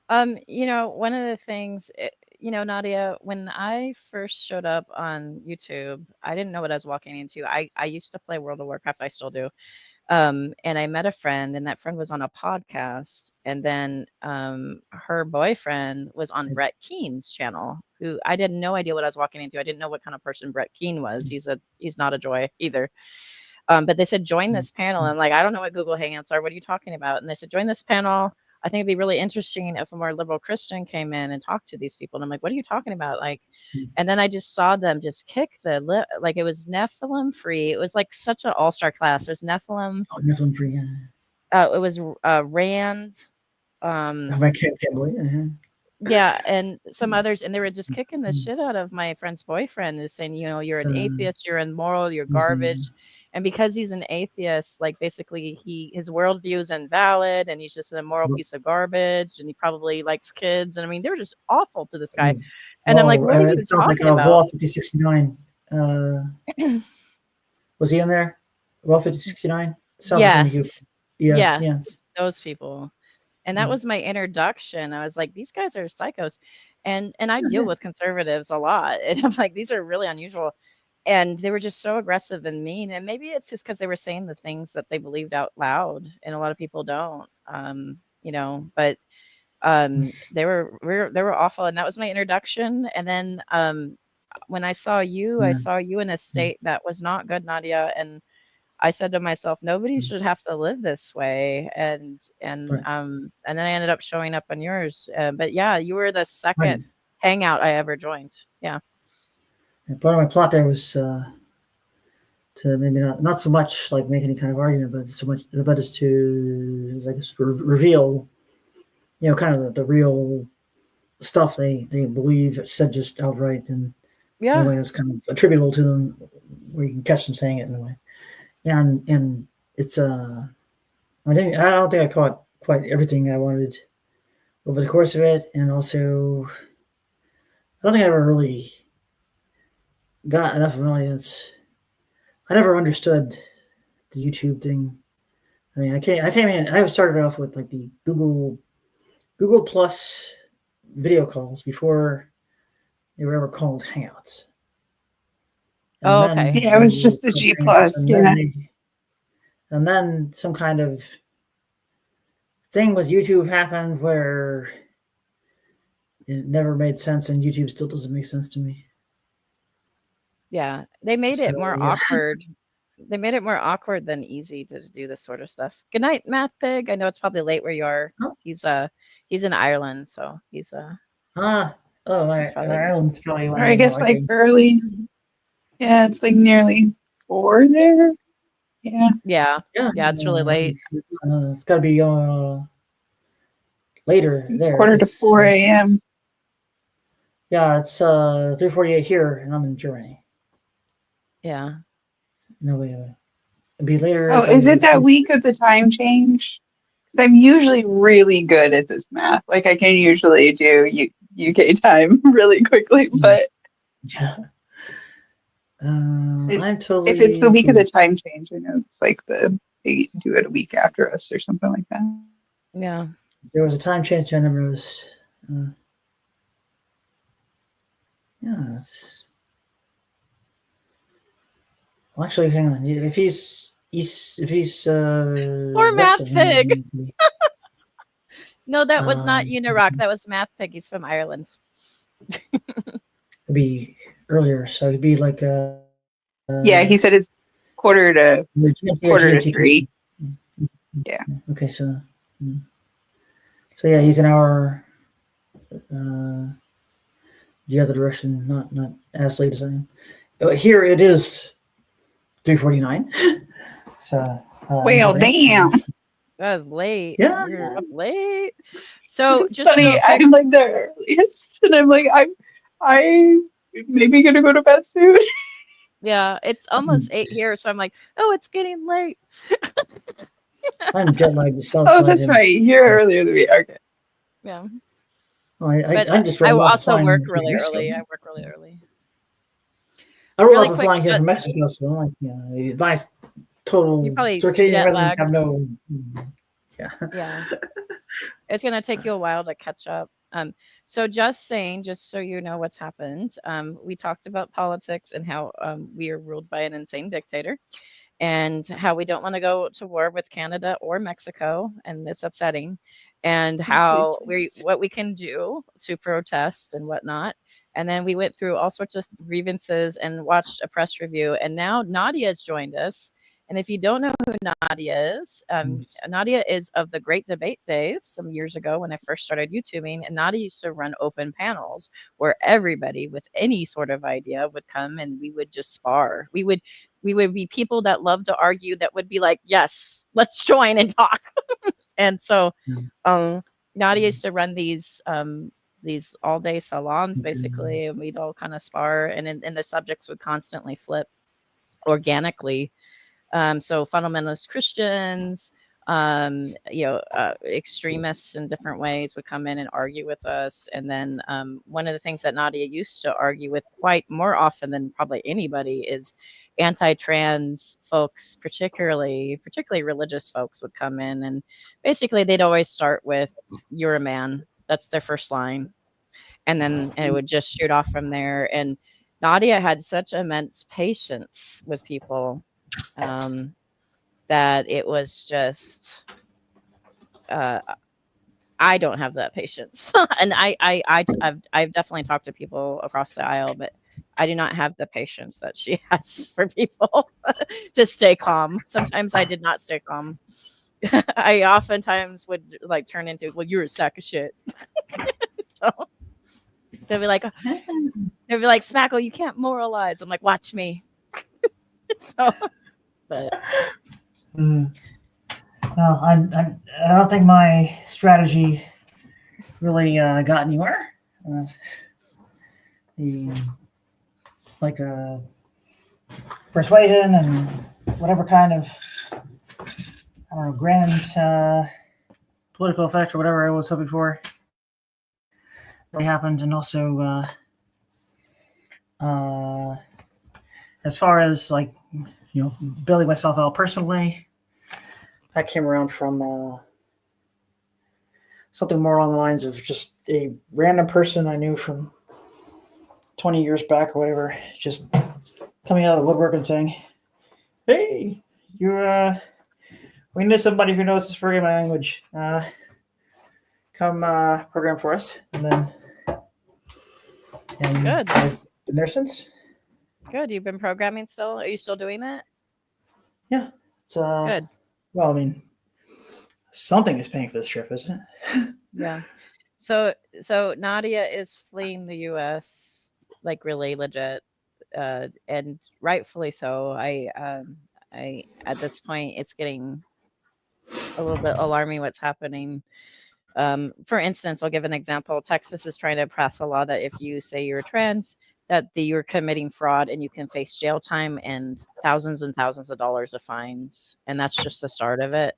One of the things, Nadia, when I first showed up on YouTube, I didn't know what I was walking into. I used to play World of Warcraft. I still do. And I met a friend, and that friend was on a podcast. And then her boyfriend was on Brett Keen's channel, who I had no idea what I was walking into. I didn't know what kind of person Brett Keen was. He's not a joy either. But they said, join this panel. And like, I don't know what Google Hangouts are. What are you talking about? And they said, join this panel. I think it'd be really interesting if a more liberal Christian came in and talked to these people. And I'm like, what are you talking about? Like, and then I just saw them just kick like it was Nephilim free. It was like such an all-star class. There's Nephilim. Oh, Nephilim free, yeah. It was Rand. I can't believe it. Yeah, and some others, and they were just kicking the shit out of my friend's boyfriend and saying, you're an atheist, you're immoral, you're garbage. And because he's an atheist, like basically his worldview is invalid and he's just an immoral piece of garbage and he probably likes kids. And I mean, they were just awful to this guy. And I'm like, what are you talking about? Raw 5069. Was he in there? Raw 5069? Yes. Yeah. Yes, those people. And that was my introduction. I was like, these guys are psychos. And I deal with conservatives a lot. And I'm like, these are really unusual. and they were just so aggressive and mean. And maybe it's just because they were saying the things that they believed out loud, and a lot of people don't. But they were awful, and that was my introduction. And then when I saw you in a state that was not good, Nadia, and I said to myself, nobody should have to live this way. And then I ended up showing up on yours. But yeah, you were the second hangout I ever joined. Yeah. And part of my plot there was to maybe not so much like make any kind of argument, but is to, I guess, reveal, kind of the real stuff they believe said just outright, and in a way that's kind of attributable to them, where you can catch them saying it in a way. And it's I don't think I caught quite everything I wanted over the course of it, and also I don't think I ever really got enough of an audience. I never understood the YouTube thing. I mean, I came in. I started off with like the Google Plus video calls before they were ever called Hangouts. Okay. Yeah, it was just the G Plus. Yeah. And then some kind of thing with YouTube happened where it never made sense, and YouTube still doesn't make sense to me. Yeah, they made it more awkward. They made it more awkward than easy to do this sort of stuff. Good night, Math Pig. I know it's probably late where you are. He's in Ireland, so he's Ireland's probably Or I guess like early. Yeah, it's like nearly 4 there. Yeah. Yeah, it's really late. It's got to be later It's there. 3:45 a.m. Yeah, it's 3:48 here, and I'm in Germany. Yeah. No way. It'd be later. Oh, is it that week of the time change? Because I'm usually really good at this math. Like I can usually do UK time really quickly, but yeah. I'm totally. If it's the week of the time change, I know it's like they do it a week after us or something like that. Yeah. There was a time change I never noticed. Yeah, it's. Well, actually, hang on. If he's Poor Math Pig. No, that was not Unirock. That was Math Pig. He's from Ireland. It'd be earlier, so it'd be like yeah, he said it's quarter to 3. Yeah. Okay, so yeah, he's an hour the other direction, not as late as I am. Here it is 3:49. So well, damn. That was late. Yeah, You're up late. So It's just funny. real quick, I'm like the earliest, and I'm like I'm maybe gonna go to bed soon. yeah, it's almost 8 here, so I'm like, oh, it's getting late. I'm jet lagged. Oh, that's right. You're earlier than me. Okay. Yeah. Oh, But I'm just I running will off also flying work from really Mexico. early. I work really early. I roll Really off of quick, flying here from Mexico, so I'm like, my total You probably circadian jet rhythms lagged. have no. Yeah. Yeah. It's gonna take you a while to catch up. So just saying, just so you know what's happened, we talked about politics and how we are ruled by an insane dictator, and how we don't want to go to war with Canada or Mexico, and it's upsetting, and how what we can do to protest and whatnot. And then we went through all sorts of grievances and watched a press review, and now Nadia has joined us. And if you don't know who Nadia is, Nadia is of the Great Debate Days some years ago when I first started YouTubing. And Nadia used to run open panels where everybody with any sort of idea would come, and we would just spar. We would be people that love to argue, that would be like, yes, let's join and talk. And so Nadia used to run these all day salons basically, and we'd all kind of spar, and the subjects would constantly flip organically. So fundamentalist Christians, extremists in different ways would come in and argue with us. And then one of the things that Nadia used to argue with quite more often than probably anybody is anti-trans folks, particularly religious folks, would come in, and basically they'd always start with, "You're a man." That's their first line. And then it would just shoot off from there. And Nadia had such immense patience with people that it was just I don't have that patience. And I've definitely talked to people across the aisle, but I do not have the patience that she has for people to stay calm. Sometimes I did not stay calm. I oftentimes would like turn into, well, you're a sack of shit. So they'll be like, Smackle, you can't moralize. I'm like, watch me. So, but Well, I don't think my strategy really got anywhere. The like persuasion and whatever kind of I don't know grand political effect or whatever I was hoping for really happened, and also as far as like building myself out personally, that came around from something more along the lines of just a random person I knew from 20 years back or whatever, just coming out of the woodwork and saying, "Hey, we need somebody who knows this programming language. Come program for us." And then good. I've been there since. Good. You've been programming still? Are you still doing that? Yeah. It's good. Well, I mean, something is paying for this trip, isn't it? Yeah. So Nadia is fleeing the U.S. like really legit, and rightfully so. I at this point it's getting a little bit alarming what's happening. For instance, I'll give an example. Texas is trying to pass a law that if you say you're trans, that you're committing fraud and you can face jail time and thousands of dollars of fines. And that's just the start of it.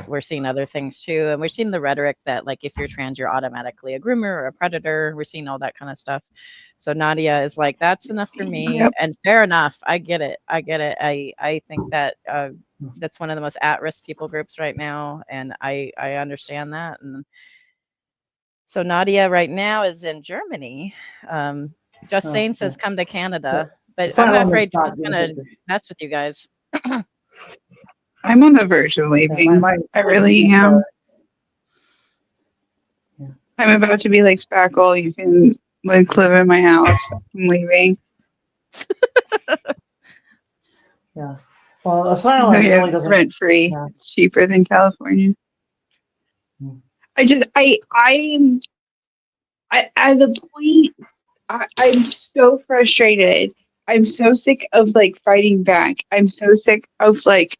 We're seeing other things too. And we're seeing the rhetoric that like, if you're trans, you're automatically a groomer or a predator. We're seeing all that kind of stuff. So Nadia is like, that's enough for me. Yep. And fair enough. I get it. I think that that's one of the most at-risk people groups right now. And I understand that. And so Nadia right now is in Germany. Just Saying says come to Canada, but I'm afraid Trump's gonna mess with you guys. I'm on the verge of leaving. I really am. I'm about to be like Spackle. You can like live in my house. I'm leaving. Yeah. Well, asylum really doesn't rent free. Yeah. It's cheaper than California. I'm at the point. I'm so frustrated. I'm so sick of like fighting back. I'm so sick of like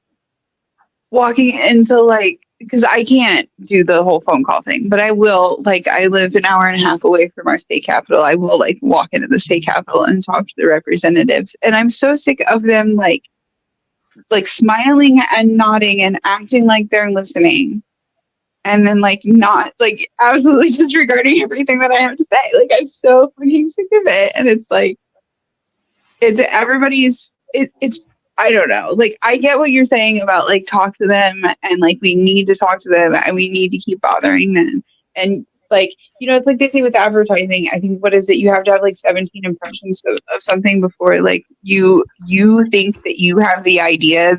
walking into like, because I can't do the whole phone call thing, but I will. Like, I live an hour and a half away from our state capital. I will like walk into the state capital and talk to the representatives. And I'm so sick of them like smiling and nodding and acting like they're listening. And then like not like absolutely disregarding everything that I have to say. Like, I'm so fucking sick of it. And it's like, it's I don't know. Like, I get what you're saying about like talk to them and like we need to talk to them and we need to keep bothering them. And like, it's like they say with advertising, I think, what is it? You have to have like 17 impressions of something before like you think that you have the idea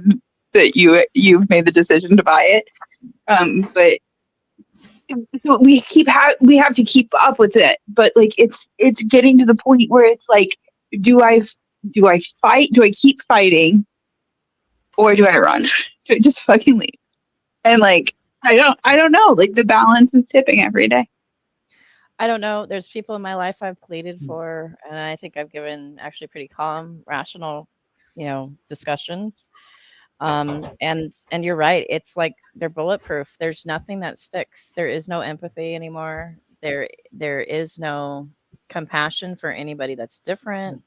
that you've made the decision to buy it. But so we have to keep up with it. But like it's getting to the point where it's like, do I fight? Do I keep fighting, or do I run? Do I just fucking leave? And like I don't know. Like the balance is tipping every day. I don't know. There's people in my life I've pleaded for, and I think I've given actually pretty calm, rational, discussions. And you're right. It's like they're bulletproof. There's nothing that sticks. There is no empathy anymore. There is no compassion for anybody that's different.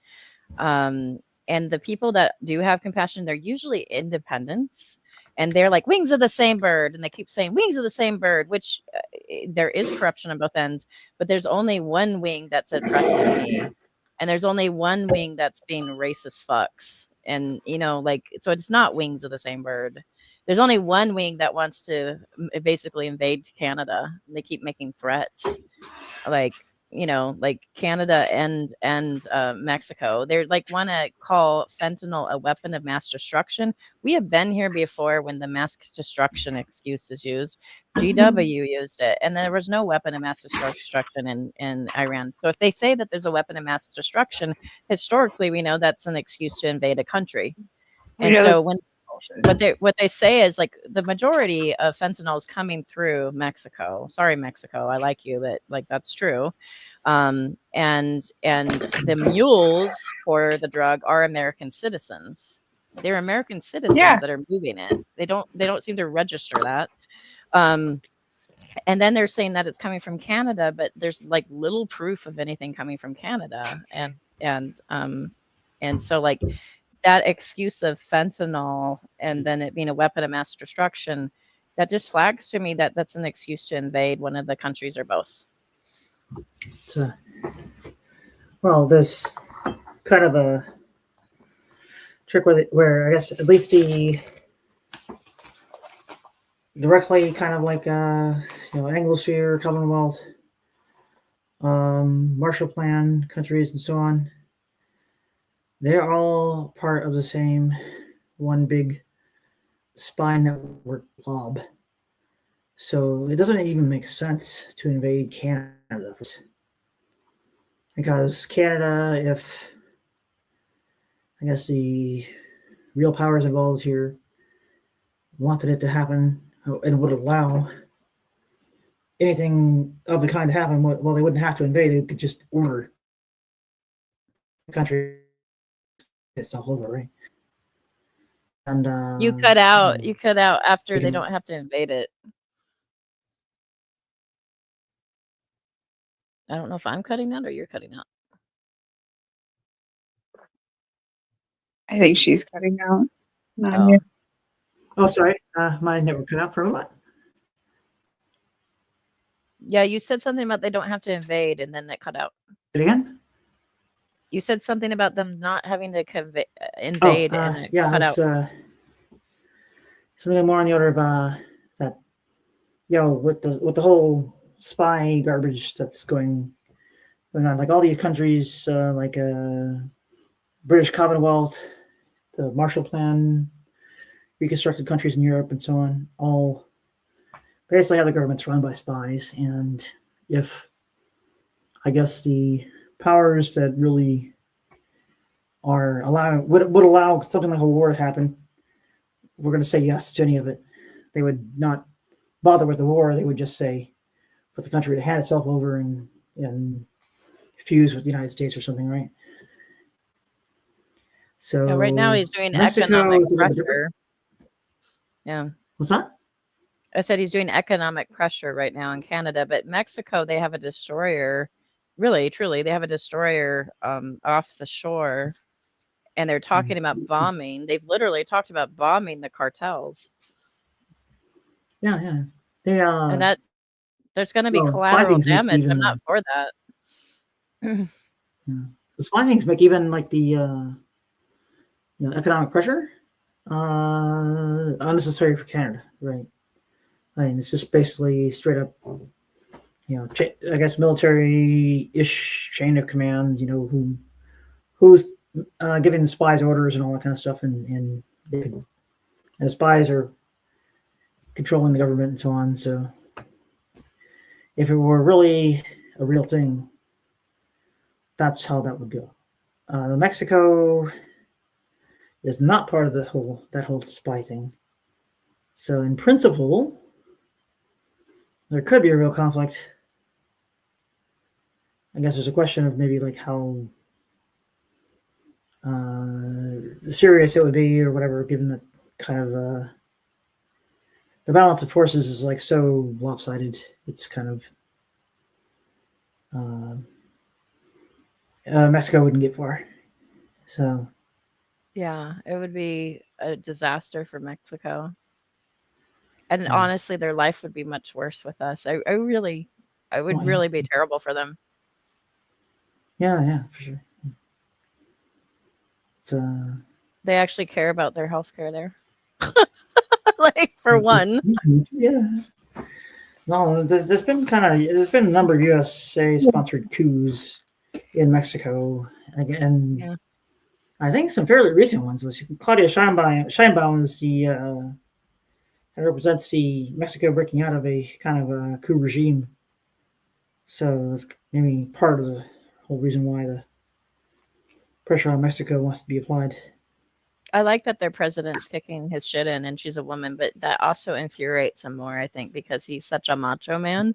And the people that do have compassion, they're usually independents. And they're like wings of the same bird. And they keep saying wings of the same bird, which there is corruption on both ends. But there's only one wing that's oppressing me. And there's only one wing that's being racist fucks. And, so it's not wings of the same bird. There's only one wing that wants to basically invade Canada. And they keep making threats. Like, you know, like Canada and Mexico. They're like want to call fentanyl a weapon of mass destruction. We have been here before when the mass destruction excuse is used. GW used it, and there was no weapon of mass destruction in Iran. So if they say that there's a weapon of mass destruction, historically we know that's an excuse to invade a country. And so when what they say is like the majority of fentanyl is coming through Mexico. Sorry, Mexico, I like you, but like that's true. And the mules for the drug are American citizens. They're American citizens that are moving it. They don't seem to register that. And then they're saying that it's coming from Canada, but there's like little proof of anything coming from Canada. And so like that excuse of fentanyl and then it being a weapon of mass destruction, that just flags to me that that's an excuse to invade one of the countries or both. So, well, there's kind of a trick where I guess at least the directly kind of like Anglosphere, Commonwealth, Marshall Plan countries and so on, they're all part of the same one big spy network blob. So it doesn't even make sense to invade Canada. Because Canada, if I guess the real powers involved here wanted it to happen and would allow anything of the kind to happen, well, they wouldn't have to invade. They could just order the country itself over, right? And you cut out after they don't have to invade it. I don't know if I'm cutting out or you're cutting out. I think she's cutting out. Not Oh. you. Oh, sorry. My network cut out for a moment. Yeah, you said something about they don't have to invade, and then it cut out. Say it again? You said something about them not having to invade, and it cut out. Something more on the order of that, with the whole spy garbage that's going on, like all these countries, like British Commonwealth, the Marshall Plan, reconstructed countries in Europe, and so on, all basically have the governments run by spies. And if I guess the powers that really are would allow something like a war to happen, we're going to say yes to any of it. They would not bother with the war. They would just say for the country to hand itself over and fuse with the United States or something, right? So yeah, right now he's doing Mexico economic pressure. Yeah. What's that? I said he's doing economic pressure right now in Canada, but Mexico, they have a destroyer. Really, truly, they have a destroyer off the shore, and they're talking about bombing. They've literally talked about bombing the cartels. Yeah. They and that there's going to be collateral damage. I'm not for that. The spy things make even like the economic pressure unnecessary for Canada, right? I mean, it's just basically straight up, I guess military-ish chain of command. Who's giving the spies orders and all that kind of stuff, and the spies are controlling the government and so on. So, if it were really a real thing, that's how that would go. Mexico is not part of that whole spy thing. So, in principle, there could be a real conflict. I guess there's a question of maybe like how serious it would be or whatever, given that kind of the balance of forces is like so lopsided. It's kind of Mexico wouldn't get far. So yeah, it would be a disaster for Mexico. And honestly, their life would be much worse with us. I would really be terrible for them. Yeah, for sure. It's, they actually care about their health care there. Like for one. Yeah. No, there's been a number of USA sponsored coups in Mexico again. Yeah. I think some fairly recent ones. Claudia Sheinbaum is the represents the Mexico breaking out of a kind of a coup regime. So it's maybe part of the whole reason why the pressure on Mexico wants to be applied. I like that their president's kicking his shit in and she's a woman, but that also infuriates him more, I think, because he's such a macho man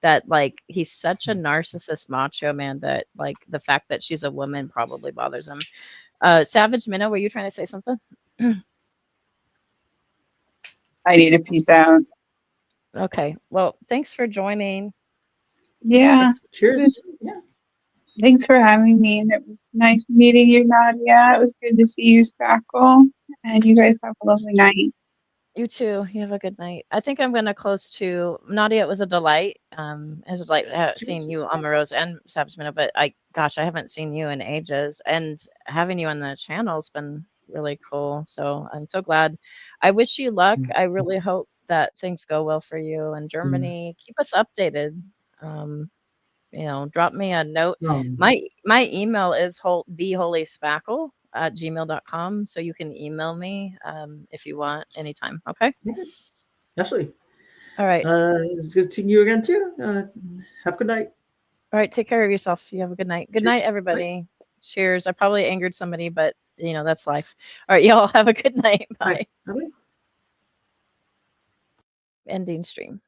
that like he's such a narcissist macho man that like the fact that she's a woman probably bothers him. Savage Minnow, were you trying to say something? I need to peace out. Okay. Well, thanks for joining. Yeah. Cheers. Yeah. Thanks for having me. And it was nice meeting you, Nadia. It was good to see you, Spackle. And you guys have a lovely night. You too. You have a good night. I think I'm going to close to Nadia. It was a delight. It was a delight seeing you, Amaros and Savage Minnow, but I haven't seen you in ages, and having you on the channel has been really cool. So I'm so glad. I wish you luck. I really hope that things go well for you in Germany. Keep us updated. Drop me a note. My email is theholyspackle@gmail.com, so you can email me if you want anytime. Okay. Yes, absolutely. All right. It's good seeing you again too. Have a good night. All right. Take care of yourself. You have a good night. Good night, everybody. Bye. Cheers. I probably angered somebody, but that's life. All right, y'all have a good night. Bye. Bye. Ending stream.